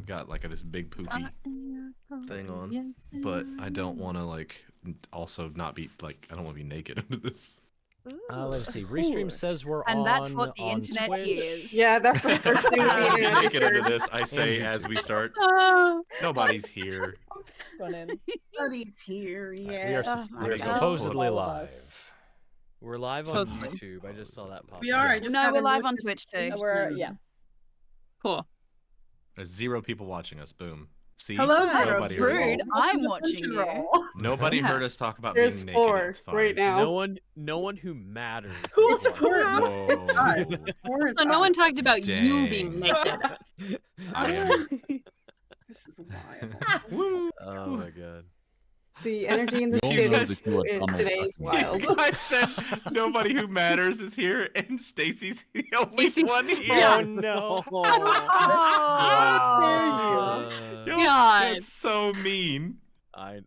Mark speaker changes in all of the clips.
Speaker 1: I've got like this big poofy thing on, but I don't want to like also not be like I don't want to be naked under this.
Speaker 2: Let's see. Restream says we're on.
Speaker 3: And that's what the
Speaker 2: on
Speaker 3: internet
Speaker 2: Twitch.
Speaker 3: hears.
Speaker 4: Yeah, that's the first thing the internet has
Speaker 1: Naked under
Speaker 4: heard.
Speaker 1: this, I say as we start. Nobody's here.
Speaker 5: Stunning.
Speaker 6: Nobody's here.
Speaker 2: We
Speaker 6: Yeah.
Speaker 2: are,
Speaker 3: Oh my
Speaker 2: we're
Speaker 3: God.
Speaker 2: supposedly
Speaker 5: All of
Speaker 2: live.
Speaker 5: us.
Speaker 2: We're live on YouTube. I just saw that pop.
Speaker 6: We are. I just
Speaker 3: No,
Speaker 6: got
Speaker 3: we're
Speaker 6: a
Speaker 3: live on Twitch too.
Speaker 6: notification.
Speaker 5: Cool.
Speaker 1: There's 0 people watching us. Boom. See?
Speaker 6: Hello, Zero.
Speaker 1: Nobody heard
Speaker 3: Rude.
Speaker 1: us.
Speaker 3: I'm watching you.
Speaker 1: Nobody
Speaker 5: Yeah.
Speaker 1: heard us talk about
Speaker 4: There's
Speaker 1: being naked.
Speaker 4: 4
Speaker 1: It's fine.
Speaker 4: right now.
Speaker 2: No one who matters.
Speaker 6: Who's
Speaker 2: is watching.
Speaker 1: Whoa.
Speaker 5: So no one talked about you
Speaker 1: Dang.
Speaker 5: being naked.
Speaker 1: I am.
Speaker 6: This is wild.
Speaker 2: Oh my god.
Speaker 4: The energy in the
Speaker 7: No one
Speaker 4: city
Speaker 7: knows that you are
Speaker 4: today is wild.
Speaker 1: I said nobody who matters is here, and Stacy's the only
Speaker 5: Stacy's-
Speaker 1: one here.
Speaker 5: Yeah.
Speaker 2: Oh no.
Speaker 5: God.
Speaker 1: That's so mean.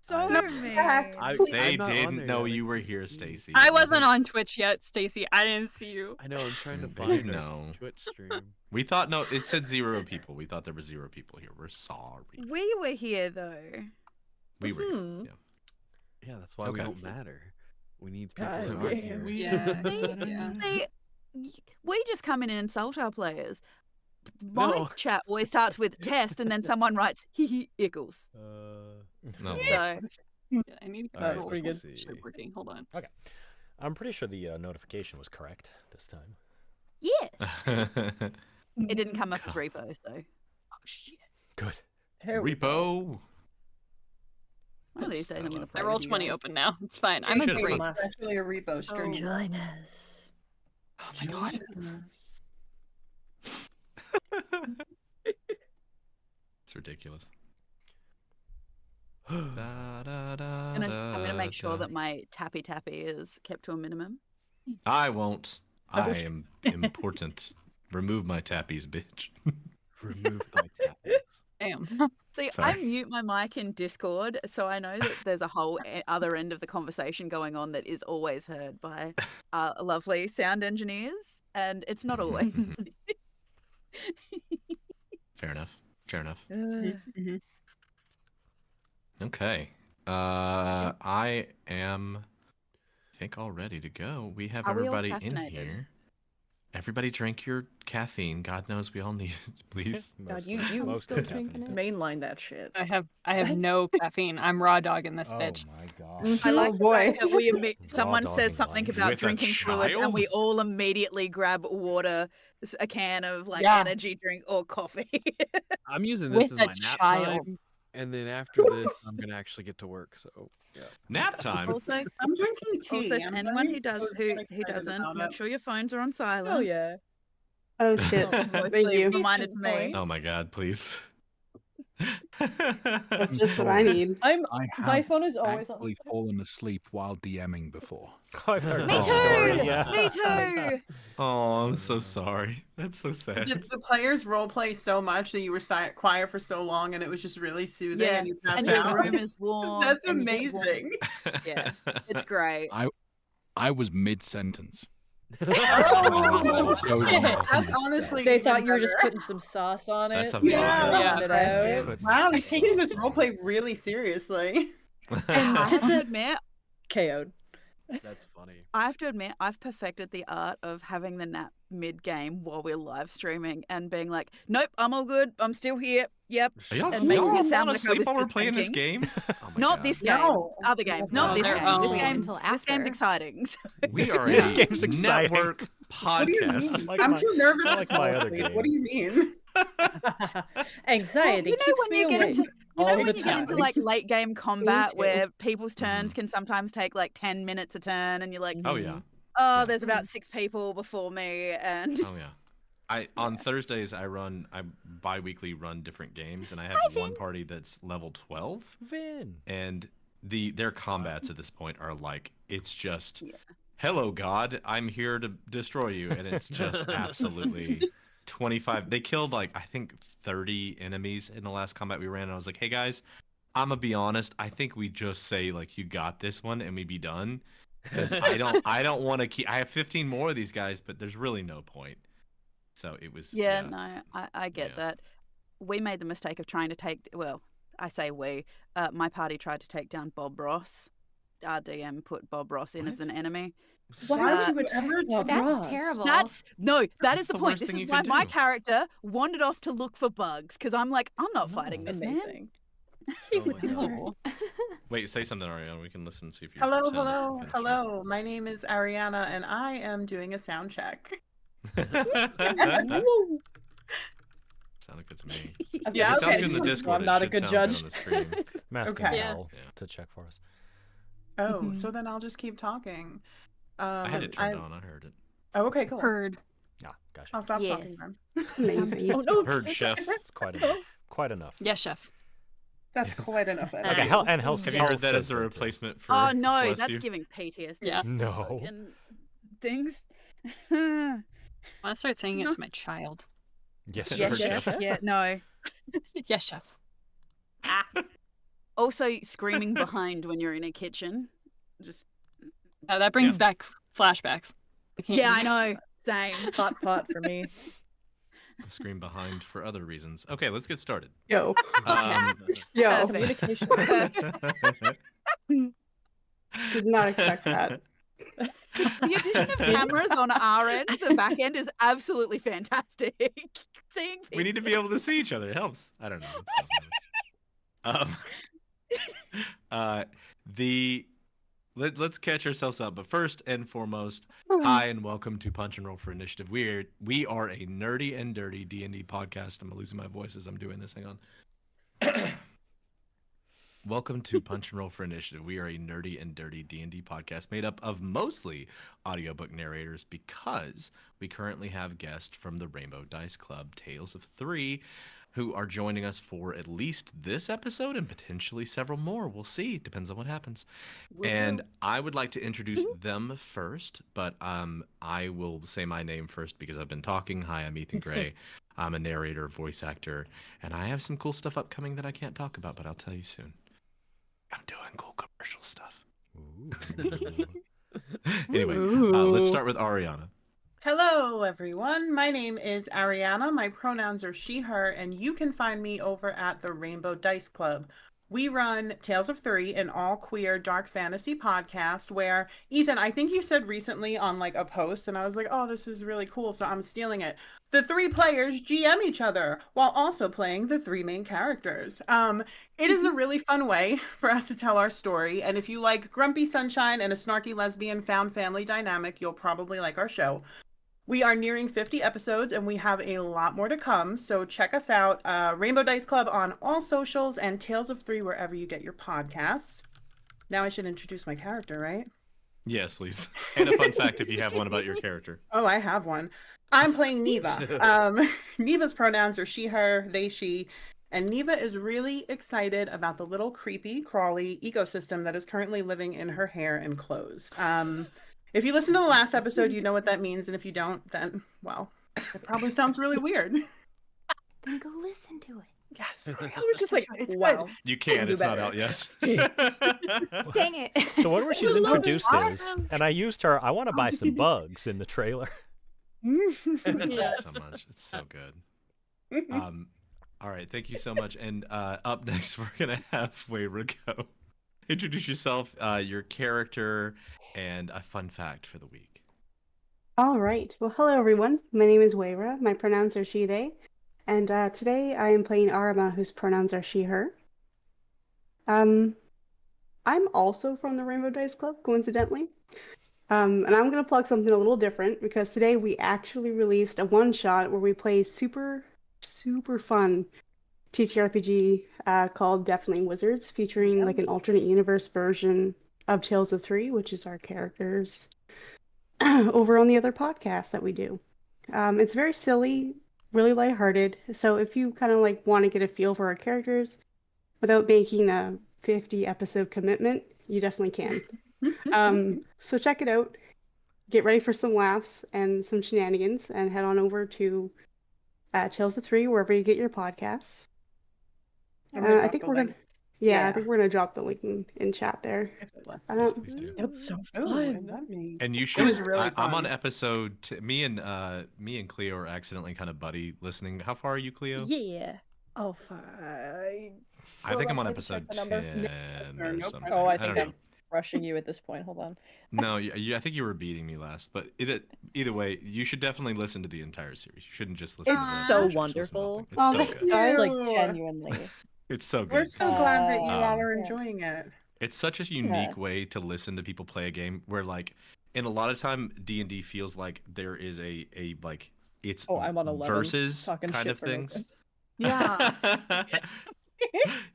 Speaker 3: So mean.
Speaker 1: They
Speaker 2: I'm not on
Speaker 1: didn't
Speaker 2: there
Speaker 1: know
Speaker 2: yet.
Speaker 1: you were here, Stacy.
Speaker 5: I wasn't on Twitch yet, Stacy. I didn't see you.
Speaker 2: I know. I'm trying to
Speaker 1: They
Speaker 2: find
Speaker 1: didn't
Speaker 2: our
Speaker 1: know.
Speaker 2: Twitch stream.
Speaker 1: We thought no. It said 0 people. We thought there were 0 people here. We're sorry.
Speaker 3: We were here though.
Speaker 1: We were.
Speaker 5: Hmm.
Speaker 1: Here.
Speaker 2: Yeah, that's why we
Speaker 1: Okay.
Speaker 2: don't matter. We need people
Speaker 4: God
Speaker 2: who aren't
Speaker 4: damn.
Speaker 2: here.
Speaker 5: Yeah.
Speaker 3: See,
Speaker 5: Yeah.
Speaker 3: see, we just come in and insult our players. My
Speaker 2: No.
Speaker 3: chat always starts with test, and then someone writes hee hee ickles.
Speaker 1: No.
Speaker 3: So
Speaker 5: I need to
Speaker 2: Alright,
Speaker 5: control
Speaker 2: pretty good.
Speaker 5: this shit working. Hold on.
Speaker 2: I'm pretty sure the notification was correct this time.
Speaker 3: yes, it didn't come up as repo. So
Speaker 5: Oh shit.
Speaker 2: Good.
Speaker 1: Repo.
Speaker 3: one of these days I'm gonna play.
Speaker 5: I
Speaker 3: with
Speaker 5: rolled
Speaker 3: you
Speaker 5: 20
Speaker 3: guys.
Speaker 5: open now. It's fine. I'm a
Speaker 1: Should've
Speaker 5: great.
Speaker 1: put-
Speaker 6: Especially a repo stream.
Speaker 5: Join us. Oh my god.
Speaker 1: It's ridiculous.
Speaker 3: I'm gonna make sure that my tappy tappy is kept to a minimum.
Speaker 1: I won't. I am important. Remove my tappies, bitch.
Speaker 2: Remove my tablet.
Speaker 5: Damn.
Speaker 3: See,
Speaker 1: Sorry.
Speaker 3: I mute my mic in Discord, so I know that there's a whole other end of the conversation going on that is always heard by lovely sound engineers, and it's not always.
Speaker 1: Fair enough. Fair enough.
Speaker 5: Mhm.
Speaker 1: Okay. I am, I think, all ready to go. We have
Speaker 3: Are we all
Speaker 1: everybody in
Speaker 3: caffeinated?
Speaker 1: here. Everybody drink your caffeine. God knows we all need it, please.
Speaker 4: God, you
Speaker 2: Most
Speaker 7: still
Speaker 2: of
Speaker 7: drinking it?
Speaker 4: mainline that shit.
Speaker 5: I have no caffeine. I'm raw dogging this bitch.
Speaker 7: Oh my god.
Speaker 3: I like
Speaker 4: Oh, boy.
Speaker 3: that we someone
Speaker 2: dogging
Speaker 3: says something
Speaker 2: life.
Speaker 3: about
Speaker 1: With a
Speaker 3: drinking fluids, and
Speaker 1: child?
Speaker 3: we all immediately grab water, a can of like
Speaker 5: Yeah.
Speaker 3: energy drink or coffee.
Speaker 2: I'm using this
Speaker 5: With
Speaker 2: as
Speaker 5: a
Speaker 2: my nap
Speaker 5: child.
Speaker 2: time, and then after this, I'm gonna actually get to work. So yeah.
Speaker 1: Nap time.
Speaker 3: also,
Speaker 6: I'm drinking tea.
Speaker 3: also,
Speaker 6: I'm
Speaker 3: anyone
Speaker 6: very
Speaker 3: who does
Speaker 6: so
Speaker 3: who
Speaker 6: excited
Speaker 3: doesn't,
Speaker 6: about
Speaker 3: make
Speaker 6: it.
Speaker 3: sure your phones are on silent.
Speaker 5: Oh yeah.
Speaker 4: Oh shit. Thank
Speaker 3: Mostly
Speaker 4: you.
Speaker 3: reminded me.
Speaker 1: Oh my God, please.
Speaker 4: That's just what I need.
Speaker 7: I
Speaker 5: My
Speaker 7: have
Speaker 5: phone is always on.
Speaker 7: actually fallen asleep while DMing before.
Speaker 2: I've heard
Speaker 3: Me
Speaker 2: that
Speaker 3: too.
Speaker 2: story. Yeah.
Speaker 3: Me too.
Speaker 1: Oh, I'm so sorry. That's so sad.
Speaker 6: Did the players roleplay so much that you were quiet for so long and it was just really soothing
Speaker 3: Yeah,
Speaker 6: and you passed
Speaker 3: And your
Speaker 6: out?
Speaker 3: room is warm.
Speaker 6: That's
Speaker 3: and you get warm.
Speaker 6: amazing.
Speaker 3: Yeah, it's great.
Speaker 7: I was mid-sentence.
Speaker 6: That's honestly
Speaker 5: They
Speaker 6: even
Speaker 5: thought you were just
Speaker 6: better.
Speaker 5: putting some sauce on it.
Speaker 1: That's a
Speaker 6: Yeah.
Speaker 5: rounded it out.
Speaker 1: Good.
Speaker 6: Wow, he's taking this roleplay really seriously.
Speaker 3: And I
Speaker 5: Just
Speaker 3: have to
Speaker 5: a-
Speaker 3: admit,
Speaker 5: KO'd.
Speaker 2: That's funny.
Speaker 3: I've perfected the art of having the nap mid-game while we're live streaming and being like, nope, I'm all good. I'm still here. Yep.
Speaker 1: Are y'all,
Speaker 3: And making
Speaker 1: y'all
Speaker 3: it sound
Speaker 1: wanna
Speaker 3: like I
Speaker 1: sleep
Speaker 3: was
Speaker 1: while we're
Speaker 3: just
Speaker 1: playing this
Speaker 3: thinking.
Speaker 1: game? Oh my
Speaker 3: Not
Speaker 1: God.
Speaker 3: this game.
Speaker 6: No.
Speaker 3: Other game. Not
Speaker 5: No,
Speaker 3: this
Speaker 5: they're
Speaker 3: game.
Speaker 5: own.
Speaker 3: This
Speaker 7: Wait
Speaker 3: game's
Speaker 7: until
Speaker 3: this game's
Speaker 7: after.
Speaker 3: exciting.
Speaker 1: We are
Speaker 2: This
Speaker 1: a
Speaker 2: game's exciting.
Speaker 1: network
Speaker 6: What do you
Speaker 1: podcast.
Speaker 6: mean?
Speaker 2: Like
Speaker 6: I'm
Speaker 2: my-
Speaker 6: too nervous
Speaker 2: like
Speaker 6: to fall
Speaker 2: my other
Speaker 6: asleep.
Speaker 2: game.
Speaker 6: What do you mean?
Speaker 5: Anxiety
Speaker 3: you know
Speaker 5: keeps
Speaker 3: when
Speaker 5: me
Speaker 3: you get
Speaker 5: awake
Speaker 3: into
Speaker 5: all
Speaker 3: when
Speaker 5: the
Speaker 3: you get
Speaker 5: time.
Speaker 3: into like late game combat
Speaker 6: too.
Speaker 3: where people's turns can sometimes take like 10 minutes a turn and you're like,
Speaker 1: Oh yeah.
Speaker 3: oh,
Speaker 1: Yeah.
Speaker 3: there's about 6 people before me and
Speaker 1: Oh yeah. On Thursdays I bi-weekly run different games, and I have one party that's level 12,
Speaker 2: Vin.
Speaker 1: and their combats at this point are like, it's just hello God, I'm here to destroy you, and it's just absolutely 25. They killed like I think 30 enemies in the last combat we ran, and I was like, hey guys, I'm gonna be honest, I think we just say like, you got this one and we be done, because I don't want to keep. I have 15 more of these guys, but there's really no point. So it was
Speaker 3: no, I get
Speaker 1: Yeah.
Speaker 3: that. we made the mistake of trying to take. Well, I say we. My party tried to take down Bob Ross. Our DM put Bob Ross in as
Speaker 1: What?
Speaker 3: an enemy.
Speaker 5: Why
Speaker 6: Why
Speaker 5: would
Speaker 6: would
Speaker 5: you
Speaker 6: you ever
Speaker 5: attack Bob
Speaker 6: take-
Speaker 5: Ross?
Speaker 8: That's terrible.
Speaker 3: That
Speaker 1: That's
Speaker 3: is the
Speaker 1: the
Speaker 3: point.
Speaker 1: worst
Speaker 3: This
Speaker 1: thing
Speaker 3: is
Speaker 1: you
Speaker 3: why
Speaker 1: can
Speaker 3: my
Speaker 1: do.
Speaker 3: character wandered off to look for bugs because I'm like, I'm not fighting this man.
Speaker 5: Amazing.
Speaker 1: Oh my God.
Speaker 8: No.
Speaker 1: Wait, say something, Ariana. We can listen and see if you.
Speaker 6: Hello,
Speaker 1: sound
Speaker 6: hello,
Speaker 1: against
Speaker 6: hello. My name is Ariana, and I am doing a sound check.
Speaker 1: you.
Speaker 5: Woo.
Speaker 1: Sounded good to me.
Speaker 6: Yeah,
Speaker 1: If it sounds
Speaker 6: okay.
Speaker 1: good in the
Speaker 5: So
Speaker 1: Discord,
Speaker 5: I'm
Speaker 1: it
Speaker 5: not a
Speaker 1: should
Speaker 5: good
Speaker 1: sound
Speaker 5: judge.
Speaker 1: good on the stream.
Speaker 2: I'm asking
Speaker 6: Okay.
Speaker 8: Yeah.
Speaker 2: Mel
Speaker 1: Yeah.
Speaker 2: to check for us.
Speaker 6: Oh,
Speaker 5: Mhm.
Speaker 6: so then I'll just keep talking.
Speaker 1: I had it turned on. I heard it.
Speaker 6: Oh, okay, cool.
Speaker 8: Heard.
Speaker 2: Ah, gotcha.
Speaker 6: I'll stop
Speaker 3: Yes.
Speaker 6: talking then.
Speaker 4: Amazing.
Speaker 5: Oh no!
Speaker 1: Heard, chef.
Speaker 2: It's quite enough. Quite enough.
Speaker 8: Yes, chef.
Speaker 6: That's
Speaker 2: Yes.
Speaker 6: quite enough.
Speaker 8: Okay,
Speaker 2: Okay, and health.
Speaker 1: Have you heard that as a replacement for?
Speaker 3: Oh no,
Speaker 1: bless
Speaker 3: that's
Speaker 1: you?
Speaker 3: giving PTSD.
Speaker 8: Yeah.
Speaker 2: No.
Speaker 3: Fucking things.
Speaker 8: I want to start saying it to my child.
Speaker 2: Yes,
Speaker 3: Yeah,
Speaker 1: Sure,
Speaker 3: chef.
Speaker 1: chef.
Speaker 3: Yeah, no.
Speaker 8: Yes, chef.
Speaker 3: Also, screaming behind when you're in a kitchen. Just
Speaker 8: That brings back flashbacks. can't
Speaker 3: yeah,
Speaker 8: use
Speaker 3: I
Speaker 8: it.
Speaker 3: know. Same.
Speaker 5: Hot pot for me.
Speaker 1: I scream behind for other reasons. Okay, let's get started.
Speaker 4: Yo.
Speaker 3: Perfect.
Speaker 4: Yo.
Speaker 5: Communication.
Speaker 4: Did not expect that.
Speaker 3: The addition of cameras on our end, the back end, is absolutely fantastic. Seeing people.
Speaker 1: We need to be able to see each other. It helps. I don't know. Let's catch ourselves up. But first and foremost, hi and welcome to Punch and Roll for Initiative. We are a nerdy and dirty D&D podcast. I'm losing my voice as I'm doing this. Hang on. Welcome to Punch and Roll for Initiative. We are a nerdy and dirty D&D podcast made up of mostly audiobook narrators because we currently have guests from the Rainbow Dice Club, Tales of Three, who are joining us for at least this episode and potentially several more. We'll see. Depends on what happens. And I would like to introduce them first, but I will say my name first because I've been talking. Hi, I'm Ethan Gray. I'm a narrator, voice actor, and I have some cool stuff upcoming that I can't talk about, but I'll tell you soon. I'm doing cool commercial stuff. Anyway, let's start with Ariana.
Speaker 6: Hello, everyone. My name is Ariana. My pronouns are she, her, and you can find me over at the Rainbow Dice Club. We run Tales of Three, an all-queer dark fantasy podcast where, Ethan, I think you said recently on like a post, and I was like, oh, this is really cool, so I'm stealing it. The three players GM each other while also playing the three main characters. It is a really fun way for us to tell our story, and if you like grumpy sunshine and a snarky lesbian found family dynamic, you'll probably like our show. We are nearing 50 episodes and we have a lot more to come. So check us out, Rainbow Dice Club on all socials and Tales of Three wherever you get your podcasts. Now I should introduce my character, right?
Speaker 1: Yes, please. And a fun fact if you have one about your character.
Speaker 6: Oh, I have one. I'm playing Neva. Neva's pronouns are she, her, they, she. And Neva is really excited about the little creepy, crawly ecosystem that is currently living in her hair and clothes. If you listen to the last episode, you know what that means. And if you don't, then, well, it probably sounds really weird.
Speaker 8: Then go listen to it.
Speaker 6: Yes.
Speaker 5: I was just like,
Speaker 6: It's
Speaker 5: wow.
Speaker 1: You can.
Speaker 5: Do
Speaker 1: It's not
Speaker 5: better.
Speaker 1: out yet.
Speaker 8: Dang it.
Speaker 2: The one where she's
Speaker 6: I love
Speaker 2: introduced
Speaker 6: it.
Speaker 2: is, and I used her, I want to buy some bugs in the trailer.
Speaker 5: Yeah.
Speaker 1: So much. It's so good. All right. Thank you so much. And up next, we're going to have Wayra go. Introduce yourself, your character, and a fun fact for the week.
Speaker 4: All right. Well, hello, everyone. My name is Wayra. My pronouns are she, they. And today I am playing Arama, whose pronouns are she, her. I'm also from the Rainbow Dice Club, coincidentally. And I'm going to plug something a little different because today we actually released a one-shot where we play super fun TTRPG called Definitely Wizards, featuring like an alternate universe version of Tales of Three, which is our characters over on the other podcast that we do. It's very silly, really lighthearted. So if you kind of like want to get a feel for our characters without making a 50 episode commitment, you definitely can. So check it out. Get ready for some laughs and some shenanigans, and head on over to Tales of Three wherever you get your podcasts. I think we're gonna. Yeah, I think we're gonna drop the link in chat there.
Speaker 1: Yes, please do.
Speaker 5: That's so
Speaker 6: Oh,
Speaker 5: fun.
Speaker 6: let me.
Speaker 1: And you
Speaker 6: It
Speaker 1: should.
Speaker 6: was really
Speaker 1: I'm on
Speaker 6: fun.
Speaker 1: episode. Me and Cleo are accidentally kind of buddy listening. How far are you, Cleo?
Speaker 5: Yeah. Oh, fine.
Speaker 1: I think I'm on
Speaker 5: Hold on, let me
Speaker 1: episode
Speaker 5: check the number.
Speaker 1: 10
Speaker 6: No,
Speaker 1: or
Speaker 6: no
Speaker 1: something.
Speaker 5: Oh, I
Speaker 1: I don't
Speaker 5: think
Speaker 1: know.
Speaker 5: I'm rushing you at this point. Hold on.
Speaker 1: No, I think you were beating me last, but either way, you should definitely listen to the entire series. You shouldn't just listen to
Speaker 5: It's
Speaker 1: the
Speaker 5: so
Speaker 1: first chapter, listen to the whole thing.
Speaker 5: wonderful.
Speaker 1: It's
Speaker 4: Oh,
Speaker 1: so
Speaker 4: that's
Speaker 1: good.
Speaker 4: nice.
Speaker 5: Like,
Speaker 6: Ew.
Speaker 5: genuinely.
Speaker 1: It's so
Speaker 6: We're
Speaker 1: good.
Speaker 6: so glad that you all are
Speaker 5: Yeah.
Speaker 6: enjoying it.
Speaker 1: It's such a
Speaker 5: Yeah.
Speaker 1: unique way to listen to people play a game where, like, in a lot of time, D&D feels like there is a like it's
Speaker 5: Oh, I'm on 11.
Speaker 1: versus
Speaker 5: Talking
Speaker 1: kind
Speaker 5: shit
Speaker 1: of
Speaker 5: for no
Speaker 1: things.
Speaker 5: good.
Speaker 3: Yeah.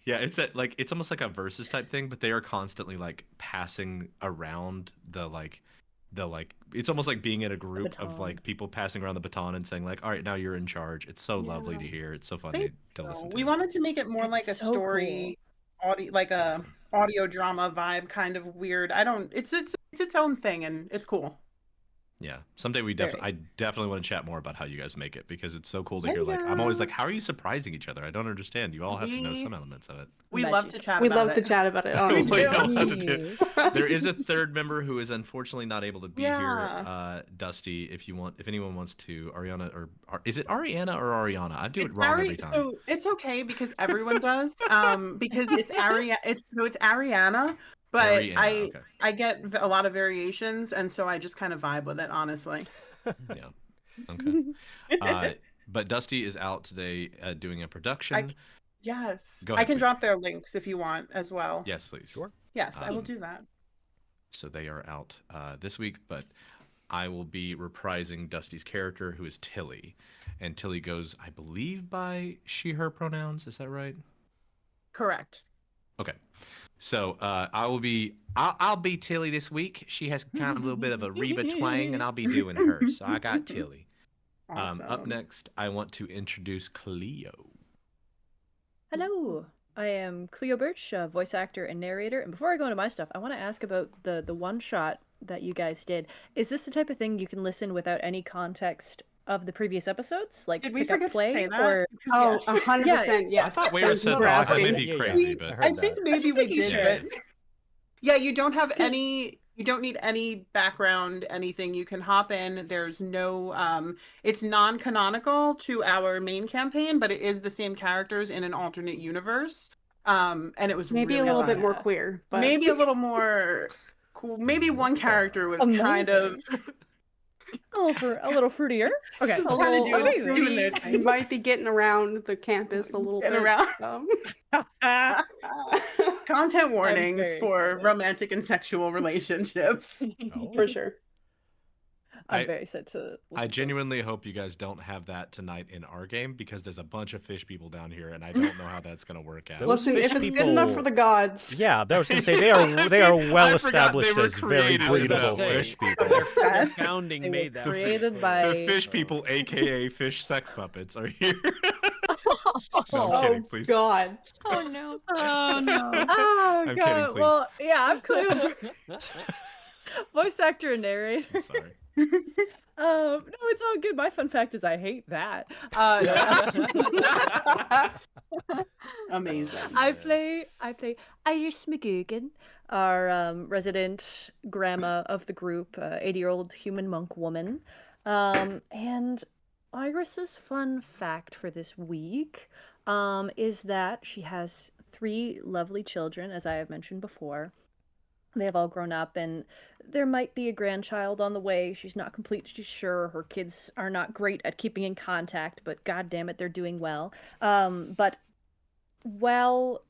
Speaker 1: Yeah, it's almost like a versus type thing, but they are constantly like passing around the it's almost like being in a group of
Speaker 5: baton.
Speaker 1: like people passing around the baton and saying like, all right, now you're in charge. It's so lovely to hear. It's so fun to listen to.
Speaker 6: We wanted to make it more like a
Speaker 5: It's so
Speaker 6: story, audio, like a audio drama vibe, kind of weird. I don't. It's its own thing, and it's cool.
Speaker 1: Yeah, someday I
Speaker 5: Very.
Speaker 1: definitely want to chat more about how you guys make it because it's so cool to hear. Like, I'm always like, how are you surprising each other? I don't understand. You all have to know some elements of it.
Speaker 6: We love to
Speaker 5: Magic.
Speaker 6: chat
Speaker 4: We
Speaker 6: about
Speaker 4: love
Speaker 6: it.
Speaker 4: to chat about it.
Speaker 6: We
Speaker 4: Honestly.
Speaker 6: do.
Speaker 1: We'll have to do- There is a third member who is unfortunately not able to be
Speaker 6: Yeah.
Speaker 1: here. Dusty, if anyone wants to, Ariana or is it Ariana or Ariana? I do it
Speaker 6: It's
Speaker 1: wrong every time.
Speaker 6: So it's okay because everyone does. Because it's it's Ariana, but
Speaker 1: Ariana, okay.
Speaker 6: I get a lot of variations, and so I just kind of vibe with it, honestly.
Speaker 1: Yeah. Okay. But Dusty is out today doing a production.
Speaker 6: Yes.
Speaker 1: Go
Speaker 6: I
Speaker 1: ahead,
Speaker 6: can
Speaker 1: please.
Speaker 6: drop their links if you want as well.
Speaker 1: Yes, please.
Speaker 2: Sure.
Speaker 6: Yes, I will do that.
Speaker 1: So they are out this week, but I will be reprising Dusty's character, who is Tilly. And Tilly goes, I believe, by she, her pronouns. Is that right?
Speaker 6: Correct.
Speaker 1: Okay. So I'll be Tilly this week. She has kind of a little bit of a Reba twang, and I'll be doing her. So I got Tilly.
Speaker 6: Awesome.
Speaker 1: Up next, I want to introduce Cleo.
Speaker 5: Hello, I am Cleo Birch, voice actor and narrator. And before I go into my stuff, I want to ask about the one shot that you guys did. Is this the type of thing you can listen without any context of the previous episodes? Like
Speaker 6: Did we
Speaker 5: pick up
Speaker 6: forget to
Speaker 5: play
Speaker 6: say that?
Speaker 5: or
Speaker 4: Oh,
Speaker 6: Yes.
Speaker 4: 100%. Yes.
Speaker 1: I thought Wayra
Speaker 4: Thank you
Speaker 1: said
Speaker 4: for
Speaker 1: that. That
Speaker 4: asking.
Speaker 1: may be
Speaker 2: Yeah,
Speaker 1: crazy,
Speaker 2: I
Speaker 1: but
Speaker 2: heard
Speaker 6: I think
Speaker 2: that.
Speaker 6: maybe
Speaker 5: just
Speaker 6: we
Speaker 5: making
Speaker 6: did,
Speaker 5: sure.
Speaker 6: but yeah, you don't have any. You don't need any background, anything. You can hop in. There's no. It's non-canonical to our main campaign, but it is the same characters in an alternate universe. And it was
Speaker 4: Maybe
Speaker 6: really
Speaker 4: a little
Speaker 6: fun.
Speaker 4: bit more queer, but
Speaker 6: Maybe a little more cool. Maybe one character was kind of
Speaker 5: a little fruitier. Okay,
Speaker 4: a
Speaker 6: Kinda
Speaker 4: little,
Speaker 6: doing
Speaker 5: amazing.
Speaker 6: their
Speaker 4: you
Speaker 6: thing.
Speaker 4: might be getting around the campus a little
Speaker 6: Getting
Speaker 4: bit.
Speaker 6: around. Content warnings
Speaker 5: very
Speaker 6: for
Speaker 5: excited.
Speaker 6: romantic and sexual relationships.
Speaker 2: Oh.
Speaker 4: For sure.
Speaker 5: I'm very excited to listen
Speaker 1: I
Speaker 5: to this.
Speaker 1: genuinely hope you guys don't have that tonight in our game because there's a bunch of fish people down here, and I don't know how that's going to work out.
Speaker 2: Those
Speaker 4: Listen, if
Speaker 2: fish
Speaker 4: it's good enough
Speaker 2: people-
Speaker 4: for the gods.
Speaker 2: Yeah, I was gonna say they are well
Speaker 1: I forgot
Speaker 2: established
Speaker 1: they were
Speaker 2: as very
Speaker 1: created
Speaker 2: breedable
Speaker 1: that way.
Speaker 2: fish people.
Speaker 9: Their
Speaker 6: Yes.
Speaker 9: founding
Speaker 5: They were
Speaker 9: made that.
Speaker 5: created by
Speaker 1: The fish people, aka fish sex puppets, are here. No, I'm
Speaker 4: Oh,
Speaker 1: kidding, please.
Speaker 4: God.
Speaker 8: Oh no. Oh no.
Speaker 5: Oh
Speaker 1: I'm
Speaker 5: god.
Speaker 1: kidding, please.
Speaker 5: Well, yeah, I'm Cleo, voice actor and narrator.
Speaker 1: I'm sorry.
Speaker 5: No, it's all good. My fun fact is I hate that.
Speaker 6: Amazing.
Speaker 5: I play Iris McGugan, our resident grandma of the group, 80-year-old human monk woman. And Iris's fun fact for this week is that she has 3 lovely children, as I have mentioned before. They have all grown up, and there might be a grandchild on the way. She's not completely sure. Her kids are not great at keeping in contact, but god damn it, they're doing well. But while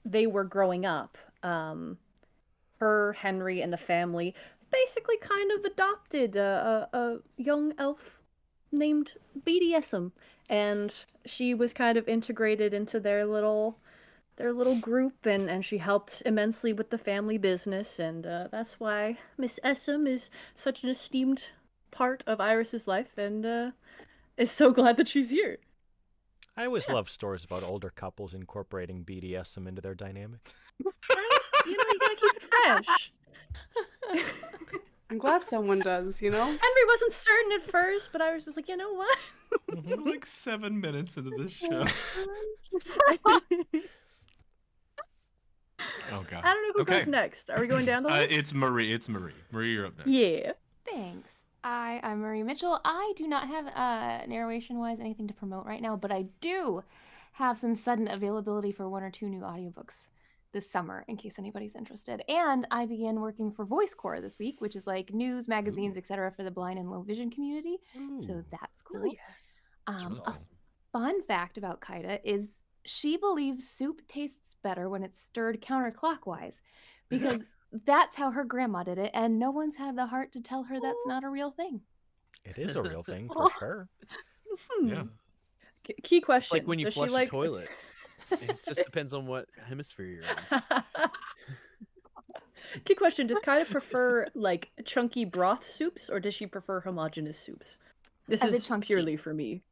Speaker 5: they were growing up, her, Henry, and the family basically kind of adopted a young elf named BDSM, and she was kind of integrated into their little group, and she helped immensely with the family business, and that's why Miss Essam is such an esteemed part of Iris's life, and is so glad that she's here.
Speaker 2: I always love stories about older couples incorporating BDSM into their dynamic.
Speaker 5: You gotta keep it fresh.
Speaker 4: I'm glad someone does, you know?
Speaker 5: Henry wasn't certain at first, but Iris was like, you know what?
Speaker 1: We're like 7 minutes into this show. Oh god.
Speaker 5: I don't know who
Speaker 1: Okay.
Speaker 5: goes next. Are we going down the list?
Speaker 1: It's Marie. It's Marie. Marie, you're up next.
Speaker 5: Yeah.
Speaker 10: Thanks. I'm Marie Mitchell. I do not have narration-wise anything to promote right now, but I do
Speaker 9: have some sudden availability for 1 or 2 new audiobooks this summer, in case anybody's interested. And I began working for Voice Corps this week, which is like news, magazines, etc. for the blind and low vision community. So
Speaker 2: Ooh.
Speaker 9: that's
Speaker 5: Oh,
Speaker 9: cool.
Speaker 5: yeah.
Speaker 2: That's
Speaker 9: A
Speaker 2: awesome.
Speaker 9: fun fact about Kaida is she believes soup tastes better when it's stirred counterclockwise because that's how her grandma did it, and no one's had the heart to tell her that's not a real thing.
Speaker 2: It is a real thing for sure.
Speaker 1: Yeah.
Speaker 5: Key
Speaker 10: It's
Speaker 5: question.
Speaker 10: like when you
Speaker 5: Does
Speaker 10: flush
Speaker 5: she like
Speaker 10: a toilet. It just depends on what hemisphere you're in.
Speaker 5: Key question. Does Kaida prefer like chunky broth soups or does she prefer homogenous soups? This
Speaker 9: As a
Speaker 5: is
Speaker 9: chunky.
Speaker 5: purely for me.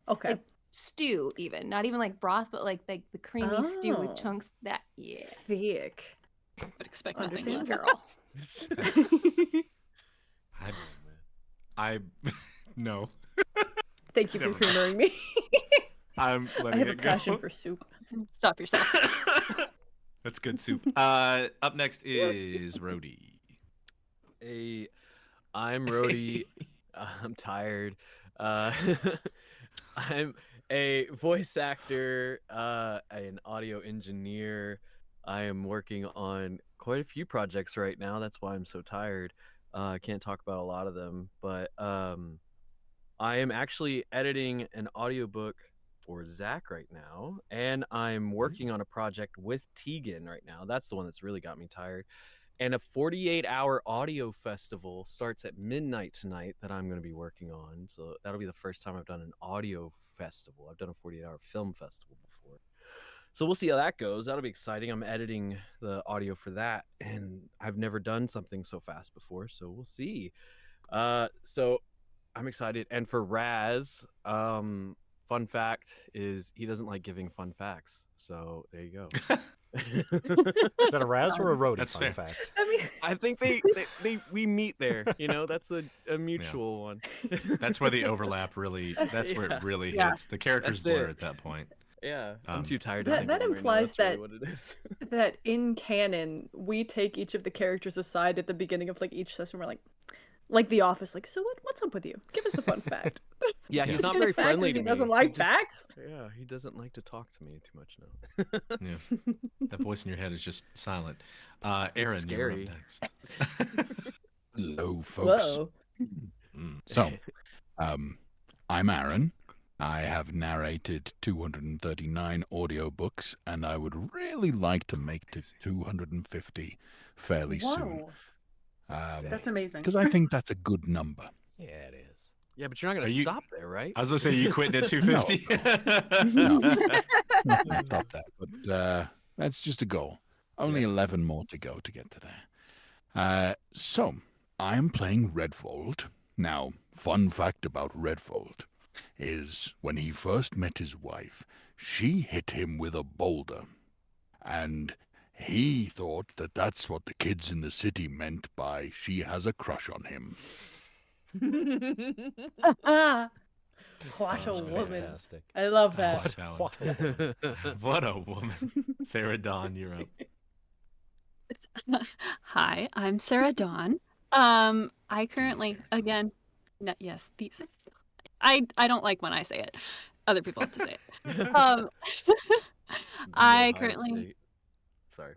Speaker 5: Okay.
Speaker 9: Like stew, even not even like broth, but like the creamy stew with
Speaker 5: Oh.
Speaker 9: chunks. That yeah,
Speaker 5: Thick.
Speaker 8: Would expect nothing
Speaker 9: thick
Speaker 8: less.
Speaker 9: girl.
Speaker 1: I no.
Speaker 5: Thank you for
Speaker 1: Never mind.
Speaker 5: humoring me.
Speaker 1: I'm
Speaker 5: I
Speaker 1: letting
Speaker 5: have a
Speaker 1: it go.
Speaker 5: passion for soup.
Speaker 8: Stop yourself.
Speaker 1: That's good soup. Up next is Rhodey.
Speaker 10: Hey, I'm Rhodey. I'm tired. I'm a voice actor, an audio engineer. I am working on quite a few projects right now. That's why I'm so tired. I can't talk about a lot of them, but I am actually editing an audiobook for Zach right now, and I'm working on a project with Tegan right now. That's the one that's really got me tired. And a 48-hour audio festival starts at midnight tonight that I'm going to be working on. So that'll be the first time I've done an audio festival. I've done a 48-hour film festival before. So we'll see how that goes. That'll be exciting. I'm editing the audio for that, and I've never done something so fast before, so we'll see. So I'm excited. And for Raz, fun fact is he doesn't like giving fun facts. So there you go.
Speaker 2: Is that a Raz or a Rhodey
Speaker 1: That's
Speaker 2: fun
Speaker 1: fair.
Speaker 2: fact?
Speaker 5: I mean,
Speaker 10: I think we meet there. That's a mutual one.
Speaker 1: That's where the overlap really. That's where
Speaker 10: Yeah.
Speaker 1: it really
Speaker 8: Yeah.
Speaker 1: hits. The characters
Speaker 10: That's
Speaker 1: blur
Speaker 10: it.
Speaker 1: at that point.
Speaker 10: Yeah, I'm
Speaker 1: Um,
Speaker 10: too tired to
Speaker 5: that
Speaker 10: think
Speaker 5: that
Speaker 10: of it right now.
Speaker 5: implies
Speaker 10: That's really
Speaker 5: that
Speaker 10: what it is.
Speaker 5: that in canon we take each of the characters aside at the beginning of like each session. We're like The Office, like, so what's up with you? Give us a fun fact.
Speaker 10: Yeah, he's
Speaker 1: Yeah.
Speaker 10: not
Speaker 5: His
Speaker 10: very
Speaker 5: fact
Speaker 10: friendly
Speaker 5: is
Speaker 10: to
Speaker 5: he
Speaker 10: me.
Speaker 5: doesn't like
Speaker 10: just-
Speaker 5: facts.
Speaker 10: Yeah, he doesn't like to talk to me too much now.
Speaker 1: Yeah. That voice in your head is just silent. Aaron,
Speaker 10: scary.
Speaker 1: you're up next.
Speaker 7: Hello, folks.
Speaker 5: Whoa.
Speaker 1: Mm.
Speaker 7: So, I'm Aaron. I have narrated 239 audiobooks, and I would really like to make to 250 fairly soon.
Speaker 5: Whoa. That's amazing.
Speaker 7: Because I think that's a good number.
Speaker 2: Yeah, it is.
Speaker 10: Yeah, but you're not gonna
Speaker 1: Are you-
Speaker 10: stop there, right?
Speaker 1: I was gonna say you quitting at 250.
Speaker 7: No. Not gonna stop that, but that's just a goal. Only 11 more to go to get to there. So, I am playing Redfold. Now, fun fact about Redfold is when he first met his wife, she hit him with a boulder. And he thought that that's what the kids in the city meant by she has a crush on him.
Speaker 5: What a woman.
Speaker 2: Fantastic.
Speaker 5: I love that.
Speaker 1: What what a woman. Sarah Dawn, you're up.
Speaker 8: Hi, I'm Sarah Dawn. I currently,
Speaker 1: Sarah.
Speaker 8: again, yes, these. I don't like when I say it. Other people have to say it. I
Speaker 10: Ohio
Speaker 8: currently
Speaker 10: State. Sorry.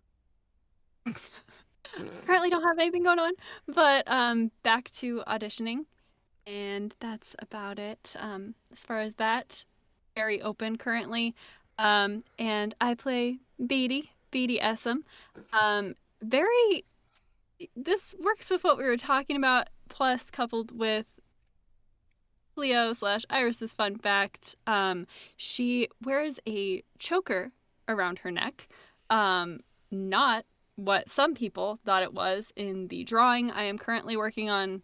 Speaker 8: currently don't have anything going on, but back to auditioning, and that's about it. As far as that, very open currently, and I play Beatty Essam. Very. This works with what we were talking about, plus coupled with Leo / Iris's fun fact. She wears a choker around her neck. Not what some people thought it was in the drawing I am currently working on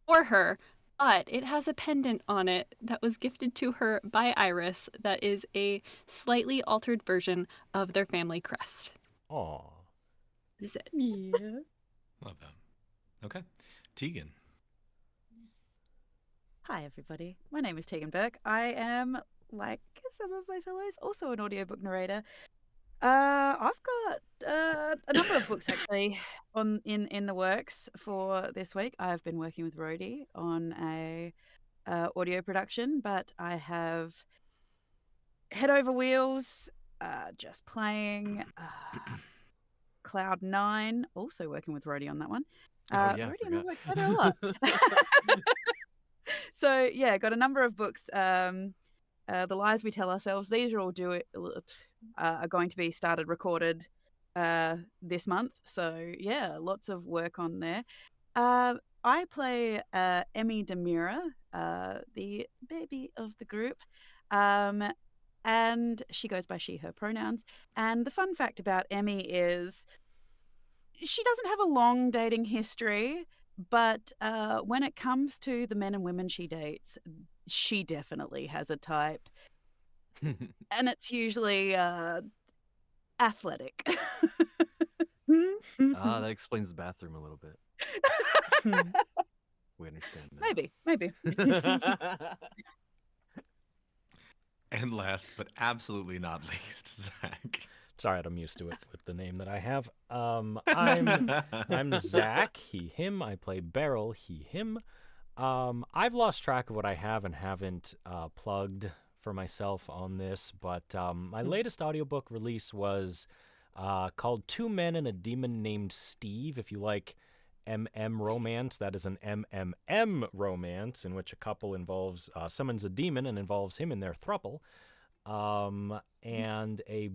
Speaker 8: for her, but it has a pendant on it that was gifted to her by Iris that is a slightly altered version of their family crest.
Speaker 2: Aw.
Speaker 8: Is it?
Speaker 5: Yeah.
Speaker 1: Love that. Okay. Tegan.
Speaker 3: Hi, everybody. My name is Tegan Burke. I am, like some of my fellows, also an audiobook narrator. I've got a number of books actually in the works for this week. I've been working with Rhodey on a audio production, but I have Head Over Wheels, just playing. Cloud 9, also working with Rhodey on that one.
Speaker 10: Oh yeah,
Speaker 3: Rhodey
Speaker 10: I
Speaker 3: and I
Speaker 10: forgot.
Speaker 3: work together a lot. So yeah, got a number of books. The Lies We Tell Ourselves. These are all are going to be started, recorded this month. So yeah, lots of work on there. I play Emmy Demira, the baby of the group. And she goes by she, her pronouns. And the fun fact about Emmy is she doesn't have a long dating history, but when it comes to the men and women she dates, she definitely has a type. And it's usually athletic.
Speaker 10: That explains the bathroom a little bit. We understand that.
Speaker 3: Maybe.
Speaker 1: And last but absolutely not least, Zach.
Speaker 2: Sorry, I'm used to it with the name that I have. I'm Zach, he, him. I play Beryl, he, him. I've lost track of what I have and haven't plugged for myself on this, but my latest audiobook release was called Two Men and a Demon Named Steve. If you like MM romance, that is an MMM romance in which a couple summons a demon and involves him in their throuple. And a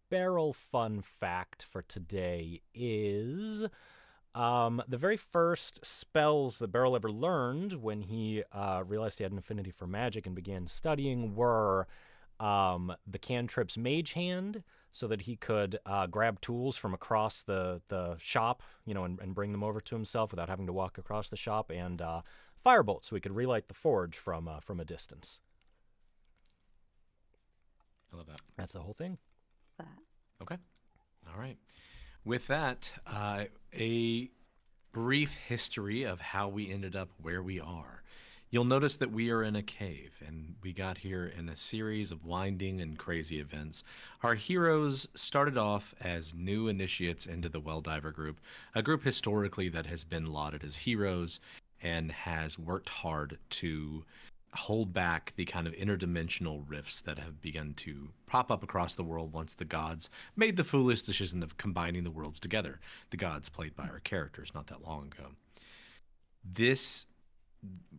Speaker 2: Beryl fun fact for today is the very first spells that Beryl ever learned when he realized he had an affinity for magic and began studying were the cantrip's Mage Hand, so that he could grab tools from across the shop, and bring them over to himself without having to walk across the shop, and Firebolt, so he could relight the forge from a distance.
Speaker 1: I love that.
Speaker 2: That's the whole thing.
Speaker 1: Okay. All right. With that, a brief history of how we ended up where we are. You'll notice that we are in a cave, and we got here in a series of winding and crazy events. Our heroes started off as new initiates into the Welldiver group, a group historically that has been lauded as heroes and has worked hard to hold back the kind of interdimensional rifts that have begun to pop up across the world once the gods made the foolish decision of combining the worlds together. The gods played by our characters not that long ago. This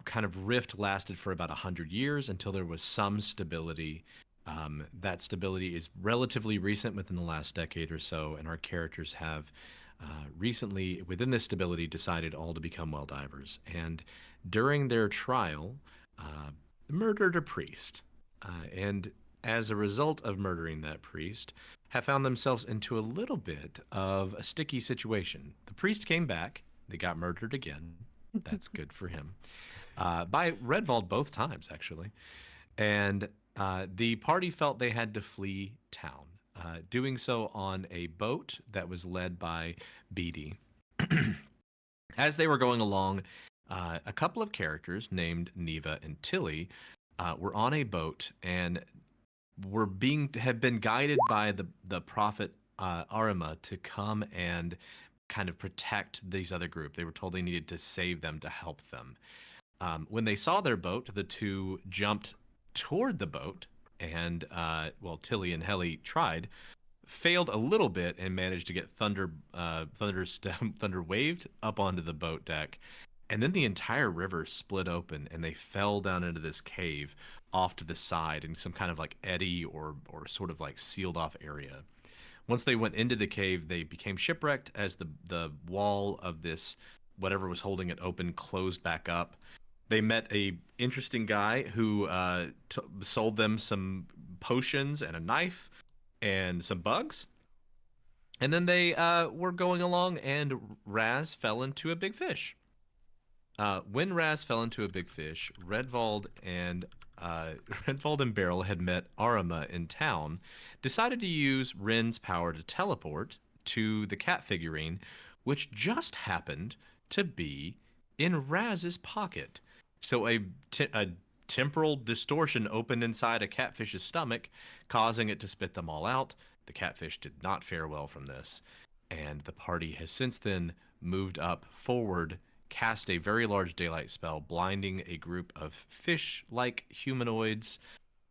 Speaker 1: kind of rift lasted for about 100 years until there was some stability. That stability is relatively recent, within the last decade or so, and our characters have recently, within this stability, decided all to become Welldivers. And during their trial, murdered a priest, and as a result of murdering that priest, have found themselves into a little bit of a sticky situation. The priest came back, they got murdered again. That's good for him. By Redvald both times, actually. And the party felt they had to flee town, doing so on a boat that was led by Beatty. As they were going along, a couple of characters named Neva and Tilly were on a boat and had been guided by the prophet Arima to come and kind of protect these other group. They were told they needed to save them, to help them. When they saw their boat, the two jumped toward the boat, and Tilly and Helly tried, failed a little bit, and managed to get thunder waved up onto the boat deck. And then the entire river split open, and they fell down into this cave off to the side in some kind of like eddy or sort of like sealed off area. Once they went into the cave, they became shipwrecked as the wall of this, whatever was holding it open, closed back up. They met a interesting guy who sold them some potions and a knife and some bugs. And then they were going along, and Raz fell into a big fish. When Raz fell into a big fish, Redvald and Beryl had met Arima in town, decided to use Ren's power to teleport to the cat figurine, which just happened to be in Raz's pocket. So a temporal distortion opened inside a catfish's stomach, causing it to spit them all out. The catfish did not fare well from this, and the party has since then moved up forward, cast a very large daylight spell, blinding a group of fish-like humanoids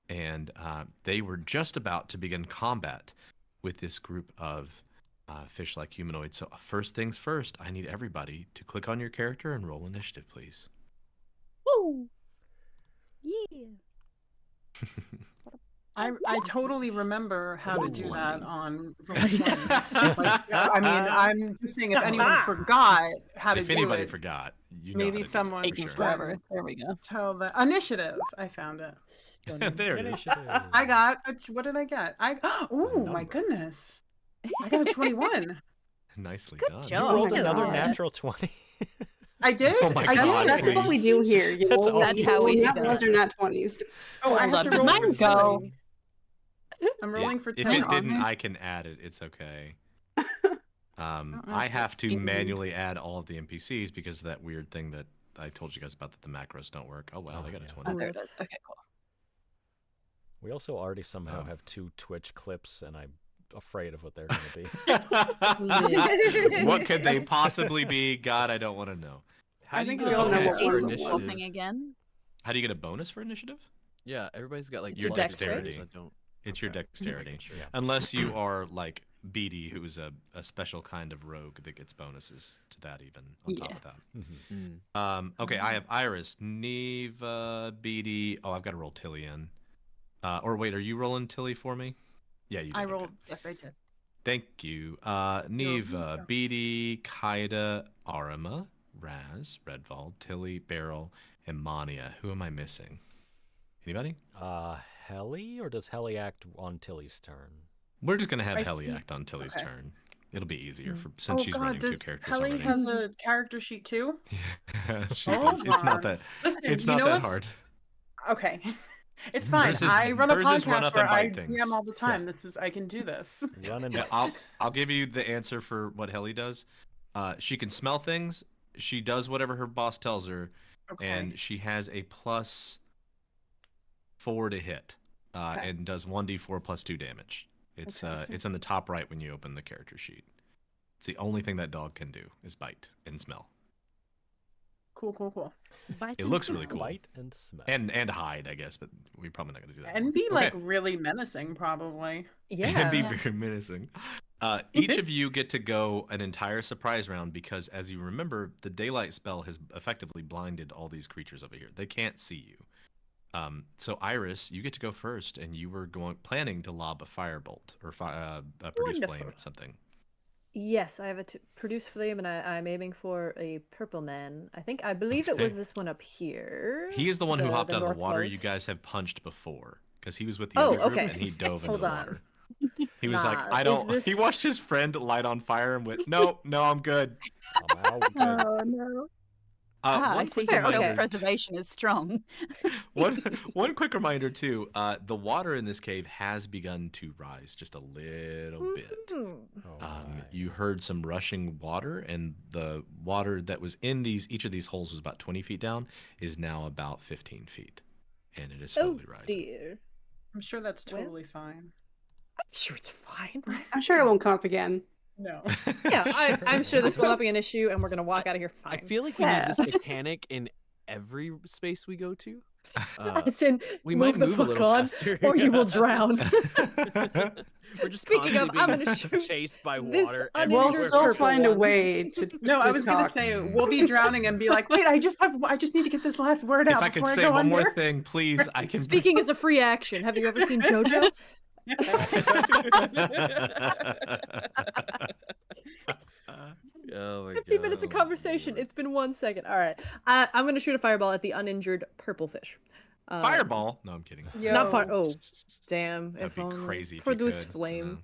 Speaker 1: and they were just about to begin combat with this group of fish-like humanoids. So first things first, I need everybody to click on your character and roll initiative, please.
Speaker 3: Woo! Yeah.
Speaker 6: I totally remember how to
Speaker 7: Ooh.
Speaker 6: do that on Roll20. Like, I mean, I'm just saying if anyone forgot how to
Speaker 1: If
Speaker 6: do
Speaker 1: anybody
Speaker 6: it,
Speaker 1: forgot, you know
Speaker 6: maybe
Speaker 1: how to
Speaker 6: someone
Speaker 1: do it for
Speaker 8: Taking
Speaker 1: sure.
Speaker 8: forever. There we go.
Speaker 6: tell the initiative. I found it.
Speaker 1: There it is.
Speaker 2: Initiative.
Speaker 6: I got what did I get? Oh my
Speaker 2: Number.
Speaker 6: goodness. I got a 21.
Speaker 1: Nicely
Speaker 3: Good
Speaker 1: done.
Speaker 2: You
Speaker 3: job.
Speaker 2: rolled
Speaker 4: my
Speaker 2: another
Speaker 4: God.
Speaker 2: natural 20.
Speaker 6: I did?
Speaker 1: Oh my
Speaker 6: I
Speaker 1: God,
Speaker 6: did.
Speaker 4: That's what we
Speaker 1: please.
Speaker 4: do here. You
Speaker 2: That's
Speaker 4: roll,
Speaker 2: awesome.
Speaker 4: you
Speaker 3: how
Speaker 4: roll
Speaker 3: we
Speaker 4: not
Speaker 3: start.
Speaker 4: ones or not 20s.
Speaker 6: Oh, I
Speaker 8: Hold
Speaker 6: have
Speaker 8: on,
Speaker 6: to roll
Speaker 8: mine
Speaker 6: for
Speaker 8: go.
Speaker 6: 10. I'm
Speaker 1: Yeah,
Speaker 6: rolling for
Speaker 1: if
Speaker 6: 10.
Speaker 1: it
Speaker 8: on
Speaker 1: didn't,
Speaker 8: there.
Speaker 1: I can add it. It's okay.
Speaker 8: don't know
Speaker 1: I
Speaker 8: if
Speaker 1: have to
Speaker 8: it's
Speaker 1: manually add all of the NPCs because of that weird thing that I told you guys about that the macros don't work. Oh wow,
Speaker 2: Oh,
Speaker 1: they got a
Speaker 2: yeah.
Speaker 1: 20.
Speaker 8: Oh, there it is. Okay, cool.
Speaker 2: We also already somehow
Speaker 1: Oh.
Speaker 2: have 2 Twitch clips, and I'm afraid of what they're going to be.
Speaker 1: What could they possibly be? God, I don't want to know.
Speaker 10: How
Speaker 6: I
Speaker 10: do you
Speaker 6: think
Speaker 10: get
Speaker 6: we
Speaker 10: a
Speaker 6: all know
Speaker 10: bonus
Speaker 6: what
Speaker 10: for
Speaker 6: one
Speaker 3: Eating
Speaker 6: it was.
Speaker 10: initiative?
Speaker 3: something again.
Speaker 1: How do you get a bonus for initiative?
Speaker 10: Yeah, everybody's got like
Speaker 6: It's your
Speaker 10: pluses and
Speaker 1: dexterity.
Speaker 10: minuses, I don't.
Speaker 1: It's your
Speaker 10: Okay.
Speaker 1: dexterity.
Speaker 2: Yeah.
Speaker 1: Unless you are like Beatty, who is a special kind of rogue that gets bonuses to that even on top
Speaker 8: Yeah.
Speaker 1: of that.
Speaker 2: Mhm.
Speaker 10: Mm.
Speaker 1: Okay, I have Iris, Neva, Beatty. Oh, I've got to roll Tilly in. Or wait, are you rolling Tilly for me? Yeah, you did.
Speaker 6: I
Speaker 1: okay.
Speaker 6: rolled. Yes, I did.
Speaker 1: Thank you.
Speaker 6: You're
Speaker 1: Neva,
Speaker 6: welcome.
Speaker 1: Beatty, Kaida, Arima, Raz, Redvald, Tilly, Beryl, and Mania. Who am I missing? Anybody?
Speaker 2: Helly, or does Helly act on Tilly's turn?
Speaker 1: We're just gonna have
Speaker 6: I
Speaker 1: Helly
Speaker 6: think-
Speaker 1: act on Tilly's
Speaker 6: okay.
Speaker 1: turn. It'll be easier for since
Speaker 6: Oh
Speaker 1: she's
Speaker 6: God,
Speaker 1: running 2
Speaker 6: does
Speaker 1: characters
Speaker 6: Kelly
Speaker 1: already.
Speaker 6: has a character sheet too?
Speaker 1: Yeah, she
Speaker 6: Hold
Speaker 1: does. It's not
Speaker 6: on.
Speaker 1: that.
Speaker 6: Listen,
Speaker 1: It's
Speaker 6: you
Speaker 1: not
Speaker 6: know
Speaker 1: that
Speaker 6: what's-
Speaker 1: hard.
Speaker 6: Okay. It's fine.
Speaker 1: Hers is-
Speaker 6: I run a
Speaker 1: hers is run
Speaker 6: podcast
Speaker 1: up
Speaker 6: where
Speaker 1: and
Speaker 6: I
Speaker 1: bite things.
Speaker 6: DM all the time. I can do this.
Speaker 2: Run and
Speaker 1: Yeah,
Speaker 2: bite.
Speaker 1: I'll give you the answer for what Helly does. She can smell things. She does whatever her boss tells her,
Speaker 6: Okay.
Speaker 1: and she has a +4 to hit,
Speaker 6: Okay.
Speaker 1: and does 1d4 + 2 damage. It's
Speaker 6: Okay, so-
Speaker 1: it's in the top right when you open the character sheet. It's the only thing that dog can do is bite and smell.
Speaker 6: Cool.
Speaker 3: Bite
Speaker 1: It
Speaker 3: and
Speaker 1: looks really
Speaker 3: smell.
Speaker 1: cool.
Speaker 2: Bite and smell.
Speaker 1: And hide, I guess, but we're probably not gonna do that.
Speaker 6: And
Speaker 1: anymore.
Speaker 6: be like
Speaker 1: Okay.
Speaker 6: really menacing, probably.
Speaker 5: Yeah.
Speaker 1: And be
Speaker 8: Yeah.
Speaker 1: very menacing. Each of you get to go an entire surprise round because, as you remember, the daylight spell has effectively blinded all these creatures over here. They can't see you. So Iris, you get to go first, and you were planning to lob a firebolt or a produce flame
Speaker 5: Wonderful.
Speaker 1: at something.
Speaker 5: Yes, I have a produce flame, and I'm aiming for a purple man. I believe it was
Speaker 1: Okay.
Speaker 5: this one up here.
Speaker 1: He is the one who hopped out of the water you
Speaker 5: northmost.
Speaker 1: guys have punched before, because he was with the
Speaker 5: Oh,
Speaker 1: other group
Speaker 5: okay.
Speaker 1: and he dove into
Speaker 5: Hold
Speaker 1: the
Speaker 5: on.
Speaker 1: water. He was like,
Speaker 5: Nah,
Speaker 1: I
Speaker 5: is
Speaker 1: don't. He
Speaker 5: this-
Speaker 1: watched his friend light on fire and went, no, I'm good.
Speaker 2: I'm out. Good.
Speaker 8: Oh no.
Speaker 3: I
Speaker 1: One
Speaker 3: see.
Speaker 1: quick
Speaker 5: Fair,
Speaker 1: reminder.
Speaker 5: okay.
Speaker 3: Self-preservation is strong.
Speaker 1: one quick reminder too. The water in this cave has begun to rise just a little bit.
Speaker 5: Mhm.
Speaker 2: Oh, my.
Speaker 1: You heard some rushing water, and the water that was in each of these holes was about 20 feet down, is now about 15 feet, and it is
Speaker 5: Oh
Speaker 1: slowly rising.
Speaker 5: dear.
Speaker 6: I'm sure that's
Speaker 5: Well-
Speaker 6: totally fine.
Speaker 5: I'm sure it's fine.
Speaker 4: I'm sure it won't come up again.
Speaker 6: No.
Speaker 5: Yeah, I'm sure this will not be an issue, and we're gonna walk out of here fine.
Speaker 10: I feel like we
Speaker 4: Yeah.
Speaker 10: need this mechanic in every space we go to.
Speaker 5: As in,
Speaker 10: We
Speaker 5: move
Speaker 10: might
Speaker 5: the
Speaker 10: move a
Speaker 5: fuck
Speaker 10: little
Speaker 5: on,
Speaker 10: faster.
Speaker 5: or you will drown.
Speaker 10: We're just
Speaker 5: Speaking of,
Speaker 10: constantly
Speaker 5: I'm
Speaker 10: being
Speaker 5: gonna shoot
Speaker 10: chased by
Speaker 5: this
Speaker 10: water.
Speaker 5: uninjured
Speaker 4: We'll
Speaker 10: everywhere.
Speaker 4: still
Speaker 5: purple
Speaker 4: find a
Speaker 5: one.
Speaker 4: way to.
Speaker 6: No, I was gonna
Speaker 4: talk.
Speaker 6: say we'll be drowning and be like, wait, I just need to get this last word
Speaker 1: If
Speaker 6: out
Speaker 1: I could
Speaker 6: before I
Speaker 1: say
Speaker 6: go
Speaker 1: one more
Speaker 6: under.
Speaker 1: thing, please, I can.
Speaker 5: Speaking as a free action, have you ever seen JoJo?
Speaker 10: Oh my
Speaker 5: 15 minutes of
Speaker 10: God.
Speaker 5: conversation. It's been 1 second. All right, I'm gonna shoot a fireball at the uninjured purple fish.
Speaker 1: Fireball? No, I'm kidding.
Speaker 5: Not fire.
Speaker 6: Yo.
Speaker 5: Oh, damn!
Speaker 1: That'd
Speaker 5: if
Speaker 1: be
Speaker 5: only.
Speaker 1: crazy if
Speaker 5: for
Speaker 1: you
Speaker 5: those
Speaker 1: could,
Speaker 5: flame.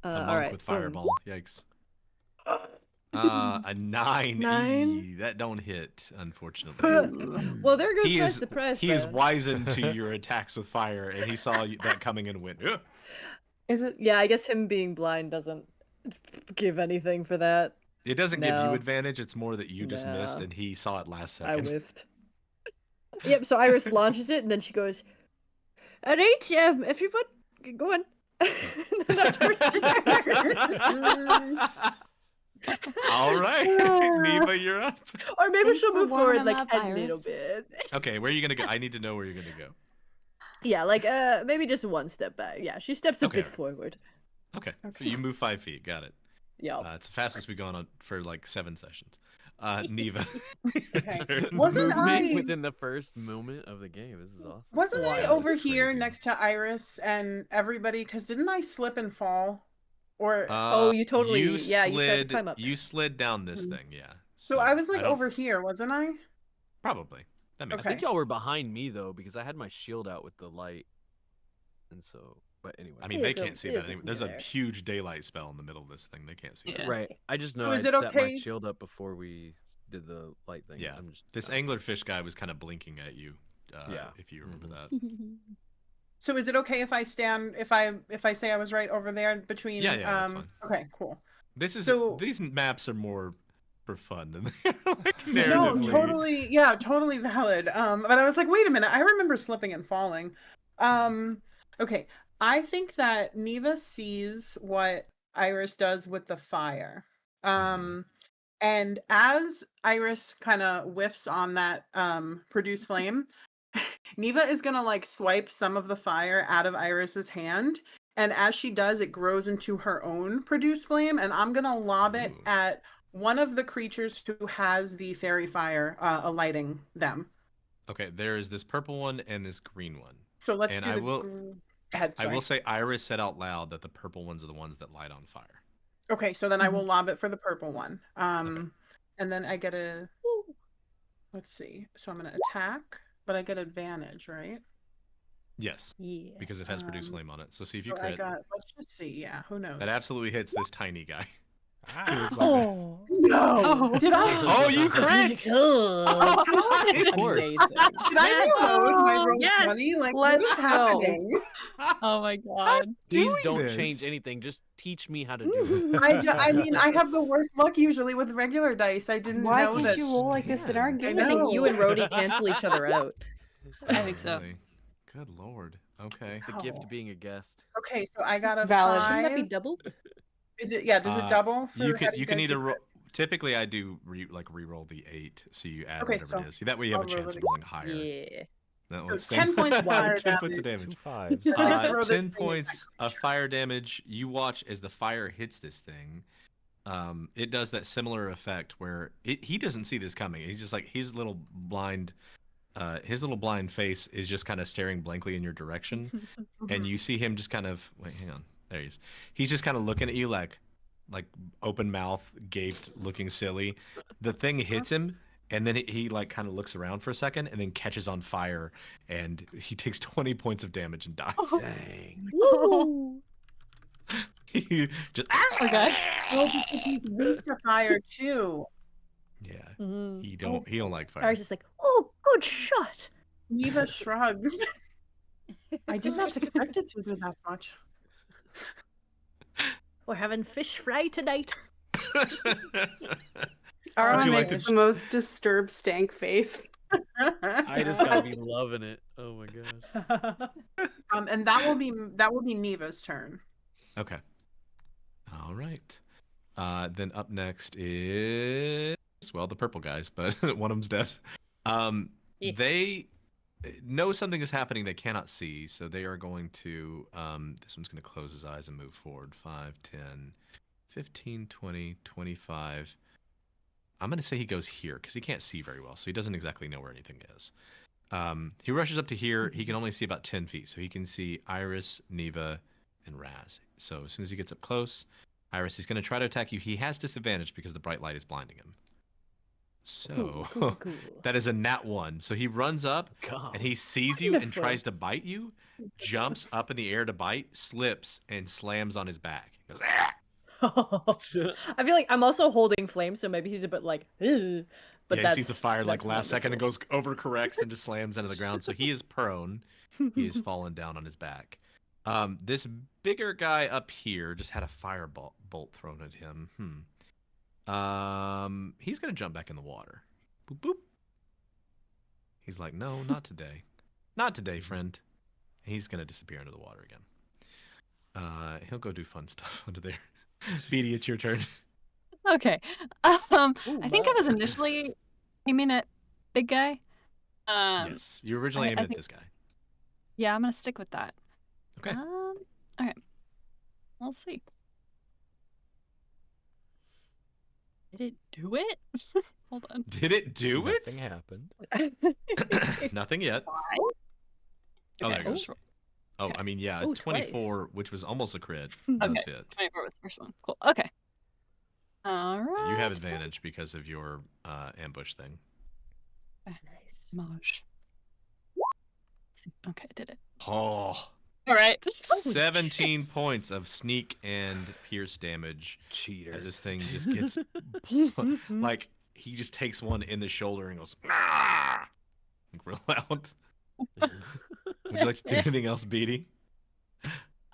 Speaker 1: A
Speaker 5: all
Speaker 1: monk
Speaker 5: right,
Speaker 1: with
Speaker 5: boom.
Speaker 1: fireball. Yikes. A 9.
Speaker 5: 9?
Speaker 1: Eee, that don't hit, unfortunately.
Speaker 5: Well, there goes
Speaker 1: He
Speaker 5: my
Speaker 1: is
Speaker 5: surprise.
Speaker 1: he is
Speaker 5: round.
Speaker 1: wizened to your attacks with fire, and he saw that coming and went. "Ugh."
Speaker 5: Is it? Yeah, I guess him being blind doesn't give anything for that.
Speaker 1: It doesn't give you
Speaker 5: No.
Speaker 1: advantage. It's more that you just missed,
Speaker 5: No.
Speaker 1: and he saw it last
Speaker 5: I
Speaker 1: second.
Speaker 5: whiffed. Yep. So Iris launches it, and then she goes, "All right, everyone, go on." And then that's her turn.
Speaker 1: All right, Neva, you're up.
Speaker 5: Or maybe
Speaker 9: Thanks
Speaker 5: she'll
Speaker 9: for
Speaker 5: move forward
Speaker 9: warming
Speaker 5: like
Speaker 9: up,
Speaker 5: a little
Speaker 9: Iris.
Speaker 5: bit.
Speaker 1: Okay, where are you gonna go? I need to know where you're gonna go.
Speaker 5: Yeah, like maybe just one step back. Yeah, she steps a
Speaker 1: Okay,
Speaker 5: bit
Speaker 1: alright.
Speaker 5: forward.
Speaker 1: Okay. So you move 5 feet. Got it.
Speaker 5: Yeah.
Speaker 1: It's the fastest we've gone on for like 7 sessions. Neva.
Speaker 6: Okay.
Speaker 1: Turn.
Speaker 6: Wasn't
Speaker 10: Movement
Speaker 6: I
Speaker 10: within the first moment of the game. This is awesome.
Speaker 6: wasn't I
Speaker 5: Wild.
Speaker 6: over
Speaker 1: That's
Speaker 6: here
Speaker 1: crazy.
Speaker 6: next to Iris and everybody? Because didn't I slip and fall? Or
Speaker 5: Oh, you totally-
Speaker 1: You
Speaker 5: yeah, you tried to
Speaker 1: slid.
Speaker 5: climb up.
Speaker 1: You slid down this
Speaker 6: Mhm.
Speaker 1: thing. Yeah.
Speaker 6: so I was like
Speaker 1: don't-
Speaker 6: over here, wasn't I?
Speaker 1: Probably. That makes
Speaker 10: I think
Speaker 6: Okay.
Speaker 10: y'all were behind me though, because I had my shield out with the light, and so. But anyway.
Speaker 1: I mean,
Speaker 5: Yeah,
Speaker 1: they
Speaker 5: go-
Speaker 1: can't see
Speaker 5: yeah,
Speaker 1: that
Speaker 5: go
Speaker 1: anyway. There's
Speaker 5: near
Speaker 1: a
Speaker 5: there.
Speaker 1: huge daylight spell in the middle of this thing. They can't see that.
Speaker 8: Yeah.
Speaker 10: Right. I just know
Speaker 6: So
Speaker 10: I
Speaker 6: is it
Speaker 10: set my
Speaker 6: okay-
Speaker 10: shield up before we did the light thing.
Speaker 1: Yeah.
Speaker 10: I'm just
Speaker 1: This
Speaker 10: not-
Speaker 1: anglerfish guy was kind of blinking at you.
Speaker 10: Yeah.
Speaker 1: If you remember that.
Speaker 6: So is it okay if I stand if I say I was right over there between
Speaker 1: Yeah, that's fine.
Speaker 6: Okay, cool.
Speaker 1: This is
Speaker 6: So-
Speaker 1: these maps are more for fun than they're like
Speaker 6: No,
Speaker 1: narratively.
Speaker 6: totally, yeah, totally valid. But I was like, wait a minute, I remember slipping and falling. Okay, I think that Neva sees what Iris does with the fire. And as Iris kind of whiffs on that produce flame, Neva is gonna like swipe some of the fire out of Iris's hand, and as she does, it grows into her own produce flame, and I'm gonna lob it
Speaker 1: Ooh.
Speaker 6: at one of the creatures who has the fairy fire alighting them.
Speaker 1: Okay, there is this purple one and this green one.
Speaker 6: So let's
Speaker 1: And
Speaker 6: do
Speaker 1: I
Speaker 6: the.
Speaker 1: will-
Speaker 6: Go ahead,
Speaker 1: I will
Speaker 6: sorry.
Speaker 1: say Iris said out loud that the purple ones are the ones that light on fire.
Speaker 6: Okay, so then I will lob it for the purple one.
Speaker 1: Okay.
Speaker 6: And then I get a. Let's see. So I'm gonna attack, but I get advantage, right?
Speaker 1: Yes,
Speaker 5: Yeah.
Speaker 1: because it has produce flame on it. So see if you
Speaker 6: So I
Speaker 1: crit.
Speaker 6: got. Let's just see. Yeah, who knows?
Speaker 1: That absolutely hits this tiny guy.
Speaker 2: Ah,
Speaker 5: Oh.
Speaker 6: No.
Speaker 8: Oh.
Speaker 6: Did I?
Speaker 1: Oh, you crit!
Speaker 5: Cool.
Speaker 10: Of course.
Speaker 5: Amazing.
Speaker 6: Did I reload my roll
Speaker 3: Yes,
Speaker 6: 20? Like,
Speaker 3: let's
Speaker 6: what is
Speaker 3: go.
Speaker 6: happening?
Speaker 8: Oh my god.
Speaker 10: Please
Speaker 1: doing
Speaker 10: don't
Speaker 1: this?
Speaker 10: change anything. Just teach me how to do it.
Speaker 6: I mean, I have the worst luck usually with regular dice. I didn't
Speaker 4: Why
Speaker 6: know
Speaker 4: can't
Speaker 6: that.
Speaker 4: you roll like this in our
Speaker 1: Man.
Speaker 4: game?
Speaker 5: I think you
Speaker 6: know.
Speaker 5: and Rhodey cancel each other out.
Speaker 8: I think so.
Speaker 1: Really? Good lord. Okay.
Speaker 10: It's the gift
Speaker 6: Wow.
Speaker 10: of being a guest.
Speaker 6: Okay, so I got a
Speaker 4: Valid.
Speaker 5: Shouldn't that be
Speaker 6: 5.
Speaker 5: double?
Speaker 6: Is it? Yeah. Does it double? For
Speaker 1: You can
Speaker 6: having
Speaker 1: you can
Speaker 6: guys
Speaker 1: either
Speaker 6: do
Speaker 1: roll.
Speaker 6: crit?
Speaker 1: Typically, I do re-roll the 8, so you add
Speaker 6: Okay,
Speaker 1: whatever
Speaker 6: so
Speaker 1: it is. See, that way you have a
Speaker 6: I'll roll
Speaker 1: chance
Speaker 6: it
Speaker 1: of rolling higher.
Speaker 5: Yeah.
Speaker 1: That
Speaker 6: So
Speaker 1: one's
Speaker 6: 10 points of fire
Speaker 1: 10 points of
Speaker 6: damage.
Speaker 2: Two
Speaker 1: damage.
Speaker 2: fives.
Speaker 6: So I have to throw this
Speaker 1: 10
Speaker 6: thing at
Speaker 1: points
Speaker 6: that
Speaker 1: of fire damage. You watch as the fire hits this thing. It does that similar effect where he doesn't see this coming. He's just like his little blind face is just kind of staring blankly in your direction, and you see him just kind of wait. Hang on, there he is. He's just kind of looking at you like open mouth, gaped, looking silly. The thing hits him. And then he like kind of looks around for a second and then catches on fire and he takes 20 points of damage and dies.
Speaker 10: Dang.
Speaker 5: Woo!
Speaker 1: He just
Speaker 8: Okay.
Speaker 6: Oh, because he's weak to fire too.
Speaker 1: yeah.
Speaker 5: Mhm.
Speaker 1: He don't like fire.
Speaker 5: Iris is like, oh, good shot.
Speaker 6: Neva shrugs. I did not expect it to do that much.
Speaker 5: We're having fish fry tonight.
Speaker 4: Arma
Speaker 1: Would you like
Speaker 4: makes
Speaker 1: to-
Speaker 4: the most disturbed stank face.
Speaker 10: I just gotta be loving it. Oh my gosh.
Speaker 6: And that will be Neva's turn.
Speaker 1: Okay. All right. Then up next is the purple guys, but one of them's dead.
Speaker 5: Yeah.
Speaker 1: They know something is happening they cannot see, so they are going to this one's going to close his eyes and move forward 5, 10, 15, 20, 25. I'm going to say he goes here because he can't see very well, so he doesn't exactly know where anything is. He rushes up to here. He can only see about 10 feet, so he can see Iris, Neva, and Raz. So as soon as he gets up close, Iris is going to try to attack you. He has disadvantage because the bright light is blinding him. So
Speaker 5: Cool.
Speaker 1: that is a nat 1. So he runs up
Speaker 10: God.
Speaker 1: and he sees you and
Speaker 5: Wonderful.
Speaker 1: tries to bite you, jumps up in the air to bite, slips, and slams on his back. He goes, "Ah!"
Speaker 5: I feel like I'm also holding flame, so maybe he's a bit like, "Ugh," but
Speaker 1: yeah,
Speaker 5: that's
Speaker 1: he sees the fire like
Speaker 5: that's
Speaker 1: last second and
Speaker 5: wonderful.
Speaker 1: goes overcorrects and just slams into the ground. So he is prone. He is fallen down on his back. This bigger guy up here just had a firebolt thrown at him. He's gonna jump back in the water. Boop boop. He's like, no, not today. Not today, friend. He's gonna disappear into the water again. He'll go do fun stuff under there. Beatty, it's your turn.
Speaker 8: Okay. I think I was initially aiming at big guy.
Speaker 1: Yes, you originally
Speaker 8: I
Speaker 1: aimed at
Speaker 8: think-
Speaker 1: this guy.
Speaker 8: Yeah, I'm gonna stick with that.
Speaker 1: Okay.
Speaker 8: All right. We'll see. Did it do it? Hold on.
Speaker 1: Did it do
Speaker 2: Nothing happened.
Speaker 1: it? Nothing yet. Oh, there
Speaker 8: Okay.
Speaker 1: it goes. Oh,
Speaker 8: Okay.
Speaker 1: I mean, yeah,
Speaker 5: Ooh,
Speaker 1: 24, which was almost a crit,
Speaker 8: Okay.
Speaker 1: does hit.
Speaker 8: 24 was the first one. Cool. Okay. All right.
Speaker 1: You have advantage because of your ambush thing.
Speaker 8: Nice. Moj. Okay, I did it.
Speaker 1: Oh,
Speaker 8: All right.
Speaker 1: 17 points of sneak and pierce damage.
Speaker 2: Cheater.
Speaker 1: As this thing just gets like he just takes one in the shoulder and goes ah! Real loud. Would you like to do anything else, Beatty?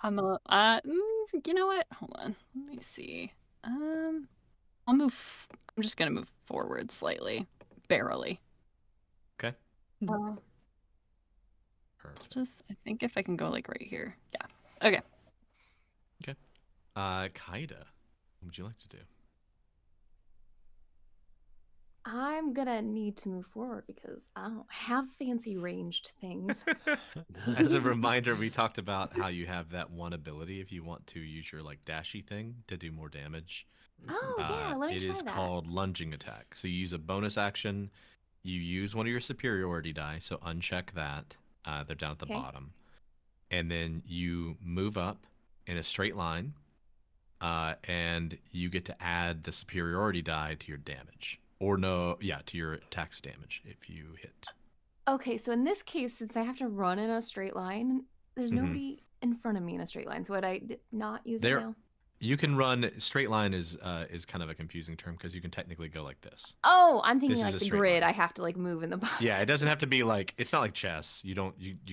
Speaker 8: I'm you know what? Hold on. Let me see. I'll move. I'm just gonna move forward slightly, barely.
Speaker 1: Okay. Perfect.
Speaker 8: Just I think if I can go like right here. Yeah. Okay.
Speaker 1: Okay. Kaida, what would you like to do?
Speaker 9: I'm gonna need to move forward because I don't have fancy ranged things.
Speaker 1: As a reminder, we talked about how you have that one ability if you want to use your like dashy thing to do more damage.
Speaker 9: Oh yeah, let me
Speaker 1: It
Speaker 9: try
Speaker 1: is
Speaker 9: that.
Speaker 1: called lunging attack. So you use a bonus action. You use one of your superiority die, so uncheck that. They're down at the
Speaker 9: Okay.
Speaker 1: bottom. And then you move up in a straight line, and you get to add the superiority die to your damage. Or to your attack's damage if you hit.
Speaker 9: Okay, so in this case, since I have to run in a straight line, there's nobody in front of me in a straight line. So would I not use it now?
Speaker 1: You can run straight line is kind of a confusing term because you can technically go like this.
Speaker 9: Oh, I'm thinking
Speaker 1: This is
Speaker 9: like
Speaker 1: a
Speaker 9: the
Speaker 1: straight
Speaker 9: grid.
Speaker 1: line.
Speaker 9: I have to like move in the box.
Speaker 1: Yeah, it doesn't have to be like it's not like chess. You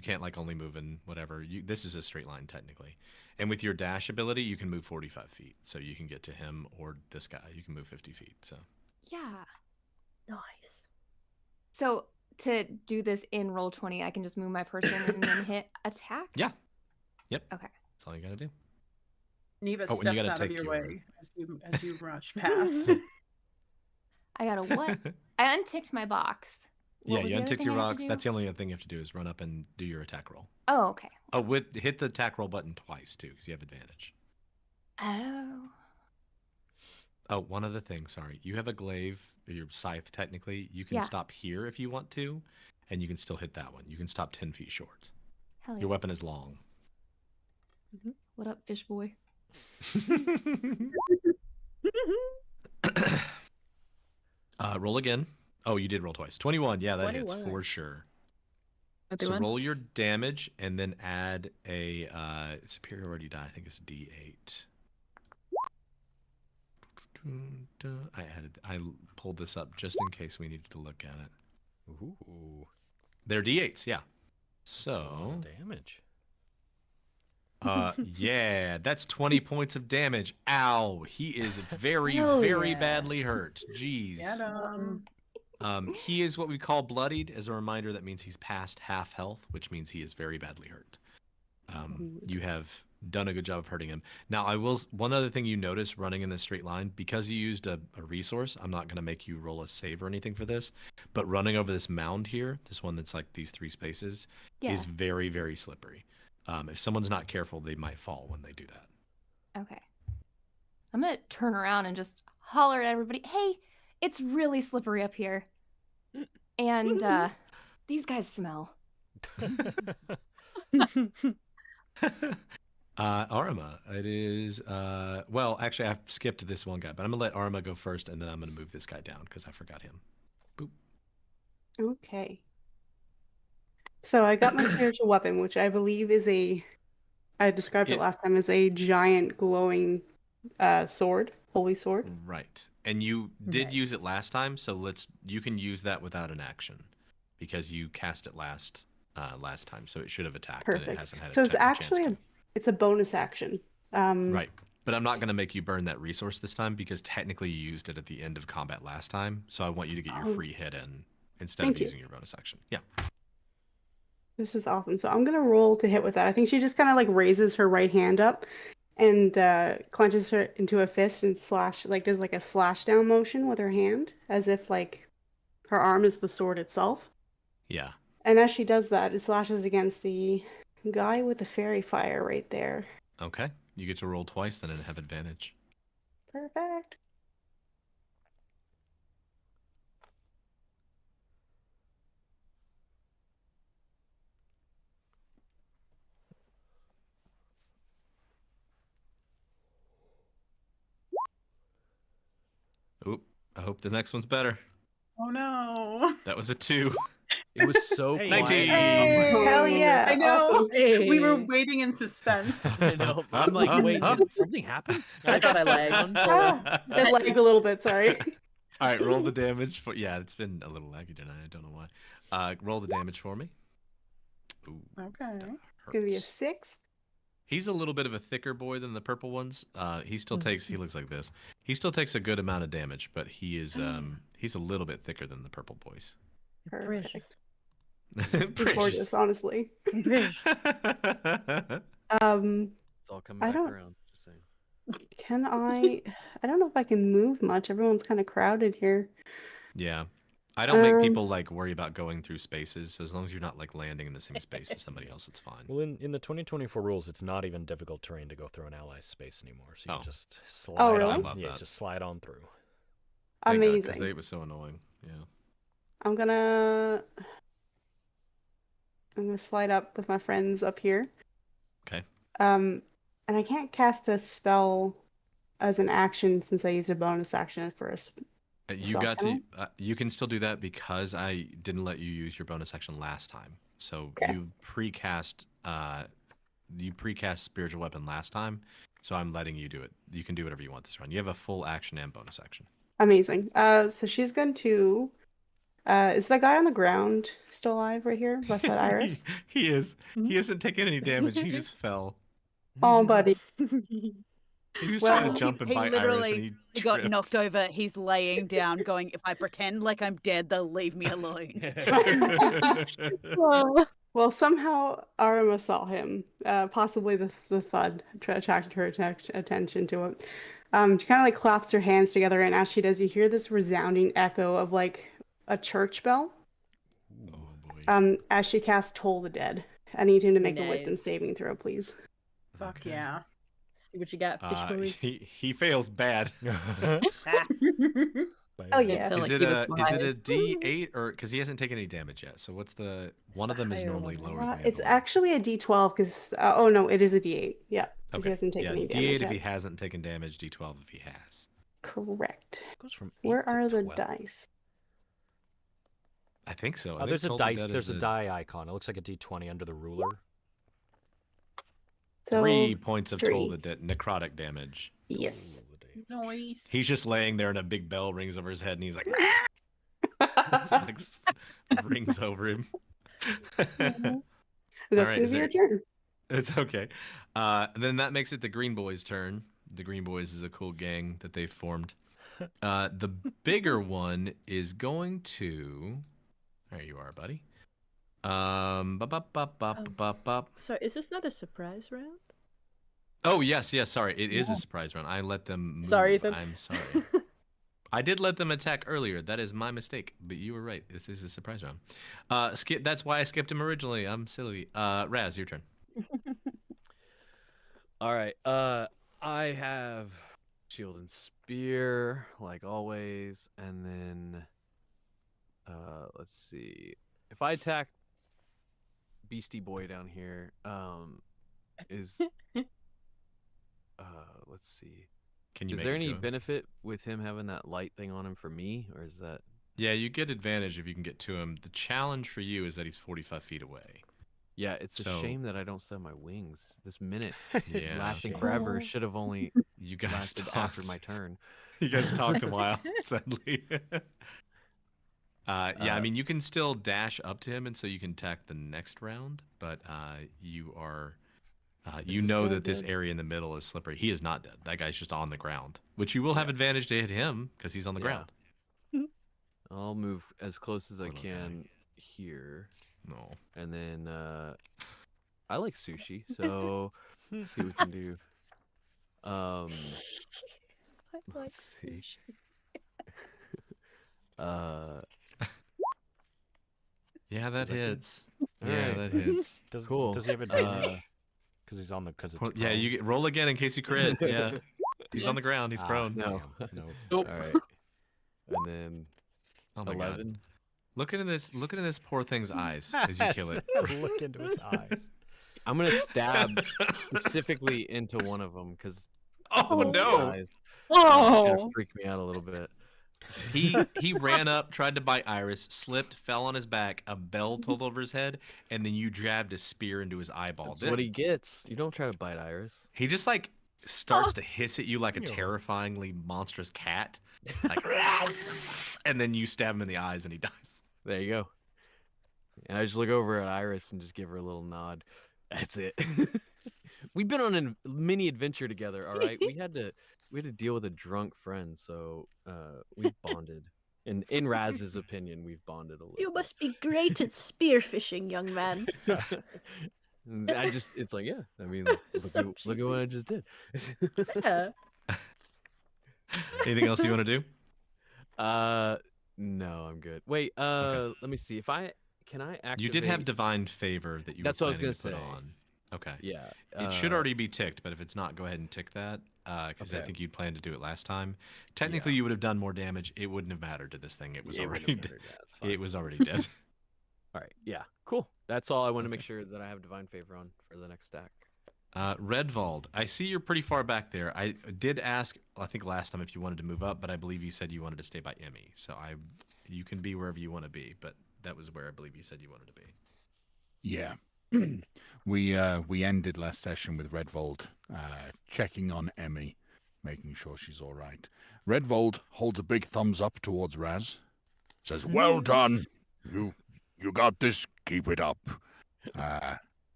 Speaker 1: can't like only move in whatever. This is a straight line technically. And with your dash ability, you can move 45 feet. So you can get to him or this guy. You can move 50 feet. So
Speaker 9: Yeah.
Speaker 5: Nice.
Speaker 9: So to do this in Roll20, I can just move my person and then hit attack?
Speaker 1: yeah. Yep.
Speaker 9: Okay.
Speaker 1: That's all you gotta do.
Speaker 6: Neva
Speaker 1: Oh, and you
Speaker 6: steps
Speaker 1: gotta
Speaker 6: out of
Speaker 1: take
Speaker 6: your
Speaker 1: your-
Speaker 6: way as you rush past.
Speaker 9: I got a what? I unticked my box. What
Speaker 1: Yeah,
Speaker 9: was
Speaker 1: you
Speaker 9: the other
Speaker 1: untick
Speaker 9: thing
Speaker 1: your
Speaker 9: I have to
Speaker 1: rocks.
Speaker 9: do?
Speaker 1: That's the only other thing you have to do is run up and do your attack roll.
Speaker 9: Oh, okay.
Speaker 1: Oh, hit the attack roll button twice too, because you have advantage.
Speaker 9: Oh.
Speaker 1: Oh, one other thing. Sorry, you have a glaive, your scythe. Technically, you can
Speaker 9: Yeah.
Speaker 1: stop here if you want to, and you can still hit that one. You can stop 10 feet short.
Speaker 9: Hell yeah.
Speaker 1: Your weapon is long.
Speaker 9: What up, fish boy?
Speaker 1: Roll again. Oh, you did roll twice. 21. Yeah, that hits
Speaker 5: 21.
Speaker 1: for sure.
Speaker 8: I'll do
Speaker 1: So
Speaker 8: one.
Speaker 1: roll your damage and then add a superiority die. I think it's D8. I pulled this up just in case we needed to look at it.
Speaker 2: Ooh.
Speaker 1: They're D8s, yeah.
Speaker 2: A lot
Speaker 1: So,
Speaker 2: of damage.
Speaker 1: yeah, that's 20 points of damage. Ow, he is very,
Speaker 5: Hell
Speaker 1: very
Speaker 5: yeah.
Speaker 1: badly hurt. Jeez.
Speaker 6: Get 'em.
Speaker 1: He is what we call bloodied. As a reminder, that means he's past half health, which means he is very badly hurt. You have done a good job of hurting him. Now, one other thing you notice running in this straight line, because you used a resource, I'm not going to make you roll a save or anything for this, but running over this mound here, this one that's like these 3 spaces,
Speaker 9: Yeah.
Speaker 1: is very, very slippery. If someone's not careful, they might fall when they do that.
Speaker 9: Okay. I'm gonna turn around and just holler at everybody, hey, it's really slippery up here. And these guys smell.
Speaker 1: Arma, it is well, actually I've skipped this one guy, but I'm gonna let Arma go first and then I'm gonna move this guy down because I forgot him. Boop.
Speaker 4: Okay. So I got my spiritual weapon, which I believe is I described it last time as a giant glowing sword, holy sword.
Speaker 1: Right. And you did
Speaker 5: Nice.
Speaker 1: use it last time, so you can use that without an action because you cast it last time, so it should have attacked and it
Speaker 4: Perfect.
Speaker 1: hasn't had
Speaker 4: So
Speaker 1: a
Speaker 4: it's
Speaker 1: chance
Speaker 4: actually
Speaker 1: to.
Speaker 4: it's a bonus action.
Speaker 1: Right. But I'm not going to make you burn that resource this time because technically you used it at the end of combat last time, so I want you to get your
Speaker 4: Oh.
Speaker 1: free hit in instead
Speaker 4: Thank
Speaker 1: of
Speaker 4: you.
Speaker 1: using your bonus action. Yeah.
Speaker 4: This is awesome. So I'm gonna roll to hit with that. I think she just kind of like raises her right hand up and clenches her into a fist and does like a slash down motion with her hand as if like her arm is the sword itself.
Speaker 1: Yeah.
Speaker 4: And as she does that, it slashes against the guy with the fairy fire right there.
Speaker 1: Okay. You get to roll twice then and have advantage.
Speaker 4: Perfect.
Speaker 1: Oop. I hope the next one's better.
Speaker 6: Oh no.
Speaker 1: That was a 2.
Speaker 10: It was so
Speaker 2: Hey.
Speaker 10: quiet.
Speaker 1: 19.
Speaker 4: Hell yeah.
Speaker 6: I know.
Speaker 4: Awesome.
Speaker 6: We were
Speaker 5: Hey.
Speaker 6: waiting in suspense.
Speaker 10: I know. I'm like, wait, did something happen?
Speaker 5: I thought I lagged.
Speaker 4: It lagged a little bit, sorry.
Speaker 1: All right, roll the damage for. Yeah, it's been a little laggy tonight. I don't know why. Roll the damage for me. Ooh,
Speaker 6: Okay.
Speaker 1: that
Speaker 4: It's gonna be a
Speaker 1: hurts.
Speaker 4: 6.
Speaker 1: He's a little bit of a thicker boy than the purple ones. He still takes. He looks like this. He still takes a good amount of damage, but he is. He's a little bit thicker than the purple boys.
Speaker 4: Perfect.
Speaker 5: Precious.
Speaker 4: He's gorgeous, honestly.
Speaker 10: It's all coming
Speaker 4: I
Speaker 10: back
Speaker 4: don't-
Speaker 10: around. Just saying.
Speaker 4: Can I don't know if I can move much. Everyone's kind of crowded here.
Speaker 1: Yeah. I don't make
Speaker 4: Um,
Speaker 1: people like worry about going through spaces. So as long as you're not like landing in the same space as somebody else, it's fine.
Speaker 2: Well, in the 2024 rules, it's not even difficult terrain to go through an ally's space anymore. So you
Speaker 1: Oh.
Speaker 2: just slide
Speaker 4: Oh, really?
Speaker 2: on.
Speaker 1: Love
Speaker 2: Yeah,
Speaker 1: that.
Speaker 2: just slide on through.
Speaker 1: Thank God, 'cause
Speaker 4: Amazing.
Speaker 1: they was so annoying. Yeah.
Speaker 4: I'm gonna slide up with my friends up here.
Speaker 1: Okay.
Speaker 4: And I can't cast a spell as an action since I used a bonus action for a
Speaker 1: You
Speaker 4: spell
Speaker 1: got to.
Speaker 4: channel?
Speaker 1: You can still do that because I didn't let you use your bonus action last time. So
Speaker 4: Okay.
Speaker 1: you precast. You precast spiritual weapon last time. So I'm letting you do it. You can do whatever you want this run. You have a full action and bonus action.
Speaker 4: Amazing. So she's going to. Is that guy on the ground still alive right here beside Iris?
Speaker 1: he is. He isn't taking any damage. He just fell.
Speaker 4: Oh, buddy.
Speaker 1: He was
Speaker 4: Well,
Speaker 1: trying to jump and bite Iris, and
Speaker 3: he got
Speaker 1: tripped.
Speaker 3: knocked over. He's laying down, going, "If I pretend like I'm dead, they'll leave me alone."
Speaker 4: Well, somehow Arima saw him. Possibly the thud attracted her attention to it. She kind of like claps her hands together, and as she does, you hear this resounding echo of like a church bell.
Speaker 1: Oh boy.
Speaker 4: As she casts Toll the Dead. I need him to make a wisdom
Speaker 5: Nice.
Speaker 4: saving throw, please.
Speaker 6: Fuck
Speaker 1: Okay.
Speaker 6: yeah.
Speaker 5: See what you got, fish boy.
Speaker 1: He fails bad.
Speaker 4: Oh yeah.
Speaker 5: Feel
Speaker 1: Is
Speaker 5: like
Speaker 1: it
Speaker 5: he was
Speaker 1: a
Speaker 5: biased.
Speaker 1: D8 or because he hasn't taken any damage yet? So what's the one of them is
Speaker 5: higher
Speaker 1: normally
Speaker 5: one.
Speaker 1: lower than the
Speaker 4: It's
Speaker 1: other one.
Speaker 4: actually a D12 because oh no, it is a D8. Yeah, because he
Speaker 1: Okay.
Speaker 4: hasn't taken
Speaker 1: Yeah,
Speaker 4: any
Speaker 1: D8
Speaker 4: damage
Speaker 1: if
Speaker 4: yet.
Speaker 1: he hasn't taken damage, D12 if he has.
Speaker 4: Correct.
Speaker 2: Goes from 8
Speaker 4: Where
Speaker 2: to
Speaker 4: are the
Speaker 2: 12.
Speaker 4: dice?
Speaker 1: I think so. I
Speaker 2: Oh,
Speaker 1: think
Speaker 2: there's a
Speaker 1: Toll the
Speaker 2: dice.
Speaker 1: Dead
Speaker 2: There's
Speaker 1: is
Speaker 2: a die icon. It looks like a D20 under the ruler.
Speaker 4: So
Speaker 1: 3 points of Toll
Speaker 4: 3.
Speaker 1: the Dead necrotic damage.
Speaker 4: Yes.
Speaker 2: Toll the Dead.
Speaker 6: Nice.
Speaker 1: He's just laying there and a big bell rings over his head and he's like, so, like rings over him.
Speaker 4: That's
Speaker 1: All
Speaker 4: gonna
Speaker 1: right, is
Speaker 4: be your
Speaker 1: there-
Speaker 4: turn.
Speaker 1: It's okay. Then that makes it the Green Boys' turn. The Green Boys is a cool gang that they've formed. The bigger one is going to. There you are, buddy. Bop, bop, bop, bop, bop, bop.
Speaker 5: So is this not a surprise round?
Speaker 1: Oh yes, yes. Sorry, it is a surprise round. I let them move.
Speaker 5: Sorry, Ethan.
Speaker 1: I'm sorry. I did let them attack earlier. That is my mistake. But you were right. This is a surprise round. Skip. That's why I skipped him originally. I'm silly. Raz, your turn.
Speaker 10: All right. I have shield and spear like always, and then let's see. If I attack Beastie Boy down here, is let's see.
Speaker 1: Can you
Speaker 10: Is
Speaker 1: make
Speaker 10: there
Speaker 1: it to
Speaker 10: any
Speaker 1: him?
Speaker 10: benefit with him having that light thing on him for me, or is that?
Speaker 1: Yeah, you get advantage if you can get to him. The challenge for you is that he's 45 feet away.
Speaker 10: Yeah, it's
Speaker 1: So-
Speaker 10: a shame that I don't still have my wings. This minute
Speaker 1: Yeah,
Speaker 10: is lasting
Speaker 2: shame.
Speaker 10: forever. Should have only
Speaker 1: You guys
Speaker 10: lasted
Speaker 1: talked.
Speaker 10: after my turn.
Speaker 1: You guys talked a while, sadly. Yeah, I mean, you can still dash up to him, and so you can attack the next round. But you are, you
Speaker 4: is
Speaker 1: know
Speaker 4: not
Speaker 1: that this
Speaker 4: dead.
Speaker 1: area in the middle is slippery. He is not dead. That guy's just on the ground, which you will have advantage to hit him because he's on the
Speaker 10: Yeah.
Speaker 1: ground.
Speaker 10: I'll move as close as I
Speaker 1: Little guy.
Speaker 10: can here,
Speaker 1: No.
Speaker 10: and then I like sushi, so let's see what we can do. Let's see.
Speaker 1: Yeah, that
Speaker 10: Is that good?
Speaker 1: hits.
Speaker 10: All
Speaker 1: Yeah,
Speaker 10: right.
Speaker 1: that hits.
Speaker 10: Cool.
Speaker 2: Does he have advantage? Because he's on the because it's
Speaker 1: Well, yeah,
Speaker 2: prone?
Speaker 1: you roll again in case you crit. Yeah, he's on the ground. He's prone.
Speaker 10: No.
Speaker 2: Damn, no.
Speaker 10: All right. And then
Speaker 1: Oh my god.
Speaker 10: 11.
Speaker 1: Look into this poor thing's eyes as you kill it.
Speaker 2: Look into its eyes.
Speaker 10: I'm gonna stab specifically into one of them because
Speaker 1: Oh no!
Speaker 10: kind
Speaker 8: Oh.
Speaker 10: of freaked me out a little bit.
Speaker 1: He ran up, tried to bite Iris, slipped, fell on his back, a bell tolled over his head, and then you jabbed a spear into his eyeball.
Speaker 10: That's what he gets. You don't try to bite Iris.
Speaker 1: He just like starts to hiss at you like a terrifyingly monstrous cat, like, and then you stab him in the eyes and he dies.
Speaker 10: There you go. And I just look over at Iris and just give her a little nod. That's it. We've been on a mini adventure together. All right, we had to deal with a drunk friend, so we bonded. In Raz's opinion, we've bonded a little.
Speaker 5: You must be great at spearfishing, young man.
Speaker 10: And it's like, yeah. I mean,
Speaker 5: So
Speaker 10: look at what I just did.
Speaker 5: Yeah.
Speaker 1: Anything else you want to do?
Speaker 10: No, I'm good. Wait, let me see. Can I activate?
Speaker 1: You did have divine favor that you
Speaker 10: That's
Speaker 1: were
Speaker 10: what I was
Speaker 1: planning to
Speaker 10: gonna
Speaker 1: put on. Okay.
Speaker 10: Yeah.
Speaker 1: It should already be ticked, but if it's not, go ahead and tick that, because I
Speaker 10: Okay.
Speaker 1: think you planned to do it last time. Technically, you would have done more damage. It wouldn't have mattered to this thing. It was already dead. It was already dead.
Speaker 10: All right. Yeah. Cool. That's all I want to make sure that I have divine favor on for the next stack.
Speaker 1: Redvald, I see you're pretty far back there. I did ask, I think last time, if you wanted to move up, but I believe you said you wanted to stay by Emmy. So you can be wherever you want to be, but that was where I believe you said you wanted to be.
Speaker 7: Yeah. We ended last session with Redvold checking on Emmy, making sure she's all right. Redvold holds a big thumbs up towards Raz, says, "Well done. You got this. Keep it up."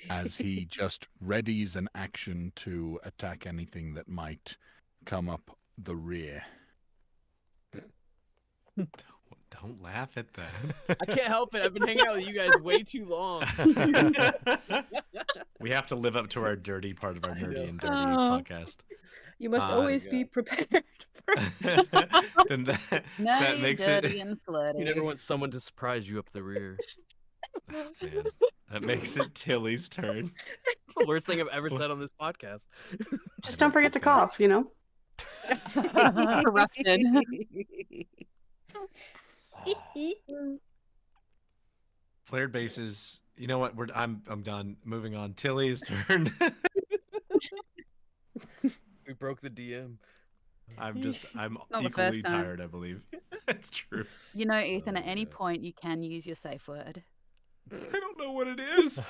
Speaker 7: As he just readies an action to attack anything that might come up the rear.
Speaker 1: Don't laugh at that.
Speaker 10: I can't help it. I've been hanging out with you guys way too long.
Speaker 1: We have to live up to our dirty part of our nerdy and dirty
Speaker 8: Oh.
Speaker 1: podcast.
Speaker 5: You must always be prepared.
Speaker 1: Then that
Speaker 3: Nay,
Speaker 1: makes
Speaker 3: dirty
Speaker 1: it.
Speaker 3: and flirty.
Speaker 10: You never want someone to surprise you up the rear.
Speaker 1: Oh, man. That makes it Tilly's turn.
Speaker 10: It's the worst thing I've ever said on this podcast.
Speaker 4: Just don't forget to cough, you know?
Speaker 8: Corrupted.
Speaker 1: Flared bases. You know what? I'm done. Moving on. Tilly's turn.
Speaker 10: We broke the DM.
Speaker 1: I'm
Speaker 3: Not the
Speaker 1: equally
Speaker 3: first time.
Speaker 1: tired, I believe. That's true.
Speaker 3: You know, Ethan, at any
Speaker 10: God.
Speaker 3: point you can use your safe word.
Speaker 1: I don't know what it is.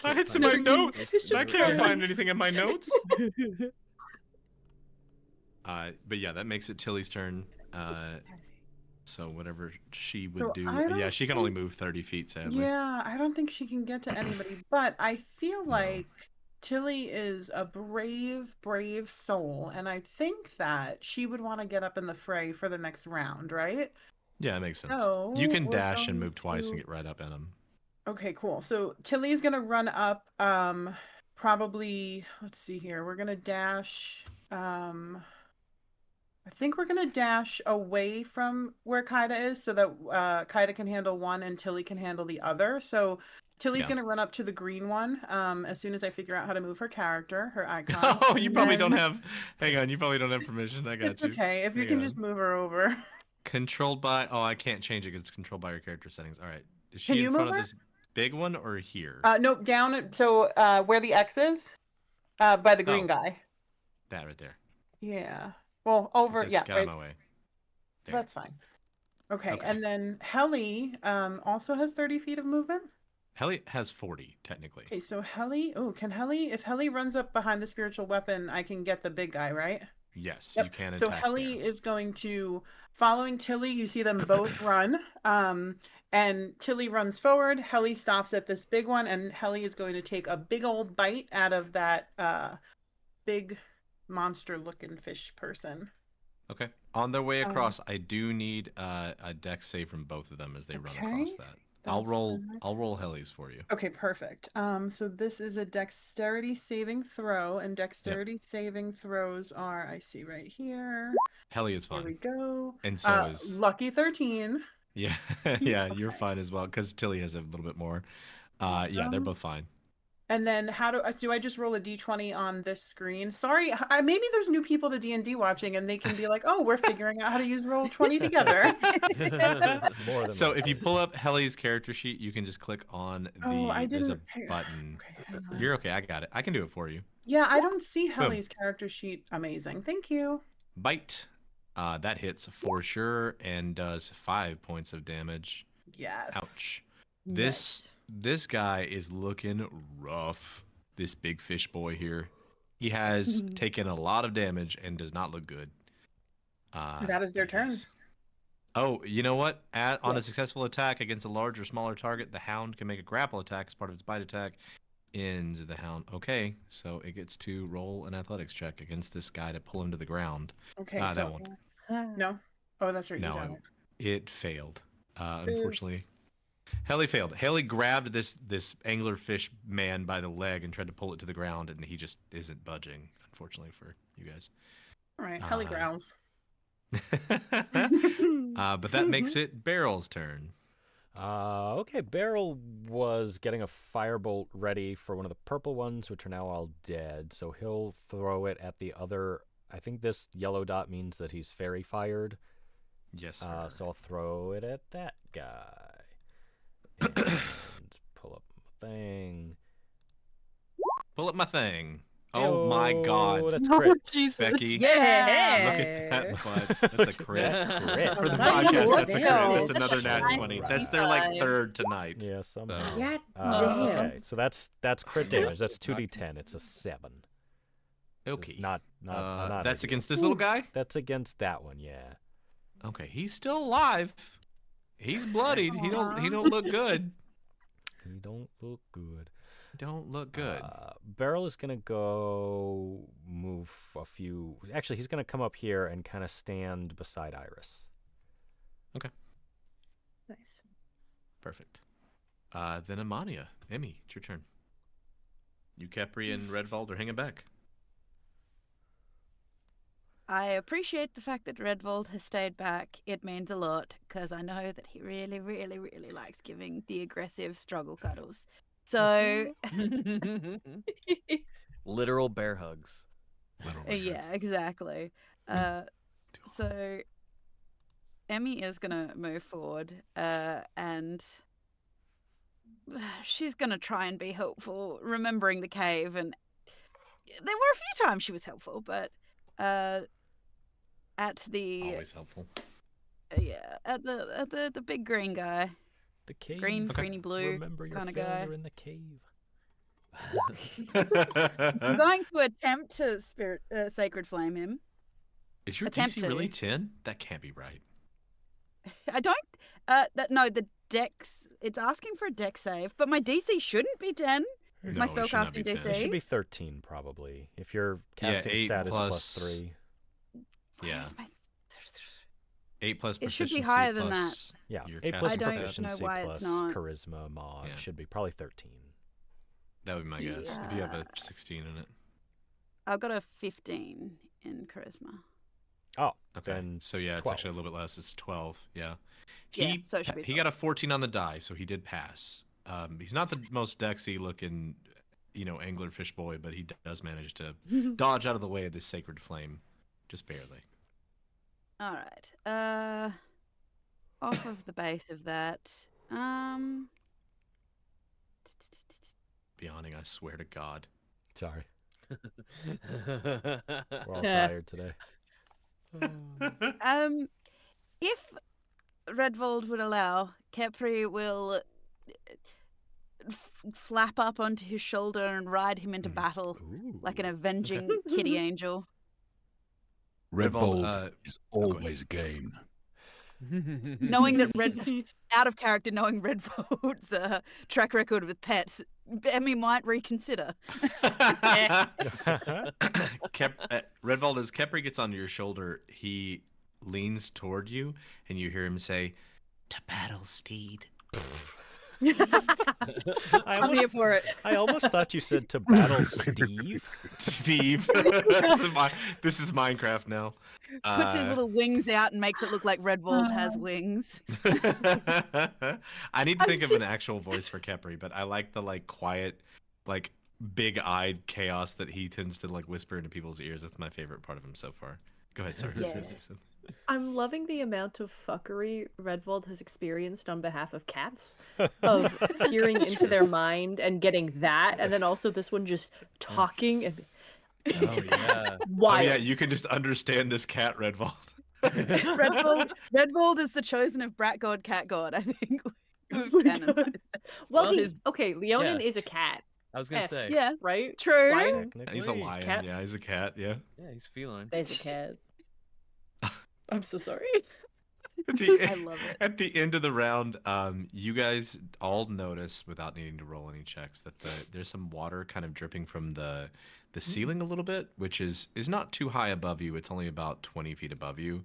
Speaker 1: It's in
Speaker 5: No,
Speaker 1: my
Speaker 5: it's
Speaker 1: notes.
Speaker 5: just
Speaker 1: I can't
Speaker 5: crying.
Speaker 1: find anything in my notes. But yeah, that makes it Tilly's turn. So whatever she would
Speaker 6: So
Speaker 1: do.
Speaker 6: I don't
Speaker 1: Yeah, she can only
Speaker 6: think-
Speaker 1: move 30 feet, sadly.
Speaker 6: Yeah, I don't think she can get to anybody, but I feel like Tilly is a brave, brave soul, and I think that she would want to get up in the fray for the next round, right?
Speaker 1: Yeah, that makes sense.
Speaker 6: So,
Speaker 1: You can
Speaker 6: we're
Speaker 1: dash and
Speaker 6: going
Speaker 1: move twice and
Speaker 6: to-
Speaker 1: get right up in them.
Speaker 6: Okay, cool. So Tilly is gonna run up, probably, let's see here. We're gonna dash, I think we're gonna dash away from where Kaida is so that Kaida can handle one and Tilly can handle the other. So Tilly's
Speaker 1: Yeah.
Speaker 6: gonna run up to the green one as soon as I figure out how to move her character, her icon.
Speaker 1: Oh, you
Speaker 6: and
Speaker 1: probably
Speaker 6: then-
Speaker 1: don't have. Hang on, you probably don't have permission. I got
Speaker 6: It's
Speaker 1: you.
Speaker 6: okay if you
Speaker 1: Hang
Speaker 6: can
Speaker 1: on.
Speaker 6: just move her over.
Speaker 1: Controlled by. Oh, I can't change it because it's controlled by your character settings. All right. Is
Speaker 6: Can
Speaker 1: she
Speaker 6: you
Speaker 1: in front
Speaker 6: move
Speaker 1: of
Speaker 6: her?
Speaker 1: this big one or here?
Speaker 6: Nope, down. So where the X is, by the green
Speaker 1: Oh.
Speaker 6: guy.
Speaker 1: That right there.
Speaker 6: Yeah. Well, over.
Speaker 1: Just
Speaker 6: Yeah.
Speaker 1: Get
Speaker 6: Right.
Speaker 1: out of my way. There.
Speaker 6: That's fine. Okay,
Speaker 1: Okay.
Speaker 6: and then Helly also has 30 feet of movement.
Speaker 1: Helly has 40 technically.
Speaker 6: Okay, so Helly. Oh, can Helly? If Helly runs up behind the spiritual weapon, I can get the big guy, right?
Speaker 1: Yes,
Speaker 6: Yep.
Speaker 1: you can attack.
Speaker 6: So Helly is going to, following Tilly, you see them both run. And Tilly runs forward. Helly stops at this big one, and Helly is going to take a big old bite out of that big monster-looking fish person.
Speaker 1: Okay. On their way
Speaker 6: Um,
Speaker 1: across, I do need a dex save from both of them as they run across
Speaker 6: Okay,
Speaker 1: that. I'll
Speaker 6: that's
Speaker 1: roll.
Speaker 6: fine.
Speaker 1: I'll roll Helly's for you.
Speaker 6: Okay, perfect. So this is a dexterity saving throw, and dexterity saving throws are, I see right here.
Speaker 1: Helly is
Speaker 6: Here we
Speaker 1: fine,
Speaker 6: go.
Speaker 1: and so is.
Speaker 6: Lucky 13.
Speaker 1: Yeah, yeah, you're fine as well because Tilly has a little bit more. Yeah, they're
Speaker 6: Awesome.
Speaker 1: both fine.
Speaker 6: And then how do I just roll a d20 on this screen? Sorry, maybe there's new people to D&D watching and they can be like, "Oh, we're figuring out how to use Roll20 together."
Speaker 2: More than
Speaker 1: So if you
Speaker 2: likely.
Speaker 1: pull up Helly's character sheet, you can just click on
Speaker 6: Oh, I
Speaker 1: there's a
Speaker 6: didn't pay-
Speaker 1: button.
Speaker 6: Okay, hang on.
Speaker 1: You're okay, I got it. I can do it for you.
Speaker 6: Yeah, I don't see
Speaker 1: Boom.
Speaker 6: Helly's character sheet. Amazing. Thank you.
Speaker 1: Bite. That hits for sure and does 5 points of damage.
Speaker 6: Yes.
Speaker 1: Ouch.
Speaker 6: Nice.
Speaker 1: This guy is looking rough. This big fish boy here. He has taken a lot of damage and does not look good.
Speaker 6: That is their turn.
Speaker 1: Oh, you know what? On a
Speaker 6: Yes.
Speaker 1: successful attack against a large or smaller target, the hound can make a grapple attack as part of its bite attack. Ends the hound. Okay, so it gets to roll an athletics check against this guy to pull him to the ground.
Speaker 6: Okay,
Speaker 1: that
Speaker 6: so
Speaker 1: one.
Speaker 6: no. Oh, that's right. You
Speaker 1: No,
Speaker 6: got it.
Speaker 1: it failed. Unfortunately. Helly failed. Helly grabbed this anglerfish man by the leg and tried to pull it to the ground, and he just isn't budging, unfortunately for you guys.
Speaker 6: All right, Helly growls.
Speaker 1: But that makes it Barrel's turn.
Speaker 2: Okay, Beryl was getting a firebolt ready for one of the purple ones, which are now all dead. So he'll throw it at the other. I think this yellow dot means that he's fairy fired.
Speaker 1: Yes, sir.
Speaker 2: So I'll throw it at that guy. And pull up my thing.
Speaker 1: Pull up my thing. Oh my God.
Speaker 2: That's crit.
Speaker 3: Jesus.
Speaker 1: Becky.
Speaker 3: Yeah.
Speaker 1: Look at that butt. That's a crit.
Speaker 2: Crit.
Speaker 1: For the
Speaker 3: Nice.
Speaker 1: podcast, that's a crit.
Speaker 3: Let's
Speaker 1: That's another nat
Speaker 3: go.
Speaker 1: 20.
Speaker 2: Nice.
Speaker 1: That's their like third tonight.
Speaker 2: Yeah, somehow.
Speaker 1: So.
Speaker 5: Yeah.
Speaker 2: Okay, so that's crit damage. That's 2d10. It's a 7. So
Speaker 1: Okay.
Speaker 2: it's not
Speaker 1: that's
Speaker 2: ideal.
Speaker 1: against this little guy?
Speaker 2: That's against that one, yeah.
Speaker 1: Okay, he's still alive. He's bloodied. He don't look good.
Speaker 2: He don't look good.
Speaker 1: Don't look good.
Speaker 2: Beryl is gonna go move a few. Actually, he's gonna come up here and kind of stand beside Iris.
Speaker 1: Okay.
Speaker 5: Nice.
Speaker 1: Perfect. Then Amania. Emmy, it's your turn. You, Capri, and Redvald are hanging back.
Speaker 3: I appreciate the fact that Redvold has stayed back. It means a lot because I know that he really, really, really likes giving the aggressive struggle cuddles. So,
Speaker 10: Literal bear hugs.
Speaker 3: yeah, exactly. So, Emmy is going to move forward and she's going to try and be helpful, remembering the cave. And there were a few times she was helpful, but at the
Speaker 1: Always helpful.
Speaker 3: at the big green guy,
Speaker 2: The cave.
Speaker 3: green, greeny blue
Speaker 2: Remember your
Speaker 3: kind of
Speaker 2: failure
Speaker 3: guy.
Speaker 2: in the cave.
Speaker 3: I'm going to attempt to sacred flame him.
Speaker 1: Is your
Speaker 3: Attempt
Speaker 1: DC
Speaker 3: to.
Speaker 1: really 10? That can't be right.
Speaker 3: I don't. No, the dex. It's asking for a dex save, but my DC shouldn't be 10.
Speaker 1: No,
Speaker 3: My
Speaker 1: it should not
Speaker 3: spellcasting
Speaker 1: be 10.
Speaker 3: DC.
Speaker 2: It should be 13 probably. If your
Speaker 1: Yeah,
Speaker 2: casting
Speaker 1: 8
Speaker 2: stat is plus
Speaker 1: plus-
Speaker 2: 3.
Speaker 1: Yeah.
Speaker 3: Where's my-
Speaker 1: 8 plus
Speaker 3: It should be
Speaker 1: proficiency
Speaker 3: higher than
Speaker 1: plus
Speaker 2: Yeah,
Speaker 1: your
Speaker 2: 8 plus
Speaker 3: I don't know
Speaker 2: proficiency
Speaker 3: why
Speaker 2: plus
Speaker 3: it's not.
Speaker 2: charisma mod
Speaker 1: Yeah.
Speaker 2: should be probably 13.
Speaker 1: That would be my guess. If you have a
Speaker 3: Yeah.
Speaker 1: 16 in it.
Speaker 3: I've got a 15 in charisma.
Speaker 2: Oh,
Speaker 1: Okay.
Speaker 2: then
Speaker 1: So yeah, it's
Speaker 2: 12.
Speaker 1: actually a little bit less. It's 12. Yeah.
Speaker 3: Yeah, so it should be
Speaker 1: he got a 14 on the die, so he did pass. He's not the most dexy looking, anglerfish boy, but he does manage to dodge out of the way of this sacred flame, just barely.
Speaker 3: All right. Off of the base of that.
Speaker 1: Beyonding, I swear to God.
Speaker 2: Sorry. We're all tired today.
Speaker 3: If Redvold would allow, Capri will flap up onto his shoulder and ride him into battle like an avenging kitty angel.
Speaker 7: Redvold is
Speaker 1: go ahead.
Speaker 7: always game.
Speaker 3: Knowing that out of character, knowing Redvold's track record with pets, Emmy might reconsider.
Speaker 1: Redvald, as Kepri gets onto your shoulder, he leans toward you, and you hear him say, "To battle, steed."
Speaker 3: I'm here for it.
Speaker 2: I almost thought you said to battle Steve.
Speaker 1: Steve. This is Minecraft now.
Speaker 3: Puts his little wings out and makes it look like Redwald has wings.
Speaker 1: I need to think of an actual voice for Kepri, but I like the quiet, big-eyed chaos that he tends to whisper into people's ears. That's my favorite part of him so far. Go ahead, sorry.
Speaker 3: Yes.
Speaker 5: I'm loving the amount of fuckery Redwald has experienced on behalf of cats, of peering into their mind and getting that, and then also this one just talking and.
Speaker 10: Oh yeah.
Speaker 5: Wild.
Speaker 1: Oh yeah, you can just understand this cat, Redwald.
Speaker 3: Redwald is the chosen of Brat God, Cat God, I think.
Speaker 5: Well, Leonin is a cat.
Speaker 10: I was gonna say.
Speaker 3: Yeah,
Speaker 5: right?
Speaker 3: True.
Speaker 5: Lion?
Speaker 1: He's a lion.
Speaker 5: Cat?
Speaker 1: Yeah, he's a cat. Yeah.
Speaker 10: Yeah, he's feline.
Speaker 5: He's a cat. I'm so sorry.
Speaker 3: I love it.
Speaker 1: At the end of the round, you guys all notice, without needing to roll any checks, that there's some water kind of dripping from the ceiling a little bit, which is not too high above you. It's only about 20 feet above you.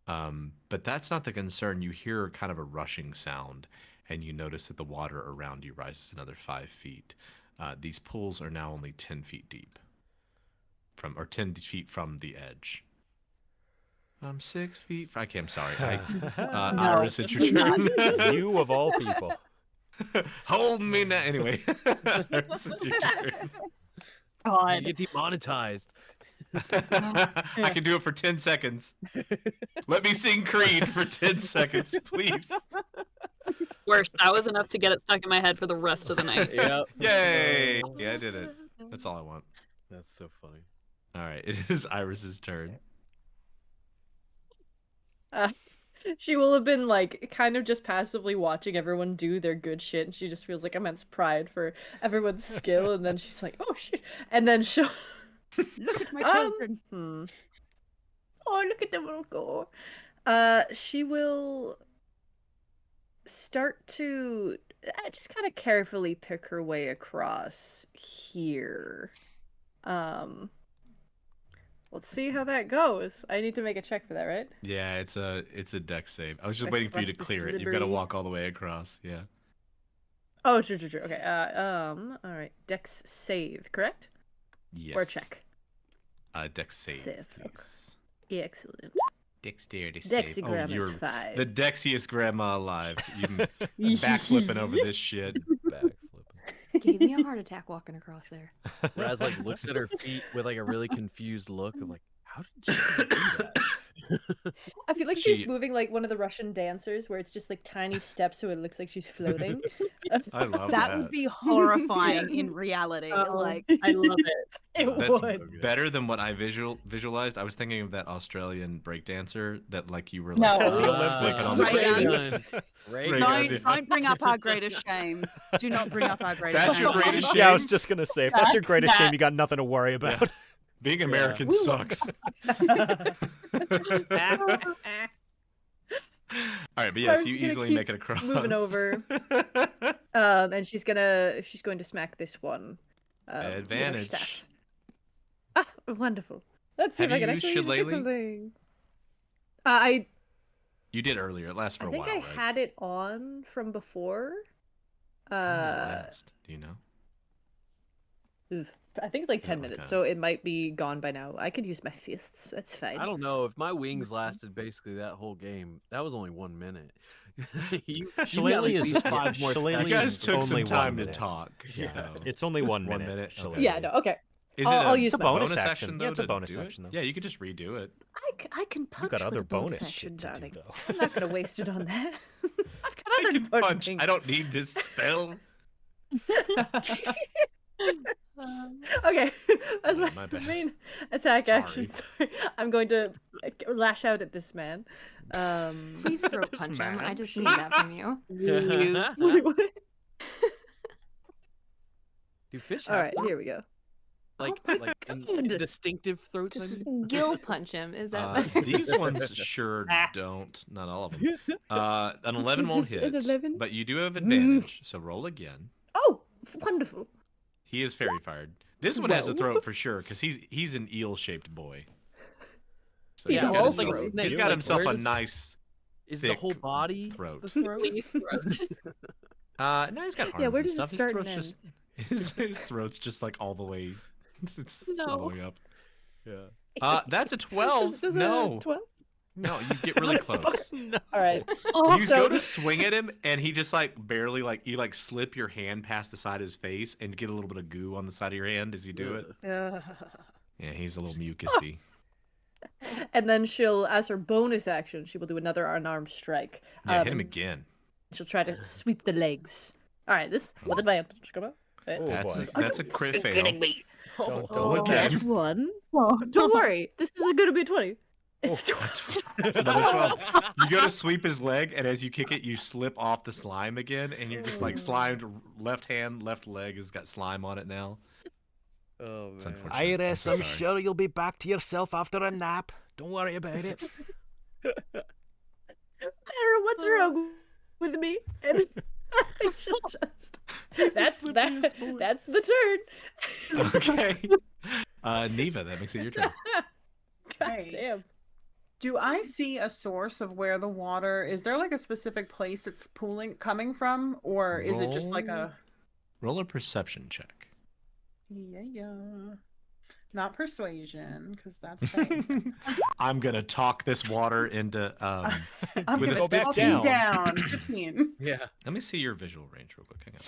Speaker 1: But that's not the concern. You hear kind of a rushing sound, and you notice that the water around you rises another 5 feet. These pools are now only 10 feet deep, 10 feet from the edge. I'm 6 feet. Okay, I'm sorry. Iris, it's your turn.
Speaker 2: You of all people.
Speaker 1: Hold me now. Anyway, Iris, it's your turn.
Speaker 10: You get demonetized.
Speaker 1: I can do it for 10 seconds. Let me sing Creed for 10 seconds, please.
Speaker 11: Worse, that was enough to get it stuck in my head for the rest of the night.
Speaker 10: Yep.
Speaker 1: Yay! Yeah, I did it. That's all I want.
Speaker 10: That's so funny.
Speaker 1: All right, it is Iris's turn.
Speaker 5: She will have been kind of just passively watching everyone do their good shit, and she just feels immense pride for everyone's skill, and then she's like, oh shit, and then she'll
Speaker 3: look at my children.
Speaker 5: Oh, look at them all go. She will start to just kind of carefully pick her way across here. Let's see how that goes. I need to make a check for that, right?
Speaker 1: Yeah, it's a dex save. I was just waiting for you to clear it. You've got to
Speaker 5: slippery-
Speaker 1: walk all the way across. Yeah.
Speaker 5: Oh, true. Okay. All right. Dex save, correct?
Speaker 1: Yes.
Speaker 5: Or check.
Speaker 1: Dex save.
Speaker 5: Save,
Speaker 1: Please.
Speaker 5: Yeah, excellent.
Speaker 1: Dexterity save.
Speaker 5: Dexy Grandma's 5.
Speaker 1: the dexiest grandma alive. You can backflipping over this shit.
Speaker 10: Backflipping.
Speaker 9: Gave me a heart attack walking across there.
Speaker 10: Raz looks at her feet with a really confused look of how did she do that?
Speaker 5: I feel like
Speaker 1: She-
Speaker 5: she's moving like one of the Russian dancers where it's just tiny steps so it looks like she's floating.
Speaker 1: I love that.
Speaker 3: That would be horrifying in reality.
Speaker 5: I love it. It
Speaker 1: That's
Speaker 5: would.
Speaker 1: better than what I visualized. I was thinking of that Australian breakdancer that you were
Speaker 3: No.
Speaker 1: flipping on the
Speaker 3: Ray
Speaker 1: Ray
Speaker 3: Gun.
Speaker 1: Gun.
Speaker 3: Don't bring up our greatest shame. Do not bring up our greatest
Speaker 1: That's
Speaker 3: shame.
Speaker 1: your greatest shame.
Speaker 2: Yeah, I was just gonna say, if that's your greatest shame, you got nothing to worry about.
Speaker 1: Being American sucks. All right, but yes, you easily make it across.
Speaker 5: Moving over. And she's going to smack this one. with her
Speaker 1: Advantage.
Speaker 5: staff. Ah, wonderful. Let's see
Speaker 1: Have
Speaker 5: if I can
Speaker 1: you used
Speaker 5: actually get
Speaker 1: Shillelagh?
Speaker 5: something.
Speaker 1: You did earlier. It lasts for
Speaker 5: I
Speaker 1: a
Speaker 5: think
Speaker 1: while,
Speaker 5: I
Speaker 1: right?
Speaker 5: had it on from before.
Speaker 1: When was it last? Do you know?
Speaker 5: I think it's 10
Speaker 1: Oh,
Speaker 5: minutes,
Speaker 1: okay.
Speaker 5: so it might be gone by now. I could use my fists. That's fine.
Speaker 10: I don't know if my wings lasted basically that whole game. That was only 1 minute. you got
Speaker 2: Shillelagh
Speaker 10: at
Speaker 2: is
Speaker 10: least 5 more
Speaker 2: Shillelagh
Speaker 1: You
Speaker 10: seconds.
Speaker 1: guys took some
Speaker 2: only
Speaker 1: time
Speaker 2: 1
Speaker 1: to
Speaker 2: minute.
Speaker 1: talk.
Speaker 2: Yeah,
Speaker 1: so-
Speaker 2: it's only 1 minute.
Speaker 1: 1 minute.
Speaker 2: Shillelagh.
Speaker 1: Okay.
Speaker 5: Yeah, no, okay.
Speaker 1: Is
Speaker 5: I'll
Speaker 1: it
Speaker 5: use
Speaker 2: It's a
Speaker 5: my
Speaker 2: bonus
Speaker 1: bonus
Speaker 2: action.
Speaker 1: though?
Speaker 2: Yeah, it's a
Speaker 1: to
Speaker 2: bonus
Speaker 1: do it?
Speaker 2: action, though.
Speaker 1: Yeah, you could just redo it.
Speaker 5: I can punch.
Speaker 2: You got
Speaker 5: with
Speaker 2: other
Speaker 5: a bonus
Speaker 2: bonus
Speaker 5: action,
Speaker 2: shit to do,
Speaker 5: darling.
Speaker 2: though.
Speaker 5: I'm not gonna waste it on that. I've got
Speaker 1: I
Speaker 5: other
Speaker 1: can
Speaker 5: important
Speaker 1: punch.
Speaker 5: things.
Speaker 1: I don't need this spell.
Speaker 5: Okay, that's
Speaker 1: Oh,
Speaker 5: my,
Speaker 1: my bad.
Speaker 5: main attack
Speaker 1: Sorry.
Speaker 5: action. Sorry. I'm going to lash out at this man.
Speaker 9: Please throat
Speaker 2: This
Speaker 9: punch him. I
Speaker 2: man.
Speaker 9: just need that from you.
Speaker 5: Wait, what?
Speaker 10: Do fish
Speaker 5: All
Speaker 10: have
Speaker 5: right,
Speaker 10: throat?
Speaker 5: here we go.
Speaker 10: In distinctive throats? I
Speaker 9: Just
Speaker 10: mean?
Speaker 9: gill punch him. Is that
Speaker 1: These ones sure don't. Not all of them. An 11 won't
Speaker 5: Just an
Speaker 1: hit,
Speaker 5: 11?
Speaker 1: but you do have advantage. So roll again.
Speaker 5: Oh, wonderful.
Speaker 1: He is fairy fired. This one has a
Speaker 5: Well.
Speaker 1: throat for sure because he's an eel-shaped boy. So
Speaker 5: He's
Speaker 1: got
Speaker 5: all
Speaker 1: himself,
Speaker 5: like a
Speaker 1: he's
Speaker 10: snake.
Speaker 1: got himself
Speaker 10: where
Speaker 1: a
Speaker 10: does-
Speaker 1: nice.
Speaker 10: Is the
Speaker 1: thick
Speaker 10: whole body
Speaker 1: throat.
Speaker 10: the throat?
Speaker 11: Please, throat.
Speaker 1: No, he's got arms
Speaker 5: Yeah, where
Speaker 1: and
Speaker 5: does it
Speaker 1: stuff.
Speaker 5: start and
Speaker 1: His throat's just like all the way, it's all the
Speaker 8: No.
Speaker 1: way up.
Speaker 10: Yeah.
Speaker 1: That's a 12.
Speaker 5: Does
Speaker 1: No,
Speaker 5: a 12?
Speaker 1: no, you get really close.
Speaker 5: All right.
Speaker 8: Oh,
Speaker 1: You
Speaker 5: so-
Speaker 1: go to swing at him, and he just like barely like you like slip your hand past the side of his face and get a little bit of goo on the side of your hand as you do it. Yeah, he's a little mucusy.
Speaker 5: And then she'll, as her bonus action, she will do another unarmed strike.
Speaker 1: Yeah, hit him
Speaker 5: and
Speaker 1: again.
Speaker 5: She'll try to sweep the legs. All right, this with advantage. Come on.
Speaker 2: Oh,
Speaker 1: That's
Speaker 2: boy.
Speaker 1: that's a crit fail.
Speaker 5: Kidding me.
Speaker 2: Don't
Speaker 1: Oh,
Speaker 2: look
Speaker 1: okay.
Speaker 2: at
Speaker 5: That's
Speaker 2: him.
Speaker 5: one. Don't worry. This is going to be a 20. It's a 20.
Speaker 1: That's another 12. You go to sweep his leg, and as you kick it, you slip off the slime again, and you're just like slimed. Left hand, left leg has got slime on it now.
Speaker 10: Oh
Speaker 1: It's
Speaker 10: man.
Speaker 1: unfortunate.
Speaker 2: Iris,
Speaker 1: so
Speaker 2: I'm
Speaker 1: sorry.
Speaker 2: sure you'll be back to yourself after a nap. Don't worry about it.
Speaker 5: I don't know what's wrong with me. And I should just. That's the turn.
Speaker 1: Okay. Neva, that makes it your turn.
Speaker 5: God
Speaker 6: Hey.
Speaker 5: damn.
Speaker 6: Do I see a source of where the water is there like a specific place it's coming from, or is it just like a
Speaker 1: Roll a perception check.
Speaker 6: yeah. Not persuasion, because that's bad.
Speaker 1: I'm gonna talk this water into.
Speaker 6: I'm
Speaker 1: with a
Speaker 6: gonna
Speaker 2: back
Speaker 6: talk
Speaker 1: 15.
Speaker 6: you down. 15.
Speaker 10: Yeah.
Speaker 1: Let me see your visual range real quick. Hang on.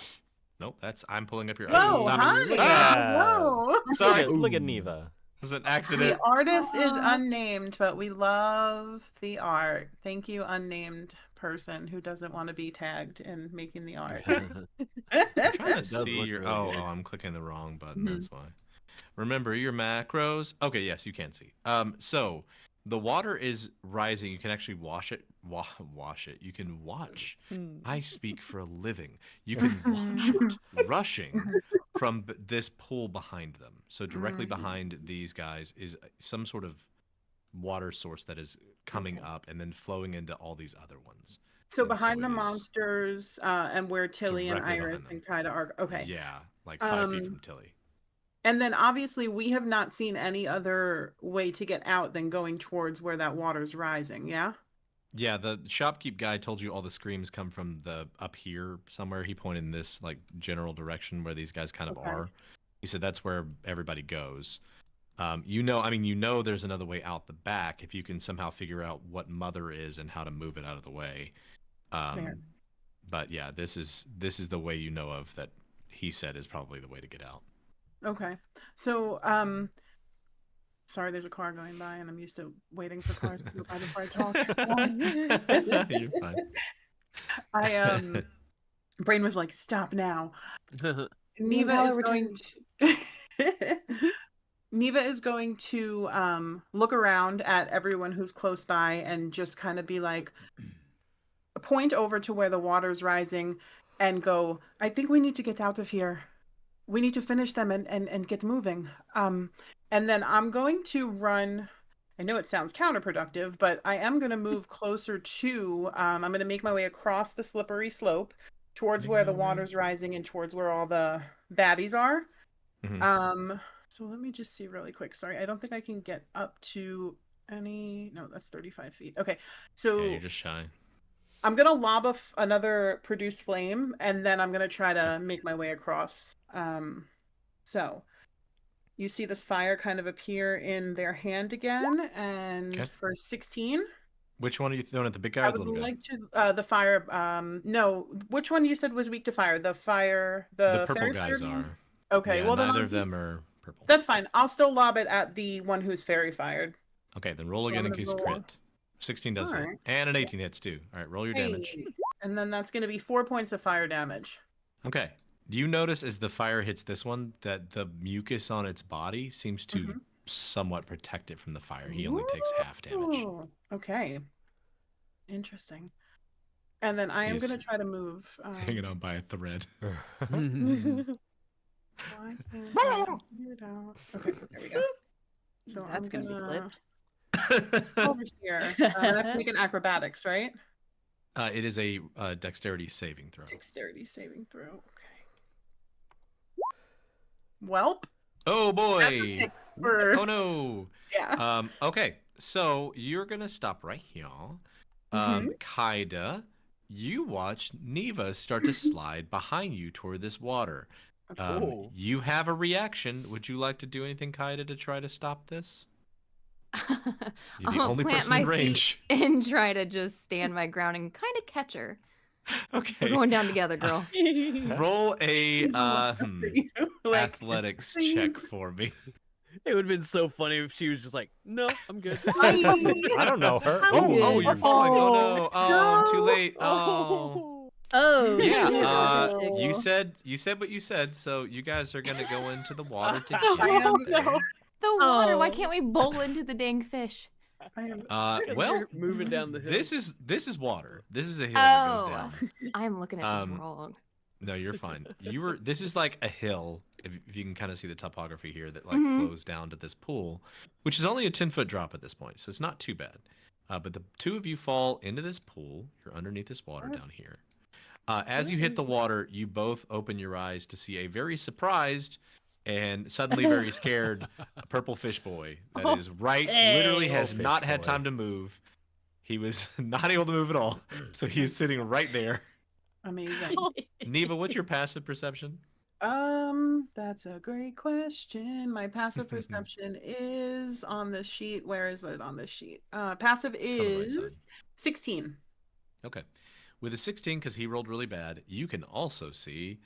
Speaker 1: Nope, I'm pulling up your.
Speaker 6: Whoa,
Speaker 1: stop
Speaker 6: hi.
Speaker 1: it.
Speaker 2: Look
Speaker 1: Ah!
Speaker 2: at-
Speaker 6: Whoa.
Speaker 1: Sorry,
Speaker 2: Look at Neva.
Speaker 1: it was an
Speaker 6: The
Speaker 1: accident.
Speaker 6: artist is unnamed, but we love the art. Thank you, unnamed person who doesn't want to be tagged in making the art.
Speaker 1: I'm trying
Speaker 10: It
Speaker 1: to
Speaker 10: does
Speaker 1: see
Speaker 10: look
Speaker 1: your.
Speaker 10: really
Speaker 1: Oh,
Speaker 10: good.
Speaker 1: I'm clicking the wrong button.
Speaker 6: Mhm.
Speaker 1: That's why. Remember your macros. Okay, yes, you can see. So the water is rising. You can actually wash it. Wash it. You can watch. I speak for a living. You can watch it rushing from this pool behind them. So directly behind these guys is some sort of water source that is coming up and then flowing into all these other ones.
Speaker 6: So
Speaker 1: And
Speaker 6: behind
Speaker 1: so
Speaker 6: the
Speaker 1: it is
Speaker 6: monsters, and where Tilly and
Speaker 1: directly
Speaker 6: Iris
Speaker 1: behind
Speaker 6: and Kaida are. Okay.
Speaker 1: Yeah, like 5 feet from Tilly.
Speaker 6: And then obviously we have not seen any other way to get out than going towards where that water's rising, yeah?
Speaker 1: Yeah, the shopkeep guy told you all the screams come from the up here somewhere. He pointed in this like general direction where these guys kind of
Speaker 6: Okay.
Speaker 1: are. He said that's where everybody goes. You know there's another way out the back if you can somehow figure out what Mother is and how to move it out of the way.
Speaker 6: Fair.
Speaker 1: But yeah, this is the way you know of that he said is probably the way to get out.
Speaker 6: Okay. So, sorry, there's a car going by, and I'm used to waiting for cars to go by before I talk.
Speaker 1: You're fine.
Speaker 6: Brain was like, "Stop now." Neva
Speaker 4: power
Speaker 6: is going to. Neva is going to look around at everyone who's close by and just kind of be like, point over to where the water's rising, and go, "I think we need to get out of here. We need to finish them and get moving." And then I'm going to run. I know it sounds counterproductive, but I am going to move closer to. I'm going to make my way across the slippery slope towards where the water's rising and towards where all the baddies are.
Speaker 1: Mhm.
Speaker 6: So let me just see really quick. Sorry, I don't think I can get up to any. No, that's 35 feet. Okay, so
Speaker 1: Yeah, you're just shy.
Speaker 6: I'm gonna lob another produce flame, and then I'm gonna try to make my way across. So you see this fire kind of appear in their hand again, and
Speaker 1: Okay.
Speaker 6: for 16,
Speaker 1: Which one are you throwing at the big guy
Speaker 6: I
Speaker 1: or the
Speaker 6: would
Speaker 1: little guy?
Speaker 6: like to the fire. No, which one you said was weak to fire? The fire,
Speaker 1: The purple
Speaker 6: fairy
Speaker 1: guys
Speaker 6: fired one?
Speaker 1: are.
Speaker 6: Okay,
Speaker 1: Yeah,
Speaker 6: well then
Speaker 1: neither
Speaker 6: I'll
Speaker 1: of
Speaker 6: just,
Speaker 1: them are purple.
Speaker 6: that's fine. I'll still lob it at the one who's fairy fired.
Speaker 1: Okay, then roll
Speaker 6: I'm
Speaker 1: again in
Speaker 6: gonna
Speaker 1: case
Speaker 6: roll.
Speaker 1: crit. 16 does hit.
Speaker 6: Alright.
Speaker 1: And an 18 hits too. All right, roll your damage.
Speaker 6: Hey, and then that's gonna be 4 points of fire damage.
Speaker 1: Okay. Do you notice as the fire hits this one that the mucus on its body seems to
Speaker 6: Mhm.
Speaker 1: somewhat protect it from the fire? He only takes half damage.
Speaker 6: Ooh, okay. Interesting. And then I am
Speaker 1: He's
Speaker 6: going to try to move.
Speaker 1: Hanging on by a thread.
Speaker 6: Why can't I figure it out? Okay, there we go. So
Speaker 3: That's
Speaker 6: I'm
Speaker 3: gonna be
Speaker 6: gonna
Speaker 3: clipped.
Speaker 6: over here. I have to make an acrobatics, right?
Speaker 1: It is a dexterity saving throw.
Speaker 6: Dexterity saving throw. Okay. Welp.
Speaker 1: Oh boy!
Speaker 6: That's a 6 for.
Speaker 1: Oh no!
Speaker 6: Yeah.
Speaker 1: Okay, so you're gonna stop right here. Kaida, you watch Neva start to slide behind you toward this water.
Speaker 10: Cool.
Speaker 1: You have a reaction. Would you like to do anything, Kaida, to try to stop this? You're the
Speaker 9: I'll
Speaker 1: only
Speaker 9: plant
Speaker 1: person
Speaker 9: my
Speaker 1: in
Speaker 9: feet
Speaker 1: range.
Speaker 9: and try to just stand my ground and kind of catch her.
Speaker 1: Okay.
Speaker 9: We're going down together, girl.
Speaker 1: Roll a
Speaker 6: She looks up at you, like,
Speaker 1: athletics
Speaker 6: please.
Speaker 1: check for me.
Speaker 10: It would have been so funny if she was just like, "No, I'm good."
Speaker 2: I don't know her.
Speaker 1: Oh,
Speaker 2: Ooh.
Speaker 1: you're falling. Oh no. Oh, too late. Oh.
Speaker 10: Oh.
Speaker 5: Oh,
Speaker 1: Yeah,
Speaker 5: no.
Speaker 1: you said what you said, so you guys are gonna go into the water
Speaker 6: I
Speaker 1: together.
Speaker 6: am.
Speaker 9: The water. Why
Speaker 5: Oh.
Speaker 9: can't we bowl into the dang fish?
Speaker 6: I am.
Speaker 1: Well,
Speaker 10: You're moving down the hill.
Speaker 1: this is water. This is a hill that goes
Speaker 9: Oh,
Speaker 1: down.
Speaker 9: I'm looking at this
Speaker 1: Um,
Speaker 9: wrong.
Speaker 1: No, you're fine. This is like a hill, if you can kind of see the topography here, that like
Speaker 9: Mhm.
Speaker 1: flows down to this pool, which is only a 10-foot drop at this point, so it's not too bad. But the two of you fall into this pool. You're underneath this water down here. As you hit the water, you both open your eyes to see a very surprised and suddenly very scared purple fish boy that is literally has
Speaker 2: Fish
Speaker 1: not had
Speaker 2: boy.
Speaker 1: time to move. He was not able to move at all, so he is sitting right there.
Speaker 6: Amazing.
Speaker 1: Neva, what's your passive perception?
Speaker 6: That's a great question. My passive perception is on this sheet. Where is it on this sheet? Passive
Speaker 1: on the right
Speaker 6: is
Speaker 1: side.
Speaker 6: 16.
Speaker 1: Okay. With a 16, because he rolled really bad, you can also see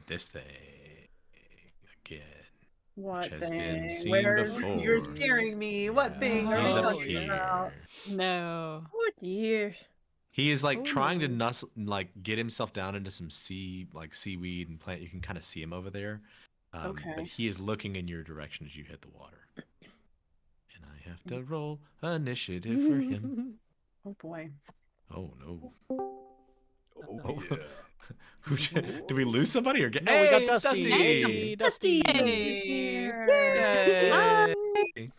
Speaker 1: this thing again.
Speaker 6: What
Speaker 1: has been
Speaker 6: thing?
Speaker 1: seen
Speaker 6: Where's You're
Speaker 1: before.
Speaker 6: scaring me. What thing are
Speaker 1: He's
Speaker 6: you
Speaker 1: up
Speaker 6: talking
Speaker 1: here.
Speaker 6: about?
Speaker 11: No.
Speaker 5: Oh dear.
Speaker 1: He is like trying to
Speaker 5: Ooh.
Speaker 1: get himself down into some seaweed and plant. You can kind of see him over there. But
Speaker 6: Okay.
Speaker 1: he is looking in your direction as you hit the water. And I have to roll initiative for him.
Speaker 6: Oh boy.
Speaker 1: Oh no.
Speaker 10: Oh, yeah.
Speaker 1: Did we lose somebody or get?
Speaker 2: No,
Speaker 1: Hey,
Speaker 2: we got
Speaker 1: it's
Speaker 2: Dusty.
Speaker 1: Dusty.
Speaker 2: Hey, Dusty.
Speaker 6: Here.
Speaker 1: Yay.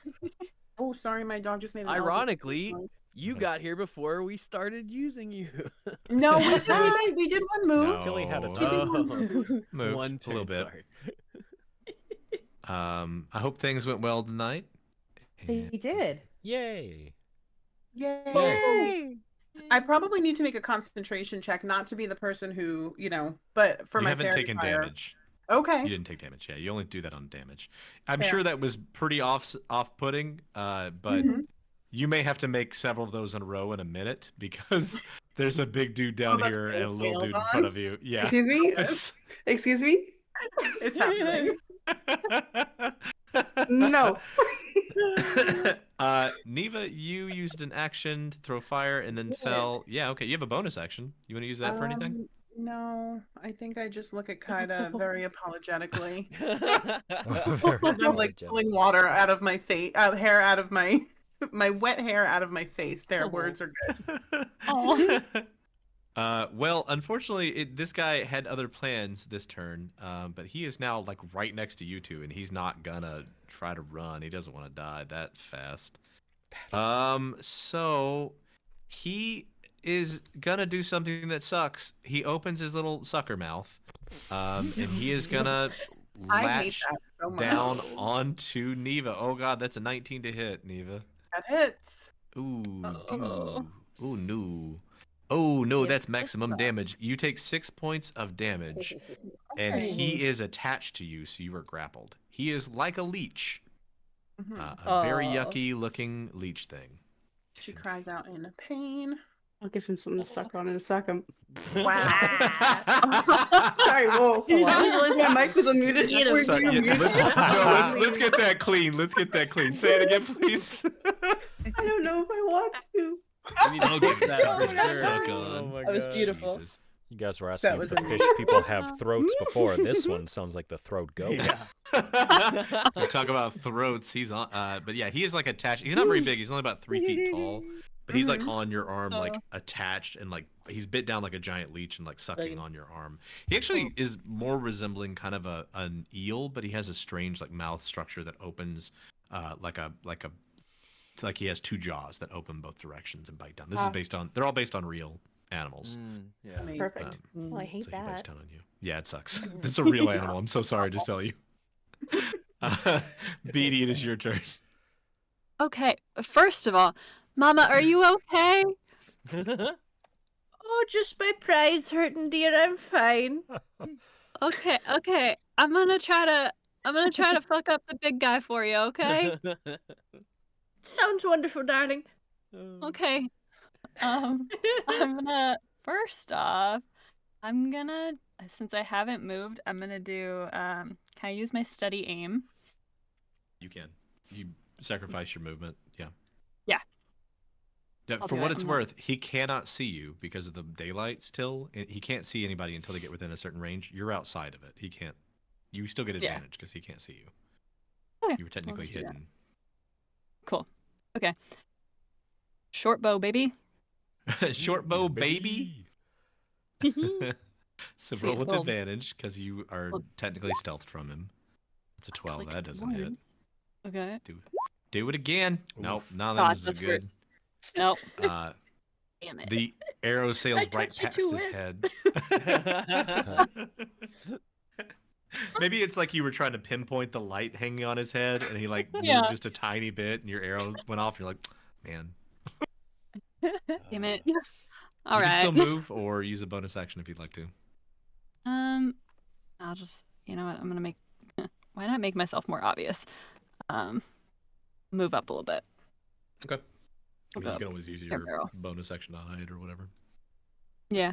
Speaker 6: Oh, sorry, my dog just made an elephant
Speaker 10: Ironically,
Speaker 6: noise.
Speaker 10: you got here before we started using you.
Speaker 6: No, we did one move.
Speaker 1: No.
Speaker 2: Tilly had a
Speaker 6: We
Speaker 2: turn.
Speaker 6: did one move.
Speaker 1: Moved
Speaker 10: One
Speaker 1: a little
Speaker 10: turn,
Speaker 1: bit.
Speaker 10: sorry.
Speaker 1: I hope things went well tonight.
Speaker 12: They did.
Speaker 2: Yay.
Speaker 6: Yay! I probably need to make a concentration check, not to be the person who, but for
Speaker 1: You
Speaker 6: my
Speaker 1: haven't
Speaker 6: fairy
Speaker 1: taken
Speaker 6: fire.
Speaker 1: damage.
Speaker 6: Okay.
Speaker 1: You didn't take damage. Yeah, you only do that on damage. I'm
Speaker 6: Fair.
Speaker 1: sure that was pretty off-putting, but
Speaker 6: Mhm.
Speaker 1: you may have to make several of those in a row in a minute because there's a big dude down
Speaker 6: that's
Speaker 1: here
Speaker 6: so
Speaker 1: and a little
Speaker 6: failed
Speaker 1: dude in
Speaker 6: on.
Speaker 1: front of you. Yeah.
Speaker 4: Excuse me?
Speaker 1: It's-
Speaker 4: Excuse me?
Speaker 6: It's happening.
Speaker 4: No.
Speaker 1: Neva, you used an action to throw fire and then fell. Yeah, okay. You have a bonus action. You want to use that for anything?
Speaker 6: No, I think I just look at Kaida very apologetically.
Speaker 2: Very
Speaker 6: As I'm like
Speaker 2: apologetic.
Speaker 6: pulling water out of my face, hair out of my wet hair out of my face. Their
Speaker 10: Oh.
Speaker 6: words are good.
Speaker 11: Oh.
Speaker 1: Well, unfortunately, this guy had other plans this turn, but he is now like right next to you two, and he's not gonna try to run. He doesn't want to die that fast. So he is gonna do something that sucks. He opens his little sucker mouth, and he is gonna
Speaker 6: I hate
Speaker 1: latch
Speaker 6: that so much.
Speaker 1: down onto Neva. Oh god, that's a 19 to hit, Neva.
Speaker 6: That hits.
Speaker 1: Ooh,
Speaker 11: Oh.
Speaker 1: ooh, no. Oh no,
Speaker 6: Yes,
Speaker 1: that's maximum damage. You take 6 points of damage, and
Speaker 6: Okay.
Speaker 1: he is attached to you, so you are grappled. He is like a leech,
Speaker 6: Mhm.
Speaker 1: a very
Speaker 5: Aw.
Speaker 1: yucky looking leech thing.
Speaker 6: She cries out in pain.
Speaker 4: I'll give him something to suck on and suck him.
Speaker 6: Wow.
Speaker 4: Sorry, whoa. I didn't realize my mic was unmuted.
Speaker 5: Eat 'em.
Speaker 4: Were
Speaker 1: Sorry,
Speaker 4: you
Speaker 1: yeah,
Speaker 4: muted?
Speaker 1: let's get that clean. Let's get that clean. Say it again, please.
Speaker 4: I don't know if I want to.
Speaker 10: We need to
Speaker 1: I'll
Speaker 10: fix
Speaker 1: give
Speaker 10: that
Speaker 1: something
Speaker 10: for
Speaker 1: to
Speaker 10: sure.
Speaker 1: suck
Speaker 10: Oh
Speaker 1: on.
Speaker 10: my
Speaker 5: That was
Speaker 10: God.
Speaker 5: beautiful.
Speaker 1: Jesus.
Speaker 2: You guys were asking if
Speaker 6: was
Speaker 2: the fish
Speaker 6: amazing.
Speaker 2: people have throats before. This one sounds like the throat goat.
Speaker 10: Yeah.
Speaker 1: We'll talk about throats. He's on, but yeah, he is like attached. He's not very big. He's only about 3 feet tall, but he's like on your arm, like attached, and like he's bit down like a giant leech and like sucking on your arm. He actually is more resembling kind of an eel, but he has a strange like mouth structure that opens, like he has two jaws that open both directions and bite down. This is based on. They're all based on real animals.
Speaker 10: Yeah.
Speaker 6: Amazing.
Speaker 4: Perfect.
Speaker 9: Well, I hate
Speaker 1: So he bites
Speaker 9: that.
Speaker 1: down on you. Yeah, it sucks. It's a real animal. I'm so sorry to tell you. Beatty, it is your turn.
Speaker 11: Okay, first of all, Mama, are you okay?
Speaker 5: Oh, just my pride's hurting, dear. I'm fine.
Speaker 8: Okay. I'm gonna try to fuck up the big guy for you, okay?
Speaker 5: Sounds wonderful, darling.
Speaker 8: Okay. I'm gonna first off, since I haven't moved, I'm gonna do can I use my steady aim?
Speaker 1: You can. You sacrifice your movement. Yeah.
Speaker 8: Yeah.
Speaker 1: For what it's worth, he cannot see you because of the daylight still. He can't see anybody until they get within a certain range. You're outside of it. He can't. You still get advantage because he can't see you.
Speaker 8: Okay.
Speaker 1: You were technically hidden.
Speaker 8: Cool. Okay. Short bow, baby.
Speaker 1: Short bow, baby. So
Speaker 8: Sweet
Speaker 1: roll with
Speaker 8: little-
Speaker 1: advantage because you are technically stealthed from him. It's a 12. That doesn't hit.
Speaker 8: Okay.
Speaker 1: Do it again. Nope. None of
Speaker 8: God,
Speaker 1: them is
Speaker 8: that's
Speaker 1: good.
Speaker 8: Nope.
Speaker 1: Damn it. The arrow sails right past his head. Maybe it's like you were trying to pinpoint the light hanging on his head, and he like moved just a tiny bit, and your arrow went off. And you're like, man.
Speaker 8: Damn it.
Speaker 1: You
Speaker 8: All
Speaker 1: can
Speaker 8: right.
Speaker 1: still move or use a bonus action if you'd like to.
Speaker 8: I'll just, you know what? I'm gonna make. Why not make myself more obvious? Move up a little bit.
Speaker 1: Okay. I mean, you
Speaker 8: up.
Speaker 1: can always use
Speaker 8: Your
Speaker 1: your
Speaker 8: barrel.
Speaker 1: bonus action to hide or whatever.
Speaker 8: Yeah.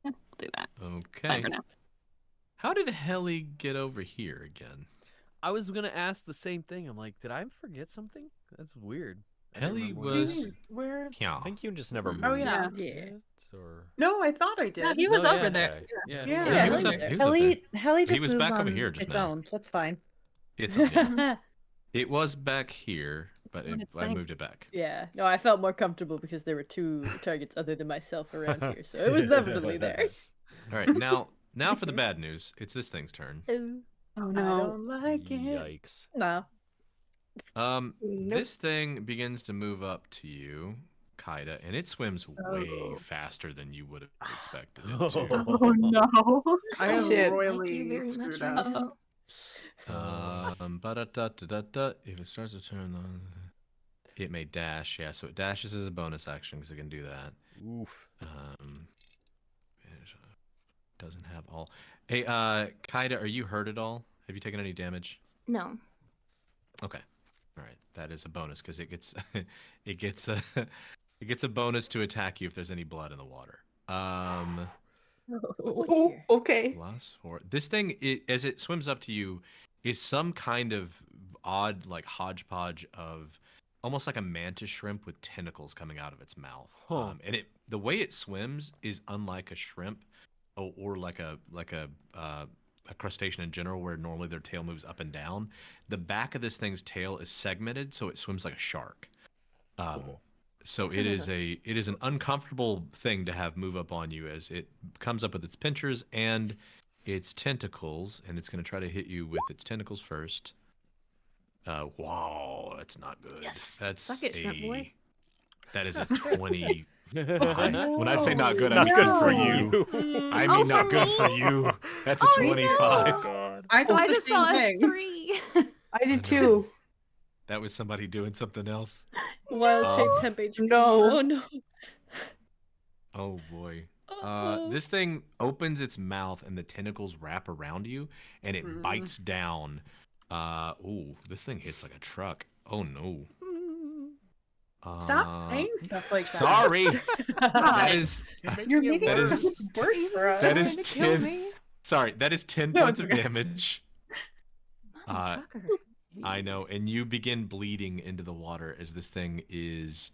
Speaker 8: We'll do that.
Speaker 1: Okay.
Speaker 8: Fine for now.
Speaker 1: How did Helly get over here again?
Speaker 10: I was gonna ask the same thing. I'm like, did I forget something? That's weird. I don't
Speaker 1: Helly
Speaker 10: remember what it
Speaker 1: was.
Speaker 6: Where?
Speaker 1: Yeah.
Speaker 2: I think you just never moved.
Speaker 6: Oh, yeah.
Speaker 2: Or...
Speaker 6: No, I thought I did.
Speaker 8: No, he was
Speaker 10: No,
Speaker 8: over
Speaker 10: yeah.
Speaker 8: there.
Speaker 2: Okay.
Speaker 10: Yeah.
Speaker 6: Yeah,
Speaker 1: he was up, he was up there.
Speaker 12: Helly just
Speaker 1: He was
Speaker 12: moved
Speaker 1: back
Speaker 12: on
Speaker 1: over here just
Speaker 12: its
Speaker 1: now.
Speaker 12: own, so that's fine.
Speaker 1: It's okay. It was back here, but
Speaker 8: It's
Speaker 1: I
Speaker 8: like-
Speaker 1: moved it back.
Speaker 5: Yeah, no, I felt more comfortable because there were two targets other than myself around here, so it was definitely there.
Speaker 1: All right, now for the bad news. It's this thing's turn.
Speaker 8: Oh
Speaker 6: I
Speaker 8: no.
Speaker 6: don't like it.
Speaker 2: Yikes.
Speaker 5: No.
Speaker 4: Nope.
Speaker 1: This thing begins to move up to you, Kaida, and it swims way faster than you would have expected it to.
Speaker 4: Oh no.
Speaker 6: I am
Speaker 4: Shit.
Speaker 6: royally
Speaker 9: Thank you very much,
Speaker 6: screwed
Speaker 9: Remus.
Speaker 6: up.
Speaker 1: If it starts to turn on, it may dash. Yeah, so it dashes as a bonus action because it can do that.
Speaker 2: Oof.
Speaker 1: It doesn't have all. Hey, Kaida, are you hurt at all? Have you taken any damage?
Speaker 9: No.
Speaker 1: Okay. All right. That is a bonus because it gets it gets a bonus to attack you if there's any blood in the water.
Speaker 4: Oh, okay.
Speaker 1: +4. This thing, as it swims up to you, is some kind of odd, like hodgepodge of almost like a mantis shrimp with tentacles coming out of its mouth.
Speaker 2: Huh.
Speaker 1: And the way it swims is unlike a shrimp, or like a crustacean in general, where normally their tail moves up and down. The back of this thing's tail is segmented, so it swims like a shark. So it is an uncomfortable thing to have move up on you as it comes up with its pinchers and its tentacles, and it's going to try to hit you with its tentacles first. Wow, that's not good.
Speaker 9: Yes.
Speaker 1: That's
Speaker 9: Suck it, shrimp boy.
Speaker 1: That is a 20. When I say not good, I
Speaker 2: Not
Speaker 1: mean
Speaker 2: good
Speaker 1: good
Speaker 2: for
Speaker 1: for
Speaker 2: you.
Speaker 1: you. I
Speaker 9: Oh,
Speaker 1: mean not
Speaker 9: for
Speaker 1: good
Speaker 9: me?
Speaker 1: for you. That's a
Speaker 9: Oh,
Speaker 1: 25.
Speaker 2: God.
Speaker 6: I thought
Speaker 9: I
Speaker 6: the
Speaker 9: just
Speaker 6: same
Speaker 9: saw a
Speaker 6: thing.
Speaker 9: 3.
Speaker 4: I did too.
Speaker 1: That was somebody doing something else.
Speaker 5: Wild
Speaker 1: No.
Speaker 5: shaped temp HP.
Speaker 4: No.
Speaker 5: Oh no.
Speaker 1: Oh boy. This thing opens its mouth and the tentacles wrap around you and it bites down. Ooh, this thing hits like a truck. Oh no.
Speaker 6: Stop saying stuff like that.
Speaker 1: Sorry. That is
Speaker 6: You're making
Speaker 1: That
Speaker 6: it
Speaker 1: is-
Speaker 6: so much worse for us.
Speaker 1: that is
Speaker 9: Trying to kill
Speaker 1: 10.
Speaker 9: me.
Speaker 1: Sorry, that is 10
Speaker 6: No,
Speaker 1: points
Speaker 6: it's
Speaker 1: of
Speaker 6: okay.
Speaker 1: damage.
Speaker 9: Motherfucker.
Speaker 1: I know, and you begin bleeding into the water as this thing is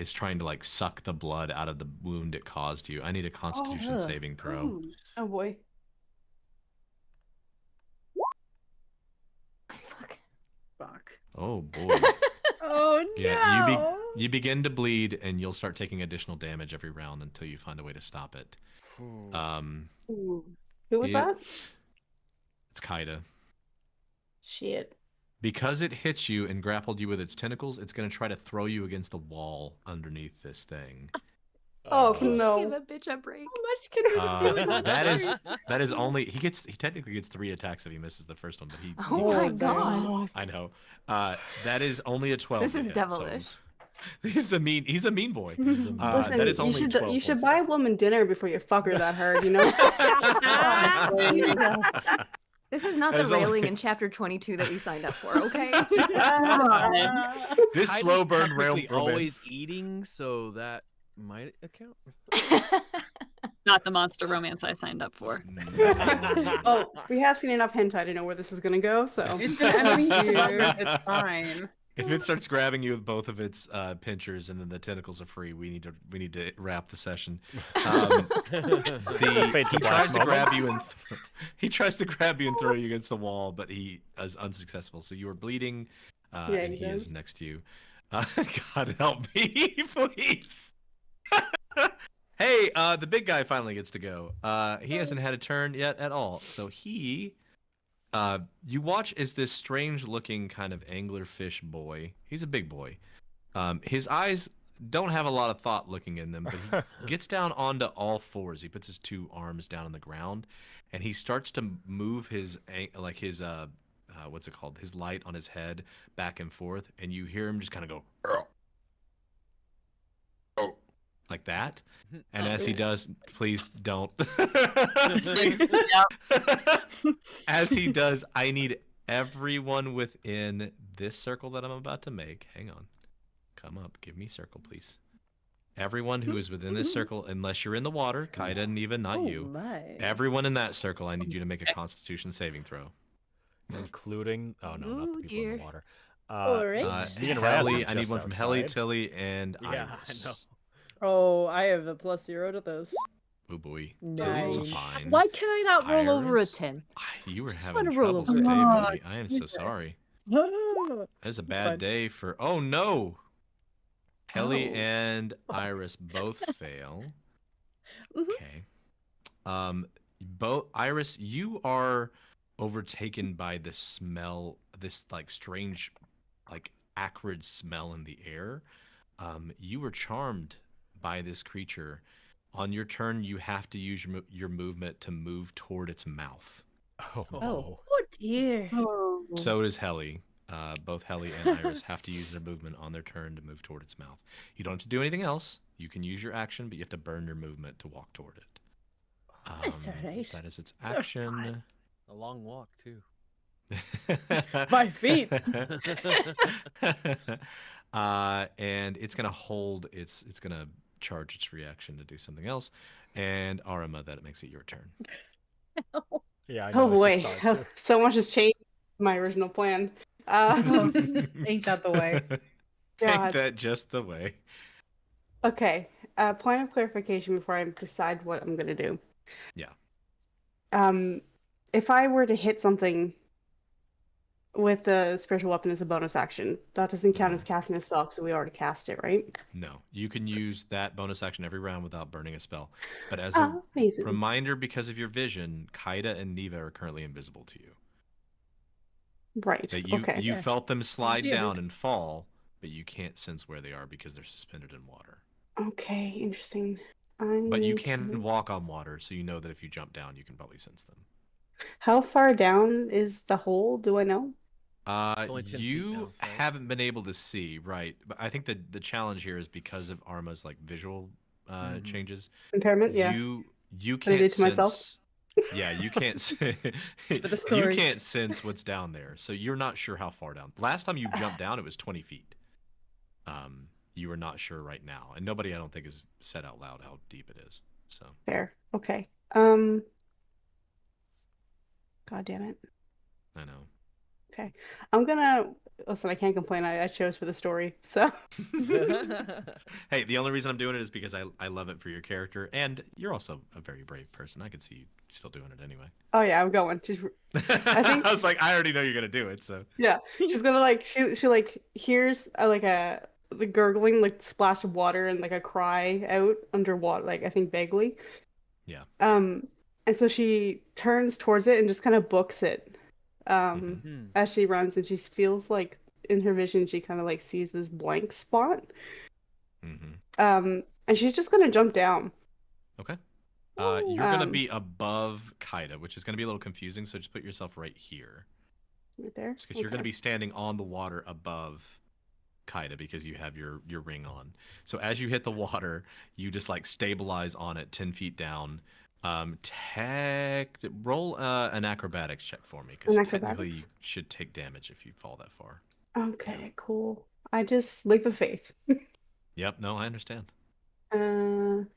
Speaker 1: trying to like suck the blood out of the wound it caused you. I need a Constitution
Speaker 6: Ugh,
Speaker 1: saving throw.
Speaker 6: gross.
Speaker 4: Oh boy.
Speaker 9: Fuck.
Speaker 6: Fuck.
Speaker 1: Oh boy.
Speaker 5: Oh no.
Speaker 1: Yeah, you begin to bleed, and you'll start taking additional damage every round until you find a way to stop it.
Speaker 4: Ooh. Who was
Speaker 1: it-
Speaker 4: that?
Speaker 1: It's Kaida.
Speaker 4: Shit.
Speaker 1: Because it hit you and grappled you with its tentacles, it's going to try to throw you against the wall underneath this thing.
Speaker 4: Oh,
Speaker 9: Can
Speaker 4: no.
Speaker 9: you give a bitch a break?
Speaker 5: How much can this do? in one
Speaker 1: That is only he technically gets 3 attacks if he misses the first one, but he
Speaker 9: Oh my god.
Speaker 1: I know. That is only a 12.
Speaker 9: This
Speaker 1: to
Speaker 9: is
Speaker 1: hit,
Speaker 9: devilish.
Speaker 1: He's a mean boy.
Speaker 4: Listen,
Speaker 1: That is only 12
Speaker 4: you should
Speaker 1: points.
Speaker 4: buy a woman dinner before you fuck her that hard, you know? Jesus.
Speaker 9: This is not
Speaker 1: That
Speaker 9: the
Speaker 1: is only-
Speaker 9: railing in chapter 22 that we signed up for, okay?
Speaker 1: This
Speaker 10: Kaida's
Speaker 1: slow burn rail
Speaker 10: technically always
Speaker 1: romance.
Speaker 10: eating, so that might account.
Speaker 11: Not the monster romance I signed up for.
Speaker 4: Oh, we have seen enough hentai to know where this is gonna go, so.
Speaker 6: It's an enemy to lovers. It's fine.
Speaker 1: If it starts grabbing you with both of its pinchers and then the tentacles are free, we need to wrap the session.
Speaker 2: Fade to
Speaker 1: He
Speaker 2: black
Speaker 1: tries to grab
Speaker 2: moments.
Speaker 1: you and he tries to grab you and throw you against the wall, but he is unsuccessful. So you are bleeding, and
Speaker 4: he
Speaker 1: he is
Speaker 4: does.
Speaker 1: next to you. God help me, please. Hey, the big guy finally gets to go. He hasn't had a turn yet at all, so he. You watch as this strange-looking kind of anglerfish boy. He's a big boy. His eyes don't have a lot of thought looking in them, but he gets down onto all fours. He puts his two arms down on the ground, and he starts to move his what's it called? His light on his head back and forth, and you hear him just kind of go, "Oh," like that. And as he does, please don't. Please. As he does, I need everyone within this circle that I'm about to make. Hang on. Come up. Give me circle, please. Everyone who is within this circle, unless you're in the water, Kaida and Neva, not you.
Speaker 5: My.
Speaker 1: Everyone in that circle, I need you to make a Constitution saving throw.
Speaker 2: Including, not the people in the water.
Speaker 5: All right.
Speaker 2: Me and Raz are
Speaker 1: Helly, I need
Speaker 2: just
Speaker 1: one from Helly,
Speaker 2: outside.
Speaker 1: Tilly, and
Speaker 10: Yeah,
Speaker 1: Iris.
Speaker 10: I know.
Speaker 5: Oh, I have a +0 to those.
Speaker 1: Oh boy.
Speaker 5: Nice.
Speaker 1: Tilly's fine.
Speaker 5: Why can I not roll over a
Speaker 1: Iris?
Speaker 5: 10?
Speaker 1: You were
Speaker 5: Just
Speaker 1: having
Speaker 5: wanna roll
Speaker 1: troubles
Speaker 5: over
Speaker 1: today,
Speaker 5: it.
Speaker 1: buddy. I am so
Speaker 5: Okay.
Speaker 1: sorry.
Speaker 5: Ah,
Speaker 1: That's a
Speaker 5: It's
Speaker 1: bad
Speaker 5: fine.
Speaker 1: day for. Oh no. Helly
Speaker 5: Oh.
Speaker 1: and Iris both fail.
Speaker 5: Mhm.
Speaker 1: Okay. Both Iris, you are overtaken by the smell, this like strange, like acrid smell in the air. You were charmed by this creature. On your turn, you have to use your movement to move toward its mouth.
Speaker 2: Oh.
Speaker 5: Oh dear.
Speaker 1: So does Helly. Both Helly and Iris have to use their movement on their turn to move toward its mouth. You don't have to do anything else. You can use your action, but you have to burn your movement to walk toward it.
Speaker 5: That's all right.
Speaker 1: That is its
Speaker 5: Oh,
Speaker 1: action.
Speaker 10: A long walk too.
Speaker 5: My feet.
Speaker 1: And it's gonna hold. It's gonna charge its reaction to do something else. And Arima, that makes it your turn.
Speaker 2: Yeah, I know.
Speaker 4: Oh
Speaker 2: I just
Speaker 4: boy,
Speaker 2: saw it too.
Speaker 4: so much has changed from my original plan.
Speaker 12: Ain't that the way?
Speaker 1: Ain't
Speaker 4: God.
Speaker 1: that just the way?
Speaker 4: Okay, point of clarification before I decide what I'm gonna do.
Speaker 1: Yeah.
Speaker 4: If I were to hit something with the spiritual weapon as a bonus action, that doesn't count as casting a spell because we already cast it, right?
Speaker 1: No, you can use that bonus action every round without burning a spell. But as
Speaker 4: Oh,
Speaker 1: a
Speaker 4: amazing.
Speaker 1: reminder, because of your vision, Kaida and Neva are currently invisible to you.
Speaker 4: Right.
Speaker 1: That you
Speaker 4: Okay.
Speaker 1: you felt them slide
Speaker 5: Yeah,
Speaker 1: down
Speaker 5: dude.
Speaker 1: and fall, but you can't sense where they are because they're suspended in water.
Speaker 4: Okay, interesting.
Speaker 1: But you
Speaker 4: need
Speaker 1: can
Speaker 4: to-
Speaker 1: walk on water, so you know that if you jump down, you can probably sense them.
Speaker 4: How far down is the hole? Do I know?
Speaker 10: only 10 feet
Speaker 1: You
Speaker 10: now, right?
Speaker 1: haven't been able to see, right? But I think the challenge here is because of Arma's like visual changes.
Speaker 4: Impairment? Yeah.
Speaker 1: You
Speaker 4: What I
Speaker 1: can't
Speaker 4: did to myself?
Speaker 1: sense. Yeah, you can't.
Speaker 5: It's for the
Speaker 1: You
Speaker 5: story.
Speaker 1: can't sense what's down there, so you're not sure how far down. Last time you jumped down, it was 20 feet. You are not sure right now, and nobody, I don't think, has said out loud how deep it is. So
Speaker 4: Fair. Okay. God damn it.
Speaker 1: I know.
Speaker 4: Okay. I'm gonna listen, I can't complain. I chose for the story. So
Speaker 1: Hey, the only reason I'm doing it is because I love it for your character, and you're also a very brave person. I could see you still doing it anyway.
Speaker 4: oh yeah, I'm going. She's think-
Speaker 1: I was like, I already know you're gonna do it, so
Speaker 4: yeah. She's gonna like she like hears the gurgling like splash of water and like a cry out underwater, like I think vaguely.
Speaker 1: yeah.
Speaker 4: And so she turns towards it and just kind of books it. As she runs, and she feels like in her vision she kind of like sees this blank spot. And she's just gonna jump down.
Speaker 1: Okay. You're gonna be above Kaida, which is gonna be a little confusing. So just put yourself right here,
Speaker 4: Right there.
Speaker 1: because you're gonna be standing on the water above Kaida, because you have your ring on. So as you hit the water, you just like stabilize on it 10 feet down. Roll an acrobatics check for me, because
Speaker 4: An
Speaker 1: technically you
Speaker 4: acrobatics?
Speaker 1: should take damage if you fall that far.
Speaker 4: Okay, cool. I just leap of faith.
Speaker 1: Yep, no, I understand.
Speaker 4: 10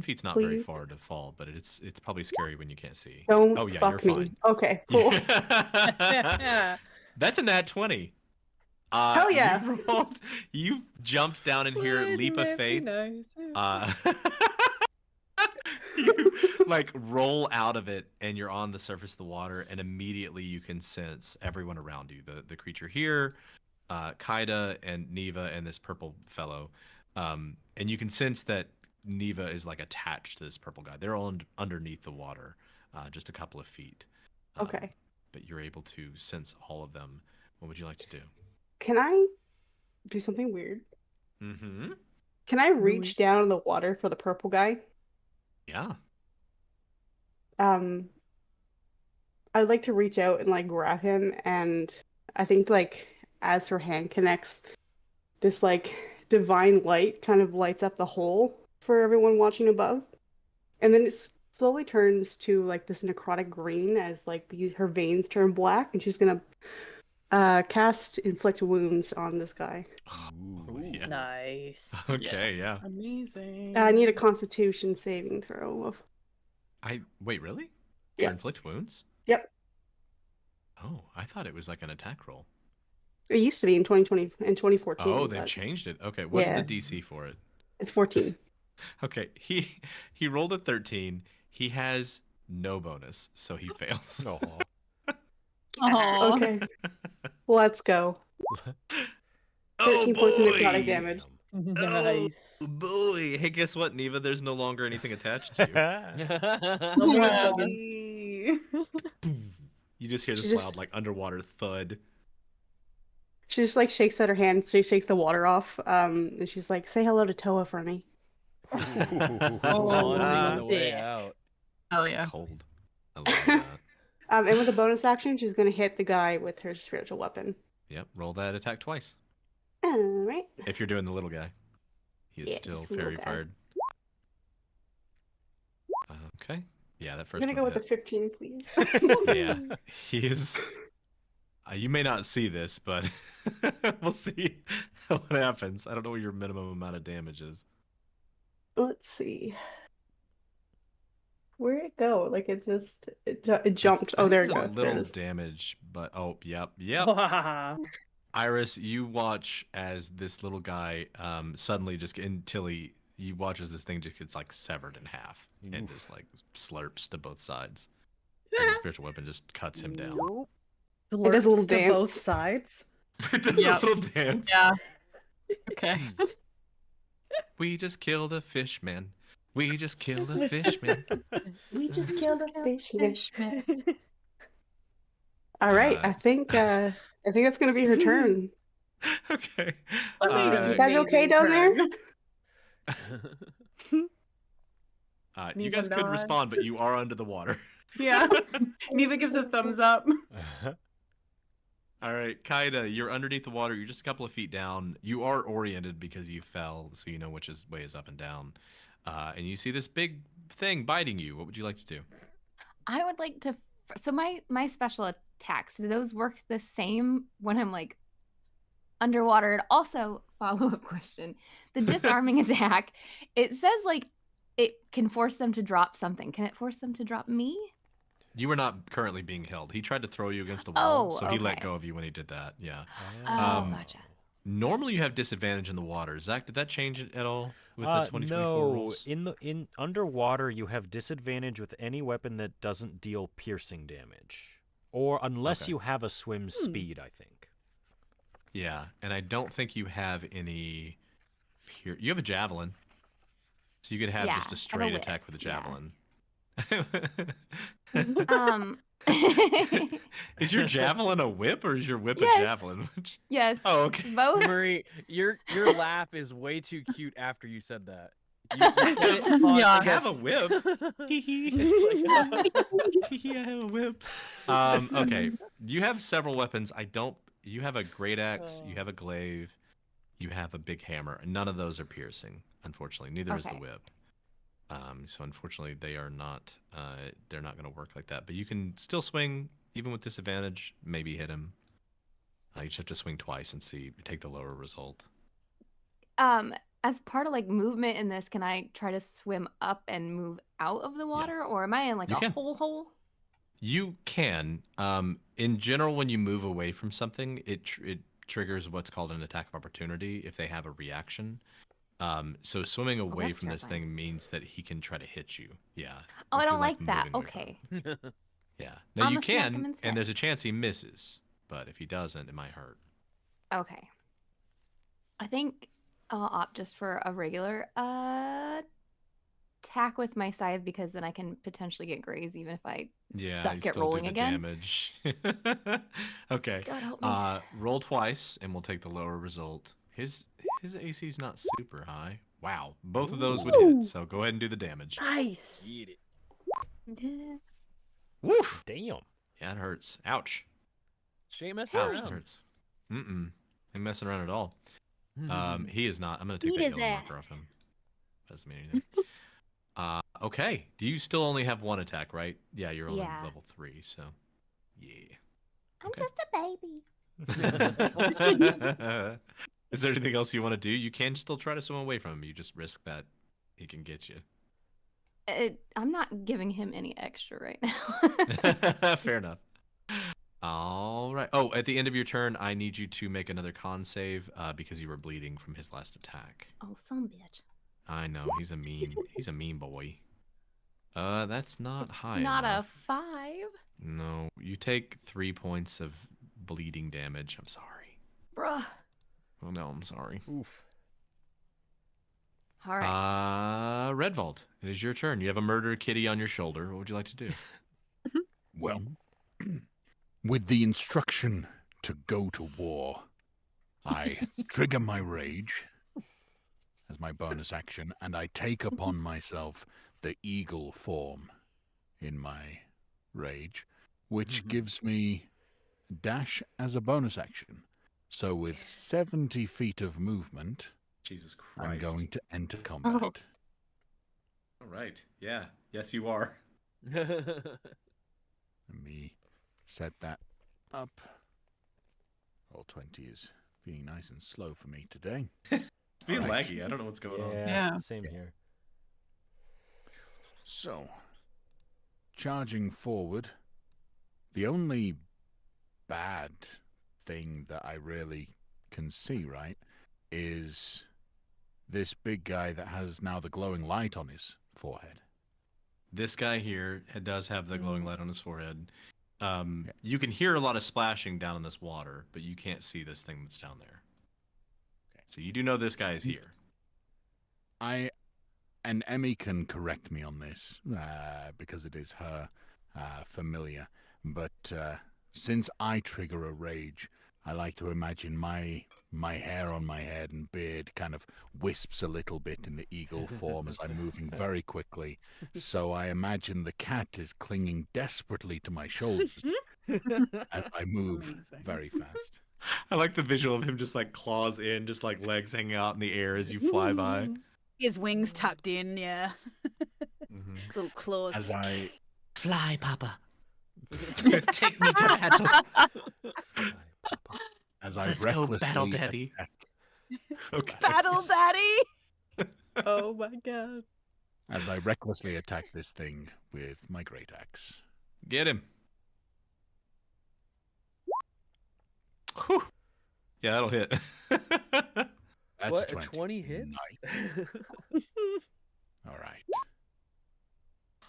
Speaker 1: feet's not very
Speaker 4: please.
Speaker 1: far to fall, but it's probably scary when you can't see.
Speaker 4: Don't
Speaker 1: Oh yeah,
Speaker 4: fuck
Speaker 1: you're
Speaker 4: me.
Speaker 1: fine.
Speaker 4: Okay, cool.
Speaker 1: That's a nat 20.
Speaker 4: Hell yeah.
Speaker 1: You jumped down in here, leap of faith. You like roll out of it, and you're on the surface of the water, and immediately you can sense everyone around you. The creature here, Kaida and Neva and this purple fellow. And you can sense that Neva is like attached to this purple guy. They're all underneath the water, just a couple of feet.
Speaker 4: Okay.
Speaker 1: But you're able to sense all of them. What would you like to do?
Speaker 4: Can I do something weird?
Speaker 1: Mm-hmm.
Speaker 4: Can I reach down in the water for the purple guy?
Speaker 1: Yeah.
Speaker 4: I'd like to reach out and like grab him, and I think like as her hand connects, this like divine light kind of lights up the hole for everyone watching above, and then it slowly turns to like this necrotic green as like her veins turn black, and she's gonna cast inflict wounds on this guy.
Speaker 1: Ooh, yeah.
Speaker 5: Nice.
Speaker 1: Okay, yeah.
Speaker 6: Amazing.
Speaker 4: I need a Constitution saving throw.
Speaker 1: Wait, really?
Speaker 4: Yeah.
Speaker 1: To inflict wounds?
Speaker 4: Yep.
Speaker 1: Oh, I thought it was like an attack roll.
Speaker 4: It used to be in 2020 and 2014.
Speaker 1: Oh, they've changed it. Okay, what's
Speaker 4: Yeah.
Speaker 1: the DC for it?
Speaker 4: It's 14.
Speaker 1: Okay, he rolled a 13. He has no bonus, so he fails.
Speaker 8: Aw.
Speaker 4: Okay. Let's go. 13 points of necrotic damage.
Speaker 5: Nice.
Speaker 1: Oh boy! Hey, guess what, Neva? There's no longer anything attached to
Speaker 5: No more
Speaker 8: Wow.
Speaker 5: sucking.
Speaker 1: you. You just hear this
Speaker 4: She just-
Speaker 1: loud, like underwater thud.
Speaker 4: She just like shakes out her hand, she shakes the water off, and she's like, "Say hello to Toa for me."
Speaker 10: Taunting
Speaker 8: Oh,
Speaker 10: on the way
Speaker 5: yeah.
Speaker 10: out.
Speaker 8: Hell yeah.
Speaker 1: Cold. I love that.
Speaker 4: And with a bonus action, she's gonna hit the guy with her spiritual weapon.
Speaker 1: Yep. Roll that attack twice.
Speaker 4: All right.
Speaker 1: If you're doing the little guy, he is
Speaker 4: Yeah,
Speaker 1: still
Speaker 4: just the little
Speaker 1: fairy
Speaker 4: guy.
Speaker 1: fired. Okay. Yeah, that
Speaker 4: I'm
Speaker 1: first
Speaker 4: gonna go
Speaker 1: one
Speaker 4: with the 15, please.
Speaker 1: Yeah, he is. You may not see this, but we'll see what happens. I don't know what your minimum amount of damage is.
Speaker 4: Let's see. Where'd it go? Like it just it jumped. Oh, there it
Speaker 1: There's
Speaker 4: goes.
Speaker 1: a
Speaker 4: There it
Speaker 1: little
Speaker 4: is.
Speaker 1: damage, but yep. Iris, you watch as this little guy suddenly just until he watches this thing just gets like severed in half and just like slurps to both sides. And the spiritual weapon just cuts him down.
Speaker 4: It does a little
Speaker 12: Slurps to
Speaker 4: dance.
Speaker 12: both sides.
Speaker 1: It does
Speaker 8: Yep.
Speaker 1: a little dance.
Speaker 8: Yeah. Okay.
Speaker 1: We just killed a fish man. We just killed a fish man.
Speaker 4: We just killed a fish. All right, I think that's gonna be her turn.
Speaker 1: Okay.
Speaker 4: You guys okay down there?
Speaker 1: You guys could respond, but you are under the water.
Speaker 6: Yeah. Neva gives a thumbs up.
Speaker 1: All right, Kaida, you're underneath the water. You're just a couple of feet down. You are oriented because you fell, so you know which way is up and down. And you see this big thing biting you. What would you like to do?
Speaker 9: I would like to. So my special attacks, do those work the same when I'm like underwater? And also, follow-up question: the disarming attack. It says like it can force them to drop something. Can it force them to drop me?
Speaker 1: You were not currently being held. He tried to throw you against the wall,
Speaker 9: Oh,
Speaker 1: so he let
Speaker 9: okay.
Speaker 1: go of you when he did that. Yeah.
Speaker 9: Oh, gotcha.
Speaker 1: Normally you have disadvantage in the water. Zach, did that change it at all with the 2024
Speaker 2: no,
Speaker 1: rules?
Speaker 2: in underwater you have disadvantage with any weapon that doesn't deal piercing damage, or unless
Speaker 1: Okay.
Speaker 2: you have a swim speed, I think.
Speaker 1: Yeah, and I don't think you have any. You have a javelin, so you could have
Speaker 9: Yeah,
Speaker 1: just a
Speaker 9: and a
Speaker 1: straight
Speaker 9: whip,
Speaker 1: attack with a
Speaker 9: yeah.
Speaker 1: javelin. Is your javelin a whip or is your whip
Speaker 9: Yes.
Speaker 1: a javelin?
Speaker 9: Yes.
Speaker 1: Oh, okay.
Speaker 9: Both.
Speaker 10: Marie, your laugh is way too cute after you said that. You said it, paused,
Speaker 8: Yeah.
Speaker 1: I
Speaker 10: and
Speaker 1: have
Speaker 10: go,
Speaker 1: a whip.
Speaker 10: It's like,
Speaker 1: I have a whip. Okay, you have several weapons. I don't. you have a great axe, you have a glaive, you have a big hammer. None of those are piercing, unfortunately. Neither is the
Speaker 9: Okay.
Speaker 1: whip. So unfortunately, they are not. They're not going to work like that. But you can still swing, even with disadvantage. Maybe hit him. You just have to swing twice and take the lower result.
Speaker 9: As part of like movement in this, can I try to swim up and move out of the water, or am I in like
Speaker 1: You
Speaker 9: a
Speaker 1: can.
Speaker 9: hole?
Speaker 1: You can. In general, when you move away from something, it triggers what's called an attack of opportunity if they have a reaction. So swimming away
Speaker 9: that's
Speaker 1: from this
Speaker 9: terrifying.
Speaker 1: thing means that he can try to hit you. Yeah.
Speaker 9: Oh,
Speaker 1: if
Speaker 9: I
Speaker 1: you
Speaker 9: don't like that.
Speaker 1: moving away from
Speaker 9: Okay.
Speaker 1: him. Yeah. Now you
Speaker 9: I'ma smack him
Speaker 1: can,
Speaker 9: instead.
Speaker 1: and there's a chance he misses, but if he doesn't, it might hurt.
Speaker 9: Okay. I think I'll opt just for a regular attack with my scythe, because then I can potentially get grazed even if I
Speaker 1: Yeah,
Speaker 9: suck
Speaker 1: you
Speaker 9: at
Speaker 1: still do
Speaker 9: rolling
Speaker 1: the
Speaker 9: again.
Speaker 1: damage. Okay.
Speaker 9: God help me.
Speaker 1: Roll twice, and we'll take the lower result. His AC's not super high. Wow, both of those would hit. So go ahead and do the damage.
Speaker 5: Nice.
Speaker 10: Eat it.
Speaker 1: Woof.
Speaker 2: Damn.
Speaker 1: Yeah, it hurts. Ouch.
Speaker 10: She ain't messing
Speaker 1: Ouch, it
Speaker 10: around.
Speaker 1: hurts. Ain't messing around at all. He is not. I'm gonna
Speaker 3: Beat
Speaker 1: take that
Speaker 3: his
Speaker 1: yellow marker off him. Doesn't mean anything. Okay. Do you still only have one attack, right? Yeah, you're only
Speaker 9: Yeah.
Speaker 1: level 3, so yeah.
Speaker 9: I'm
Speaker 1: Okay.
Speaker 9: just a baby.
Speaker 1: Is there anything else you want to do? You can still try to swim away from him. You just risk that he can get you.
Speaker 9: I'm not giving him any extra right now.
Speaker 1: Fair enough. All right. Oh, at the end of your turn, I need you to make another con save because you were bleeding from his last attack.
Speaker 9: Oh, some bitch.
Speaker 1: I know he's a mean boy. That's not high
Speaker 9: Not
Speaker 1: enough.
Speaker 9: a 5.
Speaker 1: No, you take 3 points of bleeding damage. I'm sorry.
Speaker 9: Bruh.
Speaker 1: Oh no, I'm sorry.
Speaker 2: Oof.
Speaker 9: All right.
Speaker 1: Redvault, it is your turn. You have a murder kitty on your shoulder. What would you like to do?
Speaker 7: Well, with the instruction to go to war, I trigger my rage as my bonus action, and I take upon myself the eagle form in my rage, which gives me dash as a bonus action. So with 70 feet of movement,
Speaker 1: Jesus Christ.
Speaker 7: I'm going to enter combat.
Speaker 1: All right. Yeah. Yes, you are.
Speaker 7: Let me set that up. Roll 20 is being nice and slow for me today.
Speaker 1: It's being
Speaker 7: All right.
Speaker 1: laggy. I don't know what's going on.
Speaker 2: Yeah. Same here.
Speaker 7: So, charging forward, the only bad thing that I really can see, right, is this big guy that has now the glowing light on his forehead.
Speaker 1: This guy here does have the glowing light on his forehead. You can hear a lot of splashing down in this water, but you can't see this thing that's down there. Okay. So you do know this guy is here.
Speaker 7: And Emmy can correct me on this because it is her familiar. But since I trigger a rage, I like to imagine my hair on my head and beard kind of wisps a little bit in the eagle form as I'm moving very quickly. So I imagine the cat is clinging desperately to my shoulders as I move very fast.
Speaker 1: I like the visual of him just like claws in, just like legs hanging out in the air as you fly by.
Speaker 3: His wings tucked in, yeah. Little claws.
Speaker 7: As I
Speaker 1: Fly, Papa. Take me to battle.
Speaker 7: As I
Speaker 1: Let's go,
Speaker 7: recklessly
Speaker 1: Battle Daddy.
Speaker 7: attack,
Speaker 1: Okay.
Speaker 3: Battle Daddy!
Speaker 5: Oh my god.
Speaker 7: as I recklessly attack this thing with my great axe.
Speaker 1: Get him. Whew. Yeah, that'll hit.
Speaker 7: That's
Speaker 10: What?
Speaker 7: 20.
Speaker 10: 20 hits?
Speaker 7: Nice. All right.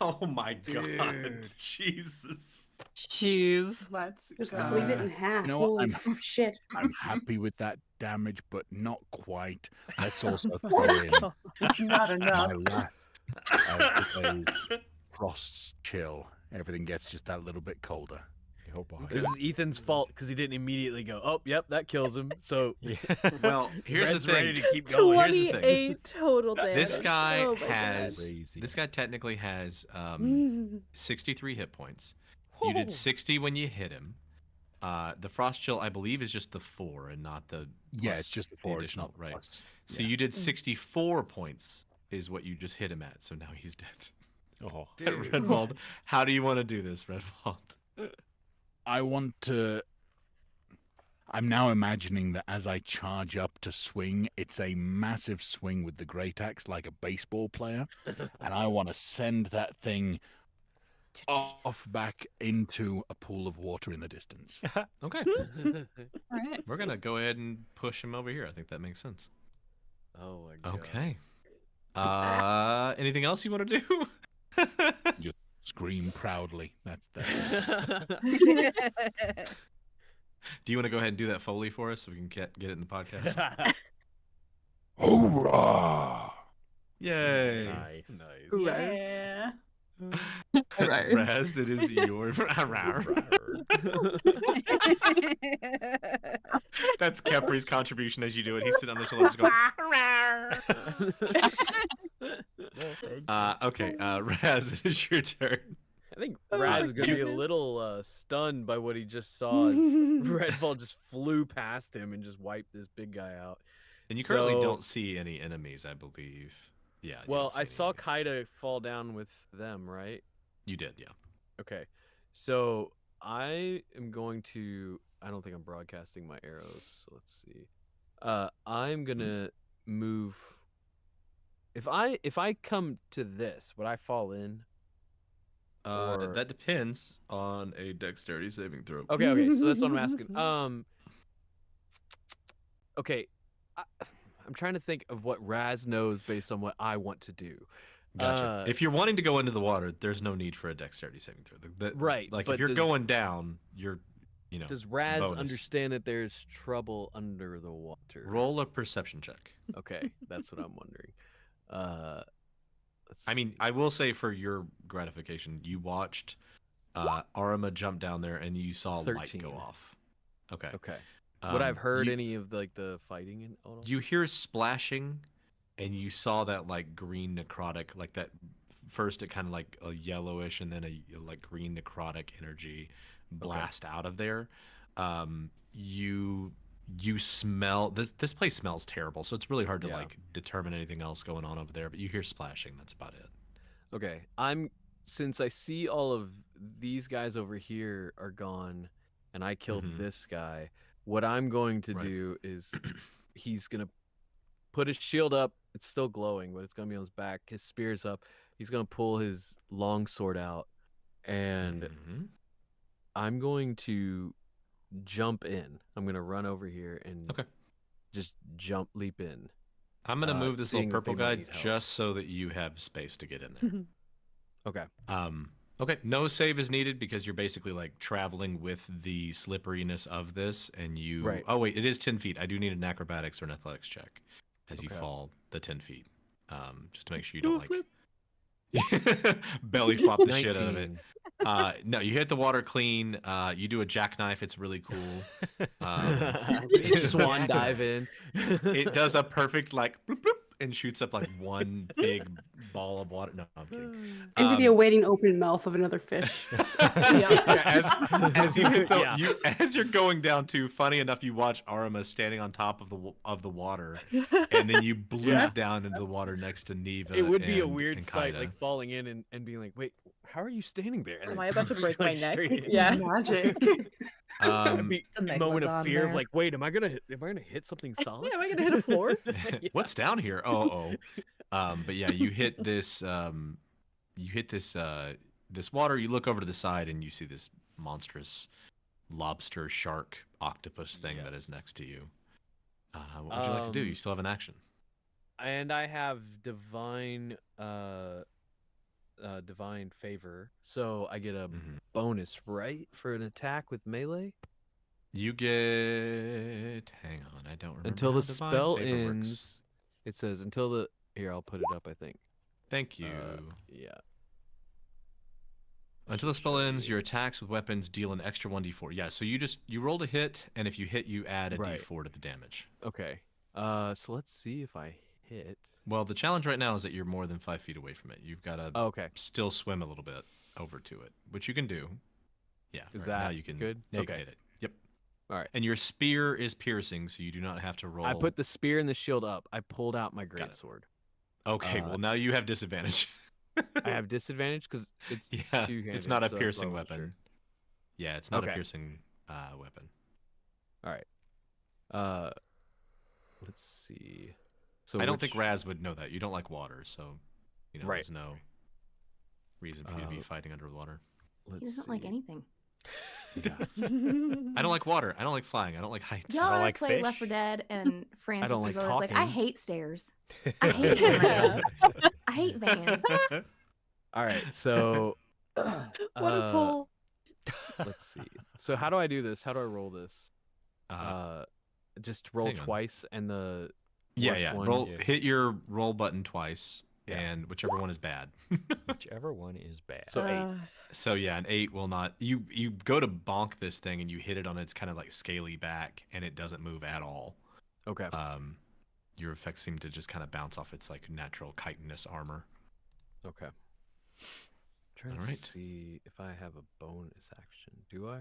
Speaker 1: Oh my god.
Speaker 10: Dude.
Speaker 1: Jesus.
Speaker 11: Jeez.
Speaker 6: Let's
Speaker 4: Just
Speaker 6: go.
Speaker 4: cleave it in half.
Speaker 7: you know what?
Speaker 4: Holy shit.
Speaker 7: I'm happy with that damage, but not quite. Let's also throw in
Speaker 6: It's not enough.
Speaker 7: my last of today's frost's chill. Everything gets just that little bit colder.
Speaker 2: Oh boy.
Speaker 10: This is Ethan's fault because he didn't immediately go, oh, yep, that kills him. So,
Speaker 1: Well, here's
Speaker 10: Red's
Speaker 1: the thing.
Speaker 10: ready to keep going.
Speaker 1: Here's the thing.
Speaker 5: 28 total damage.
Speaker 1: This guy
Speaker 5: Oh my
Speaker 1: has.
Speaker 2: Crazy.
Speaker 1: This guy technically has
Speaker 5: God.
Speaker 1: 63 hit points. You did 60 when you hit him. The frost chill, I believe, is just the 4 and not the
Speaker 7: Yeah,
Speaker 1: plus
Speaker 7: it's just the
Speaker 1: the
Speaker 7: 4. It's
Speaker 1: additional,
Speaker 7: not the
Speaker 1: right?
Speaker 7: plus.
Speaker 1: So
Speaker 7: Yeah.
Speaker 1: you did 64 points is what you just hit him at. So now he's dead.
Speaker 2: Oh,
Speaker 1: Redwald, how do you want to do this, Redwald?
Speaker 7: I want to. I'm now imagining that as I charge up to swing, it's a massive swing with the great axe like a baseball player, and I want to send that thing off back into a pool of water in the distance.
Speaker 1: Okay.
Speaker 11: All right.
Speaker 1: We're going to go ahead and push him over here. I think that makes sense.
Speaker 10: Oh my god.
Speaker 1: Okay. Anything else you want to do?
Speaker 7: Just scream proudly. That's
Speaker 1: Do you want to go ahead and do that Foley for us so we can get it in the podcast?
Speaker 7: Hoorah!
Speaker 1: Yay.
Speaker 2: Nice.
Speaker 6: Yeah.
Speaker 11: Right.
Speaker 1: Raz, it is your. That's Kepri's contribution as you do it. He's sitting on the shoulder just going. Okay, Raz, it is your turn.
Speaker 10: I think Raz is gonna be a little stunned by what he just saw. As Redfall just flew past him and just wiped this big guy out.
Speaker 1: And you currently don't see any enemies, I believe. Yeah.
Speaker 10: Well, I saw Kaida fall down with them, right?
Speaker 1: You did, yeah.
Speaker 10: Okay. So I am going to. I don't think I'm broadcasting my arrows. So let's see. I'm gonna move. If I come to this, would I fall in?
Speaker 1: That depends on a dexterity saving throw.
Speaker 10: Okay. So that's what I'm asking. Okay. I'm trying to think of what Raz knows based on what I want to do.
Speaker 1: Gotcha. If you're wanting to go into the water, there's no need for a dexterity saving throw.
Speaker 10: Right.
Speaker 1: Like
Speaker 10: but
Speaker 1: if you're going down, you're,
Speaker 10: Does Raz
Speaker 1: bonus.
Speaker 10: understand that there's trouble under the water?
Speaker 1: Roll a perception check.
Speaker 10: Okay, that's what I'm wondering.
Speaker 1: I mean, I will say for your gratification, you watched Arima jump down there and you saw a light
Speaker 10: 13.
Speaker 1: go off. Okay.
Speaker 10: Okay. Would I've heard any of the fighting in all?
Speaker 1: You hear splashing, and you saw that like green necrotic, like that. First, it kind of like a yellowish, and then a like green necrotic energy blast out of there. You smell this place smells terrible, so it's really hard to like determine anything else going on over there. But you hear splashing. That's about it.
Speaker 10: Okay. Since I see all of these guys over here are gone, and I killed this guy. What I'm going to do is he's going to put his shield up. It's still glowing, but it's going to be on his back. His spear's up. He's going to pull his long sword out, and I'm going to jump in. I'm going to run over here and just leap in.
Speaker 1: I'm going to move this little purple guy just so that you have space to get in there.
Speaker 10: Okay.
Speaker 1: Okay, no save is needed because you're basically like traveling with the slipperiness of this, and you.
Speaker 10: Right.
Speaker 1: Oh wait, it is 10 feet. I do need an acrobatics or an athletics check as you fall the 10 feet, just to make sure you don't like belly flop the shit out of it. No, you hit the water clean. You do a jackknife. It's really cool.
Speaker 10: Swan dive in.
Speaker 1: It does a perfect like bloop, bloop, and shoots up like one big ball of water. No, I'm kidding.
Speaker 4: Into the awaiting open mouth of another fish.
Speaker 1: As you hit as you're going down too, funny enough, you watch Arima standing on top of the water, and then you bloop down into the water next to Neva.
Speaker 10: It would be a
Speaker 1: and
Speaker 10: weird sight,
Speaker 1: Kaida.
Speaker 10: like falling in and being like, wait, how are you standing there? And
Speaker 5: Am
Speaker 10: then
Speaker 5: I about to break my
Speaker 10: like,
Speaker 5: neck?
Speaker 10: straight in.
Speaker 5: Yeah.
Speaker 6: Magic.
Speaker 10: Be
Speaker 12: It's a
Speaker 10: a moment of
Speaker 12: megalodon
Speaker 10: fear of
Speaker 12: there.
Speaker 10: like, wait, am I gonna hit something solid?
Speaker 5: Yeah, am I gonna hit a floor?
Speaker 1: What's down here? But yeah, you hit this this water. You look over to the side and you see this monstrous lobster, shark, octopus thing that is next to you. What would you like to do? You still have an action.
Speaker 10: And I have divine favor, so I get a bonus, right, for an attack with melee.
Speaker 1: You get. Hang on, I don't remember.
Speaker 10: Until
Speaker 1: how
Speaker 10: the
Speaker 1: divine
Speaker 10: spell
Speaker 1: favor
Speaker 10: ends.
Speaker 1: works.
Speaker 10: It says until the. Here, I'll put it up. I think.
Speaker 1: Thank you.
Speaker 10: Yeah.
Speaker 1: Until the spell ends, your attacks with weapons deal an extra 1d4. Yeah, so you rolled a hit, and if you hit, you add a d4 to the damage.
Speaker 10: Okay. So let's see if I hit.
Speaker 1: Well, the challenge right now is that you're more than 5 feet away from it. You've got to still swim a little bit over to it, which you can do. Yeah.
Speaker 10: Is
Speaker 1: now
Speaker 10: that
Speaker 1: you can,
Speaker 10: good?
Speaker 1: Yeah, you
Speaker 10: Okay.
Speaker 1: can hit it. Yep.
Speaker 10: All right.
Speaker 1: And your spear is piercing, so you do not have to roll.
Speaker 10: I put the spear and the shield up. I pulled out my
Speaker 1: Got it.
Speaker 10: greatsword.
Speaker 1: Okay, well now you have disadvantage.
Speaker 10: I have disadvantage because it's
Speaker 1: Yeah,
Speaker 10: two-handed.
Speaker 1: it's not a
Speaker 10: so that's
Speaker 1: piercing
Speaker 10: why I wasn't
Speaker 1: weapon.
Speaker 10: sure.
Speaker 1: Yeah, it's not a
Speaker 10: Okay.
Speaker 1: piercing weapon.
Speaker 10: All right. Let's see. So
Speaker 1: I don't think Raz would know that. You don't like water, so
Speaker 10: Right.
Speaker 1: there's no reason for you to be fighting underwater.
Speaker 9: He doesn't like anything.
Speaker 1: He does. I don't like water. I don't like flying. I don't like heights.
Speaker 9: Y'all ever
Speaker 2: like
Speaker 9: play Left
Speaker 2: fish.
Speaker 9: 4 Dead and Francis
Speaker 10: don't
Speaker 9: was
Speaker 10: like
Speaker 9: always like, I
Speaker 10: talking.
Speaker 9: hate stairs. I hate handrails. I hate vans.
Speaker 10: All right. So
Speaker 5: What a pull.
Speaker 10: let's see. So how do I do this? How do I roll this? Just roll
Speaker 1: hang on.
Speaker 10: twice and the
Speaker 1: Yeah,
Speaker 10: worst
Speaker 1: yeah.
Speaker 10: one.
Speaker 1: Hit your roll button twice, and whichever one is bad.
Speaker 2: Whichever one is bad.
Speaker 10: So 8.
Speaker 1: So yeah, an 8 will not. You go to bonk this thing, and you hit it on its kind of like scaly back, and it doesn't move at all.
Speaker 10: Okay.
Speaker 1: Your effects seem to just kind of bounce off its like natural chitinous armor.
Speaker 10: Okay. Trying
Speaker 1: All
Speaker 10: to
Speaker 1: right.
Speaker 10: see if I have a bonus action. Do I?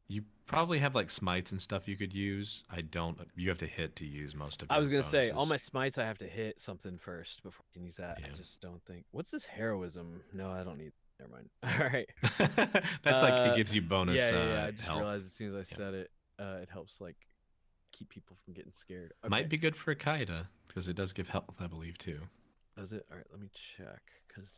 Speaker 1: You probably have like smites and stuff you could use. I don't. You have to hit to use most of.
Speaker 10: I was
Speaker 1: your
Speaker 10: gonna say all my
Speaker 1: bonuses.
Speaker 10: smites. I have to hit something first before I can use that.
Speaker 1: Yeah.
Speaker 10: I just don't think. What's this heroism? No, I don't need. Never mind. All right.
Speaker 1: That's like it gives you bonus.
Speaker 10: Yeah. I just
Speaker 1: health.
Speaker 10: realized as soon as I said it, it helps like keep people from getting scared. Okay.
Speaker 1: Might be good for Kaida because it does give health, I believe, too.
Speaker 10: Does it? All right. Let me check because.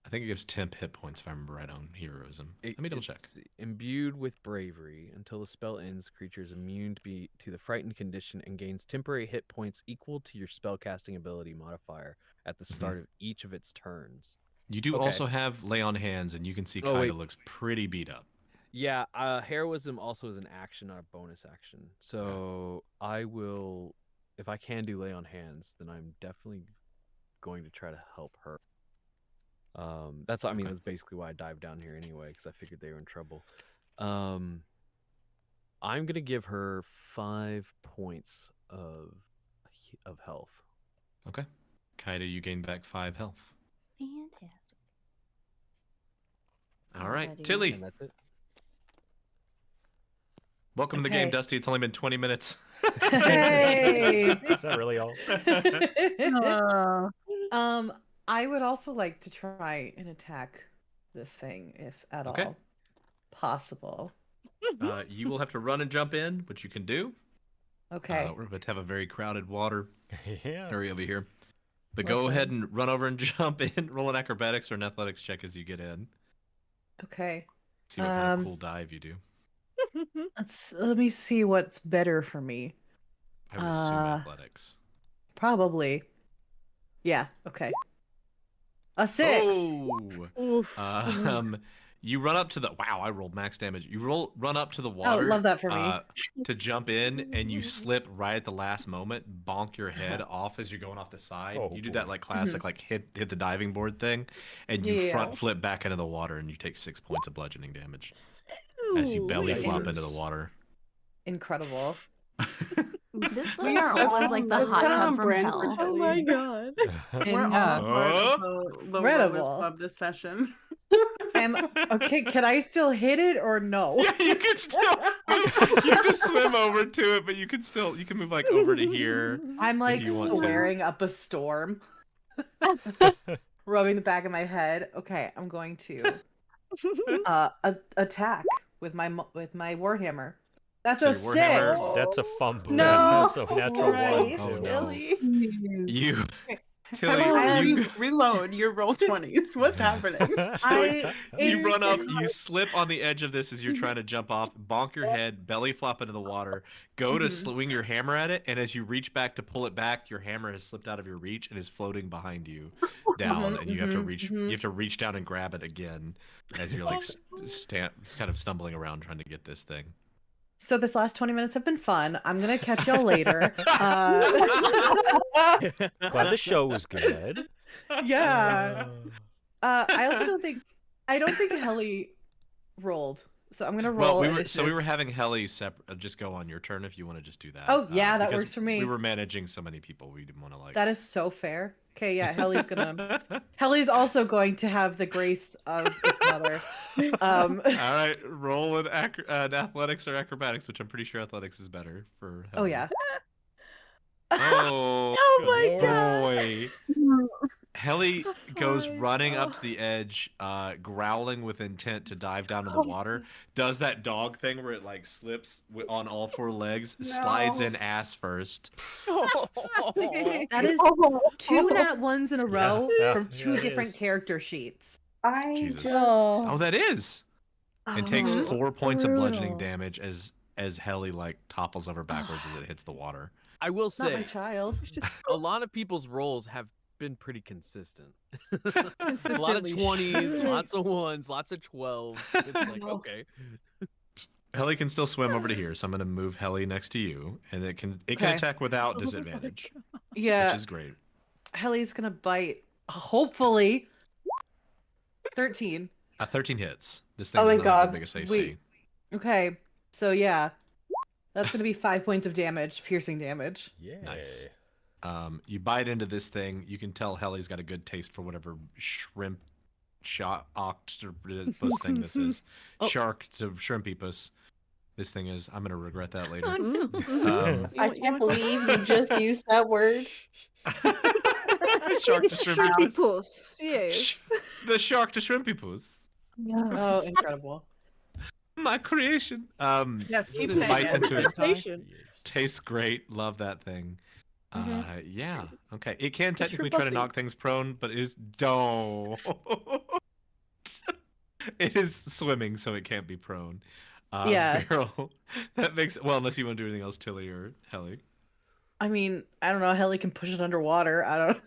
Speaker 1: I think it gives temp hit points if I remember right on heroism. Let me double check.
Speaker 10: Imbued with bravery. Until the spell ends, creature is immune to the frightened condition and gains temporary hit points equal to your spellcasting ability modifier at the start of each of its turns.
Speaker 1: You do
Speaker 10: Okay.
Speaker 1: also have lay on hands, and you can see
Speaker 10: Oh,
Speaker 1: Kaida
Speaker 10: wait.
Speaker 1: looks pretty beat up.
Speaker 10: Yeah, heroism also is an action, not a bonus action. So I will, if I can do lay on hands, then I'm definitely going to try to help her. That's that's basically why I dived down here anyway, because I figured they were in trouble. I'm gonna give her 5 points of health.
Speaker 1: Okay. Kaida, you gain back 5 health.
Speaker 9: Fantastic.
Speaker 1: All right,
Speaker 9: Alrighty.
Speaker 1: Tilly.
Speaker 10: And that's it.
Speaker 1: Welcome to the game, Dusty. It's only been 20 minutes.
Speaker 12: Hey!
Speaker 2: Is that really all?
Speaker 12: I would also like to try and attack this thing, if at
Speaker 1: Okay.
Speaker 12: all possible.
Speaker 1: You will have to run and jump in, which you can do.
Speaker 12: Okay.
Speaker 1: We're about to have a very crowded water
Speaker 2: Yeah.
Speaker 1: area over here. But go ahead and run over and jump in. Roll an acrobatics or an athletics check as you get in.
Speaker 12: Okay.
Speaker 1: See what kind of cool dive you do.
Speaker 12: Let me see what's better for me.
Speaker 1: I would assume athletics.
Speaker 12: Probably. Yeah. Okay. A 6.
Speaker 1: Oh. You run up to the I rolled max damage. You run up to the water.
Speaker 12: love that for me.
Speaker 1: To jump in, and you slip right at the last moment, bonk your head off as you're going off the side.
Speaker 2: Oh,
Speaker 1: you do
Speaker 2: boy.
Speaker 1: that like classic like hit the diving board thing, and you front flip back into the water, and you take 6 points of bludgeoning damage as you belly flop into the water.
Speaker 12: Incredible.
Speaker 9: This
Speaker 3: We
Speaker 9: little
Speaker 3: are
Speaker 9: hole
Speaker 3: all
Speaker 9: is like the
Speaker 4: That's
Speaker 9: hot
Speaker 4: kinda
Speaker 9: tub
Speaker 4: on
Speaker 9: from
Speaker 4: brand
Speaker 9: hell.
Speaker 4: for
Speaker 5: Oh my god.
Speaker 6: We're all part of the
Speaker 12: Incredible.
Speaker 6: Rowers Club this session.
Speaker 12: Okay, can I still hit it or no?
Speaker 1: Yeah, you can still you can swim over to it, but you can move like over to here.
Speaker 12: I'm like
Speaker 1: you want to.
Speaker 12: swearing up a storm. Rubbing the back of my head. Okay, I'm going to attack with my warhammer. That's
Speaker 1: So
Speaker 12: a
Speaker 1: your
Speaker 12: 6.
Speaker 1: warhammer-
Speaker 2: That's a fumble.
Speaker 12: No,
Speaker 2: That's a natural
Speaker 12: right.
Speaker 2: one, too.
Speaker 12: Silly.
Speaker 1: You
Speaker 6: Come
Speaker 1: Tilly,
Speaker 6: on,
Speaker 1: you
Speaker 6: reload your roll 20s. What's happening?
Speaker 1: you run up, you slip on the edge of this as you're trying to jump off, bonk your head, belly flop into the water, go to swing your hammer at it, and as you reach back to pull it back, your hammer has slipped out of your reach and is floating behind you down, and you have to reach down and grab it again as you're like kind of stumbling around trying to get this thing.
Speaker 12: So this last 20 minutes have been fun. I'm gonna catch y'all later.
Speaker 2: Glad the show was good.
Speaker 12: Yeah. I also don't think Helly rolled. So I'm gonna roll.
Speaker 1: Well, we
Speaker 12: initiative.
Speaker 1: were having Helly just go on your turn if you want to just do that.
Speaker 12: Oh, yeah, that
Speaker 1: because
Speaker 12: works for me.
Speaker 1: We were managing so many people, we didn't want to like.
Speaker 12: That is so fair. Okay, yeah, Helly's also going to have the grace of its mother.
Speaker 1: All right, roll an athletics or acrobatics, which I'm pretty sure athletics is better for
Speaker 12: Oh
Speaker 1: Helly.
Speaker 12: yeah.
Speaker 1: Oh,
Speaker 5: Oh
Speaker 1: good
Speaker 5: my God.
Speaker 1: boy. Helly goes
Speaker 5: Five.
Speaker 1: running up
Speaker 5: Oh.
Speaker 1: to the edge, growling with intent to dive down to the water. Does that dog thing where it like slips on all four legs, slides
Speaker 4: No.
Speaker 1: in ass first.
Speaker 12: That is two nat ones in a row from two different character sheets.
Speaker 4: I
Speaker 1: Jesus.
Speaker 4: just.
Speaker 1: Oh, that is. And takes
Speaker 4: Oh.
Speaker 1: 4 points of bludgeoning
Speaker 5: Brutal.
Speaker 1: damage as Helly like topples over backwards as it hits the water.
Speaker 10: I will
Speaker 12: Not my
Speaker 10: say,
Speaker 12: child.
Speaker 10: a lot of people's rolls have been pretty consistent. A lot of
Speaker 5: Consistently
Speaker 10: 20s,
Speaker 5: shit.
Speaker 10: lots of 1s, lots of 12s. It's like, okay.
Speaker 1: Helly can still swim over to here, so I'm gonna move Helly next to you, and it can
Speaker 12: Okay.
Speaker 1: attack without disadvantage,
Speaker 12: Yeah,
Speaker 1: which is great.
Speaker 12: Helly's gonna bite. Hopefully. 13.
Speaker 1: 13 hits. This thing
Speaker 4: Oh
Speaker 1: does
Speaker 4: my
Speaker 1: not have
Speaker 4: God.
Speaker 1: the biggest AC.
Speaker 12: Wait. Okay, so yeah. That's gonna be 5 points of damage, piercing damage.
Speaker 2: Yeah.
Speaker 1: Nice. You bite into this thing. You can tell Helly's got a good taste for whatever shrimp octopus thing this is.
Speaker 12: Oh.
Speaker 1: Shark to shrimpy-pus. This thing is. I'm gonna regret that later.
Speaker 4: I can't believe you just used that word.
Speaker 1: Shark to shrimpy-pus.
Speaker 5: Shrimpy-pus. Yes.
Speaker 1: The shark to shrimpy-pus.
Speaker 12: Oh, incredible.
Speaker 1: My creation.
Speaker 6: Yes, keep
Speaker 1: This
Speaker 6: saying
Speaker 1: bites
Speaker 6: it.
Speaker 1: into his
Speaker 5: Station.
Speaker 1: tastes great. Love that thing. Yeah. Okay. It can
Speaker 5: It's your
Speaker 1: technically try to
Speaker 5: pussy.
Speaker 1: knock things prone, but it is don't. It is swimming, so it can't be prone.
Speaker 12: Yeah.
Speaker 1: Barrel. That makes well, unless you want to do anything else, Tilly or Helly.
Speaker 12: I mean, I don't know. Helly can push it underwater. I don't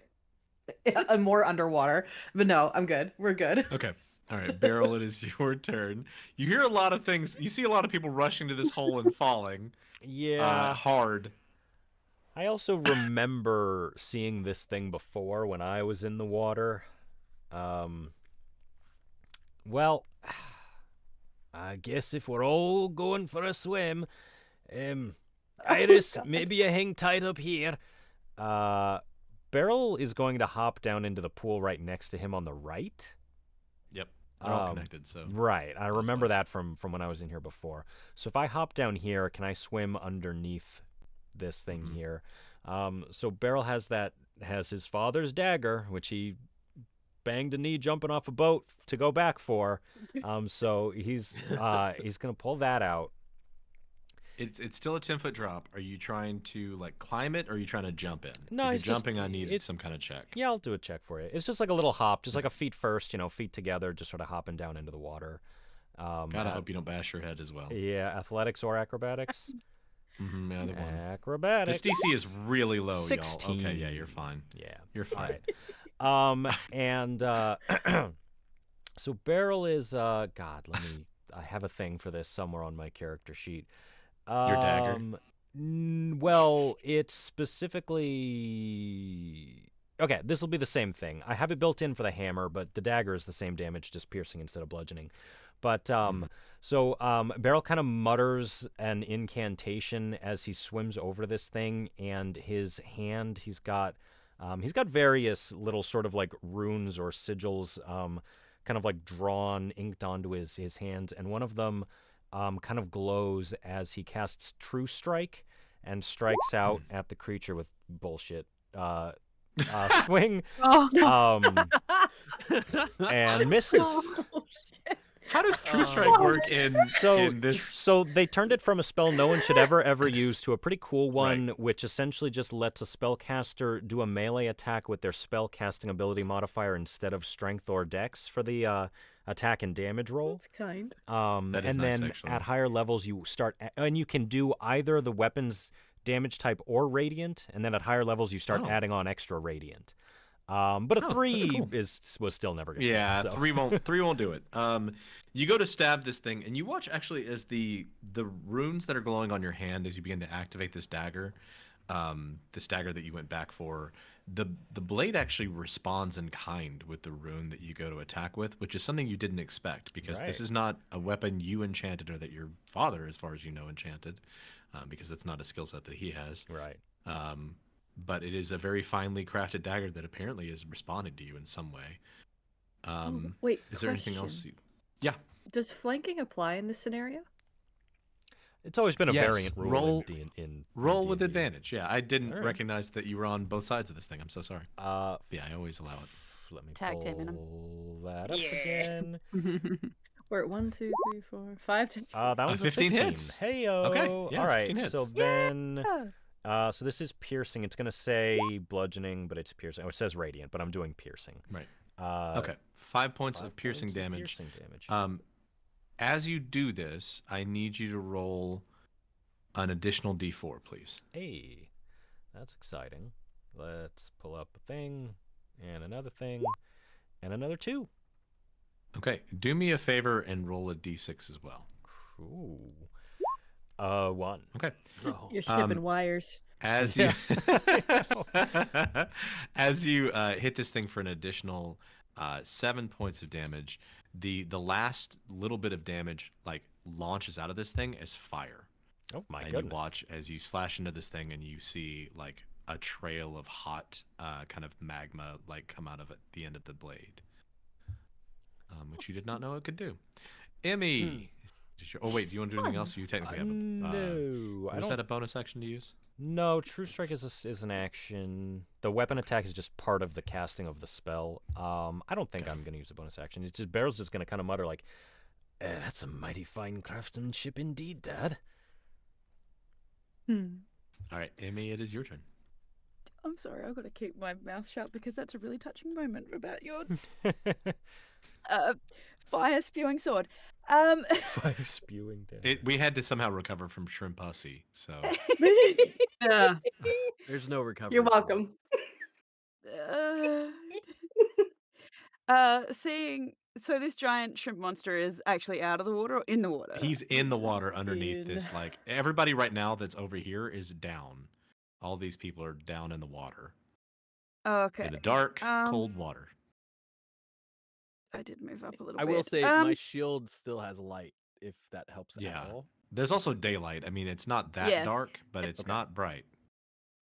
Speaker 12: know. More underwater. But no, I'm good. We're good.
Speaker 1: Okay. All right, Barrel. It is your turn. You hear a lot of things. You see a lot of people rushing to this hole and falling.
Speaker 2: Yeah.
Speaker 1: Hard.
Speaker 2: I also remember seeing this thing before when I was in the water. Well, I guess if we're all going for a swim, Iris, maybe you hang tight up here. Beryl is going to hop down into the pool right next to him on the right.
Speaker 1: Yep. They're all connected, so.
Speaker 2: Right. I remember that from when I was in here before. So if I hop down here, can I swim underneath this thing here? So Beryl has his father's dagger, which he banged a knee jumping off a boat to go back for. So he's gonna pull that out.
Speaker 1: It's still a 10-foot drop. Are you trying to like climb it, or are you trying to jump in?
Speaker 2: No,
Speaker 1: if
Speaker 2: it's
Speaker 1: you're
Speaker 2: just-
Speaker 1: jumping. I need
Speaker 2: it's-
Speaker 1: some kind of check.
Speaker 2: Yeah, I'll do a check for you. It's just like a little hop, just like a feet first, feet together, just sort of hopping down into the water.
Speaker 1: Gotta hope you don't bash your head as well.
Speaker 2: Yeah, athletics or acrobatics?
Speaker 1: Yeah, either one.
Speaker 2: Acrobatics.
Speaker 1: This DC is really low,
Speaker 2: 16.
Speaker 1: y'all. Okay, yeah, you're fine.
Speaker 2: Yeah,
Speaker 1: You're fine.
Speaker 2: Right. And so Beryl is God. I have a thing for this somewhere on my character sheet.
Speaker 1: Your dagger?
Speaker 2: Well, it's specifically okay. This will be the same thing. I have it built in for the hammer, but the dagger is the same damage, just piercing instead of bludgeoning. But so Beryl kind of mutters an incantation as he swims over this thing, and his hand, he's got various little sort of like runes or sigils, kind of like drawn, inked onto his hands, and one of them kind of glows as he casts True Strike and strikes out at the creature with bullshit swing, and misses.
Speaker 1: How does True Strike work in this?
Speaker 2: So they turned it from a spell no one should ever use to a pretty cool one, which essentially just lets a spellcaster do a melee attack with their spell casting ability modifier instead of strength or dex for the attack and damage roll.
Speaker 5: That's kind.
Speaker 1: That is
Speaker 2: and
Speaker 1: nice,
Speaker 2: then
Speaker 1: actually.
Speaker 2: at higher levels you start, and you can do either the weapon's damage type or radiant, and then at higher levels you start adding on extra radiant. But a 3 was still never gonna
Speaker 1: Yeah,
Speaker 2: happen, so.
Speaker 1: 3 won't do it. You go to stab this thing, and you watch actually as the runes that are glowing on your hand as you begin to activate this dagger that you went back for. The blade actually responds in kind with the rune that you go to attack with, which is something you didn't expect, because this is not a weapon you enchanted or that your father, as far as you know, enchanted, because that's not a skill set that he has.
Speaker 2: Right.
Speaker 1: but it is a very finely crafted dagger that apparently has responded to you in some way.
Speaker 5: Wait,
Speaker 1: Is there anything else?
Speaker 5: question.
Speaker 1: Yeah.
Speaker 5: Does flanking apply in this scenario?
Speaker 2: It's always been a
Speaker 1: Yes,
Speaker 2: variant rule
Speaker 1: roll-
Speaker 2: in
Speaker 1: Roll with
Speaker 2: D&D.
Speaker 1: advantage. Yeah, I didn't
Speaker 2: All right.
Speaker 1: recognize that you were on both sides of this thing. I'm so sorry. Yeah, I always allow it.
Speaker 2: Let me
Speaker 3: Tag teaming 'em.
Speaker 2: pull that up again.
Speaker 5: We're at 1, 2, 3, 4, 5, 10.
Speaker 2: That one's a
Speaker 1: 15
Speaker 2: 15.
Speaker 1: hits.
Speaker 2: Hey-o.
Speaker 1: Okay, yeah,
Speaker 2: All right,
Speaker 1: 15 hits.
Speaker 2: so then...
Speaker 3: Yeah.
Speaker 2: So this is piercing. It's going to say bludgeoning, but it's piercing. Oh, it says radiant, but I'm doing piercing.
Speaker 1: Right.
Speaker 2: Uh,
Speaker 1: Okay. 5 points
Speaker 2: 5
Speaker 1: of piercing
Speaker 2: points of
Speaker 1: damage.
Speaker 2: piercing damage.
Speaker 1: As you do this, I need you to roll an additional d4, please.
Speaker 2: Hey, that's exciting. Let's pull up a thing, and another thing, and another 2.
Speaker 1: Okay. Do me a favor and roll a d6 as well.
Speaker 2: Ooh. 1.
Speaker 1: Okay.
Speaker 2: Oh.
Speaker 5: You're snipping wires.
Speaker 1: As you as you hit this thing for an additional 7 points of damage, the last little bit of damage like launches out of this thing as fire.
Speaker 2: Oh my
Speaker 1: and
Speaker 2: goodness.
Speaker 1: You watch as you slash into this thing and you see like a trail of hot kind of magma like come out of it, the end of the blade, which you did not know it could do. Emmy. Oh wait, do you want to do anything else? You technically have a
Speaker 2: no.
Speaker 1: was that a bonus action to use?
Speaker 2: No, True Strike is an action. The weapon attack is just part of the casting of the spell. I don't think I'm going to use a bonus action. It's just Barrel's just going to kind of mutter like, "That's a mighty fine craftsmanship indeed, Dad."
Speaker 1: All right, Emmy, it is your turn.
Speaker 3: I'm sorry, I've got to keep my mouth shut because that's a really touching moment about your fire spewing sword.
Speaker 2: Fire spewing down.
Speaker 1: We had to somehow recover from shrimp pussy, so
Speaker 11: Yeah.
Speaker 10: There's no recovery.
Speaker 12: You're
Speaker 10: from it.
Speaker 12: welcome.
Speaker 3: Seeing so this giant shrimp monster is actually out of the water or in the water?
Speaker 1: he's in the water underneath this. Like everybody right now that's over here is down. All these people are down in the water.
Speaker 3: Okay.
Speaker 1: In the dark, cold water.
Speaker 3: I did move up a little
Speaker 10: I
Speaker 3: bit.
Speaker 10: will say my shield still has light, if that helps
Speaker 1: Yeah.
Speaker 10: at all.
Speaker 1: There's also daylight. I mean, it's not that
Speaker 3: Yeah.
Speaker 1: dark, but it's not bright.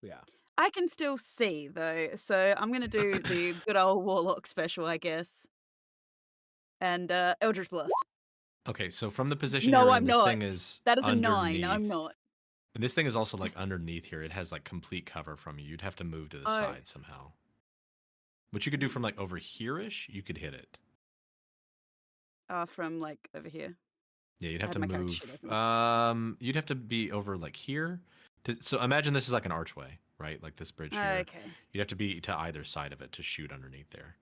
Speaker 10: Yeah.
Speaker 3: I can still see though, so I'm gonna do the good old warlock special, I guess. And Eldritch Blast.
Speaker 1: Okay, so from the position
Speaker 3: No,
Speaker 1: you're in,
Speaker 3: I'm
Speaker 1: this
Speaker 3: not.
Speaker 1: thing is
Speaker 3: That is a 9.
Speaker 1: underneath.
Speaker 3: I'm not.
Speaker 1: And this thing is also like underneath here. It has like complete cover from you. You'd have to move to the
Speaker 3: Oh.
Speaker 1: side somehow. What you could do from like over here-ish, you could hit it.
Speaker 3: From like over here.
Speaker 1: Yeah, you'd
Speaker 3: I
Speaker 1: have
Speaker 3: had
Speaker 1: to
Speaker 3: my character
Speaker 1: move.
Speaker 3: sheet open.
Speaker 1: You'd have to be over like here. So imagine this is like an archway, right? Like this bridge here.
Speaker 3: Okay.
Speaker 1: You'd have to be to either side of it to shoot underneath there.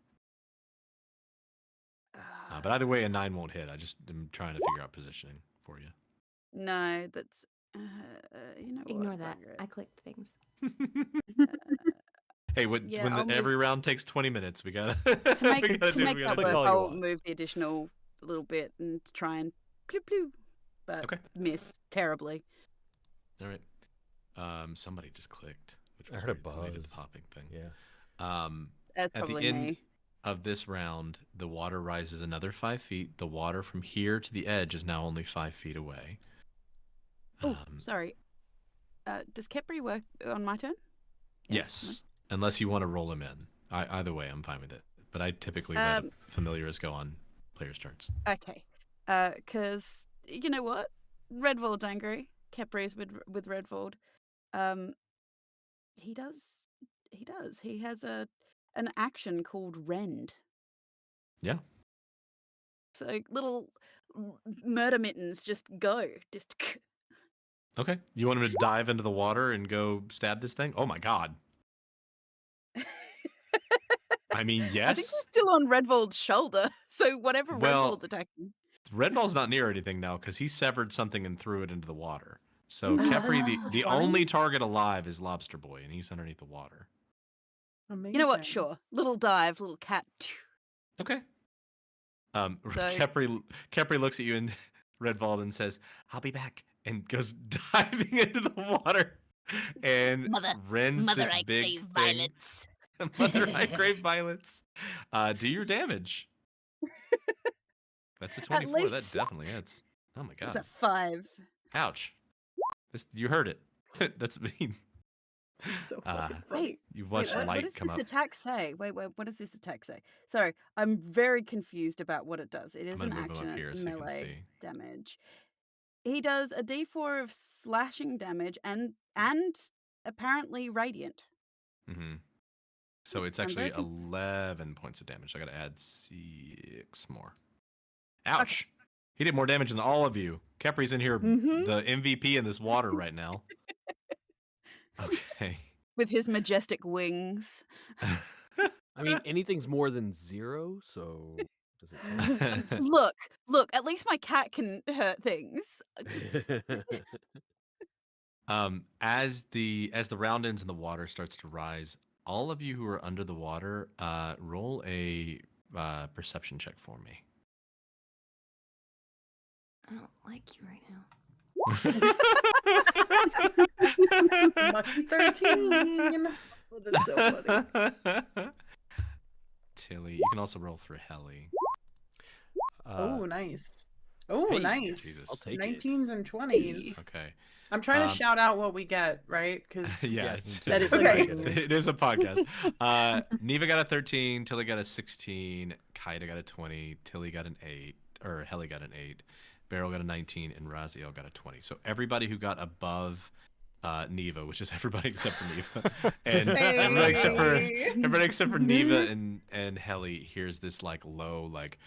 Speaker 1: But either way, a 9 won't hit. I just am trying to figure out positioning for you.
Speaker 3: No, that's you know what?
Speaker 9: Ignore that.
Speaker 3: bugger it.
Speaker 9: I clicked things.
Speaker 1: Hey, when
Speaker 3: Yeah, I'll move-
Speaker 1: every round takes 20 minutes, we gotta
Speaker 3: To make
Speaker 1: we gotta
Speaker 3: to
Speaker 1: do
Speaker 3: make
Speaker 1: we
Speaker 3: that
Speaker 1: gotta
Speaker 2: Click
Speaker 1: do.
Speaker 3: work,
Speaker 2: all you
Speaker 3: I'll
Speaker 2: want.
Speaker 3: move the additional little bit and try and pew pew, but
Speaker 1: Okay.
Speaker 3: miss terribly.
Speaker 1: All right. Somebody just clicked, which
Speaker 2: I
Speaker 1: was
Speaker 2: heard a
Speaker 1: weird, so maybe it's
Speaker 2: buzz.
Speaker 1: popping thing.
Speaker 2: Yeah.
Speaker 3: That's
Speaker 1: At the
Speaker 3: probably
Speaker 1: end
Speaker 3: me.
Speaker 1: of this round, the water rises another 5 feet. The water from here to the edge is now only 5 feet away.
Speaker 3: Oh, sorry. Does Kepri work on my turn?
Speaker 1: Yes, unless you want to roll him in. Either way, I'm fine with it. But I typically let familiars go on players' turns.
Speaker 3: Okay. Because you know what? Redvold's angry. Kepri's with Redvold. He does. He has an action called Rend.
Speaker 1: Yeah.
Speaker 3: So little murder mittens just go. Just
Speaker 1: Okay. You want him to dive into the water and go stab this thing? Oh my god. I mean,
Speaker 3: I think
Speaker 1: yes.
Speaker 3: we're still on Redvold's shoulder. So whatever
Speaker 1: Well,
Speaker 3: Redvold's attacking.
Speaker 1: Red Ball's not near anything now because he severed something and threw it into the water. So
Speaker 3: Ah,
Speaker 1: Kepri, the
Speaker 3: fine.
Speaker 1: only target alive is Lobster Boy, and he's underneath the water.
Speaker 3: You know what? Sure. Little dive, little cat.
Speaker 1: Okay.
Speaker 3: So-
Speaker 1: Kepri looks at you and Redvald and says, "I'll be back," and goes diving into the water and rends this big thing.
Speaker 3: violence.
Speaker 1: Mother, I crave violence. Do your damage. That's a 24. That
Speaker 3: least.
Speaker 1: definitely hits. Oh my
Speaker 3: It's
Speaker 1: god.
Speaker 3: a 5.
Speaker 1: Ouch. You heard it. That's mean.
Speaker 5: So
Speaker 1: Uh,
Speaker 5: fucking funny.
Speaker 1: You've
Speaker 3: Wait,
Speaker 1: watched
Speaker 3: what
Speaker 1: light
Speaker 3: does
Speaker 1: come
Speaker 3: this
Speaker 1: up.
Speaker 3: attack say? Wait, what does this attack say? Sorry, I'm very confused about what it does. It
Speaker 1: I'm
Speaker 3: is
Speaker 1: gonna
Speaker 3: an
Speaker 1: move him
Speaker 3: action.
Speaker 1: up
Speaker 3: It's
Speaker 1: here so you can
Speaker 3: melee
Speaker 1: see.
Speaker 3: damage. He does a D4 of slashing damage and apparently radiant.
Speaker 1: Mm-hmm. So it's
Speaker 3: I'm very
Speaker 1: actually
Speaker 3: confused.
Speaker 1: 11 points of damage. I gotta add 6 more. Ouch! He did more damage than all of you. Kepri's in here, the MVP in this water right now. Okay.
Speaker 3: With his majestic wings.
Speaker 10: I mean, anything's more than 0, so does it count?
Speaker 3: Look, at least my cat can hurt things.
Speaker 1: As the round ends and the water starts to rise, all of you who are under the water, roll a perception check for me.
Speaker 9: I don't like you right now.
Speaker 6: Lucky 13.
Speaker 5: Oh, that's so funny.
Speaker 1: Tilly, you can also roll for Helly.
Speaker 6: Oh, nice. Oh,
Speaker 10: Hey,
Speaker 6: nice.
Speaker 1: Jesus.
Speaker 10: I'll take
Speaker 6: 19s and 20s.
Speaker 1: Okay.
Speaker 6: I'm trying to shout out what we get, right? Because
Speaker 1: Yes,
Speaker 5: that is
Speaker 6: okay.
Speaker 1: it is a podcast. Neva got a 13, Tilly got a 16, Kaida got a 20, Tilly got an 8, or Helly got an 8, Beryl got a 19, and Raziel got a 20. So everybody who got above Neva, which is everybody except for Neva, and everybody except for Neva and Helly hears this like low like.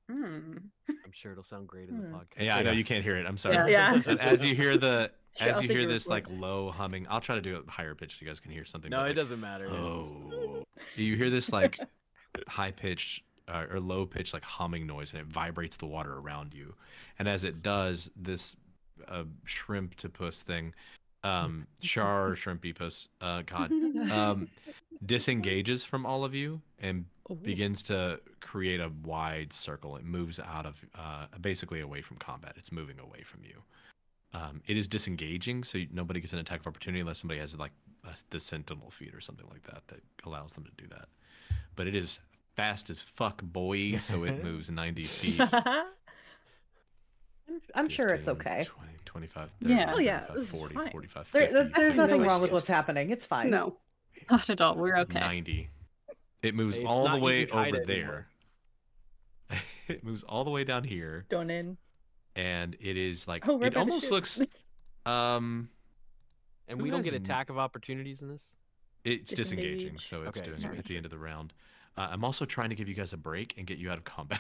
Speaker 10: I'm sure it'll sound great in the podcast.
Speaker 1: Yeah, I know you can't hear it. I'm sorry.
Speaker 5: Yeah.
Speaker 1: But as you hear
Speaker 5: Sure, I'll take your
Speaker 1: this like
Speaker 5: report.
Speaker 1: low humming, I'll try to do it higher pitched so you guys can hear something.
Speaker 10: No,
Speaker 1: but,
Speaker 10: it
Speaker 1: like,
Speaker 10: doesn't matter.
Speaker 1: Oh, you hear this like high pitched or low pitched like humming noise, and it vibrates the water around you. And as it does, this shrimptopus thing, Char shrimpipus, disengages from all of you and begins to create a wide circle. It moves out of basically away from combat. It's moving away from you. It is disengaging, so nobody gets an attack of opportunity unless somebody has like the sentinel feat or something like that that allows them to do that. But it is fast as fuck, boy, so it moves 90 feet.
Speaker 12: I'm sure it's
Speaker 1: 15,
Speaker 12: okay.
Speaker 1: 20, 25, 30,
Speaker 11: Yeah.
Speaker 5: Oh, yeah,
Speaker 1: 35,
Speaker 5: this is
Speaker 1: 40,
Speaker 5: fine.
Speaker 1: 45,
Speaker 12: There,
Speaker 1: 50,
Speaker 12: there's nothing
Speaker 3: no
Speaker 12: wrong with
Speaker 3: issues.
Speaker 12: what's happening. It's fine.
Speaker 4: No.
Speaker 11: Not at all. We're okay.
Speaker 1: 90. It moves
Speaker 10: Hey, it's
Speaker 1: all the
Speaker 10: not
Speaker 1: way
Speaker 10: using Kaida
Speaker 1: over
Speaker 10: anymore.
Speaker 1: there. It moves all the way down here,
Speaker 5: Stunning.
Speaker 1: and it is like
Speaker 5: Oh, right
Speaker 1: it
Speaker 5: by the
Speaker 1: almost
Speaker 5: ship.
Speaker 1: looks.
Speaker 10: And
Speaker 1: Who
Speaker 10: we don't
Speaker 1: has
Speaker 10: get attack of opportunities in this?
Speaker 1: It's disengaging,
Speaker 5: Disengage.
Speaker 1: so it's
Speaker 10: Okay,
Speaker 1: doing
Speaker 10: sure,
Speaker 1: it at the end of the round. I'm also trying to give you guys a break and get you out of combat.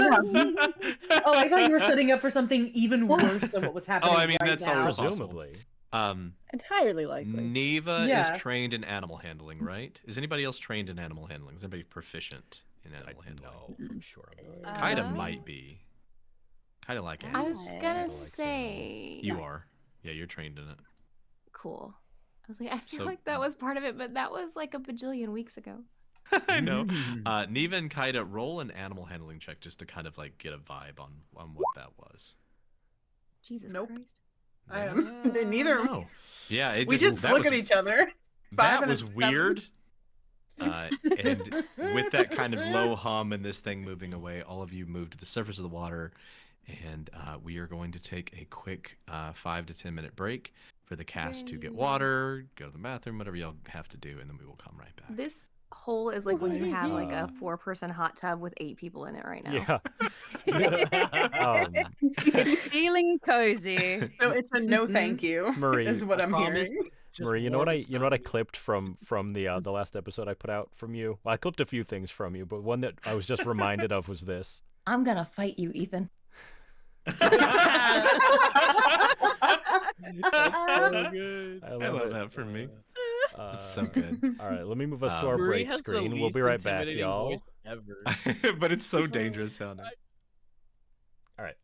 Speaker 12: Oh, I thought you were setting up for something even worse than what was happening.
Speaker 1: I mean,
Speaker 12: right
Speaker 1: that's
Speaker 12: now.
Speaker 1: always possible.
Speaker 2: Presumably.
Speaker 5: Entirely likely.
Speaker 1: Neva
Speaker 12: Yeah.
Speaker 1: is trained in animal handling, right? Is anybody else trained in animal handling? Is anybody proficient in animal handling?
Speaker 2: No, I'm sure I'm not.
Speaker 1: Kaida
Speaker 3: Uh,
Speaker 1: might be. Kaida like
Speaker 9: I
Speaker 1: animals.
Speaker 9: was
Speaker 3: Nice.
Speaker 9: gonna
Speaker 2: Kaida likes
Speaker 9: say
Speaker 1: You are. Yeah, you're trained in it.
Speaker 9: cool. I was like, I feel
Speaker 1: So-
Speaker 9: like that was part of it, but that was like a bajillion weeks ago.
Speaker 1: I know. Neva and Kaida, roll an animal handling check just to kind of like get a vibe on what that was.
Speaker 9: Jesus
Speaker 6: Nope.
Speaker 9: Christ.
Speaker 6: Neither.
Speaker 1: No. Yeah, it
Speaker 6: We just
Speaker 1: that
Speaker 6: look
Speaker 1: was,
Speaker 6: at each other.
Speaker 1: That
Speaker 6: Five and a
Speaker 1: was
Speaker 6: seven.
Speaker 1: weird. And with that kind of low hum and this thing moving away, all of you move to the surface of the water, and we are going to take a quick 5 to 10 minute break for the cast to get water, go to the bathroom, whatever y'all have to do, and then we will come right back.
Speaker 9: This hole is like when you have like a
Speaker 2: Um,
Speaker 9: 4-person hot tub with 8 people in it right now.
Speaker 2: Yeah.
Speaker 3: It's feeling cozy.
Speaker 6: So it's a no thank you.
Speaker 2: Marie,
Speaker 6: is what I'm
Speaker 10: promise.
Speaker 6: hearing.
Speaker 10: Just
Speaker 2: Marie, you know what
Speaker 10: warm
Speaker 2: I clipped from the last episode I put out from you? Well, I clipped a few things from you, but one that I was just reminded of was this.
Speaker 9: I'm gonna fight you, Ethan.
Speaker 10: so good.
Speaker 1: I love
Speaker 2: it.
Speaker 1: that for me.
Speaker 2: Uh,
Speaker 1: It's so good.
Speaker 2: All right, let me move us to our
Speaker 1: Um,
Speaker 10: Marie
Speaker 2: break
Speaker 10: has the
Speaker 2: screen. We'll
Speaker 10: least
Speaker 2: be right back,
Speaker 10: intimidating
Speaker 2: y'all.
Speaker 10: voice ever.
Speaker 1: But it's so dangerous sounding.
Speaker 2: All right.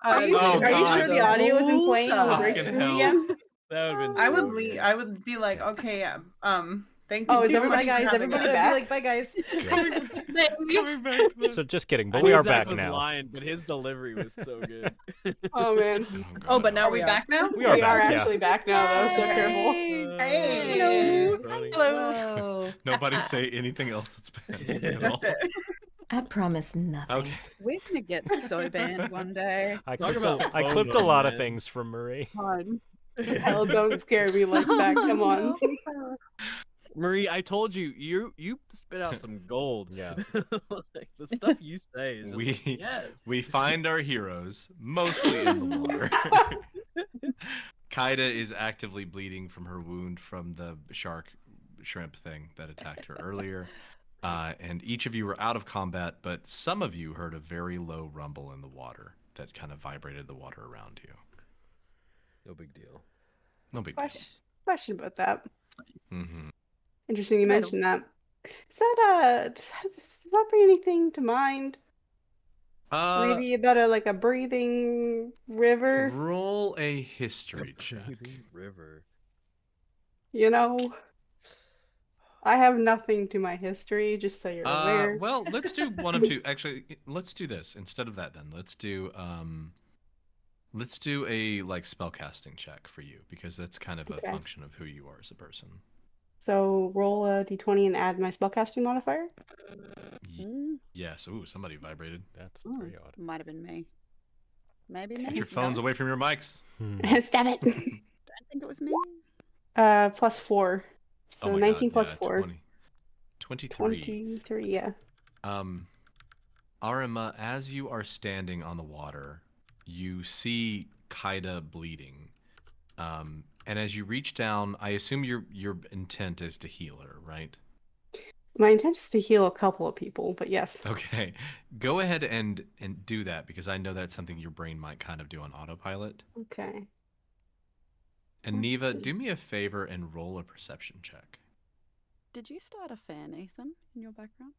Speaker 4: Are you,
Speaker 1: Oh,
Speaker 4: are you
Speaker 1: God.
Speaker 4: sure the audio isn't playing on the great
Speaker 1: Fucking
Speaker 4: screen
Speaker 1: hell.
Speaker 4: again?
Speaker 10: That would have been
Speaker 6: I
Speaker 10: so
Speaker 6: would
Speaker 10: good.
Speaker 6: I would be like, okay, thank you
Speaker 4: Oh, is
Speaker 6: so
Speaker 4: everybody-
Speaker 6: much for
Speaker 12: Bye, guys.
Speaker 6: having
Speaker 12: Everybody
Speaker 6: us.
Speaker 12: be
Speaker 4: back?
Speaker 12: like, bye, guys.
Speaker 1: Coming back. To
Speaker 2: So just kidding,
Speaker 10: I
Speaker 2: but we
Speaker 10: knew
Speaker 2: are
Speaker 10: Zach
Speaker 2: back
Speaker 10: was
Speaker 2: now.
Speaker 10: lying, but his delivery was so good.
Speaker 4: Oh man,
Speaker 12: Oh, but now
Speaker 6: Are we back now?
Speaker 2: We are
Speaker 4: we are
Speaker 2: back, yeah.
Speaker 4: actually back now though. So careful.
Speaker 6: Hey.
Speaker 12: Hello.
Speaker 10: Funny.
Speaker 12: Hello.
Speaker 1: Nobody say anything else that's bad at all.
Speaker 6: That's it.
Speaker 9: I promise nothing.
Speaker 1: Okay.
Speaker 3: We're gonna get so banned one day.
Speaker 2: I
Speaker 10: Talk
Speaker 2: clipped,
Speaker 10: about
Speaker 2: I clipped a
Speaker 10: FOMO,
Speaker 2: lot of
Speaker 10: man.
Speaker 2: things from Marie.
Speaker 4: Hell, don't scare me like that. Come on.
Speaker 10: Marie, I told you, you spit out some gold.
Speaker 2: Yeah.
Speaker 10: Like, the stuff you say is just like,
Speaker 1: We
Speaker 10: yes.
Speaker 1: we find our heroes mostly in the water. Kaida is actively bleeding from her wound from the shrimp thing that attacked her earlier. And each of you were out of combat, but some of you heard a very low rumble in the water that kind of vibrated the water around you.
Speaker 10: No big deal.
Speaker 1: No big deal.
Speaker 4: Question about that.
Speaker 1: Mm-hmm.
Speaker 4: Interesting you
Speaker 3: Riddle.
Speaker 4: mentioned that. Is that does that bring anything to mind? Maybe about a breathing river.
Speaker 1: Roll a history check.
Speaker 10: River.
Speaker 4: You know, I have nothing to my history, just so you're aware.
Speaker 1: Well, let's do one of two. Actually, let's do this instead of that. Then let's do a like spellcasting check for you because that's kind of a
Speaker 4: Okay.
Speaker 1: function of who you are as a person.
Speaker 4: So roll a d20 and add my spellcasting modifier.
Speaker 1: Yes. Ooh, somebody vibrated.
Speaker 2: That's
Speaker 3: Ooh,
Speaker 2: very odd.
Speaker 3: might have been me. Maybe
Speaker 1: Get
Speaker 3: me.
Speaker 1: your phones
Speaker 3: No,
Speaker 1: away from your mics.
Speaker 4: Stab it.
Speaker 3: don't think it was me.
Speaker 4: Plus 4. So
Speaker 1: Oh my
Speaker 4: 19
Speaker 1: God,
Speaker 4: plus
Speaker 1: yeah,
Speaker 4: 4.
Speaker 1: 23.
Speaker 4: 23, yeah.
Speaker 1: Arima, as you are standing on the water, you see Kaida bleeding. And as you reach down, I assume your intent is to heal her, right?
Speaker 4: My intent is to heal a couple of people, but yes.
Speaker 1: Okay. Go ahead and do that because I know that's something your brain might kind of do on autopilot.
Speaker 4: Okay.
Speaker 1: And Neva, do me a favor and roll a perception check.
Speaker 3: Did you start a fan, Ethan, in your background?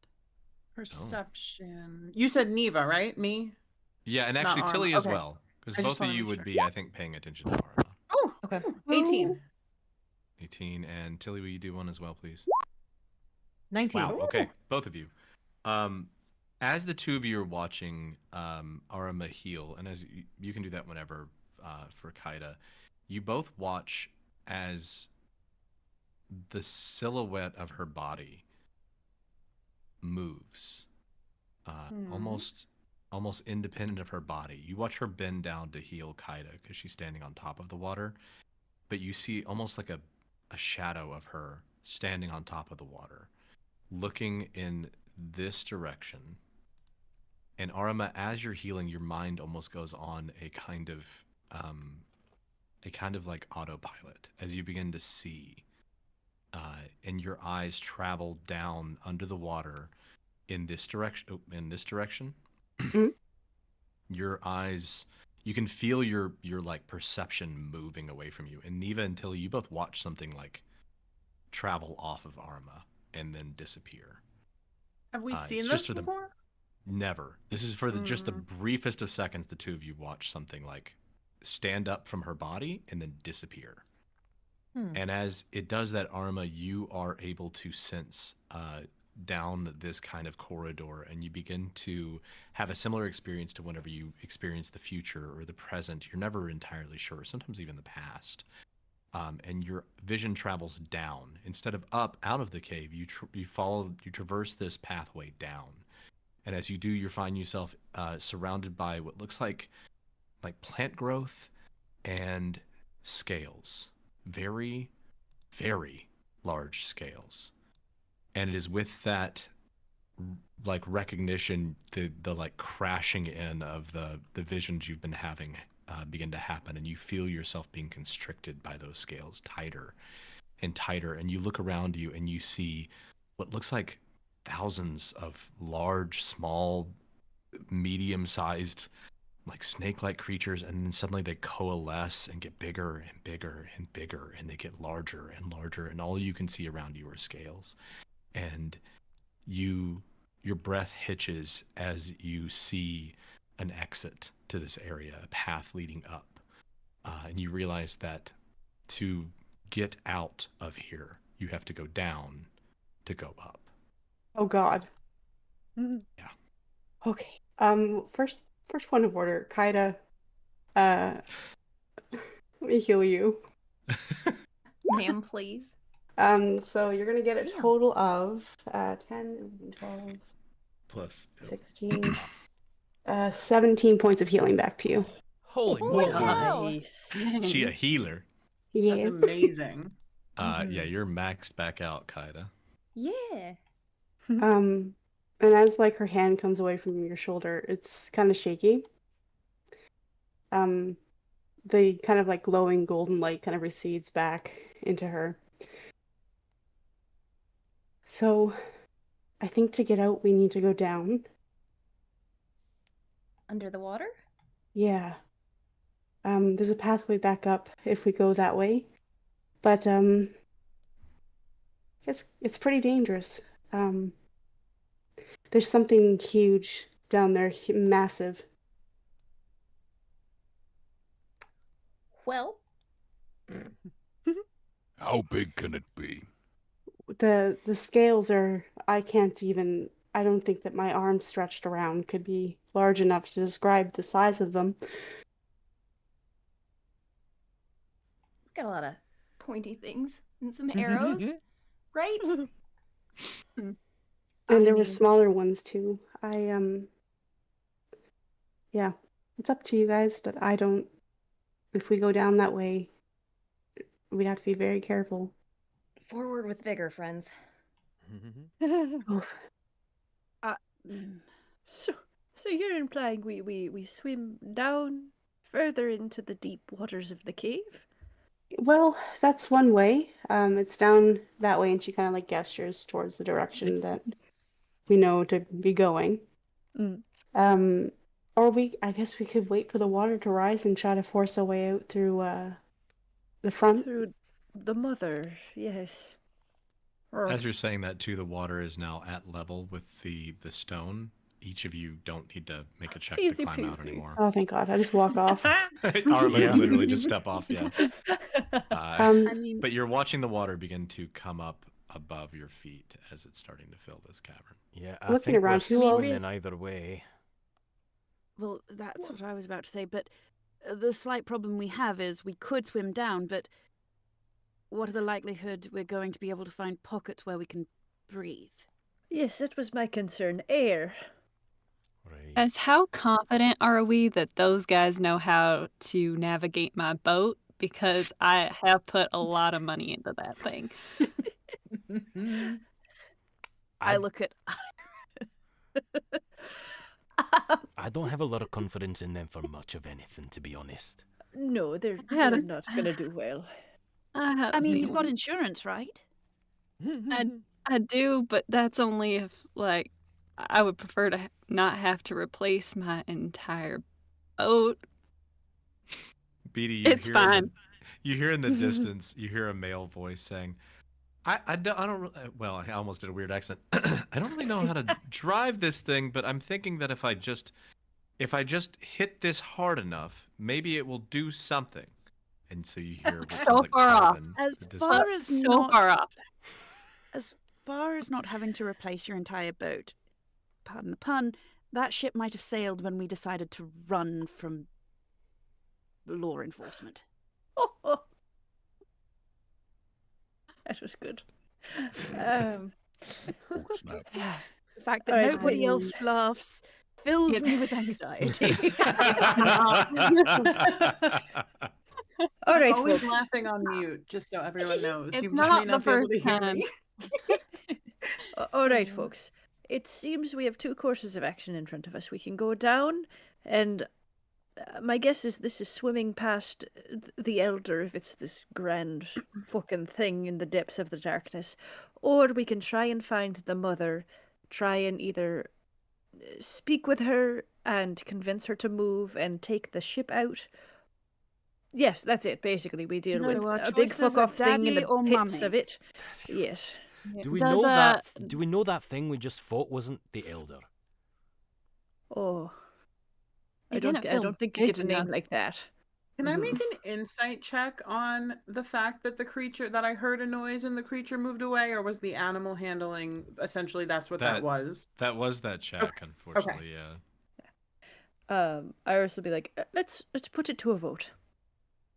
Speaker 6: Perception. You said Neva, right? Me?
Speaker 1: Yeah, and
Speaker 6: Not
Speaker 1: actually
Speaker 6: Arma.
Speaker 1: Tilly as
Speaker 6: Okay.
Speaker 1: well, because
Speaker 6: I just
Speaker 1: both of
Speaker 6: wanna
Speaker 1: you
Speaker 6: make
Speaker 1: would
Speaker 6: sure.
Speaker 1: be, I think, paying attention to Arma.
Speaker 6: Oh,
Speaker 12: Okay.
Speaker 6: 18.
Speaker 1: 18, and Tilly, will you do one as well, please?
Speaker 12: 19.
Speaker 1: Wow. Okay, both of you. As the two of you are watching Arima heal, and as you can do that whenever for Kaida, you both watch as the silhouette of her body moves, almost independent of her body. You watch her bend down to heal Kaida because she's standing on top of the water, but you see almost like a shadow of her standing on top of the water, looking in this direction. And Arima, as you're healing, your mind almost goes on a kind of like autopilot as you begin to see, and your eyes travel down under the water in this direction. Your eyes, you can feel your like perception moving away from you. And Neva and Tilly, you both watch something like travel off of Arima and then disappear.
Speaker 6: Have we
Speaker 1: It's
Speaker 6: seen
Speaker 1: just
Speaker 6: this
Speaker 1: for the-
Speaker 6: before?
Speaker 1: Never. This is for just the briefest of seconds. The two of you watch something like stand up from her body and then disappear. And as it does that, Arima, you are able to sense down this kind of corridor, and you begin to have a similar experience to whenever you experience the future or the present. You're never entirely sure, sometimes even the past. And your vision travels down instead of up out of the cave. You traverse this pathway down, and as you do, you find yourself surrounded by what looks like plant growth and scales, very, very large scales. And it is with that like recognition, the like crashing in of the visions you've been having begin to happen, and you feel yourself being constricted by those scales tighter and tighter. And you look around you and you see what looks like thousands of large, small, medium-sized, like snake-like creatures, and then suddenly they coalesce and get bigger and bigger and bigger, and they get larger and larger, and all you can see around you are scales. And your breath hitches as you see an exit to this area, a path leading up. And you realize that to get out of here, you have to go down to go up.
Speaker 4: Oh God.
Speaker 3: Mhm.
Speaker 1: Yeah.
Speaker 4: Okay. First point of order, Kaida. Let me heal you.
Speaker 9: Ma'am, please.
Speaker 4: So you're gonna get a
Speaker 9: Damn.
Speaker 4: total of 10, 11, 12,
Speaker 1: Plus
Speaker 4: 16, 17 points of healing back to you.
Speaker 2: Holy
Speaker 9: Holy
Speaker 2: moly.
Speaker 9: cow.
Speaker 5: Nice.
Speaker 1: she a healer.
Speaker 4: Yeah.
Speaker 6: That's amazing.
Speaker 1: Yeah, you're maxed back out, Kaida.
Speaker 9: Yeah.
Speaker 4: And as like her hand comes away from your shoulder, it's kind of shaky. The kind of like glowing golden light kind of recedes back into her. So, I think to get out, we need to go down.
Speaker 9: Under the water?
Speaker 4: Yeah. There's a pathway back up if we go that way, but it's pretty dangerous. There's something huge down there, massive.
Speaker 9: Well,
Speaker 7: How big can it be?
Speaker 4: The scales are, I don't think that my arm stretched around could be large enough to describe the size of them.
Speaker 9: got a lot of pointy things and some arrows, right?
Speaker 4: And
Speaker 3: I
Speaker 4: there were
Speaker 3: mean-
Speaker 4: smaller ones too. Yeah, it's up to you guys, but if we go down that way, we'd have to be very careful.
Speaker 9: Forward with vigor, friends.
Speaker 4: Oof.
Speaker 3: Mm.
Speaker 5: So you're implying we swim down further into the deep waters of the cave?
Speaker 4: Well, that's one way. It's down that way, and she kind of like gestures towards the direction that we know to be going.
Speaker 5: Mm.
Speaker 4: Or I guess we could wait for the water to rise and try to force our way out through the front.
Speaker 5: Through the mother, yes.
Speaker 1: As you're saying that too, the water is now at level with the stone. Each of you don't need to make a check
Speaker 5: Easy
Speaker 1: to climb out
Speaker 5: peasy.
Speaker 1: anymore.
Speaker 4: Oh, thank God! I just walk off.
Speaker 1: Arlo
Speaker 2: Yeah.
Speaker 1: literally just step off, yeah.
Speaker 3: I mean,
Speaker 1: But you're watching the water begin to come up above your feet as it's starting to fill this cavern.
Speaker 2: Yeah, I
Speaker 4: Looking
Speaker 2: think
Speaker 4: around,
Speaker 2: we're
Speaker 4: who else-
Speaker 2: swimming either way.
Speaker 3: well, that's what I was about to say. But the slight problem we have is we could swim down, but what are the likelihood we're going to be able to find pockets where we can breathe?
Speaker 5: Yes, that was my concern. Air.
Speaker 2: Right.
Speaker 11: As how confident are we that those guys know how to navigate my boat? Because I have put a lot of money into that thing.
Speaker 3: I look at
Speaker 2: I don't have a lot of confidence in them for much of anything, to be honest.
Speaker 5: No, they're
Speaker 11: had a-
Speaker 5: not gonna do well.
Speaker 3: I mean, you've got insurance, right?
Speaker 11: I do, but that's only if, like, I would prefer to not have to replace my entire boat.
Speaker 1: Beatty,
Speaker 11: It's fine.
Speaker 1: You hear in the distance, you hear a male voice saying, I don't, well, I almost did a weird accent. I don't really know how to drive this thing, but I'm thinking that if I just hit this hard enough, maybe it will do something. And so you hear what
Speaker 11: So
Speaker 1: sounds like
Speaker 11: far off.
Speaker 1: carbon
Speaker 3: As
Speaker 1: in the
Speaker 3: far
Speaker 1: distance.
Speaker 3: as
Speaker 11: So
Speaker 3: not,
Speaker 11: far off.
Speaker 3: as far as not having to replace your entire boat, pardon the pun, that ship might have sailed when we decided to run from law enforcement.
Speaker 5: That was good.
Speaker 7: Oh, snap.
Speaker 3: The fact that
Speaker 5: All right,
Speaker 3: nobody
Speaker 5: then.
Speaker 3: else laughs fills me
Speaker 11: It's-
Speaker 3: with anxiety.
Speaker 5: All right,
Speaker 6: Always
Speaker 5: folks.
Speaker 6: laughing on mute, just so everyone knows.
Speaker 11: It's
Speaker 6: You
Speaker 11: not
Speaker 6: may
Speaker 11: the
Speaker 6: not be able
Speaker 11: first
Speaker 6: to hear
Speaker 11: time.
Speaker 6: me.
Speaker 5: All right, folks. It seems we have two courses of action in front of us. We can go down, and my guess is this is swimming past the Elder, if it's this grand fucking thing in the depths of the darkness. Or we can try and find the mother, try and either speak with her and convince her to move and take the ship out. Yes, that's it. Basically, we deal
Speaker 11: So
Speaker 5: with
Speaker 3: our
Speaker 5: a big
Speaker 3: choices
Speaker 5: fuck
Speaker 3: are
Speaker 5: off thing in
Speaker 3: daddy
Speaker 5: the
Speaker 3: or
Speaker 5: pits
Speaker 3: mummy.
Speaker 5: of it. Yes.
Speaker 2: Do we
Speaker 11: Does,
Speaker 2: know that? Do we know that thing we just fought wasn't the Elder?
Speaker 5: Oh.
Speaker 8: It
Speaker 5: I
Speaker 8: didn't feel
Speaker 5: don't think you
Speaker 8: big
Speaker 5: get a name
Speaker 8: enough.
Speaker 5: like that.
Speaker 6: Can I make
Speaker 5: Mhm.
Speaker 6: an insight check on the fact that that I heard a noise and the creature moved away, or was the animal handling essentially that's what that was?
Speaker 1: That was that check,
Speaker 6: Okay.
Speaker 1: unfortunately, yeah.
Speaker 5: Iris will be like, let's put it to a vote.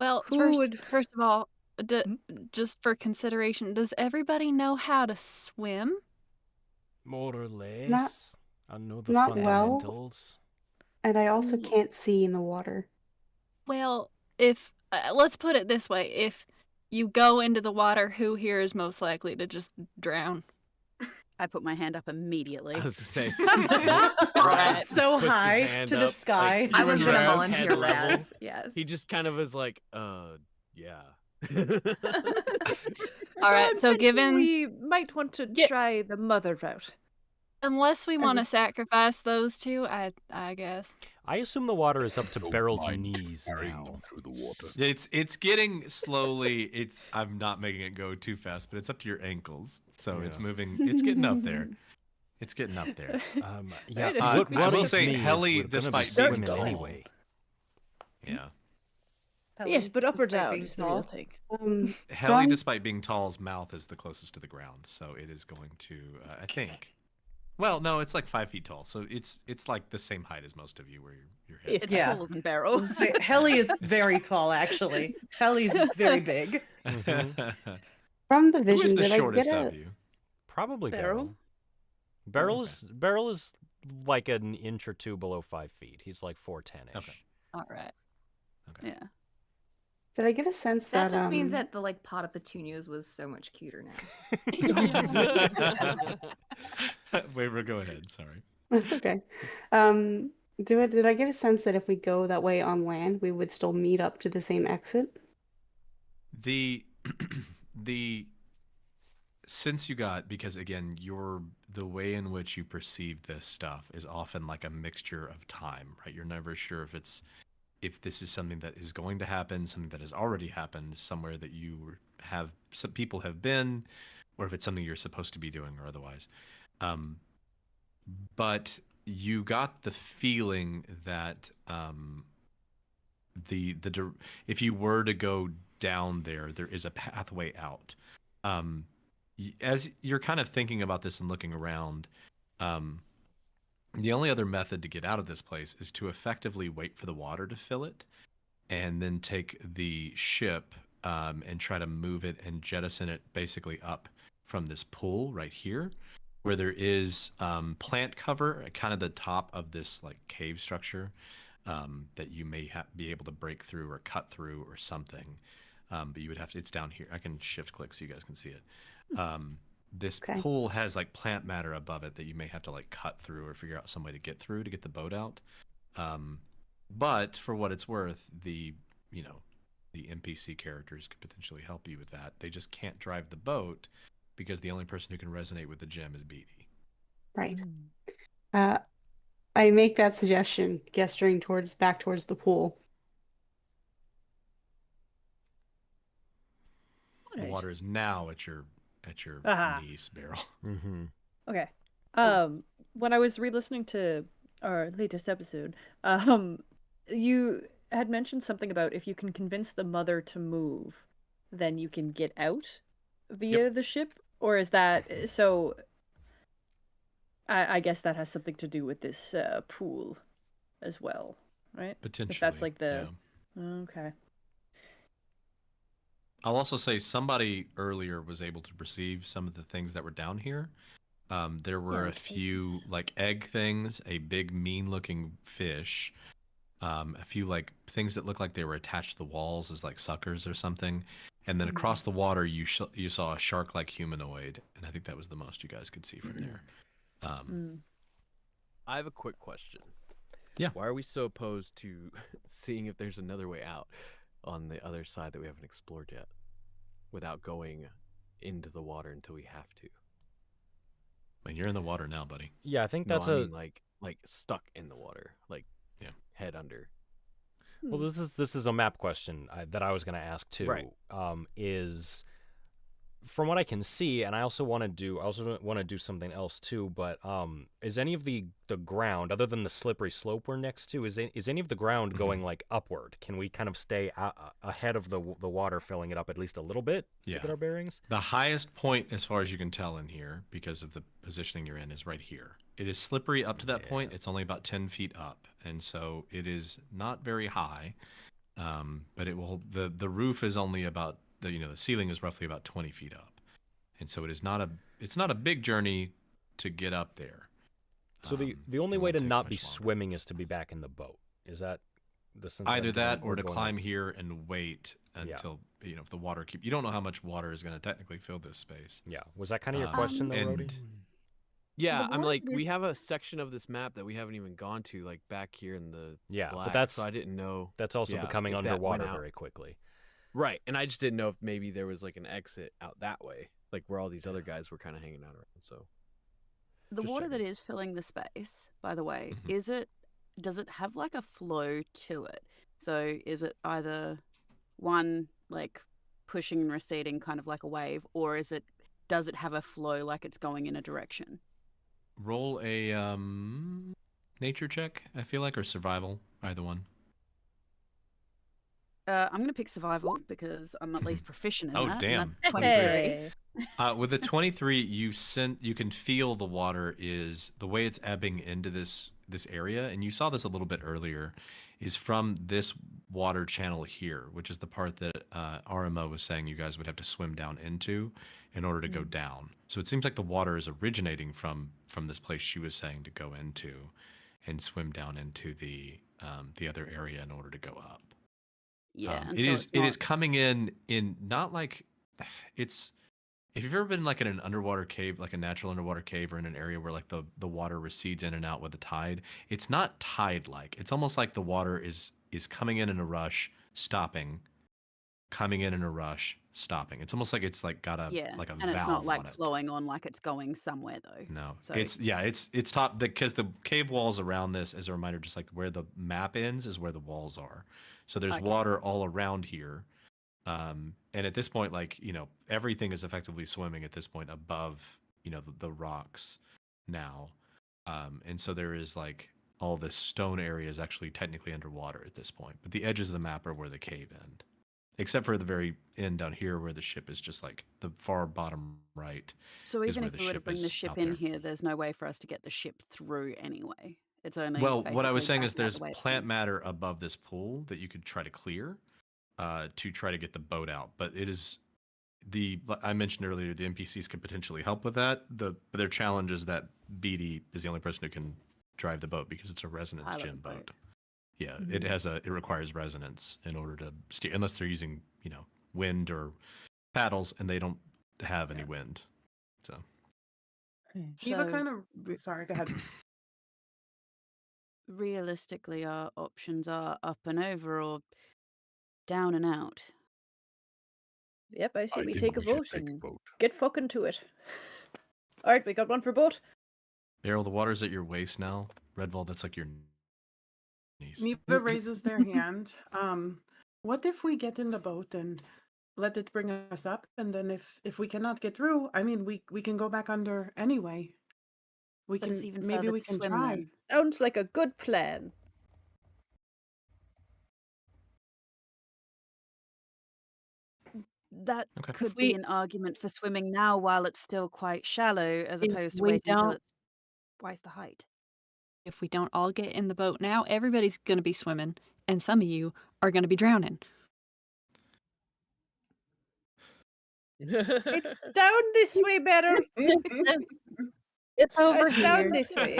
Speaker 8: Well,
Speaker 5: Who would?
Speaker 8: first of all,
Speaker 5: Hmm?
Speaker 8: just for consideration, does everybody know how to swim?
Speaker 2: More or less. I know the
Speaker 4: not well.
Speaker 2: fundamentals.
Speaker 4: And I also
Speaker 8: Ooh.
Speaker 4: can't see in the water.
Speaker 8: Well, if let's put it this way, if you go into the water, who here is most likely to just drown?
Speaker 3: I put my hand up immediately.
Speaker 10: I was to say,
Speaker 5: Right. So
Speaker 10: puts his
Speaker 5: high
Speaker 10: hand
Speaker 5: to the
Speaker 10: up,
Speaker 5: sky.
Speaker 10: like,
Speaker 9: I was gonna
Speaker 10: Raz
Speaker 9: volunteer
Speaker 10: head level.
Speaker 9: Raz. Yes.
Speaker 10: He just kind of is like, yeah.
Speaker 8: All right,
Speaker 5: I'm
Speaker 8: so
Speaker 5: sensing
Speaker 8: given
Speaker 5: we might want to try the mother route.
Speaker 8: unless we
Speaker 4: As
Speaker 8: want
Speaker 4: a-
Speaker 8: to sacrifice those two, I guess.
Speaker 2: I assume the water is up to
Speaker 7: Don't
Speaker 2: Beryl's
Speaker 7: mind
Speaker 2: knees
Speaker 7: carrying
Speaker 2: now.
Speaker 7: them through the water.
Speaker 1: It's getting slowly. I'm not making it go too fast, but it's up to your ankles, so it's
Speaker 2: Yeah.
Speaker 1: moving. It's getting up there. It's getting up there.
Speaker 2: Yeah,
Speaker 5: Right, it
Speaker 2: what
Speaker 5: should be
Speaker 1: I will
Speaker 2: worries
Speaker 1: say,
Speaker 2: me is
Speaker 1: Helly,
Speaker 2: we're gonna be
Speaker 1: despite
Speaker 5: being
Speaker 2: swimming
Speaker 7: tall.
Speaker 2: anyway.
Speaker 1: Yeah,
Speaker 5: Yes, but up or
Speaker 12: despite
Speaker 5: down
Speaker 12: being
Speaker 5: is the real
Speaker 12: small.
Speaker 5: thing.
Speaker 1: Helly,
Speaker 4: John?
Speaker 1: despite being tall's mouth is the closest to the ground, so it is going to. I think. Well, no, it's like 5 feet tall, so it's like the same height as most of you, where your head.
Speaker 3: It's
Speaker 12: Yeah.
Speaker 3: taller than Beryl.
Speaker 12: Helly is very tall, actually. Helly's very big.
Speaker 4: From the
Speaker 1: Who is
Speaker 4: vision,
Speaker 1: the
Speaker 4: did I
Speaker 1: shortest
Speaker 4: get
Speaker 1: of
Speaker 4: a
Speaker 1: you?
Speaker 2: Probably
Speaker 3: Beryl?
Speaker 2: Beryl.
Speaker 1: okay.
Speaker 2: Beryl is like an inch or two below 5 feet. He's like 4'10"-ish.
Speaker 1: Okay.
Speaker 8: All right.
Speaker 1: Okay.
Speaker 3: Yeah.
Speaker 4: did I get a sense
Speaker 9: That
Speaker 4: that
Speaker 9: just means that the pot of petunias was so much cuter now.
Speaker 1: Waver, go ahead. Sorry.
Speaker 4: That's okay. Did I get a sense that if we go that way on land, we would still meet up to the same exit?
Speaker 1: The the sense you got, because again, the way in which you perceive this stuff is often like a mixture of time, right? You're never sure if this is something that is going to happen, something that has already happened, somewhere that some people have been, or if it's something you're supposed to be doing or otherwise. But you got the feeling that if you were to go down there is a pathway out. As you're kind of thinking about this and looking around, the only other method to get out of this place is to effectively wait for the water to fill it, and then take the ship and try to move it and jettison it basically up from this pool right here, where there is plant cover at kind of the top of this like cave structure that you may be able to break through or cut through or something. But you would have to. It's down here. I can shift click so you guys can see it. This
Speaker 4: Okay.
Speaker 1: pool has like plant matter above it that you may have to like cut through or figure out some way to get through to get the boat out. But for what it's worth, the NPC characters could potentially help you with that. They just can't drive the boat because the only person who can resonate with the gem is Beatty.
Speaker 4: Right. I make that suggestion, gesturing back towards the pool.
Speaker 1: The water is now at your
Speaker 5: Aha.
Speaker 1: knees, Beryl.
Speaker 2: Mm-hmm.
Speaker 5: Okay. When I was re-listening to our latest episode, you had mentioned something about if you can convince the mother to move, then you can get out via the ship, or is that so? I guess that has something to do with this pool as well, right?
Speaker 1: Potentially.
Speaker 5: If that's like the
Speaker 1: yeah.
Speaker 5: okay.
Speaker 1: I'll also say somebody earlier was able to perceive some of the things that were down here. There were a few like egg things, a big mean-looking fish, a few like things that looked like they were attached to the walls as like suckers or something, and then across the water you saw a shark-like humanoid, and I think that was the most you guys could see from there.
Speaker 10: I have a quick question.
Speaker 1: Yeah.
Speaker 10: Why are we so opposed to seeing if there's another way out on the other side that we haven't explored yet, without going into the water until we have to?
Speaker 1: I mean, you're in the water now, buddy.
Speaker 2: Yeah, I think
Speaker 10: No,
Speaker 2: that's
Speaker 10: I mean like stuck in the water, like head under.
Speaker 2: Well, this is a map question that I was going to ask too.
Speaker 10: Right.
Speaker 2: Is from what I can see, and I also want to do something else too. But is any of the ground, other than the slippery slope we're next to, is any of the ground going like upward? Can we kind of stay ahead of the water, filling it up at least a little bit to get our bearings?
Speaker 1: The highest point, as far as you can tell in here, because of the positioning you're in, is right here. It is slippery up to that point. It's only about 10 feet up, and so it is not very high. But it will. The roof is only about the ceiling is roughly about 20 feet up, and so it's not a big journey to get up there.
Speaker 2: So the only way to not be swimming is to be back in the boat. Is that the sense?
Speaker 1: Either that or to climb here and wait until if the water you don't know how much water is going to technically fill this space.
Speaker 2: Yeah. Was that kind of your question though, Rhodey?
Speaker 10: Yeah, I'm like, we have a section of this map that we haven't even gone to, like back here in the black,
Speaker 2: but
Speaker 10: so I didn't know.
Speaker 2: That's also becoming underwater very quickly.
Speaker 10: Right, and I just didn't know if maybe there was like an exit out that way, like where all these other guys were kind of hanging out around. So
Speaker 3: the water that is filling the space, by the way, does it have like a flow to it? So is it either one like pushing and receding, kind of like a wave, or does it have a flow like it's going in a direction?
Speaker 1: Roll a nature check, I feel like, or survival, either one.
Speaker 3: I'm going to pick survival because I'm at least proficient in that.
Speaker 1: Oh, damn.
Speaker 3: 23.
Speaker 1: With the 23, you can feel the water is the way it's ebbing into this area, and you saw this a little bit earlier, is from this water channel here, which is the part that Arima was saying you guys would have to swim down into in order to go down. So it seems like the water is originating from this place she was saying to go into, and swim down into the other area in order to go up.
Speaker 3: Yeah,
Speaker 1: it is coming in not like it's. If you've ever been like in an underwater cave, like a natural underwater cave, or in an area where like the water recedes in and out with the tide, it's not tide-like. It's almost like the water is coming in a rush, stopping, coming in a rush, stopping. It's almost like it's like got a like a valve on it.
Speaker 3: And it's not like flowing on like it's going somewhere though.
Speaker 1: No,
Speaker 3: so
Speaker 1: it's top because the cave walls around this, as a reminder, just like where the map ends is where the walls are. So there's water all around here. And at this point, like, everything is effectively swimming at this point above, the rocks now. And so there is like all this stone area is actually technically underwater at this point. But the edges of the map are where the cave end. Except for the very end down here where the ship is just like the far bottom right.
Speaker 3: So even if we were to bring the ship in here, there's no way for us to get the ship through anyway. It's only
Speaker 1: what I was saying is there's plant matter above this pool that you could try to clear. To try to get the boat out, but it is I mentioned earlier the NPCs could potentially help with that. But their challenge is that BD is the only person who can drive the boat because it's a resonance gen boat. Yeah, it requires resonance in order to steer, unless they're using wind or paddles, and they don't have any wind. So
Speaker 6: Kiva kind of sorry, go ahead.
Speaker 3: Realistically, our options are up and over or down and out.
Speaker 5: Yep, I say we take a vote and get fucking to it. All right, we got one for boat.
Speaker 1: Beryl, the water's at your waist now. Redval, that's like your knees.
Speaker 6: Neva raises their hand. What if we get in the boat and let it bring us up, and then if we cannot get through, I mean, we can go back under anyway. We
Speaker 3: But
Speaker 6: can
Speaker 3: it's even
Speaker 6: maybe
Speaker 3: further
Speaker 6: we
Speaker 3: to
Speaker 6: can
Speaker 3: swim
Speaker 6: try.
Speaker 3: then.
Speaker 5: Sounds like a good plan.
Speaker 3: That could be an argument for swimming now while it's still quite shallow, as
Speaker 11: If
Speaker 3: opposed to
Speaker 11: we
Speaker 3: waiting until
Speaker 11: don't-
Speaker 3: it's twice the height.
Speaker 11: If we don't all get in the boat now, everybody's going to be swimming, and some of you are going to be drowning.
Speaker 5: It's down this way, Beryl.
Speaker 11: It's over
Speaker 5: It's down
Speaker 11: here.
Speaker 5: this way.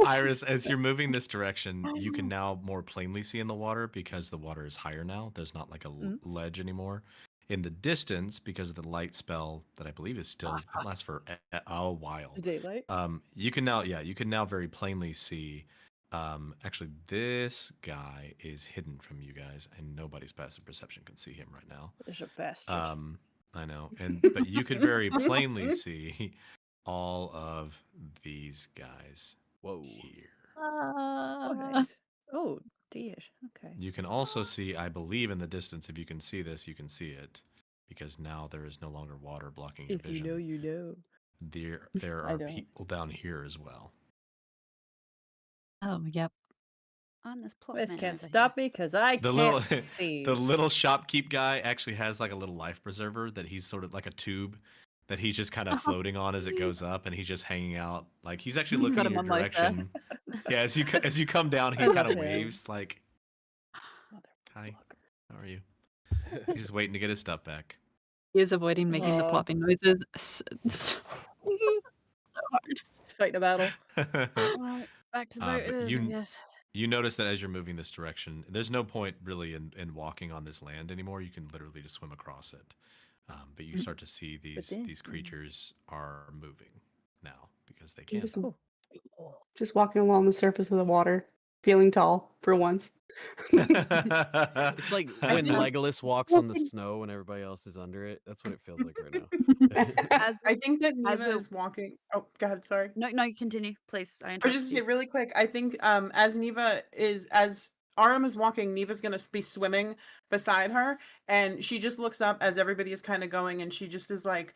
Speaker 1: Iris, as you're moving this direction, you can now more plainly see in the water because the water is higher now. There's not like a ledge anymore. In the distance, because of the light spell that I believe is still it lasts for a while.
Speaker 5: Daylight.
Speaker 1: You can now very plainly see. Actually, this guy is hidden from you guys, and nobody's passive perception can see him right now.
Speaker 5: There's a bastard.
Speaker 1: I know, but you could very plainly see all of these guys.
Speaker 10: Whoa.
Speaker 1: Here.
Speaker 5: All right. Oh dear. Okay.
Speaker 1: You can also see, I believe, in the distance. If you can see this, you can see it because now there is no longer water blocking your
Speaker 5: If you
Speaker 1: vision.
Speaker 5: know, you know.
Speaker 1: There
Speaker 5: I
Speaker 1: are
Speaker 5: don't.
Speaker 1: people down here as well.
Speaker 11: Oh, yep.
Speaker 3: On this plot
Speaker 5: This
Speaker 3: man
Speaker 5: can't
Speaker 3: over
Speaker 5: stop me because I
Speaker 1: The
Speaker 5: can't
Speaker 1: little
Speaker 5: see.
Speaker 1: the little shopkeep guy actually has like a little life preserver that he's sort of like a tube that he's just kind of floating on as it goes up, and he's just hanging out. Like he's actually
Speaker 3: He's
Speaker 1: looking
Speaker 3: got
Speaker 1: in
Speaker 3: a
Speaker 1: your
Speaker 3: mimosa.
Speaker 1: direction. Yeah, as you come down, he
Speaker 5: I love
Speaker 1: kind of
Speaker 5: him.
Speaker 1: waves like, "Hi, how are you?" He's just waiting to get his stuff back.
Speaker 11: He is avoiding making the
Speaker 5: Aw.
Speaker 11: plopping noises. So hard.
Speaker 5: Let's fight the battle.
Speaker 3: Right, back to the boat
Speaker 1: But
Speaker 3: it is, I guess.
Speaker 1: you notice that as you're moving this direction, there's no point really in walking on this land anymore. You can literally just swim across it. But you start to see these creatures are moving now because they can.
Speaker 4: Just walking along the surface of the water, feeling tall for once.
Speaker 10: It's like
Speaker 6: I
Speaker 10: when
Speaker 6: think-
Speaker 10: Legolas walks on the snow and everybody else is under it. That's what it feels like right now.
Speaker 6: I think that
Speaker 3: as
Speaker 6: Neva
Speaker 3: we're-
Speaker 6: is walking. Oh, go ahead. Sorry.
Speaker 3: No, continue, please. I
Speaker 6: I was
Speaker 3: interrupted
Speaker 6: just gonna say
Speaker 3: you.
Speaker 6: really quick. I think as Aram is walking, Neva's gonna be swimming beside her, and she just looks up as everybody is kind of going, and she just is like,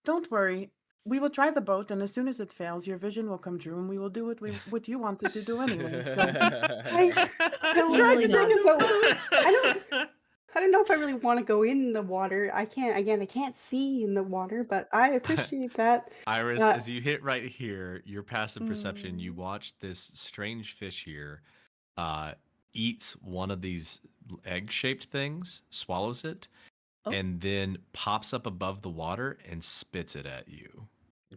Speaker 6: "Don't worry, we will try the boat, and as soon as it fails, your vision will come true, and we will do what you wanted to do anyway." So
Speaker 4: I don't
Speaker 9: Really
Speaker 4: really
Speaker 9: not.
Speaker 4: I don't know if I really want to go in the water. I can't see in the water, but I appreciate that.
Speaker 1: Iris,
Speaker 4: Uh,
Speaker 1: as you hit right here, your passive perception, you watch this strange fish here eats one of these egg-shaped things, swallows it, and then pops up above the water and spits it at you.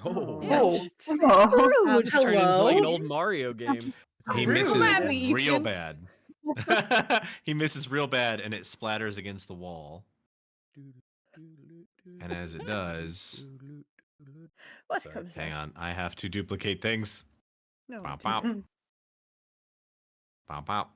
Speaker 10: Oh,
Speaker 3: Oh.
Speaker 10: it just turned into like an
Speaker 12: Hello?
Speaker 10: old Mario game.
Speaker 1: He
Speaker 6: Rude.
Speaker 1: misses
Speaker 6: Let
Speaker 3: me eat
Speaker 1: real
Speaker 3: him.
Speaker 1: bad. He misses real bad, and it splatters against the wall. And as it does,
Speaker 5: What
Speaker 10: Sorry,
Speaker 5: comes
Speaker 1: hang
Speaker 5: next?
Speaker 1: on, I have to duplicate things.
Speaker 5: No,
Speaker 1: Bop,
Speaker 5: dude.
Speaker 1: bop. Bop, bop.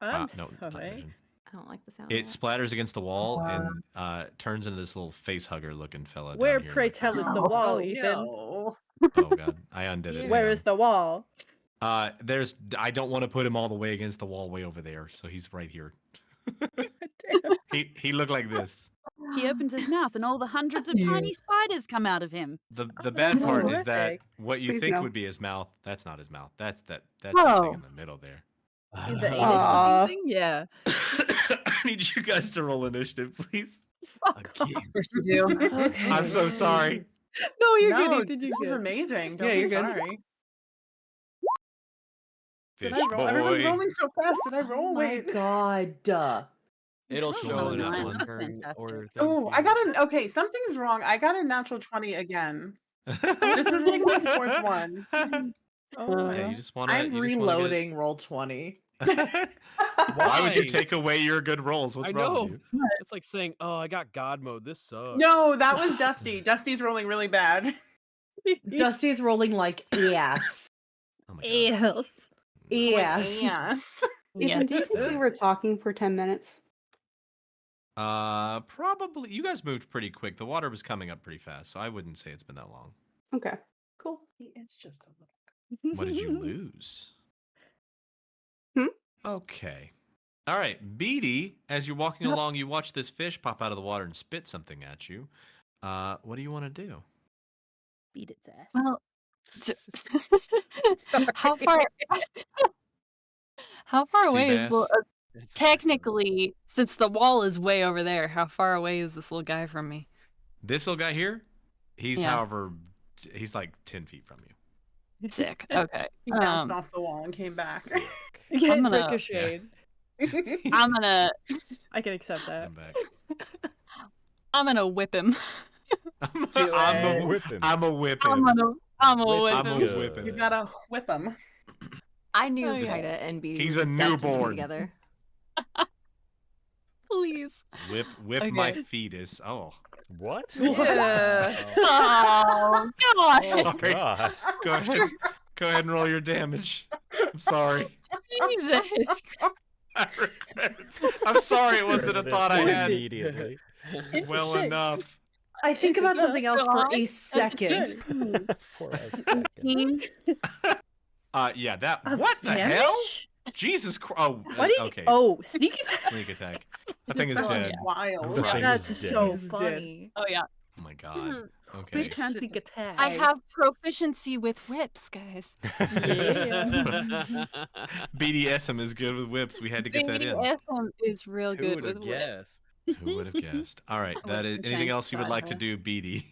Speaker 5: I'm
Speaker 1: No, not
Speaker 5: sorry.
Speaker 1: vision.
Speaker 9: I don't like the sound of
Speaker 1: It
Speaker 9: that.
Speaker 1: splatters against the wall and turns into this little face hugger looking fella.
Speaker 5: Where,
Speaker 1: down here
Speaker 5: pray
Speaker 1: like
Speaker 5: tell,
Speaker 1: this.
Speaker 5: is the wall,
Speaker 6: Oh,
Speaker 5: Ethan?
Speaker 6: no.
Speaker 1: Oh god, I undid it.
Speaker 5: Where
Speaker 1: hang
Speaker 5: is
Speaker 1: on.
Speaker 5: the wall?
Speaker 1: I don't want to put him all the way against the wall way over there, so he's right here. He looked like this.
Speaker 3: He opens his mouth and all the hundreds of tiny spiders come out of him.
Speaker 1: The
Speaker 5: Oh,
Speaker 1: bad
Speaker 5: that's
Speaker 1: part is that
Speaker 5: horrific.
Speaker 1: what you
Speaker 4: Please
Speaker 1: think
Speaker 4: no.
Speaker 1: would be his mouth, that's not his mouth. That's that thing in the middle there.
Speaker 5: Is the anus
Speaker 4: Aw.
Speaker 5: looking thing? Yeah.
Speaker 1: I need you guys to roll initiative, please.
Speaker 5: Fuck off.
Speaker 10: Again.
Speaker 11: Of course you do.
Speaker 5: Okay.
Speaker 1: I'm so sorry.
Speaker 5: No, you're
Speaker 6: No,
Speaker 5: good, Ethan. You're
Speaker 6: this is
Speaker 5: good.
Speaker 6: amazing. Don't
Speaker 12: Yeah,
Speaker 6: be
Speaker 12: you're good.
Speaker 6: sorry.
Speaker 1: Fish
Speaker 6: Did I roll? Everyone's
Speaker 1: boy.
Speaker 6: rolling so fast. Did I
Speaker 12: Oh
Speaker 6: roll?
Speaker 12: my
Speaker 6: Wait.
Speaker 12: god.
Speaker 10: It'll
Speaker 3: Oh,
Speaker 10: show in a
Speaker 3: nice.
Speaker 10: one
Speaker 3: That's
Speaker 10: turn
Speaker 3: fantastic.
Speaker 10: order thing.
Speaker 6: Oh,
Speaker 10: for
Speaker 6: I
Speaker 10: you.
Speaker 6: got an okay. Something's wrong. I got a natural 20 again. This is like my fourth one. Oh,
Speaker 1: Yeah, you just want to.
Speaker 12: I'm reloading roll 20.
Speaker 1: Why would you
Speaker 10: Why?
Speaker 1: take away your good rolls? What's
Speaker 10: I
Speaker 1: wrong
Speaker 10: know.
Speaker 1: with you?
Speaker 10: It's like saying, "Oh, I got God mode. This sucks."
Speaker 6: no, that was Dusty. Dusty's rolling really bad.
Speaker 12: Dusty's rolling like yes.
Speaker 1: Oh my god.
Speaker 5: Eels.
Speaker 12: Yes.
Speaker 6: Yes.
Speaker 4: Ethan, do you think we were talking for 10 minutes?
Speaker 1: Probably. You guys moved pretty quick. The water was coming up pretty fast, so I wouldn't say it's been that long.
Speaker 4: Okay, cool.
Speaker 6: It's just a little.
Speaker 1: What did you lose?
Speaker 4: Hmm?
Speaker 1: Okay. All right, Beatty. As you're walking along, you watch this fish pop out of the water and spit something at you. What do you want to do?
Speaker 3: Beat its ass.
Speaker 11: Well,
Speaker 3: Sorry.
Speaker 11: how far? How far
Speaker 1: Sea
Speaker 11: away is
Speaker 1: bass?
Speaker 11: technically, since the wall is way over there? How far away is this little guy from me?
Speaker 1: This little guy here. He's,
Speaker 11: Yeah.
Speaker 1: however, he's like 10 feet from you.
Speaker 11: Sick. Okay.
Speaker 6: He bounced off the wall and came back.
Speaker 5: Get
Speaker 11: I'm gonna-
Speaker 5: ricocheted.
Speaker 11: I'm gonna
Speaker 5: I can accept that.
Speaker 1: I'm back.
Speaker 11: I'm gonna whip him.
Speaker 1: I'm
Speaker 5: Do
Speaker 1: a
Speaker 5: it.
Speaker 2: Whip him.
Speaker 1: I'm a whip
Speaker 11: I'm
Speaker 1: him.
Speaker 11: gonna whip
Speaker 1: I'm a
Speaker 11: him.
Speaker 1: whip him.
Speaker 6: You gotta whip him.
Speaker 9: I knew
Speaker 11: Oh, yeah.
Speaker 9: Kaida and Beatty
Speaker 1: He's
Speaker 9: were
Speaker 1: a
Speaker 9: just destined to be
Speaker 1: newborn.
Speaker 9: together.
Speaker 11: Please.
Speaker 1: Whip my
Speaker 11: Okay.
Speaker 1: fetus. Oh,
Speaker 2: What?
Speaker 3: Yeah.
Speaker 11: Oh God.
Speaker 1: sorry.
Speaker 2: God.
Speaker 1: Go ahead. Go ahead and roll your damage. I'm sorry.
Speaker 11: Jesus.
Speaker 1: I regret it. I'm sorry. It wasn't a thought I had
Speaker 2: Immediately.
Speaker 1: well
Speaker 5: Shit.
Speaker 1: enough.
Speaker 12: I think
Speaker 5: It's
Speaker 12: about
Speaker 5: enough.
Speaker 12: something else for a second.
Speaker 2: For a second.
Speaker 11: 18.
Speaker 1: Yeah. That.
Speaker 5: Of
Speaker 1: What the hell?
Speaker 5: damage?
Speaker 1: Jesus Christ. Oh.
Speaker 5: What do you?
Speaker 1: Okay.
Speaker 5: Oh, sneak attack.
Speaker 1: Sneak attack. That thing is
Speaker 6: That's
Speaker 1: dead.
Speaker 6: wild.
Speaker 2: The
Speaker 1: Christ.
Speaker 2: thing
Speaker 5: That's
Speaker 2: is dead.
Speaker 5: so
Speaker 12: He's dead.
Speaker 5: funny.
Speaker 11: Oh yeah.
Speaker 1: Oh my god.
Speaker 3: We
Speaker 1: Okay.
Speaker 3: turned it to
Speaker 12: attack.
Speaker 11: I have proficiency with whips, guys.
Speaker 1: BDSM is good with whips. We had to get that in.
Speaker 11: BDSM is real
Speaker 10: Who
Speaker 11: good
Speaker 10: would
Speaker 11: with
Speaker 10: have
Speaker 11: whips.
Speaker 10: guessed?
Speaker 1: Who would have guessed? All right.
Speaker 3: I
Speaker 1: That
Speaker 3: want
Speaker 1: is
Speaker 3: to
Speaker 1: anything
Speaker 3: change
Speaker 1: else you would
Speaker 3: beside
Speaker 1: like to
Speaker 3: her.
Speaker 1: do, BD?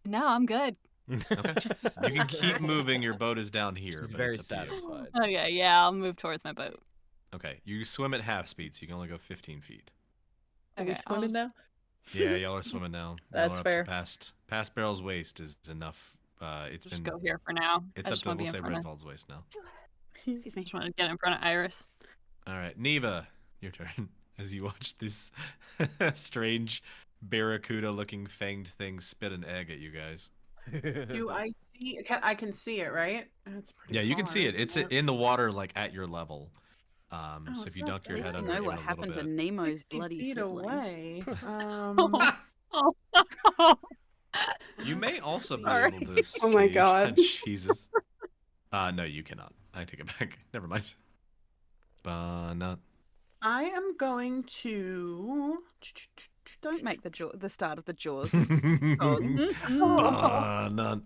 Speaker 11: No, I'm good.
Speaker 1: Okay. You can keep moving. Your boat is down here,
Speaker 10: She's
Speaker 1: but
Speaker 10: very
Speaker 1: it's up to you.
Speaker 10: satisfied.
Speaker 11: Okay, yeah, I'll move towards my boat.
Speaker 1: Okay. You swim at half speed, so you can only go 15 feet.
Speaker 12: Are we
Speaker 11: Okay, I'll
Speaker 12: swimming
Speaker 11: just-
Speaker 12: now?
Speaker 1: Yeah, y'all are swimming now. Y'all
Speaker 12: That's
Speaker 1: are up
Speaker 12: fair.
Speaker 1: To past Barrel's waist is enough. It's
Speaker 11: just
Speaker 1: been.
Speaker 11: go here for now.
Speaker 1: It's
Speaker 11: I
Speaker 1: up
Speaker 11: just
Speaker 1: to
Speaker 11: want to
Speaker 1: we'll
Speaker 11: be
Speaker 1: say
Speaker 11: in front of.
Speaker 1: Redfall's waist now.
Speaker 3: Excuse me.
Speaker 11: Just want to get in front of Iris.
Speaker 1: All right, Neva, your turn. As you watch this strange barracuda-looking fanged thing spit an egg at you guys.
Speaker 6: Do I see? I can see it, right? That's pretty.
Speaker 1: Yeah, you can
Speaker 6: far,
Speaker 1: see it.
Speaker 6: isn't
Speaker 1: It's in the water, like at your level. So
Speaker 6: it's
Speaker 1: if you
Speaker 6: not
Speaker 1: dunk your
Speaker 3: At least
Speaker 1: head
Speaker 3: we
Speaker 1: under
Speaker 3: know
Speaker 1: it
Speaker 3: what
Speaker 1: in a little
Speaker 3: happened to
Speaker 1: bit.
Speaker 3: Nemo's
Speaker 6: 60
Speaker 3: bloody
Speaker 6: feet
Speaker 3: siblings.
Speaker 6: away.
Speaker 11: Oh.
Speaker 1: You may also be
Speaker 3: Sorry.
Speaker 1: able to see.
Speaker 4: Oh my God.
Speaker 1: Jesus. No, you cannot. I take it back. Never mind. Banana.
Speaker 6: I am going to.
Speaker 3: Don't make the start of the Jaws.
Speaker 1: Banana.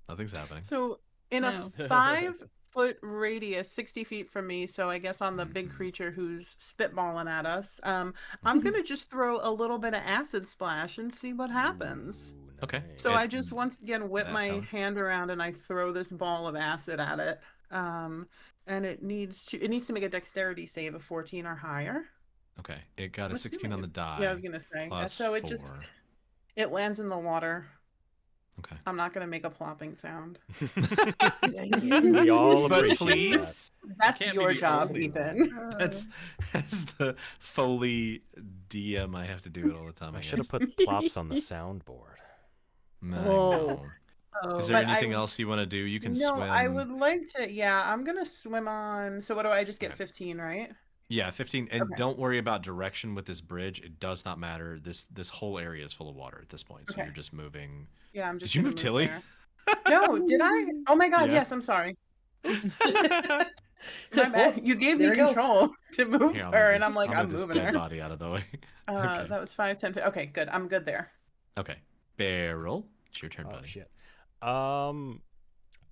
Speaker 1: Nothing's happening.
Speaker 6: So in
Speaker 11: No.
Speaker 6: a 5-foot radius, 60 feet from me, so I guess on the big
Speaker 1: Mhm.
Speaker 6: creature who's spitballing at us, I'm gonna just throw a little bit of acid splash and see what happens.
Speaker 2: Ooh,
Speaker 1: Okay.
Speaker 2: nice.
Speaker 6: So
Speaker 1: It-
Speaker 6: I just once again whip
Speaker 1: that
Speaker 6: my
Speaker 1: fella.
Speaker 6: hand around and I throw this ball of acid at it. And it needs to make a dexterity save of 14 or higher.
Speaker 1: Okay. It got a
Speaker 6: I'm
Speaker 1: 16 on the
Speaker 6: assuming
Speaker 1: die.
Speaker 6: Yeah, I was gonna say.
Speaker 1: plus
Speaker 6: So it
Speaker 1: 4.
Speaker 6: just it lands in the water.
Speaker 1: Okay.
Speaker 6: I'm not gonna make a plopping sound.
Speaker 2: We all
Speaker 1: But
Speaker 2: appreciate
Speaker 1: please,
Speaker 6: That's
Speaker 1: can't be
Speaker 6: your
Speaker 1: the
Speaker 6: job,
Speaker 1: only
Speaker 6: Ethan.
Speaker 1: That's the Foley DM. I have to do it all the time.
Speaker 2: that. I
Speaker 1: I
Speaker 2: should have
Speaker 1: guess.
Speaker 2: put plops on the soundboard.
Speaker 1: I
Speaker 6: Oh.
Speaker 1: know.
Speaker 11: Oh.
Speaker 1: Is there
Speaker 6: But I
Speaker 1: anything
Speaker 6: would-
Speaker 1: else you want to do? You can
Speaker 6: No,
Speaker 1: swim.
Speaker 6: I would like to. Yeah, I'm gonna swim on. So what do I just get?
Speaker 1: Okay.
Speaker 6: 15, right?
Speaker 1: Yeah, 15. And
Speaker 6: Okay.
Speaker 1: don't worry about direction with this bridge. It does not matter. This whole area is full of water at this point. So
Speaker 6: Okay.
Speaker 1: you're just moving.
Speaker 6: Yeah, I'm just.
Speaker 1: Did you
Speaker 6: gonna
Speaker 1: move Tilly?
Speaker 6: there. No, did I? Oh my God!
Speaker 1: Yeah.
Speaker 6: Yes, I'm sorry. My bad. You gave
Speaker 12: There
Speaker 6: me
Speaker 12: we go.
Speaker 6: control to move
Speaker 1: Here, I'll
Speaker 6: her,
Speaker 1: move
Speaker 6: and
Speaker 1: this-
Speaker 6: I'm like,
Speaker 1: I'll
Speaker 6: I'm
Speaker 1: move this
Speaker 6: moving
Speaker 1: dead
Speaker 6: her.
Speaker 1: body out of the way. Okay.
Speaker 6: That was 5, 10. Okay, good. I'm good there.
Speaker 1: Okay. Barrel. It's your turn,
Speaker 2: Oh
Speaker 1: buddy.
Speaker 2: shit.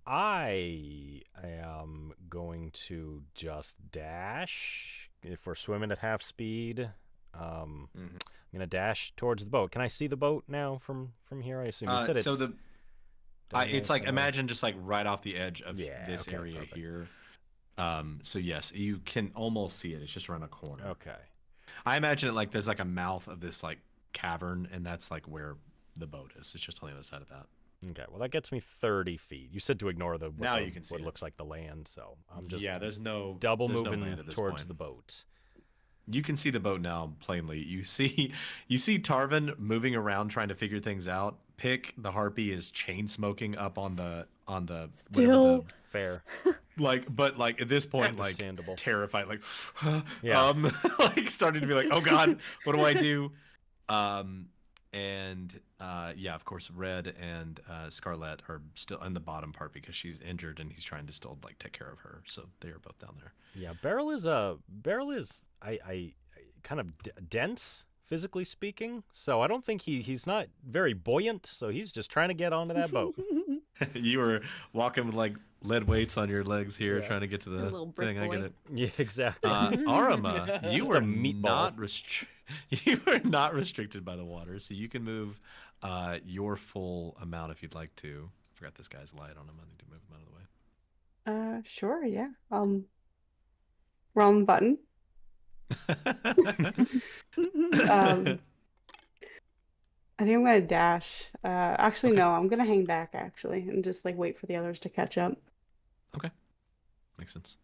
Speaker 2: I am going to just dash. If we're swimming at half speed, I'm
Speaker 1: Mhm.
Speaker 2: gonna dash towards the boat. Can I see the boat now from here? I assume you said it's.
Speaker 1: So
Speaker 2: down
Speaker 1: it's
Speaker 2: there
Speaker 1: like
Speaker 2: somewhere.
Speaker 1: imagine just like right off the edge of
Speaker 2: Yeah,
Speaker 1: this
Speaker 2: okay,
Speaker 1: area
Speaker 2: perfect.
Speaker 1: here. So yes, you can almost see it. It's just around a corner.
Speaker 2: Okay.
Speaker 1: I imagine it like there's like a mouth of this like cavern, and that's like where the boat is. It's just on the other side of that.
Speaker 2: Okay. Well, that gets me 30 feet. You said to ignore the
Speaker 1: Now you can see
Speaker 2: what
Speaker 1: it.
Speaker 2: looks like the land, so I'm just
Speaker 1: Yeah, there's no
Speaker 2: double
Speaker 1: there's no
Speaker 2: moving
Speaker 1: land at this
Speaker 2: towards
Speaker 1: point.
Speaker 2: the boat.
Speaker 1: You can see the boat now plainly. You see Tarvin moving around trying to figure things out. Pick the harpy is chain smoking up on the whatever
Speaker 5: Still.
Speaker 2: Fair.
Speaker 1: but like at this point like
Speaker 2: Understandable.
Speaker 1: terrified like
Speaker 2: Yeah.
Speaker 1: like starting to be like, oh god, what do I do? Yeah, of course Red and Scarlett are still in the bottom part because she's injured and he's trying to still like take care of her, so they are both down there.
Speaker 2: Yeah, Beryl is I kind of dense physically speaking, so I don't think he's not very buoyant, so he's just trying to get onto that boat.
Speaker 1: You were walking with like lead weights on your legs here,
Speaker 2: Yeah.
Speaker 1: trying to get to the
Speaker 9: little brick
Speaker 1: thing. I get
Speaker 9: boy.
Speaker 1: it.
Speaker 2: Yeah, exactly.
Speaker 1: Arama, you
Speaker 2: Just
Speaker 1: were
Speaker 2: a meatball.
Speaker 1: not restricted by the water, so you can move your full amount if you'd like to. Forgot this guy's light on him. I need to move him out of
Speaker 4: Sure, yeah. Wrong button.
Speaker 1: the way.
Speaker 4: I think I'm gonna dash. Actually, no, I'm gonna hang back actually and just like wait for the others to catch up.
Speaker 1: Okay, makes sense.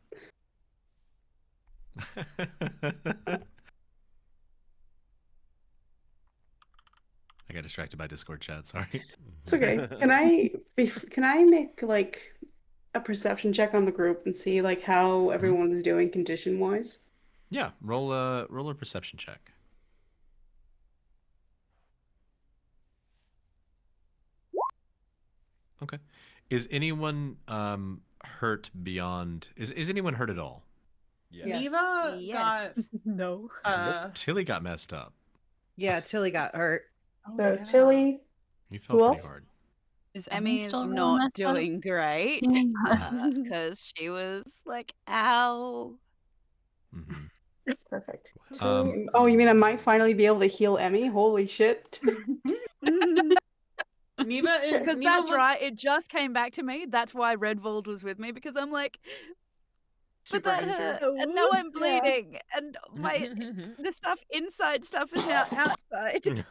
Speaker 1: I got distracted by Discord chat. Sorry.
Speaker 4: It's okay. Can I make like a perception check on the group and see like how everyone is doing condition wise?
Speaker 1: Yeah, roll a perception check. Okay. Is anyone hurt beyond? Is anyone hurt at all?
Speaker 10: Yes.
Speaker 6: Neva got
Speaker 3: Yes.
Speaker 5: No.
Speaker 1: Tilly got messed up.
Speaker 12: Yeah, Tilly got hurt.
Speaker 6: oh,
Speaker 4: So
Speaker 6: yeah.
Speaker 4: Tilly.
Speaker 1: You fell
Speaker 4: Who
Speaker 1: pretty
Speaker 4: else?
Speaker 1: hard.
Speaker 11: Is
Speaker 3: Emmy is
Speaker 11: still really
Speaker 3: not
Speaker 11: messed up?
Speaker 3: doing great because she was like, ow.
Speaker 1: Hmm
Speaker 4: Perfect.
Speaker 1: Um,
Speaker 4: Tilly. Oh, you mean I might finally be able to heal Emmy? Holy shit.
Speaker 6: Neva is
Speaker 3: Because
Speaker 6: Neva
Speaker 3: that's
Speaker 6: looks
Speaker 3: right. It just came back to me. That's why Redvold was with me, because I'm like, but
Speaker 6: super
Speaker 3: that
Speaker 6: injured.
Speaker 3: hurt, and now I'm
Speaker 4: Yeah.
Speaker 3: bleeding, and the stuff inside stuff is now outside.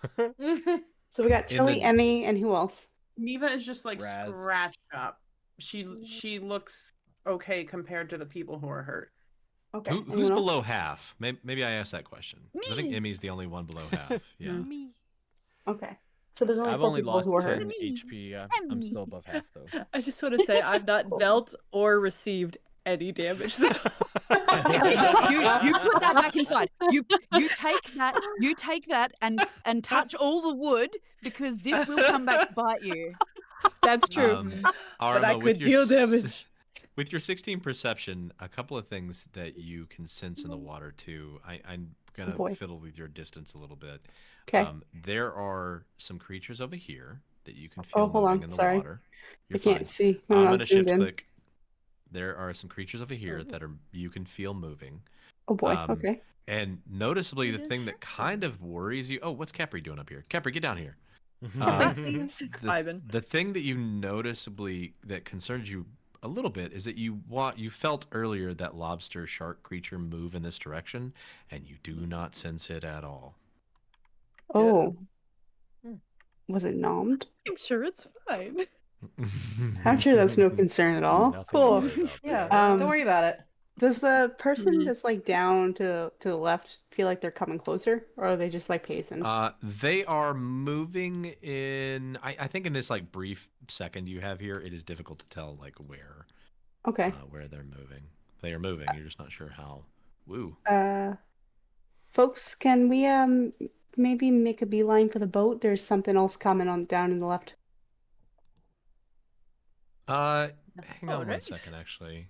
Speaker 4: So we got
Speaker 1: In
Speaker 4: Tilly,
Speaker 1: the-
Speaker 4: Emmy, and who else?
Speaker 6: Neva is just like
Speaker 10: Raz.
Speaker 6: scratched up. She looks okay compared to the people who are hurt.
Speaker 4: Okay.
Speaker 1: who's
Speaker 4: anyone else?
Speaker 1: below half? Maybe I asked that question. 'Cause I think
Speaker 3: Me.
Speaker 1: Emmy's the only one below half. Yeah.
Speaker 3: Me.
Speaker 4: Okay. So there's only
Speaker 10: I've
Speaker 4: four
Speaker 10: only
Speaker 4: people
Speaker 10: lost
Speaker 4: who are
Speaker 10: 10
Speaker 4: hurt.
Speaker 3: Me.
Speaker 10: HP. I'm
Speaker 3: Emmy.
Speaker 10: still above half though.
Speaker 5: I just want to say I've not
Speaker 4: Cool.
Speaker 5: dealt or received any damage this
Speaker 3: Tilly, you put that back inside. You take that and touch all the wood, because this will come back to bite you.
Speaker 5: That's true. But I
Speaker 1: Arma,
Speaker 5: could deal damage.
Speaker 1: With your 16 perception, a couple of things that you can sense in the water too. I'm gonna
Speaker 4: boy.
Speaker 1: fiddle with your distance a little bit.
Speaker 4: Okay.
Speaker 1: There are some creatures over here that you can
Speaker 4: Oh,
Speaker 1: feel
Speaker 4: hold
Speaker 1: moving
Speaker 4: on.
Speaker 1: in the
Speaker 4: Sorry.
Speaker 1: water. You're
Speaker 4: I can't
Speaker 1: fine.
Speaker 4: see.
Speaker 1: I'm
Speaker 4: not
Speaker 1: gonna
Speaker 4: zoomed
Speaker 1: shift
Speaker 4: in.
Speaker 1: click. There are some creatures over here that you can feel moving.
Speaker 4: Oh boy.
Speaker 1: Um,
Speaker 4: Okay.
Speaker 1: And noticeably, the thing that kind of worries you. Oh, what's Capri doing up here? Capri, get down here.
Speaker 4: Please.
Speaker 5: Ivan.
Speaker 1: The thing that you noticeably that concerns you a little bit is that you felt earlier that lobster shark creature move in this direction, and you do not sense it at all.
Speaker 4: Oh.
Speaker 12: Hmm.
Speaker 4: Was it nommed?
Speaker 5: I'm sure it's fine.
Speaker 4: I'm sure that's no concern at all.
Speaker 2: Nothing to
Speaker 4: Cool.
Speaker 2: worry about
Speaker 12: Yeah,
Speaker 2: there.
Speaker 12: don't worry about it.
Speaker 4: Does the person
Speaker 3: Mhm.
Speaker 4: that's like down to the left feel like they're coming closer, or are they just like pacing?
Speaker 1: They are moving in. I think in this like brief second you have here, it is difficult to tell like where
Speaker 4: Okay.
Speaker 1: where they're moving. They are moving. You're just not sure how. Woo.
Speaker 4: Folks, can we maybe make a beeline for the boat? There's something else coming on down in the left.
Speaker 1: Hang on one
Speaker 5: Alright.
Speaker 1: second. Actually,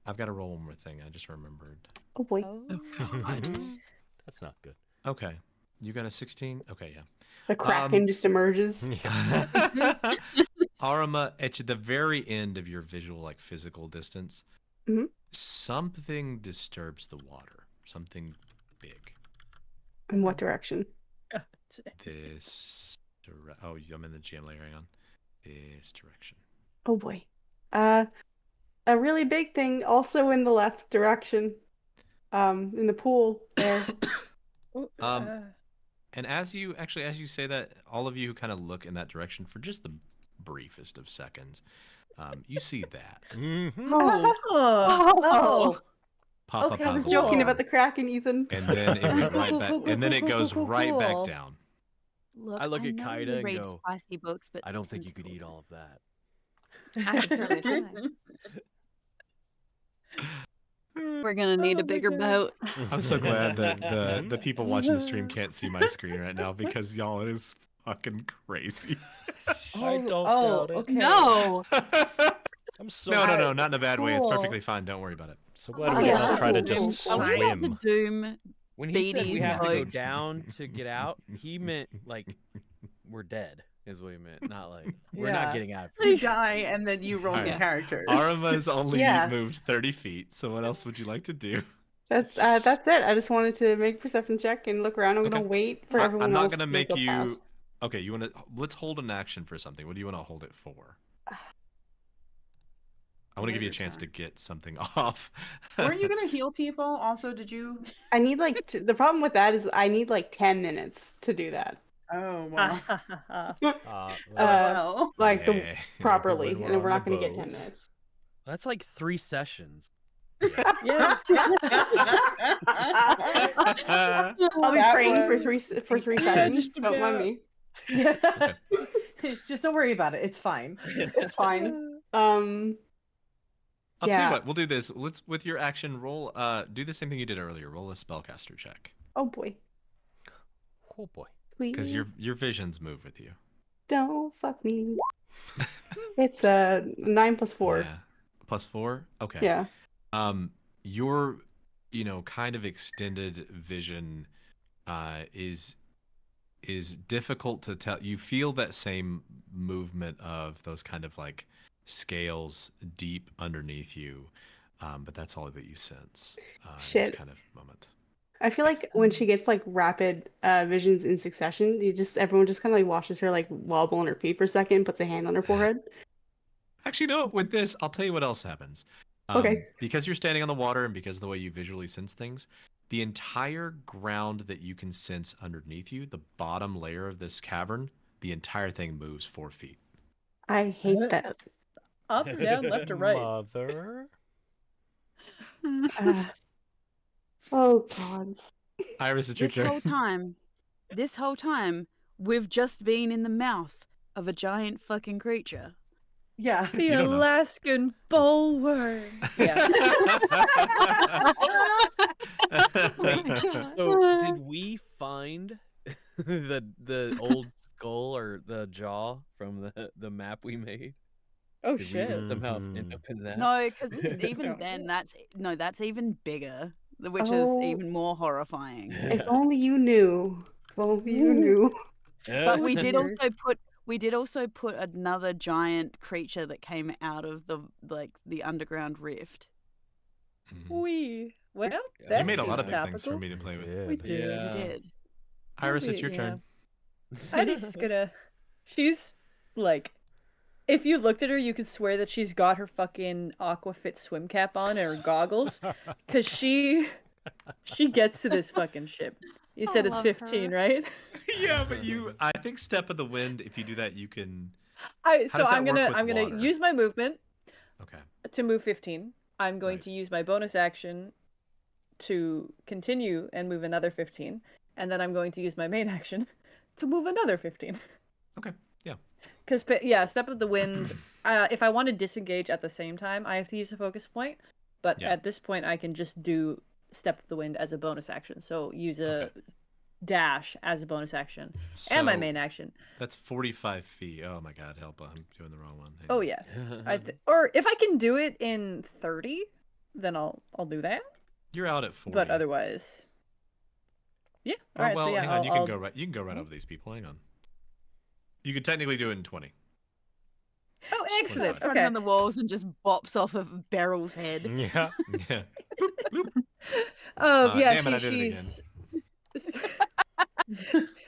Speaker 1: I've got to roll one more thing. I just remembered.
Speaker 4: Oh boy.
Speaker 2: That's not good.
Speaker 1: Okay, you got a 16. Okay, yeah.
Speaker 4: The Kraken just emerges.
Speaker 1: Arama, at the very end of your visual, like physical distance,
Speaker 4: Mhm.
Speaker 1: something disturbs the water. Something big.
Speaker 4: In what direction?
Speaker 1: This. Oh, I'm in the GM layer. Hang on. This direction.
Speaker 4: Oh boy. A really big thing also in the left direction. In the pool there.
Speaker 1: And as you say that, all of you kind of look in that direction for just the briefest of seconds. You see that.
Speaker 12: Oh.
Speaker 1: Papa
Speaker 12: Okay,
Speaker 4: I was
Speaker 1: puzzle.
Speaker 4: joking about the Kraken, Ethan.
Speaker 1: And then it went right back. And then it goes right back
Speaker 12: Cool.
Speaker 1: down.
Speaker 3: Look,
Speaker 10: I look at
Speaker 3: know
Speaker 10: Kaida
Speaker 3: you
Speaker 10: and
Speaker 3: read
Speaker 10: go,
Speaker 3: spicy books, but
Speaker 10: I don't think you could eat all of that.
Speaker 9: I could certainly try.
Speaker 11: We're gonna need a bigger boat.
Speaker 1: I'm so glad that the people watching the stream can't see my screen right now because y'all, it is fucking crazy.
Speaker 2: I don't doubt it.
Speaker 12: Okay.
Speaker 11: No.
Speaker 2: I'm so
Speaker 1: No, not in a bad way. It's
Speaker 12: Cool.
Speaker 1: perfectly fine. Don't worry about it.
Speaker 2: so glad
Speaker 12: Oh,
Speaker 2: we did
Speaker 12: yeah,
Speaker 2: not try to
Speaker 12: cool.
Speaker 2: just
Speaker 3: Are we about to
Speaker 2: swim.
Speaker 3: doom?
Speaker 10: When he said we
Speaker 3: Beatty's
Speaker 10: have to go
Speaker 3: boat.
Speaker 10: down to get out, he meant like we're dead, is what he meant. Not like we're not
Speaker 12: Yeah.
Speaker 10: getting out.
Speaker 6: You die and then you roll your
Speaker 1: Alright.
Speaker 6: characters.
Speaker 1: Arama's only
Speaker 12: Yeah.
Speaker 1: moved 30 feet. So what else would you like to do?
Speaker 4: That's it. I just wanted to make a perception check and look around. I'm gonna
Speaker 1: Okay.
Speaker 4: wait for everyone
Speaker 1: I'm not
Speaker 4: else
Speaker 1: gonna
Speaker 4: to
Speaker 1: make
Speaker 4: go
Speaker 1: you.
Speaker 4: past.
Speaker 1: Okay, you want to? Let's hold an action for something. What do you want to hold it for? I want to give you a
Speaker 6: Your
Speaker 1: chance to
Speaker 6: turn.
Speaker 1: get something off.
Speaker 6: Weren't you gonna heal people? Also, did you?
Speaker 4: I need like the problem with that is I need like 10 minutes to do that.
Speaker 6: Oh wow.
Speaker 2: Well,
Speaker 4: Like the
Speaker 1: Yeah.
Speaker 4: properly,
Speaker 2: When
Speaker 4: and then
Speaker 2: we're
Speaker 4: we're
Speaker 2: on
Speaker 4: not
Speaker 2: the
Speaker 4: gonna get 10
Speaker 2: boat.
Speaker 4: minutes.
Speaker 10: That's like 3 sessions.
Speaker 5: Yeah.
Speaker 4: I'll be
Speaker 6: That
Speaker 4: praying for
Speaker 6: was-
Speaker 4: 3
Speaker 5: Yeah,
Speaker 4: seconds.
Speaker 5: just
Speaker 4: Don't mind
Speaker 5: about.
Speaker 4: me.
Speaker 12: Yeah. Just don't worry about it. It's fine.
Speaker 4: It's fine.
Speaker 1: I'll tell you
Speaker 4: Yeah.
Speaker 1: what. We'll do this. Let's with your action roll. Do the same thing you did earlier. Roll a spellcaster check
Speaker 4: Oh boy,
Speaker 2: oh boy.
Speaker 4: please.
Speaker 1: because your visions move with you.
Speaker 4: Don't fuck me. It's a 9 + 4.
Speaker 1: Yeah. +4. Okay.
Speaker 4: Yeah.
Speaker 1: Your kind of extended vision is difficult to tell. You feel that same movement of those kind of like scales deep underneath you, but that's all that you sense in this
Speaker 4: Shit.
Speaker 1: kind of moment.
Speaker 4: I feel like when she gets like rapid visions in succession, everyone just kind of like watches her like wobble on her feet for a second, puts a hand on her forehead.
Speaker 1: Actually, no. With this, I'll tell you what else happens.
Speaker 4: Okay.
Speaker 1: Because you're standing on the water and because of the way you visually sense things, the entire ground that you can sense underneath you, the bottom layer of this cavern, the entire thing moves 4 feet.
Speaker 4: I hate that.
Speaker 5: Up, down, left, or right?
Speaker 2: Mother.
Speaker 4: Oh God.
Speaker 1: Iris, it's your turn.
Speaker 3: This whole time, we've just been in the mouth of a giant fucking creature.
Speaker 12: Yeah.
Speaker 5: The
Speaker 1: You don't know.
Speaker 5: Alaskan bullworm. Yeah.
Speaker 10: So did we find the old skull or the jaw from the map we made?
Speaker 5: Oh
Speaker 10: Did
Speaker 5: shit.
Speaker 10: we somehow end up in that?
Speaker 3: No, because even then, that's even bigger, which is
Speaker 4: Oh.
Speaker 3: even more horrifying.
Speaker 4: If only you knew. If only you knew.
Speaker 3: But we did
Speaker 5: dear.
Speaker 3: also put another giant creature that came out of the underground rift.
Speaker 5: Well,
Speaker 1: You
Speaker 5: that
Speaker 1: made a lot
Speaker 5: seems
Speaker 1: of big things for
Speaker 5: topical.
Speaker 1: me to play with.
Speaker 5: We did.
Speaker 10: Yeah.
Speaker 3: We did.
Speaker 1: Iris, it's your
Speaker 5: Yeah.
Speaker 1: turn.
Speaker 5: I'm just gonna. She's like, if you looked at her, you could swear that she's got her fucking Aquafit swim cap on and her goggles, because she gets to this fucking ship. You said it's
Speaker 9: love
Speaker 5: 15,
Speaker 9: her.
Speaker 5: right?
Speaker 1: Yeah, but I think Step of the Wind, if you do that, you can.
Speaker 5: So
Speaker 1: does that
Speaker 5: I'm
Speaker 1: work
Speaker 5: gonna
Speaker 1: with water?
Speaker 5: use my movement
Speaker 1: Okay.
Speaker 5: to move 15. I'm going
Speaker 1: Right.
Speaker 5: to use my bonus action to continue and move another 15, and then I'm going to use my main action to move another 15.
Speaker 1: Okay. Yeah.
Speaker 5: Because Step of the Wind. If I want to disengage at the same time, I have to use a focus point. But
Speaker 1: Yeah.
Speaker 5: at this point, I can just do Step of the Wind as a bonus action. So use a
Speaker 1: Okay.
Speaker 5: dash as a bonus action and my
Speaker 1: So,
Speaker 5: main action.
Speaker 1: That's 45 feet. Oh my God, help! I'm doing the wrong one. Hang
Speaker 5: Oh
Speaker 1: on.
Speaker 5: yeah, or if I can do it in 30, then I'll do that.
Speaker 1: You're out at 40.
Speaker 5: But otherwise, yeah.
Speaker 1: Oh,
Speaker 5: All right.
Speaker 1: well,
Speaker 5: So yeah,
Speaker 1: hang on. You
Speaker 5: I'll...
Speaker 1: can go right. You can go right over these people. Hang on. You could technically do it in 20.
Speaker 5: Oh, excellent.
Speaker 3: Running
Speaker 5: Okay.
Speaker 3: on the walls and just bops off of Beryl's head.
Speaker 1: Yeah. Yeah.
Speaker 5: Yeah.
Speaker 1: Damn it, I did it again.
Speaker 5: She's.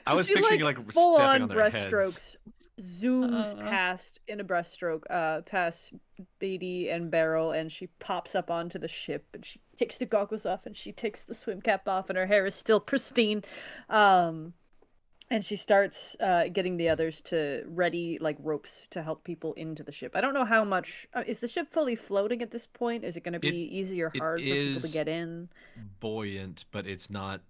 Speaker 1: I was
Speaker 5: she,
Speaker 1: picturing you like
Speaker 5: full
Speaker 1: stepping
Speaker 5: on
Speaker 1: on their heads.
Speaker 5: breaststrokes, zooms past in a breaststroke, past Beatty and Beryl, and she pops up onto the ship and she takes the goggles off and she takes the swim cap off and her hair is still pristine. And she starts getting the others to ready like ropes to help people into the ship. I don't know how much is the ship fully floating at this point? Is it going to be easy or hard for people to get in?
Speaker 1: Buoyant, but it's not.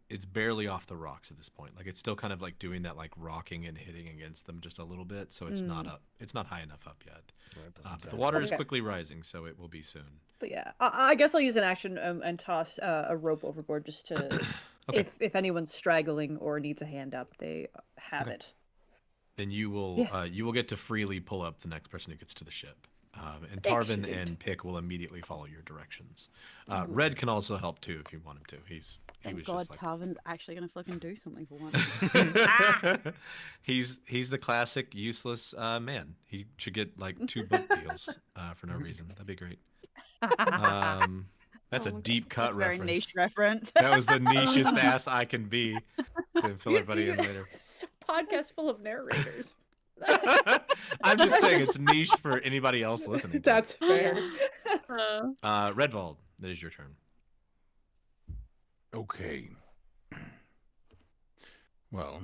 Speaker 1: It's barely off the rocks at this point. Like it's still kind of like doing that like rocking and hitting against them just a little bit. So it's not up. It's not high enough up yet. But the water is quickly rising, so it will be soon.
Speaker 5: But yeah, I guess I'll use an action and toss a rope overboard just to,
Speaker 1: Okay.
Speaker 5: if anyone's straggling or needs a hand up, they have it.
Speaker 1: Then you will get to freely pull up the next person who gets to the ship. And Tarvin and Pick will immediately follow your directions. Red can also help too if you want him to. He
Speaker 3: Thank
Speaker 1: was
Speaker 3: God
Speaker 1: just like
Speaker 3: Tarvin's actually gonna fucking do something for once.
Speaker 1: he's the classic useless man. He should get like 2 book deals for no reason. That'd be great. That's a deep cut
Speaker 3: That's a very
Speaker 1: reference.
Speaker 3: niche reference.
Speaker 1: That was the nichest ass I can be to fill everybody in later.
Speaker 5: It's a podcast full of narrators.
Speaker 1: I'm just saying it's niche for anybody else listening.
Speaker 5: That's fair.
Speaker 1: Redvald, that is your turn.
Speaker 7: Okay. Well,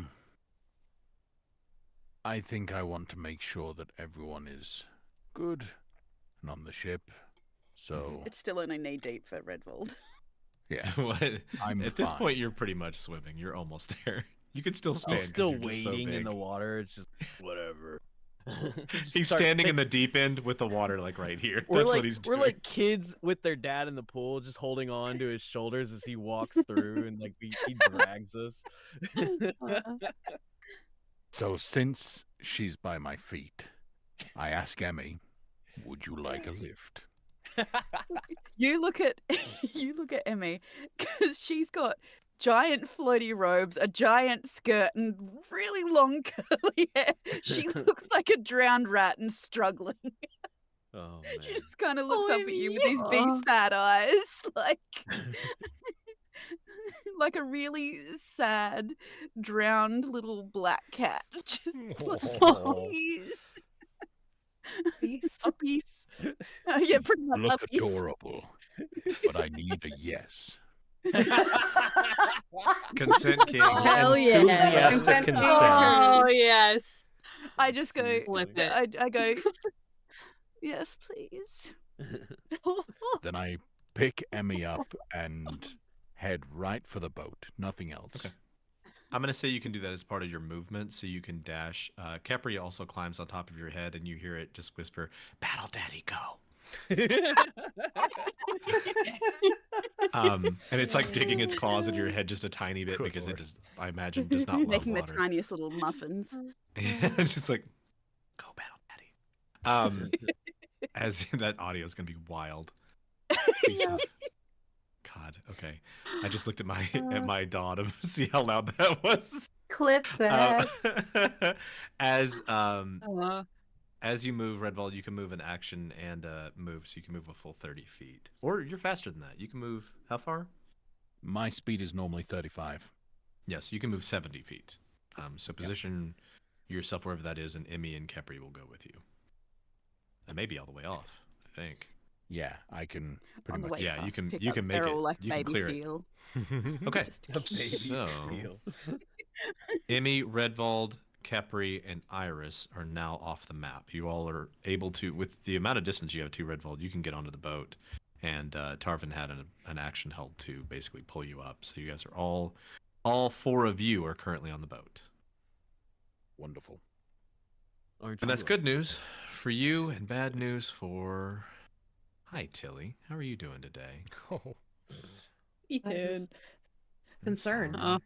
Speaker 7: I think I want to make sure that everyone is good and on the ship. So
Speaker 3: It's still only knee deep for Redwald.
Speaker 7: yeah,
Speaker 1: I'm at this point you're pretty much swimming. You're almost there. You can still stand.
Speaker 10: He's still
Speaker 1: you're just so
Speaker 10: wading in
Speaker 1: big.
Speaker 10: the water. It's just whatever.
Speaker 1: He's standing in the deep end with the water like right here.
Speaker 10: We're
Speaker 1: That's
Speaker 10: like
Speaker 1: what he's doing.
Speaker 10: we're like kids with their dad in the pool, just holding on to his shoulders as he walks through, and like he drags us.
Speaker 7: So since she's by my feet, I ask Emmy, would you like a lift?
Speaker 3: You look at Emmy because she's got giant floaty robes, a giant skirt, and really long curly hair. She looks like a drowned rat and struggling.
Speaker 10: Oh
Speaker 3: She
Speaker 10: man.
Speaker 3: just kind of looks
Speaker 5: Oh,
Speaker 3: up at you with
Speaker 5: Emmy.
Speaker 3: these big sad eyes, like a really sad, drowned little black cat. Just like, please.
Speaker 12: Beast.
Speaker 3: A piece. Yeah, pretty much
Speaker 7: Look
Speaker 3: a piece.
Speaker 7: adorable, but I need a yes.
Speaker 1: Consent king.
Speaker 11: Hell yeah.
Speaker 2: Enthusiastic consent.
Speaker 11: Oh yes.
Speaker 3: I just go,
Speaker 11: Flip it.
Speaker 3: I go, yes, please.
Speaker 7: Then I pick Emmy up and head right for the boat. Nothing else.
Speaker 1: Okay. I'm going to say you can do that as part of your movement, so you can dash. Capri also climbs on top of your head, and you hear it just whisper, "Battle Daddy, go." And it's like digging its claws into your head just a tiny bit because it does, I imagine, does not love
Speaker 3: Making
Speaker 1: water.
Speaker 3: the tiniest little muffins.
Speaker 1: It's just like, go Battle Daddy. As that audio is going to be wild. God, okay. I just looked at my DAW to see how loud that was.
Speaker 4: Clip that.
Speaker 1: As you move, Redvold, you can move an action and move, so you can move a full 30 feet. Or you're faster than that. You can move how far?
Speaker 7: My speed is normally 35.
Speaker 1: Yes, you can move 70 feet. So position yourself wherever that is, and Emmy and Kepri will go with you. And maybe all the way off, I think.
Speaker 7: Yeah, I can pretty
Speaker 3: On the
Speaker 7: much.
Speaker 3: way
Speaker 1: Yeah, you
Speaker 3: past,
Speaker 1: can
Speaker 3: pick
Speaker 1: you
Speaker 3: up
Speaker 1: can make
Speaker 3: they're
Speaker 1: it.
Speaker 3: all like
Speaker 1: You can
Speaker 3: baby
Speaker 1: clear
Speaker 3: seal.
Speaker 1: it. Okay. So, Emmy, Redvold, Kepri, and Iris are now off the map. You all are able to, with the amount of distance you have to Redvold, you can get onto the boat. And Tarvin had an action held to basically pull you up. So you guys are all four of you are currently on the boat.
Speaker 7: Wonderful.
Speaker 10: Aren't
Speaker 1: And
Speaker 10: you
Speaker 1: that's good news for you and bad news for... Hi, Tilly. How are you doing today?
Speaker 2: Oh.
Speaker 5: Ethan.
Speaker 12: Concerned
Speaker 1: Sorry.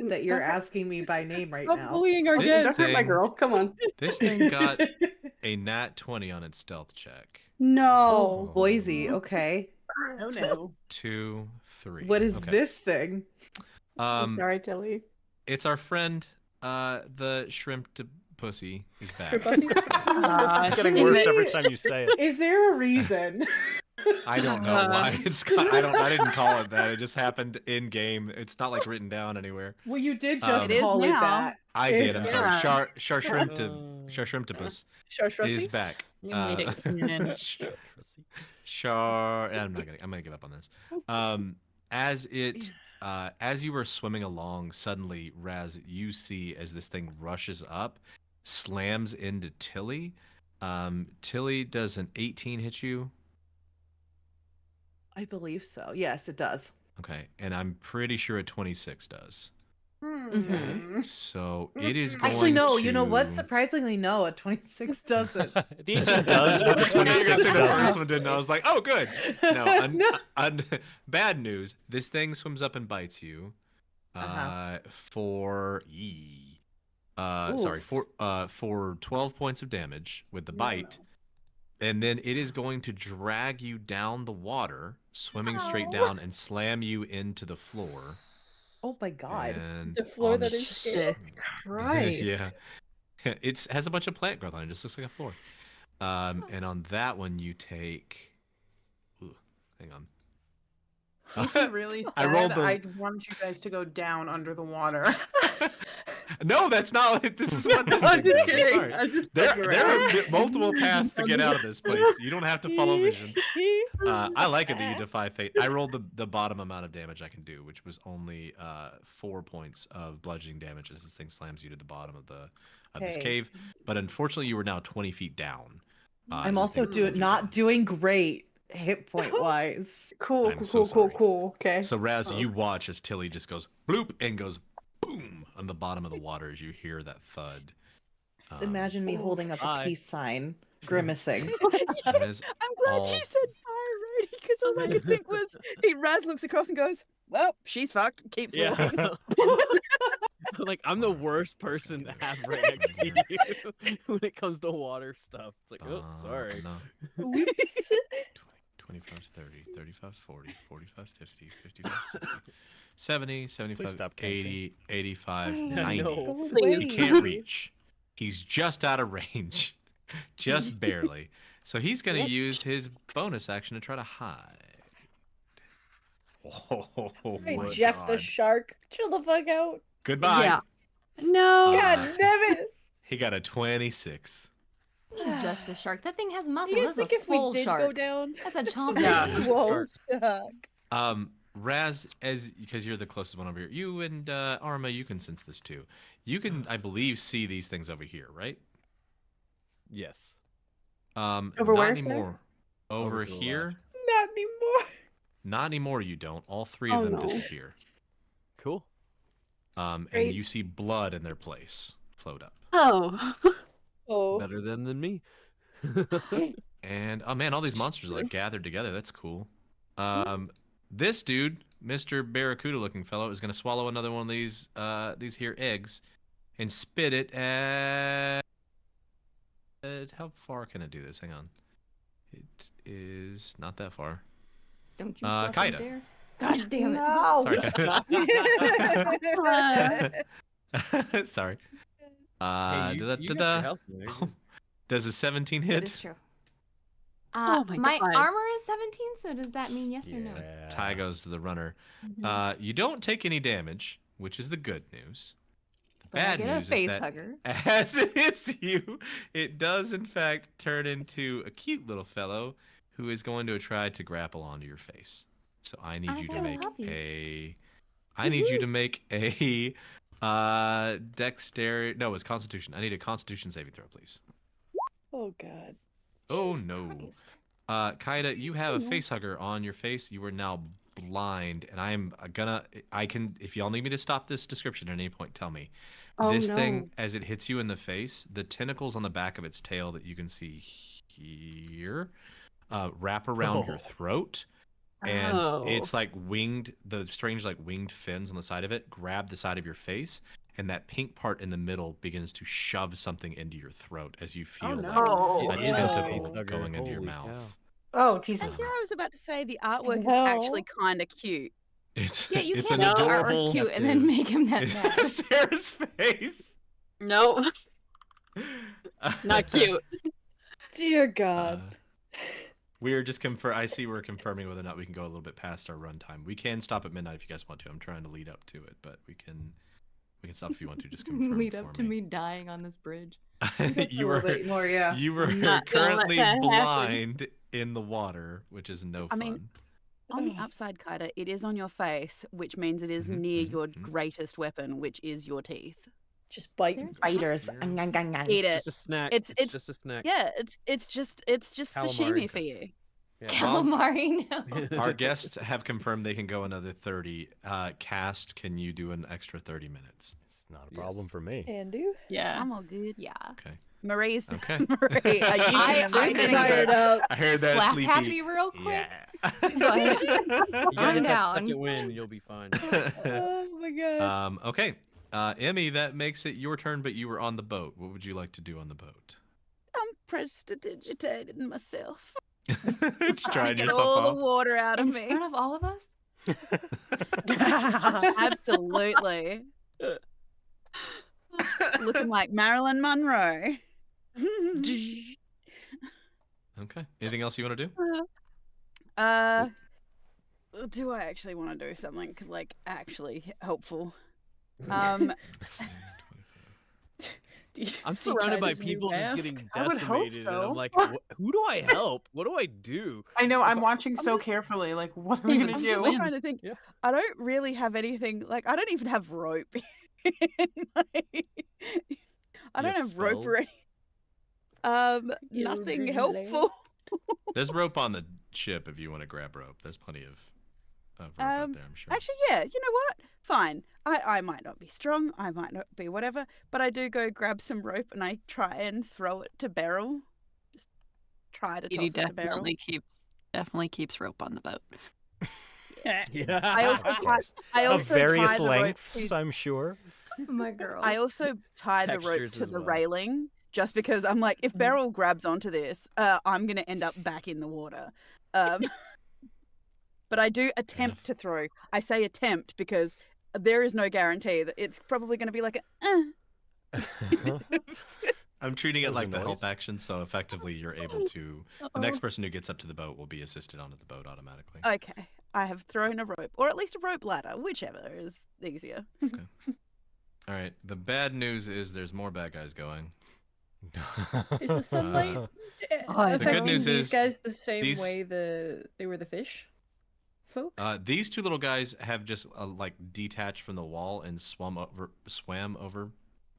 Speaker 12: that you're asking me by name right
Speaker 5: Stop
Speaker 12: now.
Speaker 5: bullying our
Speaker 1: This
Speaker 5: guests.
Speaker 4: Don't hurt my
Speaker 1: thing-
Speaker 4: girl. Come on.
Speaker 1: This thing got a nat 20 on its stealth check.
Speaker 12: Oh,
Speaker 4: No.
Speaker 12: Boise. Okay.
Speaker 6: Oh no.
Speaker 1: 2, 3.
Speaker 12: What is
Speaker 1: Okay.
Speaker 12: this thing?
Speaker 4: I'm sorry, Tilly.
Speaker 1: It's our friend, the shrimp to pussy is back.
Speaker 2: This is getting worse every time you say it.
Speaker 12: Is there a reason?
Speaker 1: I don't know why it's I didn't call it that. It just happened in game. It's not like written down anywhere.
Speaker 12: Well, you did
Speaker 1: It
Speaker 12: just
Speaker 1: is
Speaker 12: call it
Speaker 3: now.
Speaker 12: that.
Speaker 1: I did. I'm sorry.
Speaker 3: Yeah.
Speaker 1: Shrimptopus
Speaker 5: Sharshrussy?
Speaker 1: is back.
Speaker 11: You made it canon.
Speaker 1: I'm gonna give up on this. As you were swimming along, suddenly, Raz, you see as this thing rushes up, slams into Tilly. Tilly, does an 18 hit you?
Speaker 12: I believe so. Yes, it does.
Speaker 1: Okay, and I'm pretty sure a 26 does.
Speaker 12: Mhm.
Speaker 1: So it is going
Speaker 12: Actually, no.
Speaker 1: to...
Speaker 12: You know what? Surprisingly, no. A 26 doesn't.
Speaker 2: The 18 does, but the
Speaker 1: I was gonna
Speaker 2: 26
Speaker 1: say the
Speaker 2: doesn't.
Speaker 1: first one didn't. I was like, oh, good. No,
Speaker 12: No.
Speaker 1: bad news. This thing swims up and bites you. For for 12 points of damage with the bite. And then it is going to drag you down the water, swimming straight down, and slam you into the floor.
Speaker 12: Oh my god.
Speaker 1: And
Speaker 5: The floor
Speaker 1: on
Speaker 5: that is
Speaker 1: s-
Speaker 5: Jesus
Speaker 12: Christ.
Speaker 1: Yeah. It has a bunch of plant growth on it. It just looks like a floor. And on that one, you take... Ooh, hang on.
Speaker 6: To be really sad,
Speaker 1: I rolled the-
Speaker 6: I want you guys to go down under the water.
Speaker 1: No, that's not what this is. What this
Speaker 6: I'm
Speaker 1: thing
Speaker 6: just
Speaker 1: does.
Speaker 6: kidding.
Speaker 1: Sorry.
Speaker 6: I'm just
Speaker 1: There
Speaker 6: fucking
Speaker 1: are
Speaker 6: around.
Speaker 1: multiple paths to get out of this place. You don't have to follow vision. I like it that you defy fate. I rolled the bottom amount of damage I can do, which was only 4 points of bludgeoning damage as this thing slams you to the bottom of this
Speaker 12: Hey.
Speaker 1: cave. But unfortunately, you were now 20 feet down.
Speaker 12: I'm
Speaker 1: as this
Speaker 12: also
Speaker 1: thing pulled you
Speaker 12: not
Speaker 1: down.
Speaker 12: doing great hit point wise.
Speaker 4: Cool,
Speaker 1: I'm
Speaker 4: cool,
Speaker 1: so
Speaker 4: cool, cool,
Speaker 1: sorry.
Speaker 4: cool. Okay.
Speaker 1: So Raz, you watch as Tilly just goes bloop and goes boom on the bottom of the water as you hear that thud.
Speaker 12: Just imagine me holding up a
Speaker 10: Bye.
Speaker 12: peace sign, grimacing.
Speaker 1: That is
Speaker 3: I'm glad
Speaker 1: all-
Speaker 3: you said fire ready because all I could think was Raz looks across and goes, "Well, she's fucked." Keeps walking.
Speaker 10: Yeah. Like I'm the worst person to have right next to you when it comes to water stuff. It's like, oh, sorry.
Speaker 1: No. 25 to 30, 35 to 40, 45 to 50, 55 to 60, 70, 75,
Speaker 2: stop
Speaker 1: 80, 85,
Speaker 5: Oh,
Speaker 1: 90.
Speaker 5: no.
Speaker 1: He can't reach. He's just out of range. Just barely. So he's going to use his bonus action to try to hide. Oh,
Speaker 5: Hey,
Speaker 1: my
Speaker 5: Jeff the
Speaker 1: God.
Speaker 5: shark, chill the fuck out.
Speaker 1: Goodbye.
Speaker 11: Yeah. No.
Speaker 5: God damn it.
Speaker 1: He got a 26.
Speaker 9: He's just a shark. That thing has muscle.
Speaker 5: You guys
Speaker 9: That's
Speaker 5: think
Speaker 9: a
Speaker 5: if we
Speaker 9: swole
Speaker 5: did
Speaker 9: shark.
Speaker 5: go down?
Speaker 9: That's a chomp.
Speaker 10: Yeah.
Speaker 5: Whoa,
Speaker 10: Shark.
Speaker 5: shark.
Speaker 1: Raz, because you're the closest one over here, you and Arma, you can sense this too. You can, I believe, see these things over here, right?
Speaker 10: Yes.
Speaker 4: Over
Speaker 1: not
Speaker 4: where, sir?
Speaker 1: anymore. Over
Speaker 10: to the
Speaker 1: here,
Speaker 10: left.
Speaker 5: Not anymore.
Speaker 1: not anymore. You don't. All three
Speaker 4: Oh,
Speaker 1: of them
Speaker 4: no.
Speaker 1: disappear.
Speaker 10: Cool.
Speaker 1: And
Speaker 4: Great.
Speaker 1: you see blood in their place float up.
Speaker 11: Oh.
Speaker 5: Oh.
Speaker 10: Better than me.
Speaker 1: And oh man, all these monsters are like gathered together. That's cool. This dude, Mr. Barracuda looking fellow, is gonna swallow another one of these here eggs and spit it at how far can it do this? Hang on. It is not that far.
Speaker 9: Don't you fucking
Speaker 1: Kaida.
Speaker 9: dare. God damn it.
Speaker 5: No.
Speaker 1: Sorry, Kaida. Sorry.
Speaker 10: Hey, you got your health there.
Speaker 1: Does a 17
Speaker 9: That
Speaker 1: hit?
Speaker 9: is true.
Speaker 11: Oh my
Speaker 9: my
Speaker 11: God.
Speaker 9: armor is 17, so does that mean yes or no?
Speaker 1: Tie goes to the runner.
Speaker 9: Mhm.
Speaker 1: You don't take any damage, which is the good news. The
Speaker 9: But I
Speaker 1: bad
Speaker 9: get a
Speaker 1: news
Speaker 9: face
Speaker 1: is that
Speaker 9: hugger.
Speaker 1: as it hits you, it does in fact turn into a cute little fellow who is going to try to grapple onto your face. So I need you to make a dexterity. No, it's Constitution. I need a Constitution saving throw, please.
Speaker 5: Oh God.
Speaker 1: Oh no.
Speaker 9: Christ.
Speaker 1: Kaida, you have a face hugger on your face. You are now blind, and I can, if y'all need me to stop this description at any point, tell me.
Speaker 4: Oh,
Speaker 1: This
Speaker 4: no.
Speaker 1: thing, as it hits you in the face, the tentacles on the back of its tail that you can see here wrap around your throat, and it's like winged, the strange like winged fins on the side of it grab the side of your face, and that pink part in the middle begins to shove something into your throat as you feel
Speaker 6: no.
Speaker 1: like a
Speaker 10: Yeah.
Speaker 1: tentacle
Speaker 10: Facehugger.
Speaker 1: going into your
Speaker 10: Holy
Speaker 1: mouth.
Speaker 10: cow.
Speaker 6: Oh,
Speaker 3: I
Speaker 6: Jesus.
Speaker 3: hear I was about to say the artwork is
Speaker 5: hell?
Speaker 3: actually kind of cute.
Speaker 1: It's
Speaker 9: Yeah, you
Speaker 1: it's
Speaker 9: can't
Speaker 1: an
Speaker 9: make the
Speaker 1: adorable
Speaker 9: artwork cute and then make him that mad.
Speaker 1: Sarah's face.
Speaker 11: No. Not cute.
Speaker 5: Dear God.
Speaker 1: We're just I see we're confirming whether or not we can go a little bit past our runtime. We can stop at midnight if you guys want to. I'm trying to lead up to it, but we can stop if you want to. Just confirm
Speaker 9: Lead
Speaker 1: for
Speaker 9: up to me dying on this bridge.
Speaker 1: you
Speaker 6: A little bit more, yeah.
Speaker 1: you were
Speaker 11: Not gonna let
Speaker 1: currently
Speaker 11: that happen.
Speaker 1: blind in the water, which is no
Speaker 3: I
Speaker 1: fun.
Speaker 3: mean, on the upside, Kaida, it is on your face, which means it is
Speaker 1: Mhm,
Speaker 3: near
Speaker 1: mhm,
Speaker 3: your
Speaker 1: mhm.
Speaker 3: greatest weapon, which is your teeth.
Speaker 5: Just bite.
Speaker 9: There's
Speaker 6: Fighters.
Speaker 3: Eat it.
Speaker 10: Just a snack.
Speaker 3: It's
Speaker 10: just a snack.
Speaker 3: yeah, it's just sashimi
Speaker 10: Calamari.
Speaker 3: for you.
Speaker 10: Yeah.
Speaker 9: Calamari, no.
Speaker 1: Our guests have confirmed they can go another 30. Cast, can you do an extra 30 minutes?
Speaker 2: It's not a problem
Speaker 10: Yes.
Speaker 2: for me.
Speaker 5: Can do.
Speaker 11: Yeah.
Speaker 3: I'm all good.
Speaker 9: Yeah.
Speaker 1: Okay.
Speaker 3: Marie's
Speaker 1: Okay.
Speaker 3: Marie, are you
Speaker 9: I'm
Speaker 3: gonna
Speaker 9: gonna
Speaker 5: Fired up.
Speaker 1: I heard that
Speaker 9: Slap
Speaker 1: sleepy.
Speaker 9: happy real quick.
Speaker 1: Yeah.
Speaker 9: But
Speaker 10: You gotta
Speaker 9: I'm
Speaker 10: get that
Speaker 9: down.
Speaker 10: second win, you'll be fine.
Speaker 5: Oh my God.
Speaker 1: Okay. Emmy, that makes it your turn, but you were on the boat. What would you like to do on the boat?
Speaker 3: I'm prestidigitating myself.
Speaker 1: Just
Speaker 3: Trying to
Speaker 1: trying
Speaker 3: get
Speaker 1: yourself
Speaker 3: all the
Speaker 1: off.
Speaker 3: water out of
Speaker 9: In
Speaker 3: me.
Speaker 9: front of all of us?
Speaker 3: Absolutely. Looking like Marilyn Monroe.
Speaker 1: Okay. Anything else you want to do?
Speaker 3: Do I actually want to do something like actually helpful? Um,
Speaker 10: I'm surrounded by
Speaker 6: Kaida's new
Speaker 10: people just
Speaker 6: mask?
Speaker 10: getting
Speaker 6: I would hope
Speaker 10: decimated, and I'm
Speaker 6: so.
Speaker 10: like, who do I help? What do I do?
Speaker 6: I know, I'm watching so carefully. Like, what are we
Speaker 11: Even
Speaker 6: gonna
Speaker 3: I'm
Speaker 6: do?
Speaker 3: just trying to think.
Speaker 10: Yeah.
Speaker 3: I don't really have anything. Like, I don't even have rope. Like, I don't have rope or
Speaker 10: spells?
Speaker 3: nothing
Speaker 5: Eldritch
Speaker 3: helpful.
Speaker 1: There's rope on the ship if you want to grab rope. There's plenty of rope out there, I'm sure.
Speaker 3: Actually, yeah. You know what? Fine. I might not be strong. I might not be whatever. But I do go grab some rope and I try and throw it to Beryl. Just try to
Speaker 11: Edie
Speaker 3: toss it to Beryl.
Speaker 11: definitely keeps rope on the boat.
Speaker 10: Yeah.
Speaker 3: I also
Speaker 2: Of
Speaker 3: tie,
Speaker 2: course.
Speaker 3: I
Speaker 2: Of
Speaker 3: also
Speaker 2: various
Speaker 3: tie the rope
Speaker 2: lengths,
Speaker 3: to,
Speaker 2: I'm sure.
Speaker 9: My girl.
Speaker 3: I also tie the rope
Speaker 10: Textures
Speaker 3: to
Speaker 10: as
Speaker 3: the
Speaker 10: well.
Speaker 3: railing just because I'm like, if Beryl grabs onto this, I'm gonna end up back in the water. Um, but I do attempt to throw. I say attempt because there is no guarantee that it's probably going to be like
Speaker 1: I'm treating it
Speaker 2: There's a
Speaker 1: like the help
Speaker 2: noise.
Speaker 1: action, so effectively you're able to. The next person who gets up to the boat will be assisted onto the boat automatically.
Speaker 3: Okay, I have thrown a rope, or at least a rope ladder, whichever is easier.
Speaker 1: Okay. All right. The bad news is there's more bad guys going.
Speaker 5: Is the sunlight
Speaker 1: The good
Speaker 5: affecting
Speaker 1: news
Speaker 5: these
Speaker 1: is
Speaker 5: guys the same
Speaker 1: these-
Speaker 5: way they were the fish folk?
Speaker 1: These two little guys have just like detached from the wall and swam over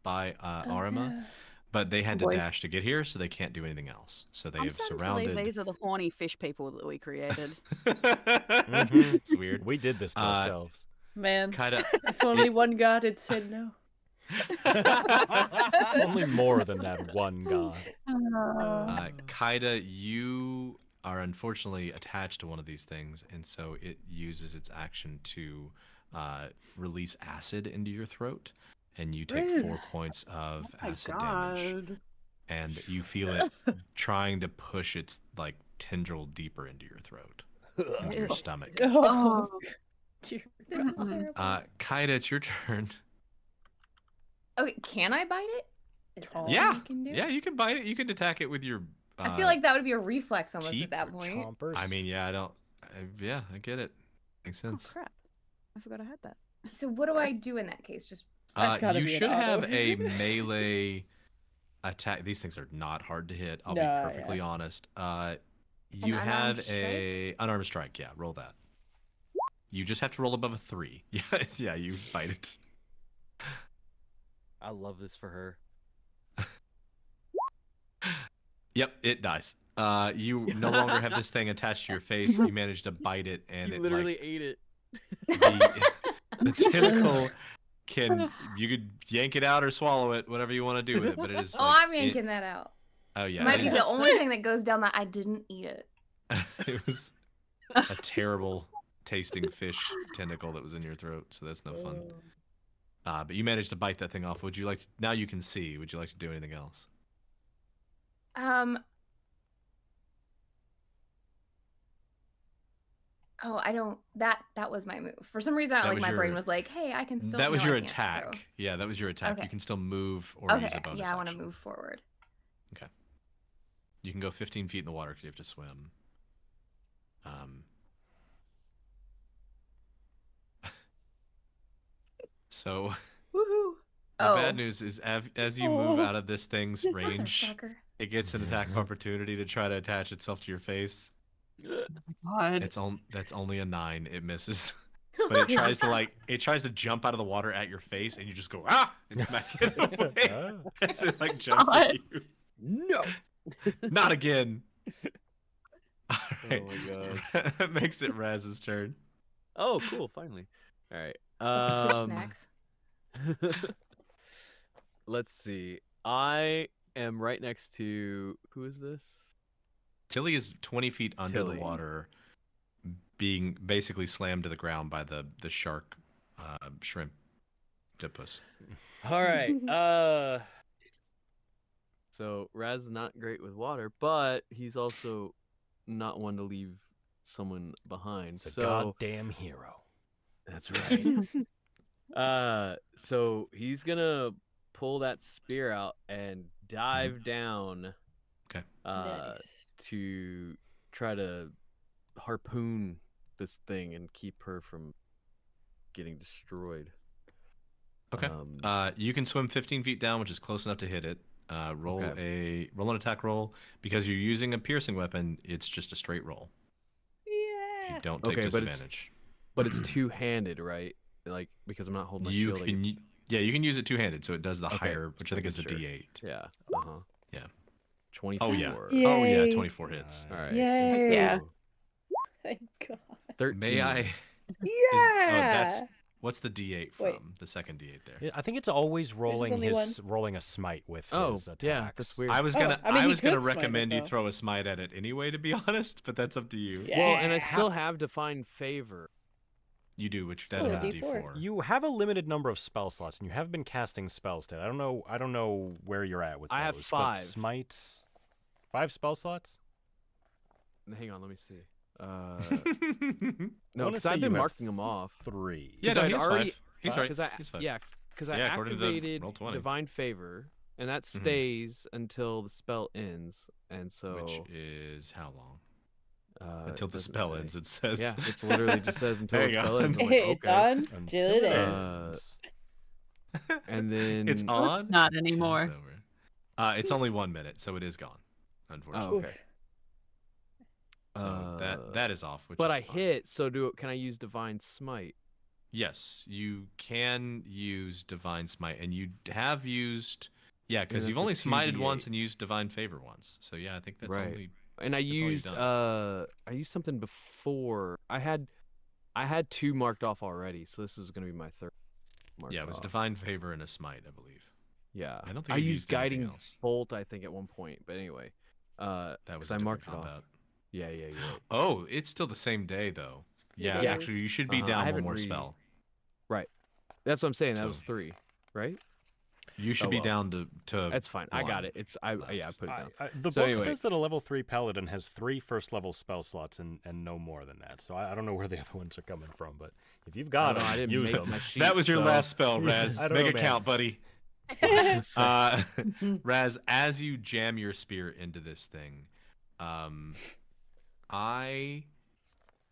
Speaker 1: by Arima, but they had to
Speaker 9: Boy.
Speaker 1: dash to get here, so they can't do anything else. So they
Speaker 3: I'm
Speaker 1: have
Speaker 3: starting to
Speaker 1: surrounded.
Speaker 3: believe these are the horny fish people that we created.
Speaker 1: It's weird.
Speaker 2: We did this to ourselves.
Speaker 5: Man,
Speaker 1: Kinda.
Speaker 5: if only one god had said no.
Speaker 2: Only more than that one god.
Speaker 1: Kaida, you are unfortunately attached to one of these things, and so it uses its action to release acid into your throat, and you take 4 points of acid damage, and you feel it trying to push its like tendril deeper into your throat, into your stomach.
Speaker 5: Oh, dear
Speaker 9: This is terrible.
Speaker 1: Kaida, it's your turn.
Speaker 9: Okay, can I bite it? Is that what
Speaker 1: Yeah,
Speaker 9: you can do?
Speaker 1: yeah, you can bite it. You can attack it with your.
Speaker 9: I feel like that would be a reflex almost
Speaker 1: teeth
Speaker 9: at that point.
Speaker 2: Chompers.
Speaker 1: I mean, yeah, I get it. Makes sense.
Speaker 3: Oh crap! I forgot I had that.
Speaker 9: So what do I do in that case? Just
Speaker 5: That's gotta
Speaker 1: You
Speaker 5: be an
Speaker 1: should have
Speaker 5: auto.
Speaker 1: a melee attack. These things are not hard to hit. I'll be
Speaker 5: No,
Speaker 1: perfectly honest. You
Speaker 9: unarmed
Speaker 1: have
Speaker 9: strike?
Speaker 1: a unarmed strike. Yeah, roll that. You just have to roll above a 3. Yeah, yeah, you bite it.
Speaker 10: I love this for her.
Speaker 1: Yep, it dies. You no longer have this thing attached to your face. You managed to bite it, and
Speaker 10: You
Speaker 1: it
Speaker 10: literally
Speaker 1: like,
Speaker 10: ate it.
Speaker 1: the tentacle you could yank it out or swallow it, whatever you want to do with it. But it is.
Speaker 9: Oh,
Speaker 1: like,
Speaker 9: I'm yanking that out.
Speaker 1: Oh yeah,
Speaker 9: It might
Speaker 1: it
Speaker 9: be
Speaker 1: is-
Speaker 9: the only thing that goes down that I didn't eat it.
Speaker 1: It was a terrible tasting fish tentacle that was in your throat, so that's no fun. But you managed to bite that thing off. Would you like to, now you can see, would you like to do anything else?
Speaker 9: Oh, I don't. That was my move. For some reason,
Speaker 1: That
Speaker 9: like
Speaker 1: was
Speaker 9: my brain
Speaker 1: your-
Speaker 9: was like, "Hey, I can still."
Speaker 1: That was
Speaker 9: no,
Speaker 1: your
Speaker 9: I can't,
Speaker 1: attack.
Speaker 9: so-
Speaker 1: Yeah, that was your attack.
Speaker 9: Okay.
Speaker 1: You can still move or use
Speaker 9: Okay,
Speaker 1: a bonus
Speaker 9: yeah, I want to
Speaker 1: action.
Speaker 9: move forward.
Speaker 1: Okay. You can go 15 feet in the water because you have to swim. So
Speaker 5: Woohoo!
Speaker 1: the
Speaker 9: Oh.
Speaker 1: bad news is as you move out of this thing's range,
Speaker 9: Sucker.
Speaker 1: it gets an attack of opportunity to try to attach itself to your face.
Speaker 11: God.
Speaker 1: That's only a 9. It misses. But it tries to jump out of the water at your face, and you just go and smack it away as it like jumps at you.
Speaker 10: No.
Speaker 1: Not again. All right.
Speaker 10: Oh my god.
Speaker 1: That makes it Raz's turn.
Speaker 10: Oh, cool. Finally. All right.
Speaker 9: Fish snacks.
Speaker 10: Let's see. I am right next to who is this?
Speaker 1: Tilly is 20 feet under
Speaker 10: Tilly.
Speaker 1: the water, being basically slammed to the ground by the shark shrimp tipus.
Speaker 10: All right. So Raz is not great with water, but he's also not one to leave someone behind.
Speaker 2: It's a
Speaker 10: so
Speaker 2: goddamn hero.
Speaker 10: that's right. So he's gonna pull that spear out and dive down.
Speaker 1: Okay.
Speaker 5: Nice.
Speaker 10: To try to harpoon this thing and keep her from getting destroyed.
Speaker 1: Okay. You can swim 15 feet down, which is close enough to hit it. Roll an attack roll. Because you're using a piercing weapon, it's just a straight roll.
Speaker 5: Yeah.
Speaker 1: You don't take
Speaker 10: Okay,
Speaker 1: disadvantage.
Speaker 10: But it's two-handed, right? Like because I'm not holding my
Speaker 1: You
Speaker 10: shield.
Speaker 1: can you can use it two-handed, so it does the
Speaker 10: Okay,
Speaker 1: higher, which I think is a
Speaker 10: making sure.
Speaker 1: D8.
Speaker 10: Yeah.
Speaker 1: Yeah.
Speaker 10: 24.
Speaker 1: Oh yeah.
Speaker 5: Yay.
Speaker 1: Oh yeah, 24 hits.
Speaker 10: All right.
Speaker 5: Yay.
Speaker 11: Yeah.
Speaker 5: Thank God.
Speaker 10: 13.
Speaker 1: May I?
Speaker 5: Yeah.
Speaker 1: What's the D8 from?
Speaker 5: Wait.
Speaker 1: The second D8 there.
Speaker 2: Yeah, I think it's always rolling
Speaker 5: only
Speaker 2: rolling a smite with
Speaker 10: Oh,
Speaker 2: his attacks.
Speaker 10: yeah, that's weird.
Speaker 1: I was
Speaker 5: Oh,
Speaker 1: gonna
Speaker 5: I mean, he
Speaker 1: was gonna
Speaker 5: could smite it,
Speaker 1: recommend you
Speaker 5: though.
Speaker 1: throw a smite at it anyway, to be honest, but that's up to you.
Speaker 5: Yeah.
Speaker 10: Well, and I still have divine favor.
Speaker 1: You do, which that
Speaker 5: Oh,
Speaker 1: is a
Speaker 5: D4.
Speaker 1: D4.
Speaker 2: You have a limited number of spell slots, and you have been casting spells today. I don't know where you're at with those.
Speaker 10: I have
Speaker 2: but
Speaker 10: 5.
Speaker 2: smites, 5 spell slots.
Speaker 10: Hang on, let me see. No,
Speaker 2: wanna
Speaker 10: because
Speaker 2: say
Speaker 10: I've
Speaker 2: you
Speaker 10: been
Speaker 2: have
Speaker 10: marking them off.
Speaker 2: 3.
Speaker 1: Yeah,
Speaker 10: 'Cause
Speaker 1: no,
Speaker 10: I'd
Speaker 1: he's
Speaker 10: already-
Speaker 1: 5. He's right.
Speaker 10: Because
Speaker 1: He's 5.
Speaker 10: yeah, because I
Speaker 1: Yeah, according to the
Speaker 10: activated
Speaker 1: Roll20.
Speaker 10: Divine Favor, and that
Speaker 1: Mhm.
Speaker 10: stays until the spell ends, and so
Speaker 1: Which is how long? Until
Speaker 10: it
Speaker 1: the
Speaker 10: doesn't
Speaker 1: spell
Speaker 10: say.
Speaker 1: ends, it says.
Speaker 10: Yeah, it's literally just says until the
Speaker 1: Hang
Speaker 10: spell
Speaker 1: on.
Speaker 10: ends. I'm like,
Speaker 5: It's
Speaker 10: okay.
Speaker 5: on till
Speaker 2: Until
Speaker 5: it
Speaker 2: it
Speaker 5: ends.
Speaker 2: ends.
Speaker 10: And then
Speaker 1: It's
Speaker 11: Well,
Speaker 1: on.
Speaker 11: it's not
Speaker 1: It's
Speaker 11: anymore.
Speaker 1: over. It's only 1 minute, so it is gone. Unfortunately.
Speaker 10: okay.
Speaker 1: So that is off. Which
Speaker 10: But
Speaker 1: is
Speaker 10: I
Speaker 1: fine.
Speaker 10: hit. So can I use Divine Smite?
Speaker 1: Yes, you can use Divine Smite, and you have used. Yeah, because
Speaker 10: And
Speaker 1: you've
Speaker 10: it's a
Speaker 1: only smited
Speaker 10: 2d8.
Speaker 1: once and used Divine Favor once. So yeah, I think that's
Speaker 10: Right.
Speaker 1: only.
Speaker 10: And I
Speaker 1: all you've
Speaker 10: used
Speaker 1: done.
Speaker 10: I used something before. I had 2 marked off already, so this is gonna be my 3rd.
Speaker 1: Yeah, it was
Speaker 10: off.
Speaker 1: Divine Favor and a Smite, I believe.
Speaker 10: Yeah.
Speaker 1: I don't think
Speaker 10: I
Speaker 1: you've
Speaker 10: used
Speaker 1: used anything
Speaker 10: Guiding
Speaker 1: else.
Speaker 10: Bolt, I think, at one point. But anyway,
Speaker 1: That was
Speaker 10: 'cause
Speaker 1: a
Speaker 10: I
Speaker 1: different
Speaker 10: marked it off.
Speaker 1: combat.
Speaker 10: Yeah, you're right.
Speaker 1: Oh, it's still the same day though. Yeah,
Speaker 5: It
Speaker 1: actually,
Speaker 5: is.
Speaker 1: you should be
Speaker 10: I
Speaker 1: down one
Speaker 10: haven't
Speaker 1: more spell.
Speaker 10: Right. That's what I'm saying. That
Speaker 1: So-
Speaker 10: was 3, right?
Speaker 1: You should
Speaker 10: Oh,
Speaker 1: be
Speaker 10: well.
Speaker 1: down to.
Speaker 10: That's fine. I got
Speaker 1: one
Speaker 10: it. It's I
Speaker 1: left.
Speaker 10: yeah, I put it down.
Speaker 2: The
Speaker 10: So
Speaker 2: book
Speaker 10: anyway.
Speaker 2: says that a level 3 paladin has 3 first-level spell slots and no more than that. So I don't know where the other ones are coming from, but if you've got
Speaker 10: I don't know,
Speaker 2: them,
Speaker 10: I didn't
Speaker 2: use
Speaker 10: make
Speaker 2: them.
Speaker 10: my sheet,
Speaker 1: That was your
Speaker 10: so-
Speaker 1: last spell,
Speaker 2: Yeah,
Speaker 1: Raz.
Speaker 2: I don't
Speaker 1: Make
Speaker 2: know,
Speaker 1: it
Speaker 2: man.
Speaker 1: count, buddy. Raz, as you jam your spear into this thing, I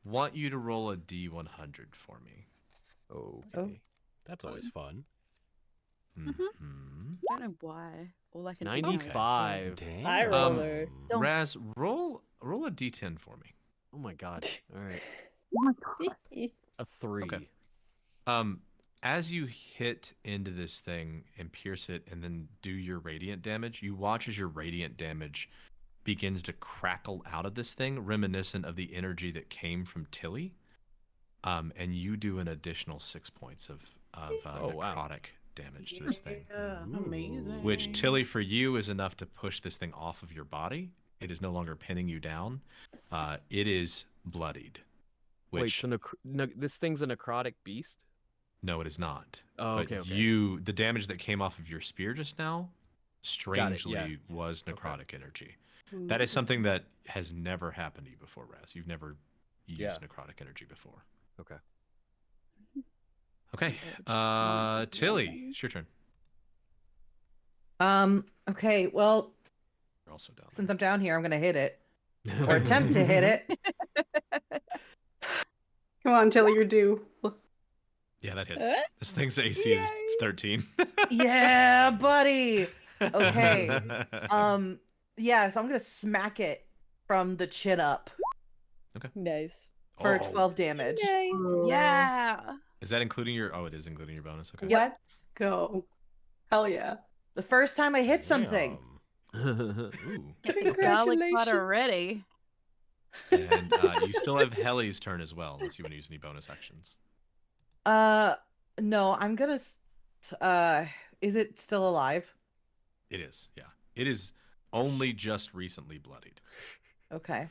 Speaker 1: want you to roll a D100 for me.
Speaker 10: Okay.
Speaker 2: That's always fun.
Speaker 1: Mhm.
Speaker 3: I don't know why. All I can think of is-
Speaker 10: 95.
Speaker 2: Damn.
Speaker 5: High roller.
Speaker 3: Don't-
Speaker 1: Raz, roll a D10 for me.
Speaker 10: Oh my god. All right.
Speaker 11: Oh
Speaker 10: A 3.
Speaker 1: Okay. As you hit into this thing and pierce it and then do your radiant damage, you watch as your radiant damage begins to crackle out of this thing, reminiscent of the energy that came from Tilly. And you do an additional 6 points of
Speaker 10: Oh, wow.
Speaker 1: necrotic damage to this thing.
Speaker 6: Yeah, amazing.
Speaker 1: Which, Tilly, for you is enough to push this thing off of your body. It is no longer pinning you down. It is bloodied.
Speaker 10: Wait,
Speaker 1: Which,
Speaker 10: so this thing's a necrotic beast?
Speaker 1: no, it is not.
Speaker 10: Oh,
Speaker 1: But
Speaker 10: okay, okay.
Speaker 1: the damage that came off of your spear just now, strangely,
Speaker 10: yeah.
Speaker 1: was necrotic energy. That is something that has never happened to you before, Raz. You've never used
Speaker 10: Yeah.
Speaker 1: necrotic energy before.
Speaker 10: Okay.
Speaker 1: Okay, Tilly, it's your turn.
Speaker 12: Okay, well,
Speaker 1: You're also down.
Speaker 12: since I'm down here, I'm gonna hit it. Or attempt to hit it.
Speaker 4: Come on, Tilly, you're due.
Speaker 1: Yeah, that hits. This thing's AC is 13.
Speaker 12: Yeah, buddy. Okay. Yeah, so I'm gonna smack it from the chin up
Speaker 5: Nice.
Speaker 12: for
Speaker 1: Oh.
Speaker 12: 12 damage.
Speaker 5: Nice.
Speaker 3: Yeah.
Speaker 1: Is that including your? Oh, it is including your bonus. Okay.
Speaker 4: Let's go. Hell yeah.
Speaker 12: The first time I hit something.
Speaker 1: Ooh.
Speaker 3: Get the garlic butter
Speaker 5: Congratulations.
Speaker 3: ready.
Speaker 1: And you still have Helly's turn as well, unless you want to use any bonus actions.
Speaker 12: No, I'm gonna is it still alive?
Speaker 1: It is. Yeah. It is only just recently bloodied.
Speaker 12: Okay.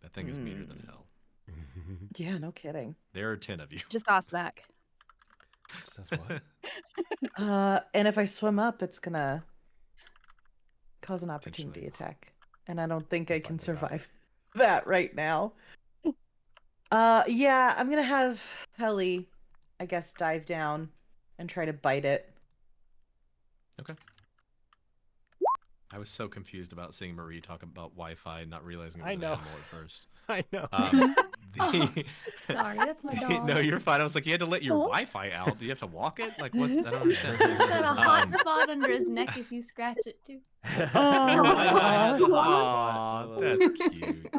Speaker 1: That thing is meaner than hell.
Speaker 12: Yeah, no kidding.
Speaker 1: There are 10 of you.
Speaker 3: Just ask Zach.
Speaker 2: Says what?
Speaker 12: And if I swim up, it's gonna cause an
Speaker 1: Potentially.
Speaker 12: opportunity attack. And I don't think I
Speaker 2: Bite
Speaker 12: can
Speaker 2: the dog.
Speaker 12: survive that right now. Yeah, I'm gonna have Helly, I guess, dive down and try to bite it.
Speaker 1: Okay. I was so confused about seeing Marie talk about Wi-Fi, not realizing it was
Speaker 2: I
Speaker 1: an
Speaker 2: know.
Speaker 1: animal at first.
Speaker 2: I know.
Speaker 9: Sorry, that's my dog.
Speaker 1: No, you're fine. I was like, you had to let your Wi-Fi out. Do you have to walk it? Like, what? I don't understand.
Speaker 9: He's got a hot
Speaker 1: Um,
Speaker 9: spot under his neck if you scratch it too.
Speaker 1: Aw, that's cute.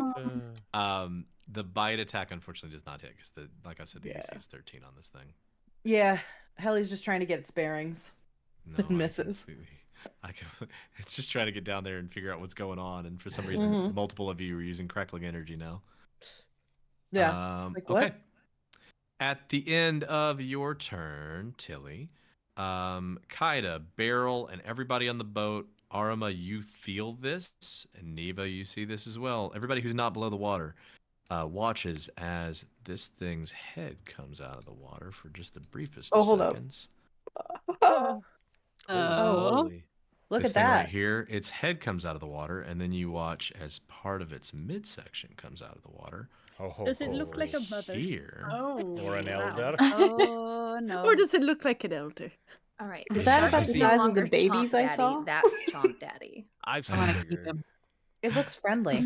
Speaker 1: The bite attack unfortunately does not hit because, like I said, the AC is 13 on this thing.
Speaker 12: Yeah, Helly's just trying to get its bearings.
Speaker 1: No,
Speaker 12: It misses.
Speaker 1: It's just trying to get down there and figure out what's going on, and for some reason,
Speaker 12: Mhm.
Speaker 1: multiple of you are using crackling energy now.
Speaker 12: Yeah. Like, what?
Speaker 1: Okay. At the end of your turn, Tilly, Kaida, Beryl, and everybody on the boat, Arima, you feel this, and Neva, you see this as well. Everybody who's not below the water watches as this thing's head comes out of the water for just the briefest
Speaker 4: Oh,
Speaker 1: of
Speaker 4: hold up.
Speaker 1: seconds.
Speaker 11: Oh.
Speaker 10: Holy.
Speaker 12: Look
Speaker 1: this
Speaker 12: at
Speaker 1: thing
Speaker 12: that.
Speaker 1: right here, its head comes out of the water, and then you watch as part of its midsection comes out of the water.
Speaker 5: Does it look like a mother?
Speaker 1: Here.
Speaker 6: Oh.
Speaker 2: Or an
Speaker 6: wow.
Speaker 2: elder.
Speaker 3: Oh no.
Speaker 5: Or does it look like an elder?
Speaker 9: All right.
Speaker 4: Is
Speaker 9: the
Speaker 4: that
Speaker 9: shark
Speaker 4: about the
Speaker 9: is no
Speaker 4: size of the
Speaker 9: longer
Speaker 4: babies
Speaker 9: Chomp
Speaker 4: I
Speaker 9: Daddy,
Speaker 4: saw?
Speaker 9: That's Chomp Daddy.
Speaker 10: I've
Speaker 11: I
Speaker 10: seen
Speaker 11: want to keep
Speaker 10: bigger.
Speaker 11: him.
Speaker 12: It looks friendly.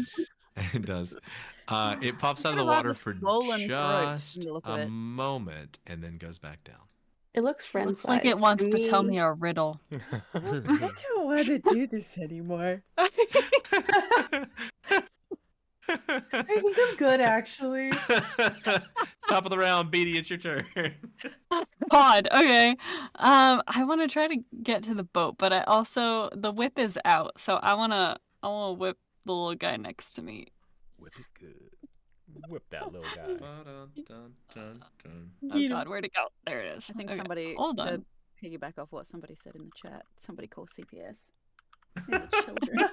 Speaker 1: It does. It pops out of
Speaker 3: Kinda
Speaker 1: the
Speaker 3: like
Speaker 1: water
Speaker 3: the
Speaker 1: for
Speaker 3: swollen throat
Speaker 1: just
Speaker 3: from the look
Speaker 1: a
Speaker 3: of it.
Speaker 1: moment and then goes back down.
Speaker 4: It looks friend
Speaker 11: Looks like it
Speaker 4: sized.
Speaker 11: wants
Speaker 4: Can
Speaker 11: to tell
Speaker 4: we-
Speaker 11: me a riddle.
Speaker 5: I don't want to do this anymore.
Speaker 6: I think I'm good, actually.
Speaker 1: Top of the round, Beatty, it's your turn.
Speaker 11: God, okay. I want to try to get to the boat, but I also the whip is out, so I wanna whip the little guy next to me.
Speaker 10: Whip it good.
Speaker 2: Whip that little guy.
Speaker 11: Oh God, where'd it go? There it is.
Speaker 3: I think
Speaker 11: Okay,
Speaker 3: somebody
Speaker 11: hold
Speaker 3: to
Speaker 11: on.
Speaker 3: piggyback off what somebody said in the chat. Somebody call CPS. These are children.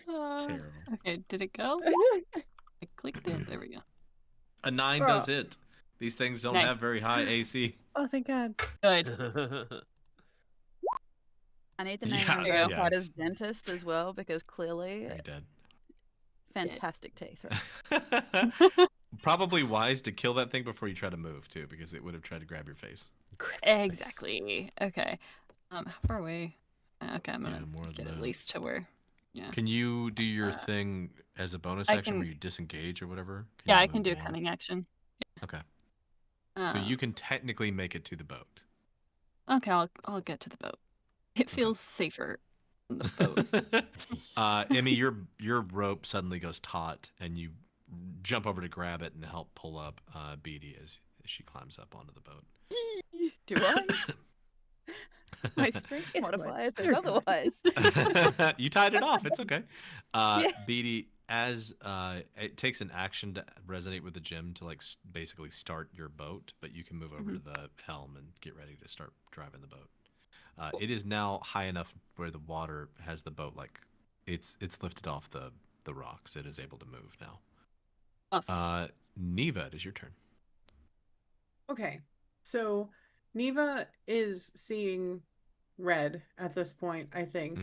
Speaker 1: Terrible.
Speaker 11: Okay, did it go? I clicked it. There we go.
Speaker 1: A 9 does it. These things don't
Speaker 11: Nice.
Speaker 1: have very high AC.
Speaker 5: Oh, thank God.
Speaker 11: Good.
Speaker 3: I need the name
Speaker 1: Yeah,
Speaker 3: of
Speaker 11: yeah.
Speaker 3: Fighter's dentist as well because clearly
Speaker 1: You're dead.
Speaker 3: fantastic teeth. Right?
Speaker 1: Probably wise to kill that thing before you try to move too, because it would have tried to grab your face.
Speaker 11: Exactly. Okay. How far away? Okay, I'm gonna
Speaker 1: more
Speaker 11: get
Speaker 1: than
Speaker 11: at
Speaker 1: that.
Speaker 11: least to where. Yeah.
Speaker 1: Can you do your thing as a bonus
Speaker 11: I
Speaker 1: action
Speaker 11: can-
Speaker 1: where you disengage or whatever?
Speaker 11: Yeah,
Speaker 1: you
Speaker 11: I can
Speaker 1: move
Speaker 11: do a
Speaker 1: one?
Speaker 11: cunning action.
Speaker 1: Okay. So you can technically make it to the boat.
Speaker 11: Okay, I'll get to the boat. It feels safer on the boat.
Speaker 1: Emmy, your rope suddenly goes taut, and you jump over to grab it and help pull up Beatty as she climbs up onto the boat.
Speaker 3: Do I? My strength
Speaker 5: It's
Speaker 3: modifier
Speaker 5: what?
Speaker 3: says
Speaker 5: You're good.
Speaker 3: otherwise.
Speaker 1: You tied it off. It's okay.
Speaker 3: Yeah.
Speaker 1: Beatty, as it takes an action to resonate with the gym to basically start your boat, but you can move over to the helm and get ready to start driving the boat. It is now high enough where the water has the boat it's lifted off the rocks. It is able to move now.
Speaker 11: Awesome.
Speaker 1: Neva, it is your turn.
Speaker 6: Okay. So Neva is seeing red at this point, I think.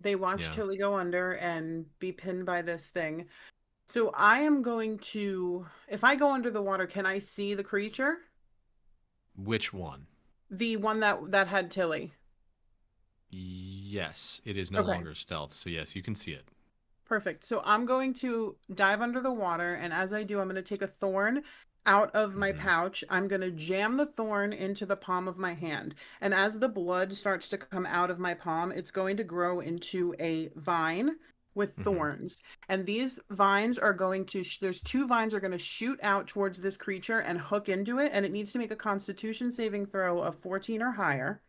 Speaker 6: They watch
Speaker 1: Yeah.
Speaker 6: Tilly go under and be pinned by this thing. So I am going to, if I go under the water, can I see the creature?
Speaker 1: Which one?
Speaker 6: The one that had Tilly.
Speaker 1: Yes, it is no
Speaker 6: Okay.
Speaker 1: longer stealth. So yes, you can see it.
Speaker 6: Perfect. So I'm going to dive under the water, and as I do, I'm going to take a thorn out of my pouch. I'm going to jam the thorn into the palm of my hand. And as the blood starts to come out of my palm, it's going to grow into a vine with thorns. And these vines are going to, there's 2 vines are going to shoot out towards this creature and hook into it. And it needs to make a Constitution saving throw of 14 or higher.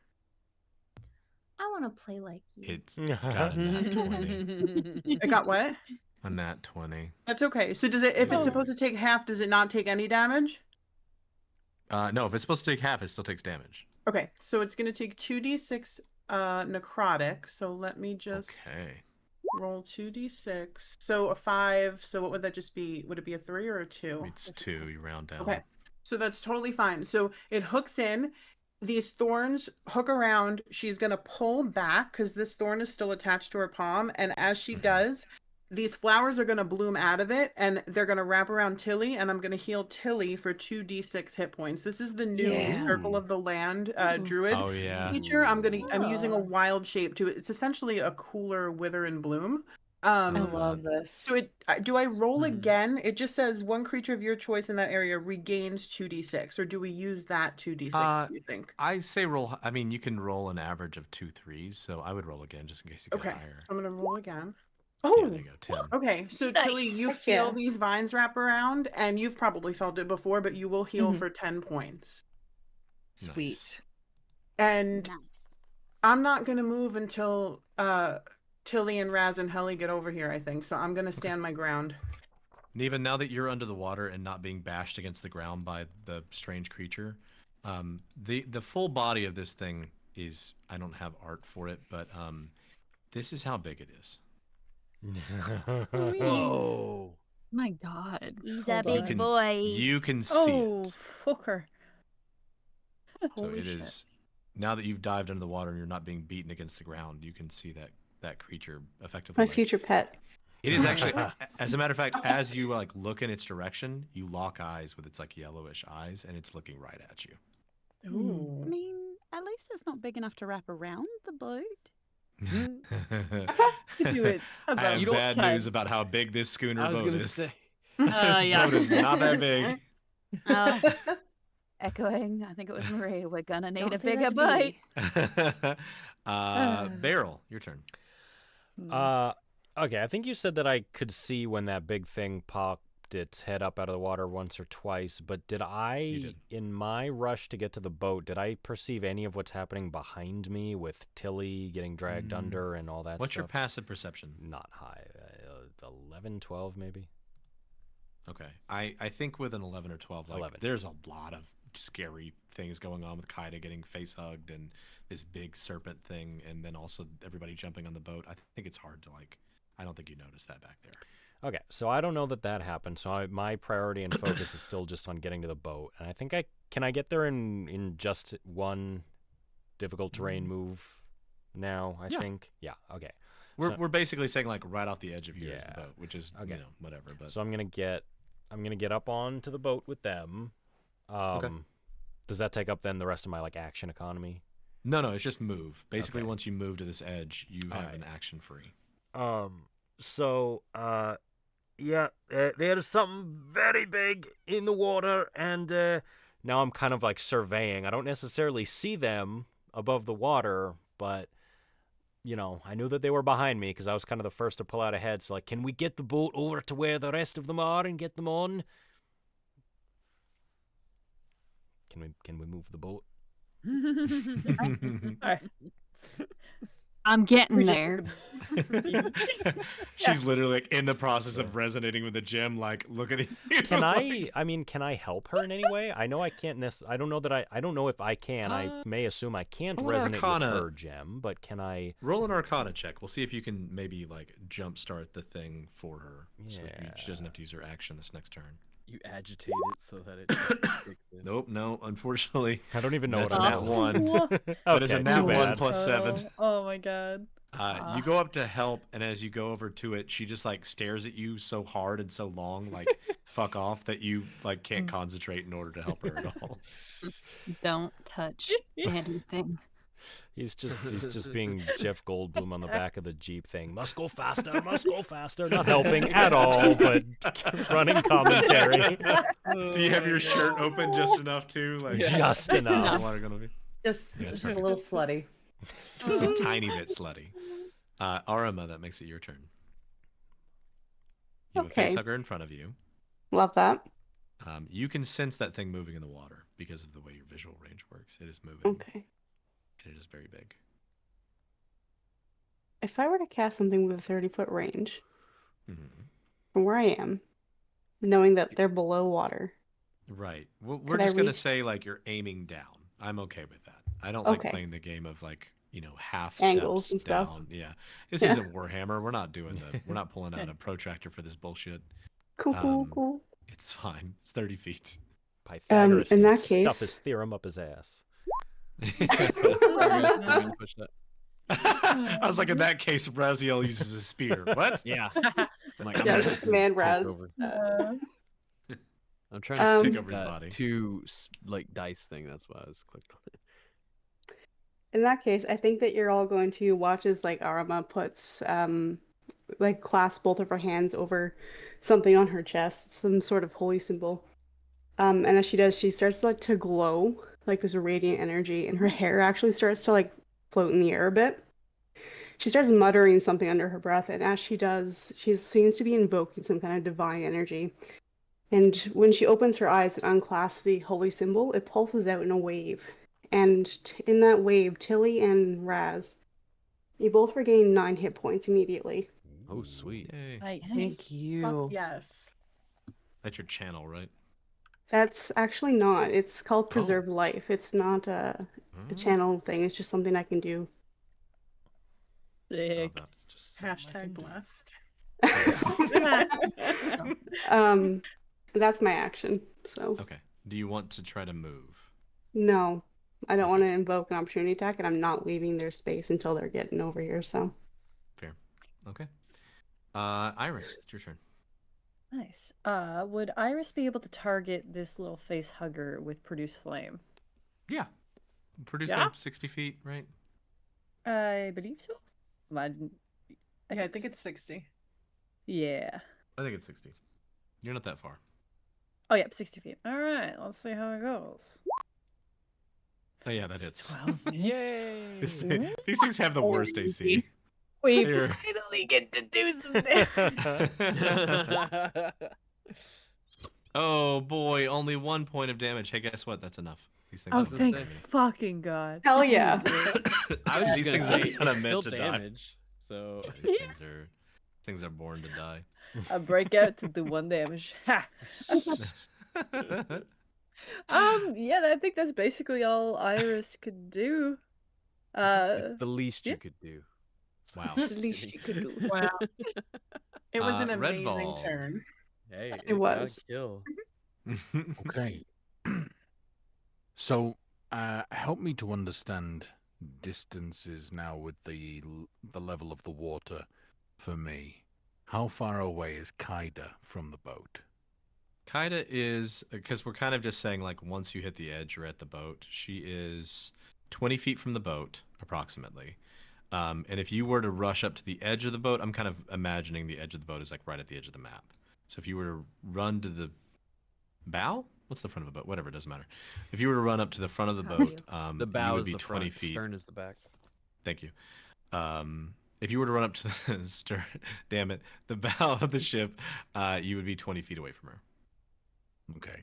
Speaker 9: I want to play like you.
Speaker 1: It's got a nat 20.
Speaker 6: It got what?
Speaker 1: A nat 20.
Speaker 6: That's okay. So does it, if it's supposed to take half, does it not take any damage?
Speaker 1: No, if it's supposed to take half, it still takes damage.
Speaker 6: Okay, so it's going to take 2d6 necrotic. So let me just
Speaker 1: Okay.
Speaker 6: roll 2d6. So a 5. So what would that just be? Would it be a 3 or a 2?
Speaker 1: It's 2. You round down.
Speaker 6: Okay, so that's totally fine. So it hooks in. These thorns hook around. She's going to pull back because this thorn is still attached to her palm. And as she does, these flowers are going to bloom out of it, and they're going to wrap around Tilly, and I'm going to heal Tilly for 2d6 hit points. This is the new Circle of the Land druid
Speaker 1: Oh, yeah.
Speaker 6: feature. I'm using a wild shape to it. It's essentially a cooler wither and bloom.
Speaker 12: I love this.
Speaker 6: So do I roll again? It just says one creature of your choice in that area regains 2d6, or do we use that 2d6, do you think?
Speaker 1: I say roll. I mean, you can roll an average of 2 3s, so I would roll again just in case you get
Speaker 6: Okay,
Speaker 1: higher.
Speaker 6: I'm going to roll again.
Speaker 1: Yeah,
Speaker 6: Oh,
Speaker 1: there you go, 10.
Speaker 6: okay. So
Speaker 5: Nice.
Speaker 6: Tilly, you
Speaker 12: Heck
Speaker 6: feel
Speaker 12: yeah.
Speaker 6: these vines wrap around, and you've probably felt it before, but you will heal for 10 points.
Speaker 12: Sweet.
Speaker 1: Nice.
Speaker 6: And
Speaker 3: Nice.
Speaker 6: I'm not going to move until Tilly and Raz and Helly get over here, I think. So I'm going to stand my ground.
Speaker 1: Neva, now that you're under the water and not being bashed against the ground by the strange creature, the full body of this thing is, I don't have art for it, but this is how big it is.
Speaker 10: Whoa.
Speaker 11: My God.
Speaker 3: He's
Speaker 5: Hold
Speaker 3: a
Speaker 5: on.
Speaker 3: big boy.
Speaker 1: You can see
Speaker 5: Oh,
Speaker 1: it.
Speaker 5: fucker.
Speaker 1: So
Speaker 6: Holy
Speaker 1: it
Speaker 6: shit.
Speaker 1: is now that you've dived under the water and you're not being beaten against the ground, you can see that creature effectively.
Speaker 4: My
Speaker 1: like,
Speaker 4: future pet.
Speaker 1: It is actually, as a matter of fact, as you like look in its direction, you lock eyes with its like yellowish eyes, and it's looking right at you.
Speaker 3: I mean, at least it's not big enough to wrap around the boat.
Speaker 12: Do it
Speaker 1: I have
Speaker 10: You don't
Speaker 1: bad
Speaker 10: touch.
Speaker 1: news about how big this schooner
Speaker 10: I was
Speaker 1: boat
Speaker 10: gonna
Speaker 1: is.
Speaker 10: say.
Speaker 1: This
Speaker 11: Yeah.
Speaker 1: boat is not that big.
Speaker 3: Echoing, I think it was Marie. We're gonna need
Speaker 9: Don't
Speaker 3: a
Speaker 9: say that
Speaker 3: bigger
Speaker 9: to
Speaker 3: boat.
Speaker 9: me.
Speaker 1: Barrel, your turn.
Speaker 2: Okay, I think you said that I could see when that big thing popped its head up out of the water once or twice, but did I,
Speaker 1: did.
Speaker 2: in my rush to get to the boat, did I perceive any of what's happening behind me with Tilly getting dragged under and all that
Speaker 1: What's your
Speaker 2: stuff?
Speaker 1: passive perception?
Speaker 2: Not high. 11, 12 maybe?
Speaker 1: Okay. I think with an 11 or 12, like,
Speaker 2: 11.
Speaker 1: there's a lot of scary things going on with Kaida getting face hugged and this big serpent thing, and then also everybody jumping on the boat. I think it's hard to, like, I don't think you noticed that back there.
Speaker 2: Okay, so I don't know that happened, so my priority and focus is still just on getting to the boat. And I think can I get there in just one difficult terrain move now, I think? Yeah, okay.
Speaker 1: We're basically saying, like, right off the edge of here is the
Speaker 2: Yeah.
Speaker 1: boat, which is,
Speaker 2: Okay.
Speaker 1: whatever. But
Speaker 2: So I'm gonna get up onto the boat with them.
Speaker 1: Okay.
Speaker 2: Does that take up then the rest of my like action economy?
Speaker 1: No, it's just move. Basically,
Speaker 2: Okay.
Speaker 1: once you move to this edge, you have
Speaker 2: Alright.
Speaker 1: an action free.
Speaker 2: Yeah, there's something very big in the water, and now I'm kind of like surveying. I don't necessarily see them above the water, but I knew that they were behind me because I was kind of the first to pull out ahead. So like, can we get the boat over to where the rest of them are and get them on? Can we move the boat?
Speaker 12: All right.
Speaker 11: I'm getting
Speaker 12: We just-
Speaker 11: there.
Speaker 1: She's literally like in the process of resonating with the gem. Like, look at it.
Speaker 2: Can I help her in any way? I know I can't I don't know that I don't know if I can. I may assume I can't
Speaker 1: roll an
Speaker 2: resonate
Speaker 1: Arcana.
Speaker 2: with her gem, but can I?
Speaker 1: Roll an Arcana check. We'll see if you can maybe like jumpstart the thing for her, so she doesn't have to use her action this next turn.
Speaker 10: You agitate it so that it just kicks in.
Speaker 1: Nope, no, unfortunately.
Speaker 2: I don't even know
Speaker 1: That's
Speaker 2: what
Speaker 1: a
Speaker 2: I
Speaker 1: nat
Speaker 2: know.
Speaker 1: one. That is a
Speaker 2: Okay,
Speaker 1: nat
Speaker 2: too
Speaker 1: 1
Speaker 2: bad.
Speaker 1: plus 7.
Speaker 12: Oh my god.
Speaker 1: You go up to help, and as you go over to it, she just like stares at you so hard and so long, like fuck off, that you like can't concentrate in order to help her at all.
Speaker 11: Don't touch anything.
Speaker 2: He's just being Jeff Goldblum on the back of the Jeep thing. Must go faster, must go faster. Not helping at all, but running commentary.
Speaker 1: Do you have your shirt open just enough too? Like
Speaker 2: Just enough.
Speaker 1: Water gonna be
Speaker 12: Just
Speaker 1: Yeah, it's
Speaker 12: a
Speaker 1: perfect.
Speaker 12: little slutty.
Speaker 1: just a tiny bit slutty. Arima, that makes it your turn. You have a
Speaker 4: Okay.
Speaker 1: face hugger in front of you.
Speaker 4: Love that.
Speaker 1: You can sense that thing moving in the water because of the way your visual range works. It is moving.
Speaker 4: Okay.
Speaker 1: And it is very big.
Speaker 4: If I were to cast something with a 30-foot range
Speaker 1: Mhm.
Speaker 4: from where I am, knowing that they're below water,
Speaker 1: Right. We're
Speaker 4: Could I
Speaker 1: just gonna
Speaker 4: reach-
Speaker 1: say like you're aiming down. I'm okay with that. I don't like
Speaker 4: Okay.
Speaker 1: playing the game of like half
Speaker 4: Angles
Speaker 1: steps
Speaker 4: and stuff.
Speaker 1: down. Yeah. This
Speaker 4: Yeah.
Speaker 1: isn't Warhammer. We're not doing we're not pulling out a protractor for this bullshit.
Speaker 4: cool.
Speaker 1: Um, It's fine. It's 30 feet.
Speaker 2: Pythagoras
Speaker 4: in
Speaker 2: can
Speaker 4: that
Speaker 2: stuff
Speaker 4: case-
Speaker 2: his theorem up his ass.
Speaker 10: I'm gonna push that.
Speaker 1: I was like, in that case, Raziel uses a spear. What?
Speaker 10: Yeah. I'm like, I'm
Speaker 4: Yeah,
Speaker 10: gonna
Speaker 4: just command
Speaker 10: take
Speaker 4: Raz.
Speaker 10: over.
Speaker 12: Uh,
Speaker 10: I'm trying to
Speaker 4: Um,
Speaker 10: fix
Speaker 1: Take over his
Speaker 10: that
Speaker 1: body.
Speaker 10: like dice thing. That's why I was clicked on it.
Speaker 4: In that case, I think that you're all going to watch as like Arama puts like clasp both of her hands over something on her chest, some sort of holy symbol. And as she does, she starts like to glow like this radiant energy, and her hair actually starts to like float in the air a bit. She starts muttering something under her breath, and as she does, she seems to be invoking some kind of divine energy. And when she opens her eyes and unclasps the holy symbol, it pulses out in a wave. And in that wave, Tilly and Raz, you both regain 9 hit points immediately.
Speaker 10: Oh, sweet.
Speaker 1: Yay.
Speaker 12: Nice. Thank you.
Speaker 6: Fuck yes.
Speaker 1: That's your channel, right?
Speaker 4: That's actually not. It's called Preserve Life. It's not a channel thing. It's just something I can do.
Speaker 12: Sick.
Speaker 2: Just
Speaker 6: Hashtag blessed.
Speaker 4: That's my action. So
Speaker 1: Okay. Do you want to try to move?
Speaker 4: no, I don't want to invoke an opportunity attack, and I'm not leaving their space until they're getting over here. So
Speaker 1: Fair. Okay. Iris, it's your turn.
Speaker 5: Nice. Would Iris be able to target this little face hugger with produce flame?
Speaker 1: Yeah. Produce
Speaker 5: Yeah?
Speaker 1: 60 feet, right?
Speaker 5: I believe so. I didn't.
Speaker 6: Yeah, I think it's 60.
Speaker 5: Yeah.
Speaker 1: I think it's 60. You're not that far.
Speaker 5: Oh, yep, 60 feet. All right, let's see how it goes.
Speaker 1: Oh yeah, that hits.
Speaker 5: 12.
Speaker 2: Yay!
Speaker 1: These things have the worst AC.
Speaker 5: We
Speaker 1: They're-
Speaker 5: finally get to do some damage.
Speaker 1: Oh boy, only 1 point of damage. Hey, guess what? That's enough. These things
Speaker 5: Oh,
Speaker 1: are
Speaker 5: thank
Speaker 1: meant
Speaker 5: fucking God.
Speaker 4: hell yeah.
Speaker 10: I was just
Speaker 1: These
Speaker 10: gonna
Speaker 1: things
Speaker 10: say
Speaker 1: are kinda
Speaker 10: it's
Speaker 1: meant
Speaker 10: still
Speaker 1: to die.
Speaker 10: damage. So
Speaker 1: to be. Things are born to die.
Speaker 5: I break out to do 1 damage. Ha! Yeah, I think that's basically all Iris could do.
Speaker 10: it's the least
Speaker 5: yeah.
Speaker 10: you could do.
Speaker 1: Wow.
Speaker 5: It's the least you could do.
Speaker 6: Wow. It was an
Speaker 1: Red
Speaker 6: amazing
Speaker 1: Ball.
Speaker 6: turn.
Speaker 10: Hey,
Speaker 4: It was.
Speaker 10: got a kill.
Speaker 7: Okay. So, help me to understand distances now with the level of the water for me. How far away is Kaida from the boat?
Speaker 1: Kaida is, because we're kind of just saying like once you hit the edge, you're at the boat. She is 20 feet from the boat, approximately. And if you were to rush up to the edge of the boat, I'm kind of imagining the edge of the boat is like right at the edge of the map. So if you were to run to the bow, what's the front of a boat? Whatever, it doesn't matter. If you were to run up to the front of the boat,
Speaker 10: The
Speaker 1: you
Speaker 10: bow
Speaker 1: would
Speaker 10: is
Speaker 1: be
Speaker 10: the
Speaker 1: 20
Speaker 10: front,
Speaker 1: feet.
Speaker 10: stern is the back.
Speaker 1: Thank you. If you were to run up to the stern, damn it, the bow of the ship, you would be 20 feet away from her.
Speaker 7: Okay.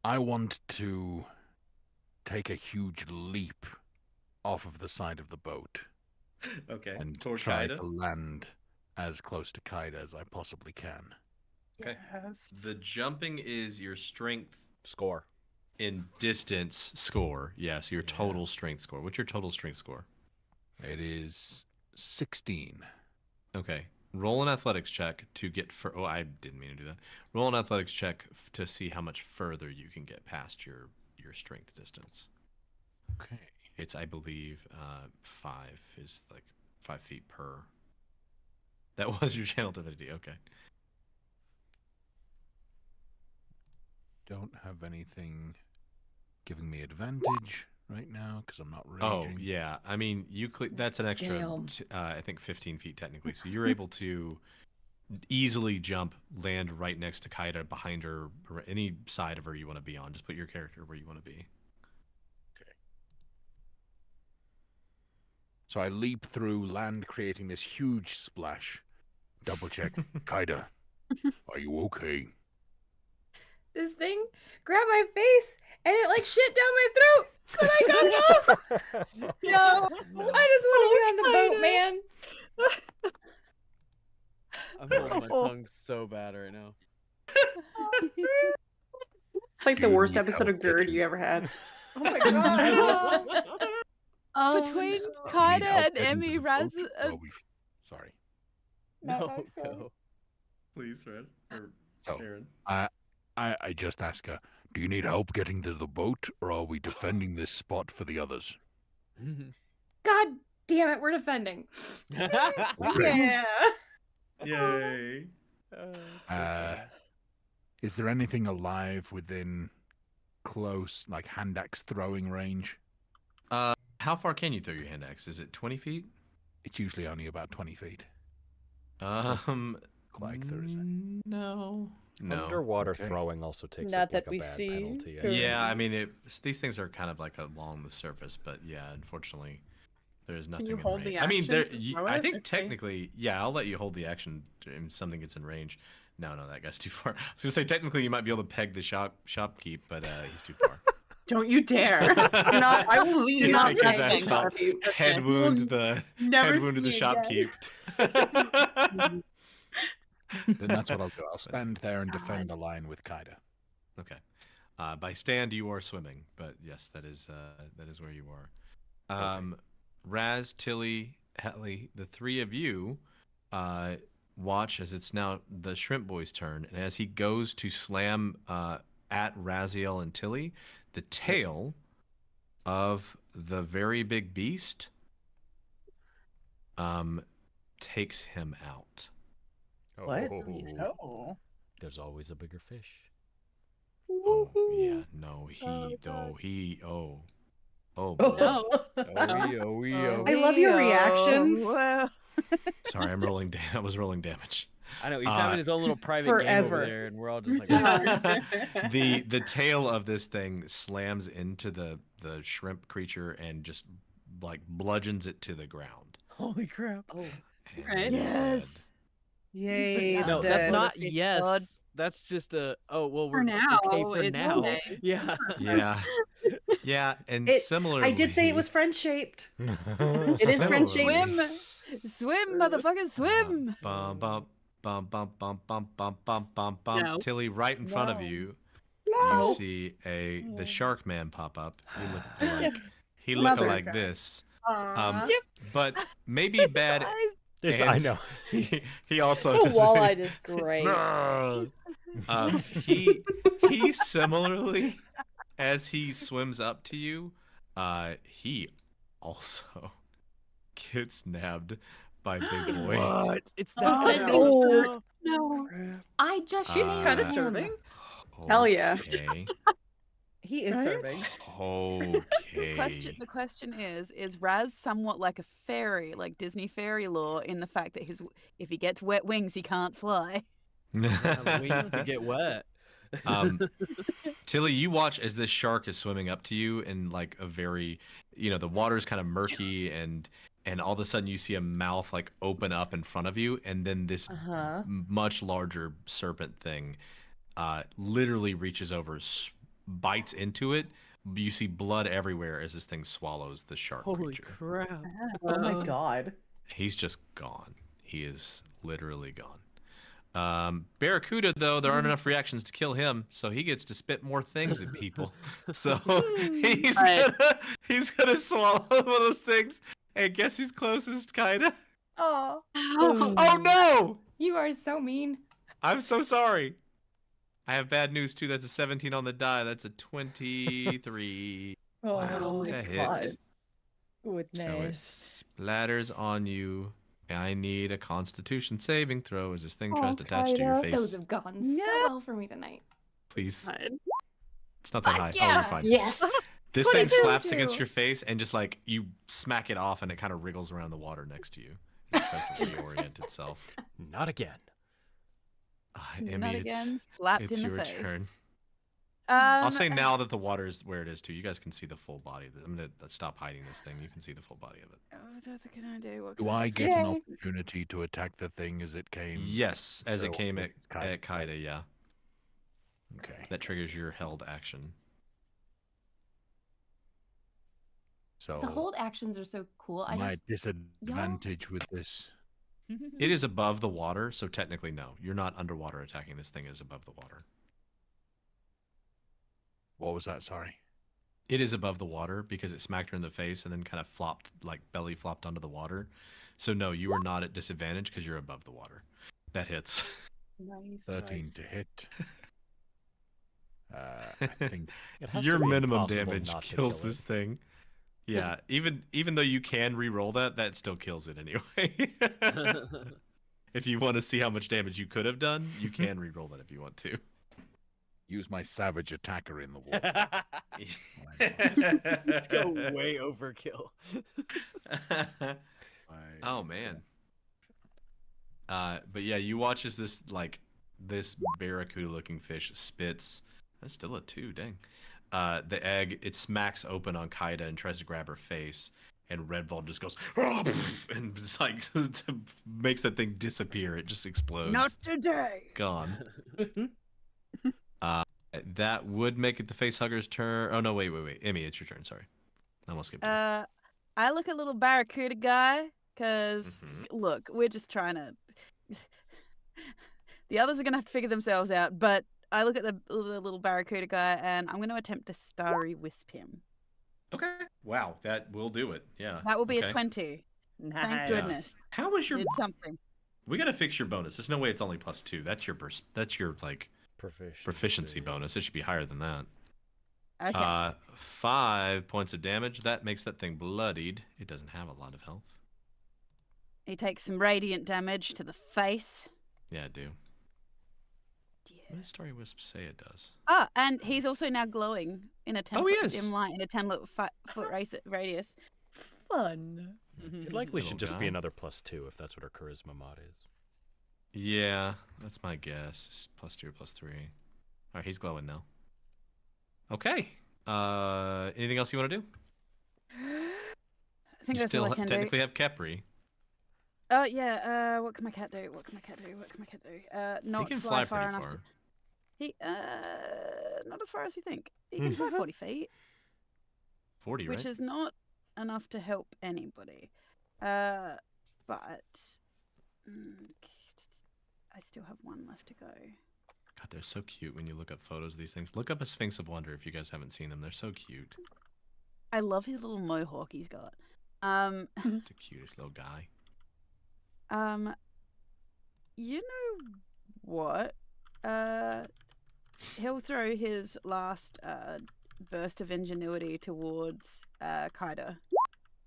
Speaker 7: I want to take a huge leap off of the side of the boat
Speaker 1: Okay.
Speaker 7: and
Speaker 1: Toward
Speaker 7: try
Speaker 1: Kaida?
Speaker 7: to land as close to Kaida as I possibly can.
Speaker 1: Okay.
Speaker 6: Yes.
Speaker 1: The jumping is your strength
Speaker 2: Score.
Speaker 1: in distance score. Yes, your total strength score. What's your total strength score?
Speaker 7: It is 16.
Speaker 1: Okay. Roll an athletics check to get for. Oh, I didn't mean to do that. Roll an athletics check to see how much further you can get past your strength distance.
Speaker 7: Okay.
Speaker 1: It's, I believe, 5 is like 5 feet per. That was your channel divinity. Okay.
Speaker 7: Don't have anything giving me advantage right now because I'm not raging.
Speaker 1: Oh yeah, I mean that's an extra.
Speaker 9: Damn.
Speaker 1: I think 15 feet technically. So you're able to easily jump, land right next to Kaida, behind her, or any side of her you want to be on. Just put your character where you want to be.
Speaker 7: Okay. So I leap through, land, creating this huge splash. Double check. Kaida, are you okay?
Speaker 9: This thing grabbed my face and it like shit down my throat. But I got off.
Speaker 6: No.
Speaker 9: I just want to get on the boat, man.
Speaker 10: I'm holding my tongue so bad right now.
Speaker 4: It's like the
Speaker 7: Do you
Speaker 4: worst
Speaker 7: need
Speaker 4: episode
Speaker 7: help
Speaker 4: of GERD
Speaker 7: getting-
Speaker 4: you ever had.
Speaker 6: Oh my god.
Speaker 8: Oh,
Speaker 3: Between
Speaker 8: no.
Speaker 7: Do you need
Speaker 3: Kaida
Speaker 7: help
Speaker 3: and
Speaker 7: getting to
Speaker 3: Emmy,
Speaker 7: the
Speaker 3: Raz,
Speaker 7: boat, or are we- Sorry.
Speaker 10: No, go.
Speaker 1: Please, Red or
Speaker 7: So,
Speaker 1: Aaron.
Speaker 7: I just ask her, do you need help getting to the boat, or are we defending this spot for the others?
Speaker 9: God damn it, we're defending.
Speaker 6: Yeah.
Speaker 1: Yay!
Speaker 7: Is there anything alive within close, like hand axe throwing range?
Speaker 1: How far can you throw your hand axe? Is it 20 feet?
Speaker 7: It's usually only about 20 feet. Like there is any.
Speaker 1: No.
Speaker 2: Underwater
Speaker 7: Okay.
Speaker 2: throwing also takes
Speaker 5: Not
Speaker 2: like
Speaker 5: that
Speaker 2: a
Speaker 5: we
Speaker 2: bad
Speaker 5: see.
Speaker 2: penalty.
Speaker 5: Or-
Speaker 1: Yeah, I mean, these things are kind of like along the surface, but yeah, unfortunately, there's nothing.
Speaker 6: you
Speaker 1: in
Speaker 6: hold the
Speaker 1: range. I mean,
Speaker 6: action
Speaker 1: there.
Speaker 6: to throw
Speaker 1: I
Speaker 6: it
Speaker 1: think
Speaker 6: if they-
Speaker 1: technically, yeah, I'll let you hold the action if something gets in range. No, that guy's too far. I was gonna say technically you might be able to peg the shopkeep, but he's too far.
Speaker 6: Don't you dare.
Speaker 4: I'm not.
Speaker 6: I will leave.
Speaker 4: not
Speaker 1: Take his
Speaker 4: pegging
Speaker 1: ass out.
Speaker 4: shopkeep.
Speaker 1: Head wound the
Speaker 6: Never
Speaker 1: head wounded the
Speaker 6: see again.
Speaker 1: shopkeep.
Speaker 7: Then that's what I'll do. I'll stand there and defend the line with Kaida.
Speaker 1: Okay. By stand, you are swimming, but yes, that is where you are. Raz, Tilly, Hetley, the three of you watch as it's now the shrimp boy's turn, and as he goes to slam at Raziel and Tilly, the tail of the very big beast takes him out.
Speaker 12: What?
Speaker 6: Oh.
Speaker 2: There's always a bigger fish.
Speaker 1: Oh yeah, no, oh boy.
Speaker 11: No.
Speaker 12: I love your
Speaker 3: Wee-oh.
Speaker 12: reactions.
Speaker 3: Well,
Speaker 1: Sorry, I was rolling damage.
Speaker 10: I know he's having his own little private game over
Speaker 12: Forever.
Speaker 10: there, and we're all just like,
Speaker 1: The tail of this thing slams into the shrimp creature and just like bludgeons it to the ground.
Speaker 10: holy crap!
Speaker 12: Oh,
Speaker 1: And
Speaker 11: Right.
Speaker 1: it's dead.
Speaker 3: yes.
Speaker 12: yay! It's
Speaker 10: No,
Speaker 12: dead.
Speaker 10: that's not
Speaker 3: Big
Speaker 10: yes.
Speaker 3: blood.
Speaker 10: That's just a well,
Speaker 11: For
Speaker 10: we're
Speaker 11: now,
Speaker 10: okay for
Speaker 11: it's
Speaker 10: now.
Speaker 11: okay.
Speaker 10: Yeah.
Speaker 1: Yeah. Yeah, and similarly
Speaker 12: I did say it was friend shaped.
Speaker 4: It is friend shaped.
Speaker 3: Swim, motherfuckers, swim.
Speaker 1: Bum bum bum bum bum bum bum bum bum bum.
Speaker 11: No.
Speaker 1: Tilly, right in front of
Speaker 6: No.
Speaker 1: you,
Speaker 12: No.
Speaker 1: you see the shark man pop up. He look
Speaker 4: Mother.
Speaker 1: like this.
Speaker 6: Aw.
Speaker 1: But maybe bad.
Speaker 3: Eyes.
Speaker 2: I
Speaker 1: and
Speaker 2: know.
Speaker 1: he also
Speaker 5: The
Speaker 1: does
Speaker 5: walleye is great.
Speaker 1: he similarly, as he swims up to you, he also gets nabbed by Big Boy.
Speaker 10: What? It's
Speaker 11: Oh,
Speaker 10: that
Speaker 11: that's
Speaker 10: bad.
Speaker 11: gonna No.
Speaker 9: I just
Speaker 12: She's
Speaker 9: named
Speaker 12: kind of
Speaker 9: him.
Speaker 12: serving.
Speaker 4: Hell yeah.
Speaker 1: Okay.
Speaker 12: He is
Speaker 6: Right?
Speaker 12: serving.
Speaker 1: Okay.
Speaker 3: The question is Raz somewhat like a fairy, like Disney fairy lore, in the fact that if he gets wet wings, he can't fly?
Speaker 10: Yeah, wings to get wet.
Speaker 1: Tilly, you watch as this shark is swimming up to you in like a very, the water's kind of murky and all of a sudden you see a mouth like open up in front of you, and then this
Speaker 12: Uh-huh.
Speaker 1: much larger serpent thing literally reaches over, bites into it. You see blood everywhere as this thing swallows the shark
Speaker 10: Holy
Speaker 1: creature.
Speaker 10: crap!
Speaker 12: Oh my god.
Speaker 1: He's just gone. He is literally gone. Barracuda, though, there aren't enough reactions to kill him, so he gets to spit more things at people. So
Speaker 11: Right.
Speaker 1: he's gonna swallow one of those things, and guess who's closest, kinda?
Speaker 3: Oh,
Speaker 1: Oh no!
Speaker 9: You are so mean.
Speaker 1: I'm so sorry. I have bad news too. That's a 17 on the die. That's a 23.
Speaker 12: Oh
Speaker 1: to
Speaker 12: my
Speaker 1: hit.
Speaker 12: god.
Speaker 1: So it
Speaker 12: Goodness.
Speaker 1: splatters on you. I need a Constitution saving throw as this thing tries to attach to
Speaker 9: Kaida.
Speaker 1: your face.
Speaker 9: Those have gone
Speaker 3: Yeah.
Speaker 9: so well for me tonight.
Speaker 1: Please.
Speaker 11: Fine.
Speaker 1: It's not that
Speaker 9: Fuck
Speaker 1: high. Oh,
Speaker 9: yeah.
Speaker 1: you're fine.
Speaker 12: Yes.
Speaker 1: This thing
Speaker 9: 22
Speaker 1: slaps
Speaker 9: too.
Speaker 1: against your face and just like you smack it off and it kind of wriggles around the water next to you. It tries to reorient itself.
Speaker 2: Not again.
Speaker 1: Emmy,
Speaker 3: not again. Slapped
Speaker 1: it's
Speaker 3: in the
Speaker 1: your
Speaker 3: face.
Speaker 1: turn. I'll
Speaker 3: Um,
Speaker 1: say now that the water is where it is too. You guys can see the full body. I'm gonna stop hiding this thing. You can see the full body of it.
Speaker 3: What can I do? What
Speaker 7: Do
Speaker 3: can
Speaker 7: I get an
Speaker 3: Yay.
Speaker 7: opportunity to attack the thing as it came?
Speaker 1: Yes, as it
Speaker 7: So,
Speaker 1: came at
Speaker 7: Kaida.
Speaker 1: Kaida, yeah.
Speaker 7: Okay.
Speaker 1: That triggers your held action.
Speaker 7: So
Speaker 9: The hold actions are so cool.
Speaker 7: my disadvantage with this.
Speaker 1: It is above the water, so technically no. You're not underwater attacking this thing. It is above the water.
Speaker 7: What was that? Sorry.
Speaker 1: It is above the water because it smacked her in the face and then kind of flopped, like belly flopped onto the water. So no, you are not at disadvantage because you're above the water. That hits.
Speaker 6: Nice.
Speaker 7: 13 to hit. I think
Speaker 2: It has
Speaker 1: Your
Speaker 2: to be
Speaker 1: minimum
Speaker 2: impossible
Speaker 1: damage
Speaker 2: not to
Speaker 1: kills
Speaker 2: kill
Speaker 1: this
Speaker 2: it.
Speaker 1: thing. Yeah, even though you can re-roll that still kills it anyway. If you want to see how much damage you could have done, you can re-roll that if you want to.
Speaker 7: use my savage attacker in the water.
Speaker 10: Let's go way overkill.
Speaker 1: Oh man. But yeah, you watch as this barracuda looking fish spits. That's still a 2, dang. The egg, it smacks open on Kaida and tries to grab her face, and Redvold just goes and just like makes that thing disappear. It just explodes.
Speaker 3: Not today.
Speaker 1: Gone. That would make it the facehugger's turn. Oh no, wait. Emmy, it's your turn, sorry. I almost skipped you.
Speaker 3: I look at little barracuda guy because look, we're just trying to. The others are gonna have to figure themselves out, but I look at the little barracuda guy and I'm gonna attempt to starry wisp him.
Speaker 1: Okay. Wow, that will do it. Yeah.
Speaker 3: That will be
Speaker 1: okay.
Speaker 3: a 20.
Speaker 12: Nice.
Speaker 3: Thank goodness.
Speaker 1: How was your
Speaker 3: Did something.
Speaker 1: We gotta fix your bonus. There's no way it's only +2. That's your like proficiency bonus. It should be higher than that.
Speaker 3: Okay.
Speaker 1: 5 points of damage. That makes that thing bloodied. It doesn't have a lot of health.
Speaker 3: He takes some radiant damage to the face.
Speaker 1: Yeah, I do. What does Story Wisp say it does?
Speaker 3: Ah, and he's also now glowing in a 10-foot dim light in a 10-foot radius.
Speaker 5: Fun.
Speaker 2: It likely should
Speaker 1: Little
Speaker 2: just be
Speaker 1: guy.
Speaker 2: another +2 if that's what her charisma mod is.
Speaker 1: Yeah, that's my guess. It's +2 or +3. All right, he's glowing now. Okay. Anything else you want to do?
Speaker 3: I think
Speaker 1: You
Speaker 3: that's
Speaker 1: still
Speaker 3: all I can
Speaker 1: technically
Speaker 3: do.
Speaker 1: have Kepri.
Speaker 3: Oh yeah. What can my cat do? What can my cat do? Not
Speaker 1: He can
Speaker 3: fly
Speaker 1: fly
Speaker 3: far
Speaker 1: pretty
Speaker 3: enough.
Speaker 1: far.
Speaker 3: He not as far as you think. He can fly 40 feet,
Speaker 1: 40,
Speaker 3: which
Speaker 1: right?
Speaker 3: is not enough to help anybody. But I still have one left to go.
Speaker 1: God, they're so cute when you look up photos of these things. Look up a Sphinx of Wonder if you guys haven't seen them. They're so cute.
Speaker 3: I love his little mohawk he's got.
Speaker 1: It's the cutest little guy.
Speaker 3: You know what? He'll throw his last burst of ingenuity towards Kaida,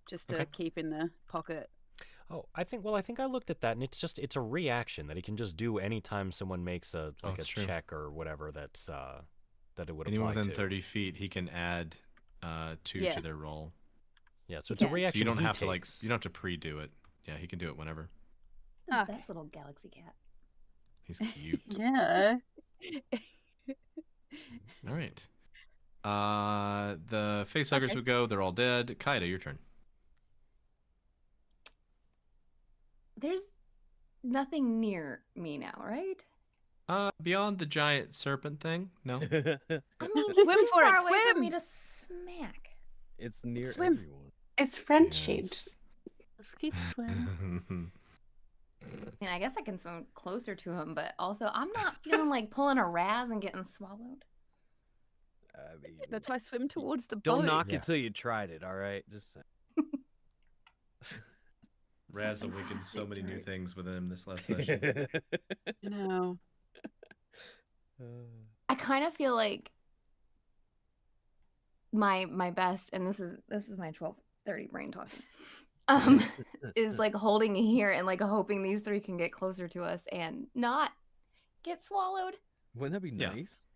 Speaker 3: just to keep in the pocket.
Speaker 2: Oh, I think I looked at that, and it's a reaction that he can just do anytime someone makes a
Speaker 1: true.
Speaker 2: check or whatever that's that it would
Speaker 1: Anyone
Speaker 2: apply
Speaker 1: within
Speaker 2: to.
Speaker 1: 30 feet, he can add 2 to their roll.
Speaker 2: Yeah, so it's a reaction.
Speaker 1: So you don't
Speaker 2: he
Speaker 1: have to
Speaker 2: takes.
Speaker 1: you don't have to pre-do it. Yeah, he can do it whenever.
Speaker 9: The best little galaxy cat.
Speaker 1: He's cute.
Speaker 11: Yeah.
Speaker 1: All right. The facehuggers would go. They're all dead. Kaida, your turn.
Speaker 9: There's nothing near me now, right?
Speaker 1: Beyond the giant serpent thing, no.
Speaker 9: I mean,
Speaker 3: Swim
Speaker 9: he's too
Speaker 3: for it,
Speaker 9: far away for
Speaker 3: swim!
Speaker 9: me to smack.
Speaker 10: It's near
Speaker 3: Swim.
Speaker 10: everyone.
Speaker 4: It's French shaped.
Speaker 11: Let's keep swimming.
Speaker 9: I mean, I guess I can swim closer to him, but also I'm not feeling like pulling a Raz and getting swallowed.
Speaker 10: I mean,
Speaker 3: That's why I swim towards the boat.
Speaker 10: don't knock it till you tried it. All right, just say.
Speaker 1: Raz awakened so many new things within him this last session.
Speaker 11: No.
Speaker 9: I kind of feel like my best, and this is my 12:30 brain talking. Is like holding here and like hoping these three can get closer to us and not get swallowed.
Speaker 10: Wouldn't that be nice?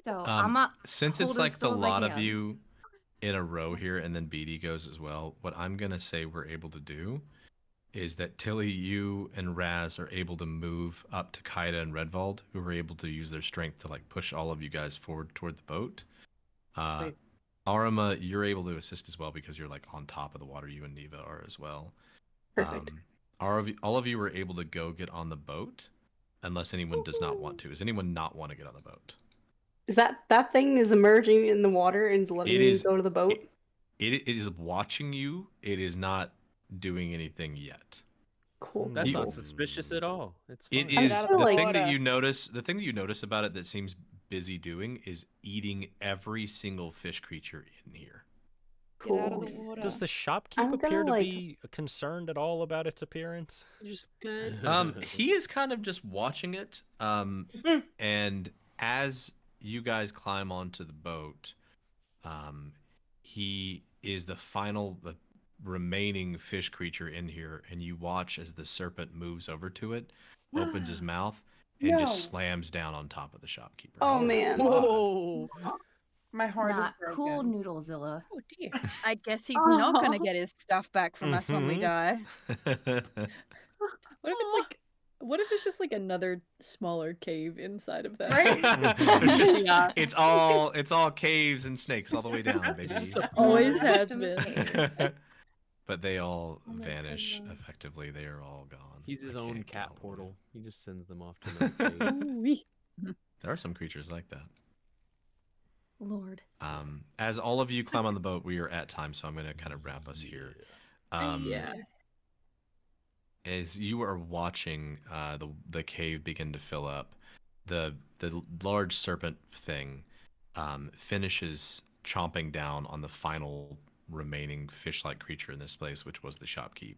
Speaker 9: So I'm not.
Speaker 1: Since it's
Speaker 9: holding
Speaker 1: like the
Speaker 9: still as I
Speaker 1: lot of
Speaker 9: can.
Speaker 1: you in a row here, and then BD goes as well. What I'm gonna say we're able to do is that Tilly, you and Raz are able to move up to Kaida and Redvald, who are able to use their strength to like push all of you guys forward toward the boat.
Speaker 12: Wait.
Speaker 1: Arima, you're able to assist as well because you're like on top of the water. You and Neva are as well.
Speaker 4: Perfect.
Speaker 1: All of you were able to go get on the boat, unless anyone does not want to. Does anyone not want to get on the boat?
Speaker 4: Is that thing is emerging in the water and is letting me go to the boat?
Speaker 1: It is watching you. It is not doing anything yet.
Speaker 4: Cool.
Speaker 10: That's
Speaker 1: You-
Speaker 10: not suspicious at all. It's fine.
Speaker 1: It is
Speaker 4: out of
Speaker 1: the
Speaker 4: the
Speaker 1: thing
Speaker 3: water.
Speaker 1: that you notice. The thing that you notice about it that seems busy doing is eating every single fish creature in here.
Speaker 3: Get out of the
Speaker 4: Cool.
Speaker 3: water.
Speaker 2: Does the shopkeep
Speaker 4: I'm
Speaker 2: appear
Speaker 4: gonna,
Speaker 2: to
Speaker 4: like-
Speaker 2: be concerned at all about its appearance?
Speaker 11: Just good.
Speaker 1: He is kind of just watching it. And as you guys climb onto the boat, he is the final remaining fish creature in here, and you watch as the serpent moves over to it, opens his mouth, and just
Speaker 4: No.
Speaker 1: slams down on top of the shopkeeper.
Speaker 4: Oh man.
Speaker 10: Whoa!
Speaker 6: My heart is
Speaker 9: Not
Speaker 6: broken.
Speaker 9: cool, Noodlezilla.
Speaker 12: Oh dear.
Speaker 3: I guess he's not going to
Speaker 11: Oh.
Speaker 3: get his stuff back from us when we
Speaker 2: Mhm.
Speaker 3: die.
Speaker 5: What if it's like? What if it's just like another smaller cave inside of that?
Speaker 1: Just-
Speaker 11: Yeah.
Speaker 1: it's all caves and snakes all the way down, baby.
Speaker 5: Always
Speaker 9: Yeah.
Speaker 5: has been.
Speaker 1: But they all
Speaker 9: Oh my
Speaker 1: vanish
Speaker 9: goodness.
Speaker 1: effectively. They are all gone.
Speaker 10: He's his
Speaker 1: I
Speaker 10: own
Speaker 1: can't get
Speaker 10: cat
Speaker 1: all the way.
Speaker 10: portal. He just sends them off to another cave.
Speaker 5: Ooh-wee.
Speaker 1: There are some creatures like that.
Speaker 9: Lord.
Speaker 1: As all of you climb on the boat, we are at time, so I'm going to kind of wrap us here.
Speaker 11: Yeah.
Speaker 1: As you are watching the cave begin to fill up, the large serpent thing finishes chomping down on the final remaining fish-like creature in this place, which was the shopkeep,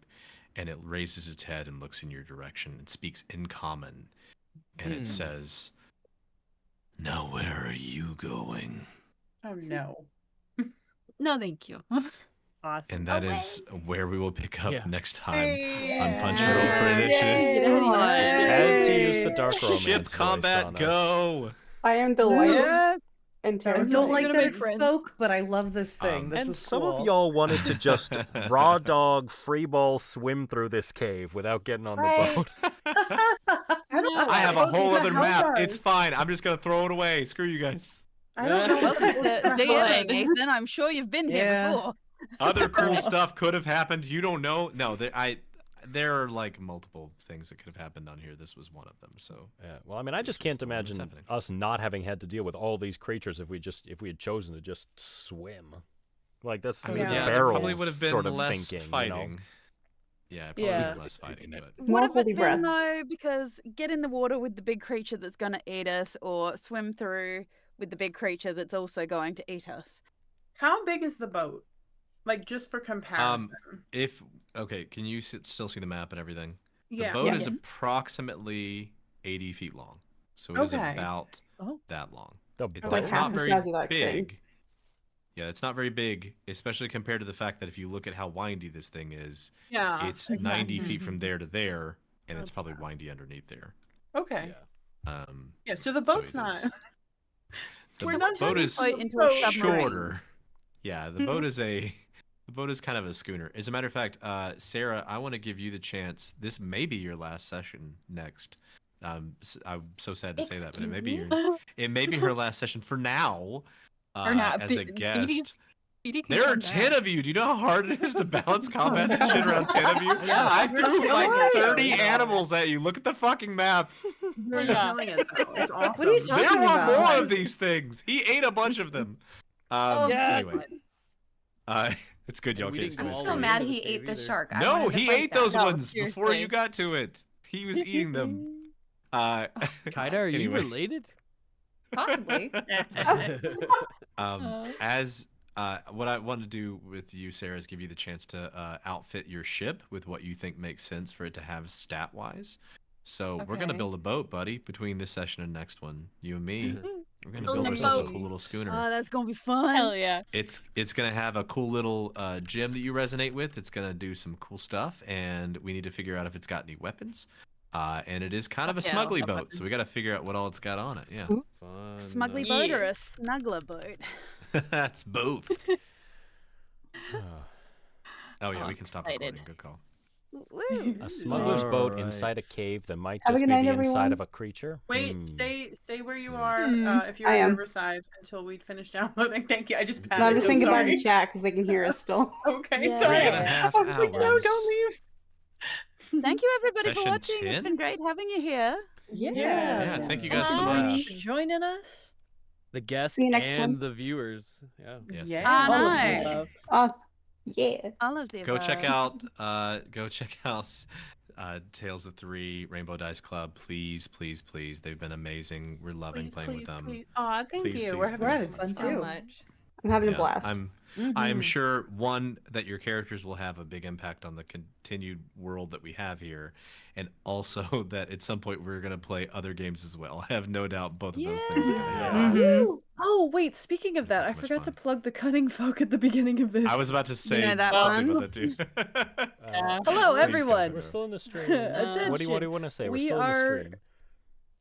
Speaker 1: and it raises its head and looks in your direction and speaks in common, and it says, "Now where are you going?"
Speaker 6: Oh no.
Speaker 11: No, thank you.
Speaker 6: Awesome.
Speaker 1: And that is where we will pick up
Speaker 2: Yeah.
Speaker 1: next time
Speaker 6: Hey.
Speaker 1: on Punch and Roll for Initiative.
Speaker 2: Had to use the dark romance
Speaker 1: Ship
Speaker 2: voice
Speaker 1: combat,
Speaker 2: on us.
Speaker 1: go!
Speaker 4: I am delighted
Speaker 3: Yes.
Speaker 4: and
Speaker 12: I
Speaker 4: terrified.
Speaker 12: don't like
Speaker 5: gonna
Speaker 12: that
Speaker 5: make
Speaker 12: it
Speaker 5: friends.
Speaker 12: spoke, but I love this thing. This
Speaker 2: And
Speaker 12: is
Speaker 2: some
Speaker 12: cool.
Speaker 2: of y'all wanted to just raw dog free ball swim through this cave without getting on
Speaker 9: Right.
Speaker 2: the boat.
Speaker 1: I have a whole other
Speaker 6: How
Speaker 1: map.
Speaker 6: does?
Speaker 1: It's fine. I'm just gonna throw it away. Screw you guys.
Speaker 6: I don't know.
Speaker 3: Welcome to
Speaker 6: what
Speaker 3: DMing, Ethan. I'm sure you've been here
Speaker 12: Yeah.
Speaker 3: before.
Speaker 1: Other cool stuff could have happened. You don't know. No, there are like multiple things that could have happened on here. This was one of them. So
Speaker 2: Yeah, well, I mean, I just
Speaker 1: It's
Speaker 2: can't
Speaker 1: just the one that's
Speaker 2: imagine
Speaker 1: happening.
Speaker 2: us not having had to deal with all these creatures if we had chosen to just swim. Like that's
Speaker 1: I mean,
Speaker 6: Yeah.
Speaker 1: yeah, there
Speaker 2: barrels
Speaker 1: probably would have been
Speaker 2: sort of
Speaker 1: less
Speaker 2: thinking,
Speaker 1: fighting.
Speaker 2: You know?
Speaker 1: Yeah, probably
Speaker 5: Yeah.
Speaker 1: been less fighting. But
Speaker 3: Would have
Speaker 4: holy
Speaker 3: it
Speaker 4: breath.
Speaker 3: been though, because get in the water with the big creature that's going to eat us, or swim through with the big creature that's also going to eat us?
Speaker 6: How big is the boat? Like just for comparison.
Speaker 1: okay, can you still see the map and everything? The
Speaker 6: Yeah.
Speaker 1: boat is
Speaker 12: Yes.
Speaker 1: approximately 80 feet long, so it is
Speaker 6: Okay.
Speaker 1: about
Speaker 5: Oh.
Speaker 1: that long.
Speaker 2: The
Speaker 1: It-
Speaker 2: boat?
Speaker 4: Like
Speaker 1: That's
Speaker 4: half
Speaker 1: not
Speaker 4: the
Speaker 1: very
Speaker 4: size of that thing.
Speaker 1: big. Yeah, it's not very big, especially compared to the fact that if you look at how windy this thing is,
Speaker 6: Yeah.
Speaker 1: it's 90
Speaker 6: exactly.
Speaker 1: feet from there to there, and it's
Speaker 6: That's
Speaker 1: probably
Speaker 6: fine.
Speaker 1: windy underneath there.
Speaker 6: Okay.
Speaker 2: Yeah.
Speaker 6: Yeah. So the
Speaker 1: so
Speaker 6: boat's
Speaker 1: it
Speaker 6: not.
Speaker 1: is-
Speaker 6: We're
Speaker 1: the
Speaker 6: not
Speaker 1: boat
Speaker 6: turning
Speaker 1: is
Speaker 6: the
Speaker 3: Boat into a
Speaker 6: boat
Speaker 3: submarine.
Speaker 1: shorter. Yeah, the boat is the boat is kind of a schooner. As a matter of fact, Sarah, I want to give you the chance. This may be your last session next. I'm so sad to say that, but it may be it may be her last session for now.
Speaker 11: Or not.
Speaker 1: As a guest.
Speaker 11: Petey can
Speaker 1: There are
Speaker 11: come
Speaker 1: 10
Speaker 11: back.
Speaker 1: of you. Do you know how hard it is to balance combat and shit around 10 of you?
Speaker 6: Yeah,
Speaker 1: I
Speaker 6: we're
Speaker 1: threw like
Speaker 6: killing it,
Speaker 1: 30
Speaker 6: though.
Speaker 1: animals at you. Look at the fucking map.
Speaker 6: You're
Speaker 11: Yeah.
Speaker 6: killing it though. It's awesome.
Speaker 12: What are you
Speaker 1: There
Speaker 12: talking
Speaker 1: were
Speaker 12: about?
Speaker 1: more of these things. He ate a bunch of them.
Speaker 11: Oh,
Speaker 12: yes.
Speaker 1: Anyway, it's good y'all
Speaker 10: we
Speaker 1: can't
Speaker 10: didn't
Speaker 1: see
Speaker 10: go
Speaker 9: I'm
Speaker 1: my
Speaker 10: all
Speaker 9: still
Speaker 10: the way
Speaker 1: screen.
Speaker 9: mad
Speaker 10: into
Speaker 9: he
Speaker 10: the
Speaker 9: ate the
Speaker 10: cave
Speaker 9: shark. I
Speaker 1: No,
Speaker 9: wanted to
Speaker 1: he
Speaker 9: fight
Speaker 1: ate
Speaker 9: that.
Speaker 1: those
Speaker 11: No,
Speaker 1: ones before
Speaker 11: seriously.
Speaker 1: you got to it. He was eating them.
Speaker 10: Kaida, are you
Speaker 1: anyway.
Speaker 10: related?
Speaker 9: Possibly.
Speaker 1: As what I want to do with you, Sarah, is give you the chance to outfit your ship with what you think makes sense for it to have stat wise. So we're gonna
Speaker 11: Okay.
Speaker 1: build a boat, buddy, between this session and next one. You and me. We're gonna
Speaker 11: Building
Speaker 1: build
Speaker 11: a
Speaker 1: ourselves a
Speaker 11: boat.
Speaker 1: cool little schooner.
Speaker 3: Oh, that's going to be fun.
Speaker 11: Hell yeah.
Speaker 1: It's gonna have a cool little gym that you resonate with. It's gonna do some cool stuff, and we need to figure out if it's got any weapons. And it is kind of a
Speaker 11: Yeah, I'll
Speaker 1: smuggly
Speaker 11: have
Speaker 1: boat, so we got to figure out what all it's got on it. Yeah,
Speaker 10: Fun.
Speaker 3: Smuggly
Speaker 11: Yeah.
Speaker 3: boat or a snuggler boat?
Speaker 1: that's both. Oh yeah,
Speaker 11: Oh,
Speaker 1: we can stop
Speaker 11: excited.
Speaker 1: recording. Good call.
Speaker 3: Woo.
Speaker 2: A smuggler's boat
Speaker 10: Alright.
Speaker 2: inside a cave that might
Speaker 4: Have a
Speaker 2: just
Speaker 4: good
Speaker 2: be
Speaker 4: night,
Speaker 2: the inside
Speaker 4: everyone.
Speaker 2: of a creature.
Speaker 6: Wait,
Speaker 2: Hmm.
Speaker 6: stay where you
Speaker 1: Hmm.
Speaker 6: are. If you're
Speaker 4: I
Speaker 6: in
Speaker 4: am.
Speaker 6: Riverside until we finish downloading. Thank you. I just
Speaker 4: No,
Speaker 6: panicked.
Speaker 4: I'm just saying goodbye
Speaker 6: sorry.
Speaker 4: to chat because they can hear us still.
Speaker 6: Okay,
Speaker 3: Yeah.
Speaker 6: sorry.
Speaker 1: 3.5
Speaker 6: I was like, no,
Speaker 1: hours.
Speaker 6: don't leave.
Speaker 3: Thank you, everybody, for
Speaker 1: Session
Speaker 3: watching.
Speaker 1: 10?
Speaker 3: It's been great having you here.
Speaker 1: Yeah, thank you guys so
Speaker 5: Thank you
Speaker 1: much.
Speaker 5: for joining us.
Speaker 10: The guests
Speaker 4: See you next
Speaker 10: and
Speaker 4: time.
Speaker 10: the viewers. Yeah.
Speaker 1: Yes.
Speaker 6: Yeah.
Speaker 3: I
Speaker 5: All of the
Speaker 3: know.
Speaker 5: above.
Speaker 4: Oh, yeah.
Speaker 3: All of the
Speaker 1: Go check
Speaker 3: above.
Speaker 1: out Tales of Three Rainbow Dice Club, please. They've been amazing. We're loving
Speaker 6: Please,
Speaker 1: playing with
Speaker 6: please,
Speaker 1: them.
Speaker 6: please. Aw, thank
Speaker 1: Please,
Speaker 6: you.
Speaker 1: please,
Speaker 6: We're having
Speaker 1: please.
Speaker 12: having fun
Speaker 6: so
Speaker 12: too.
Speaker 9: So
Speaker 6: much.
Speaker 9: much.
Speaker 4: I'm having a
Speaker 1: Yeah,
Speaker 4: blast.
Speaker 1: I'm sure one that your characters will have a big impact on the continued world that we have here, and also that at some point we're gonna play other games as well. I have no doubt both of those things are gonna happen.
Speaker 12: Mhm.
Speaker 5: Oh, wait, speaking of
Speaker 1: It's
Speaker 5: that,
Speaker 1: not
Speaker 5: I
Speaker 1: too much
Speaker 5: forgot to
Speaker 1: fun.
Speaker 5: plug the cunning folk at the beginning of this.
Speaker 1: I was about to say
Speaker 3: know that
Speaker 1: something
Speaker 3: one?
Speaker 1: about that too.
Speaker 11: Yeah.
Speaker 5: Hello,
Speaker 1: Please
Speaker 5: everyone.
Speaker 2: We're still in the stream.
Speaker 5: Attention.
Speaker 2: What do you want to say? We're
Speaker 5: We
Speaker 2: still in the
Speaker 5: are-
Speaker 2: stream.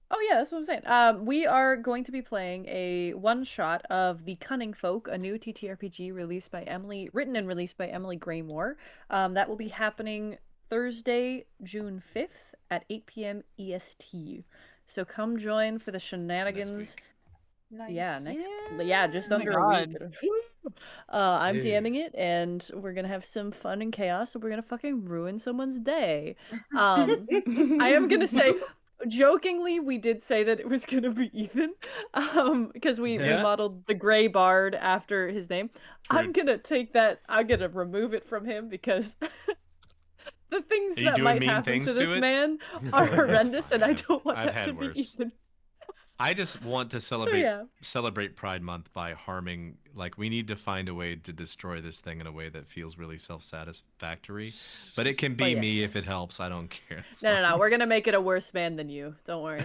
Speaker 5: Oh yeah, that's what I'm saying. We are going to be playing a one-shot of The Cunning Folk, a new TTRPG written and released by Emily Graymore. That will be happening Thursday, June 5th at 8 p.m. EST. So come join for the shenanigans.
Speaker 6: Nice.
Speaker 5: Yeah,
Speaker 3: Yeah.
Speaker 5: yeah, just
Speaker 11: Oh my
Speaker 5: under a week.
Speaker 11: God.
Speaker 5: I'm
Speaker 10: Ew.
Speaker 5: DMing it, and we're gonna have some fun and chaos, and we're gonna fucking ruin someone's day. I am gonna say, jokingly, we did say that it was gonna be Ethan, because we
Speaker 10: Yeah.
Speaker 5: modeled the Gray Bard after his name. I'm
Speaker 1: Rude.
Speaker 5: gonna take that. I'm gonna remove it from him because the things
Speaker 1: Are you
Speaker 5: that
Speaker 1: doing
Speaker 5: might
Speaker 1: mean
Speaker 5: happen
Speaker 1: things
Speaker 5: to
Speaker 1: to
Speaker 5: this
Speaker 1: it?
Speaker 5: man are
Speaker 1: That's
Speaker 5: horrendous,
Speaker 1: fine.
Speaker 5: and I don't want
Speaker 1: I've
Speaker 5: that to
Speaker 1: had
Speaker 5: be
Speaker 1: worse.
Speaker 5: Ethan.
Speaker 1: I just want to
Speaker 5: yeah.
Speaker 1: celebrate Pride Month by harming. Like, we need to find a way to destroy this thing in a way that feels really self-satisfactory. But it can be me
Speaker 5: yes.
Speaker 1: if it helps. I don't care. It's
Speaker 5: No,
Speaker 1: fine.
Speaker 5: we're gonna make it a worse man than you. Don't worry.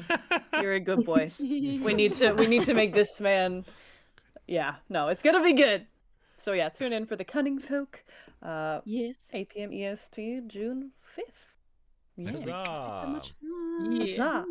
Speaker 5: You're a good boy. We need to make this man. Yeah, no, it's gonna be good. So yeah, tune in for the Cunning Folk.
Speaker 3: Yes.
Speaker 5: 8 p.m. EST, June 5th.
Speaker 1: Next
Speaker 5: Yeah.
Speaker 1: week.
Speaker 3: So much fun.
Speaker 5: Huzzah.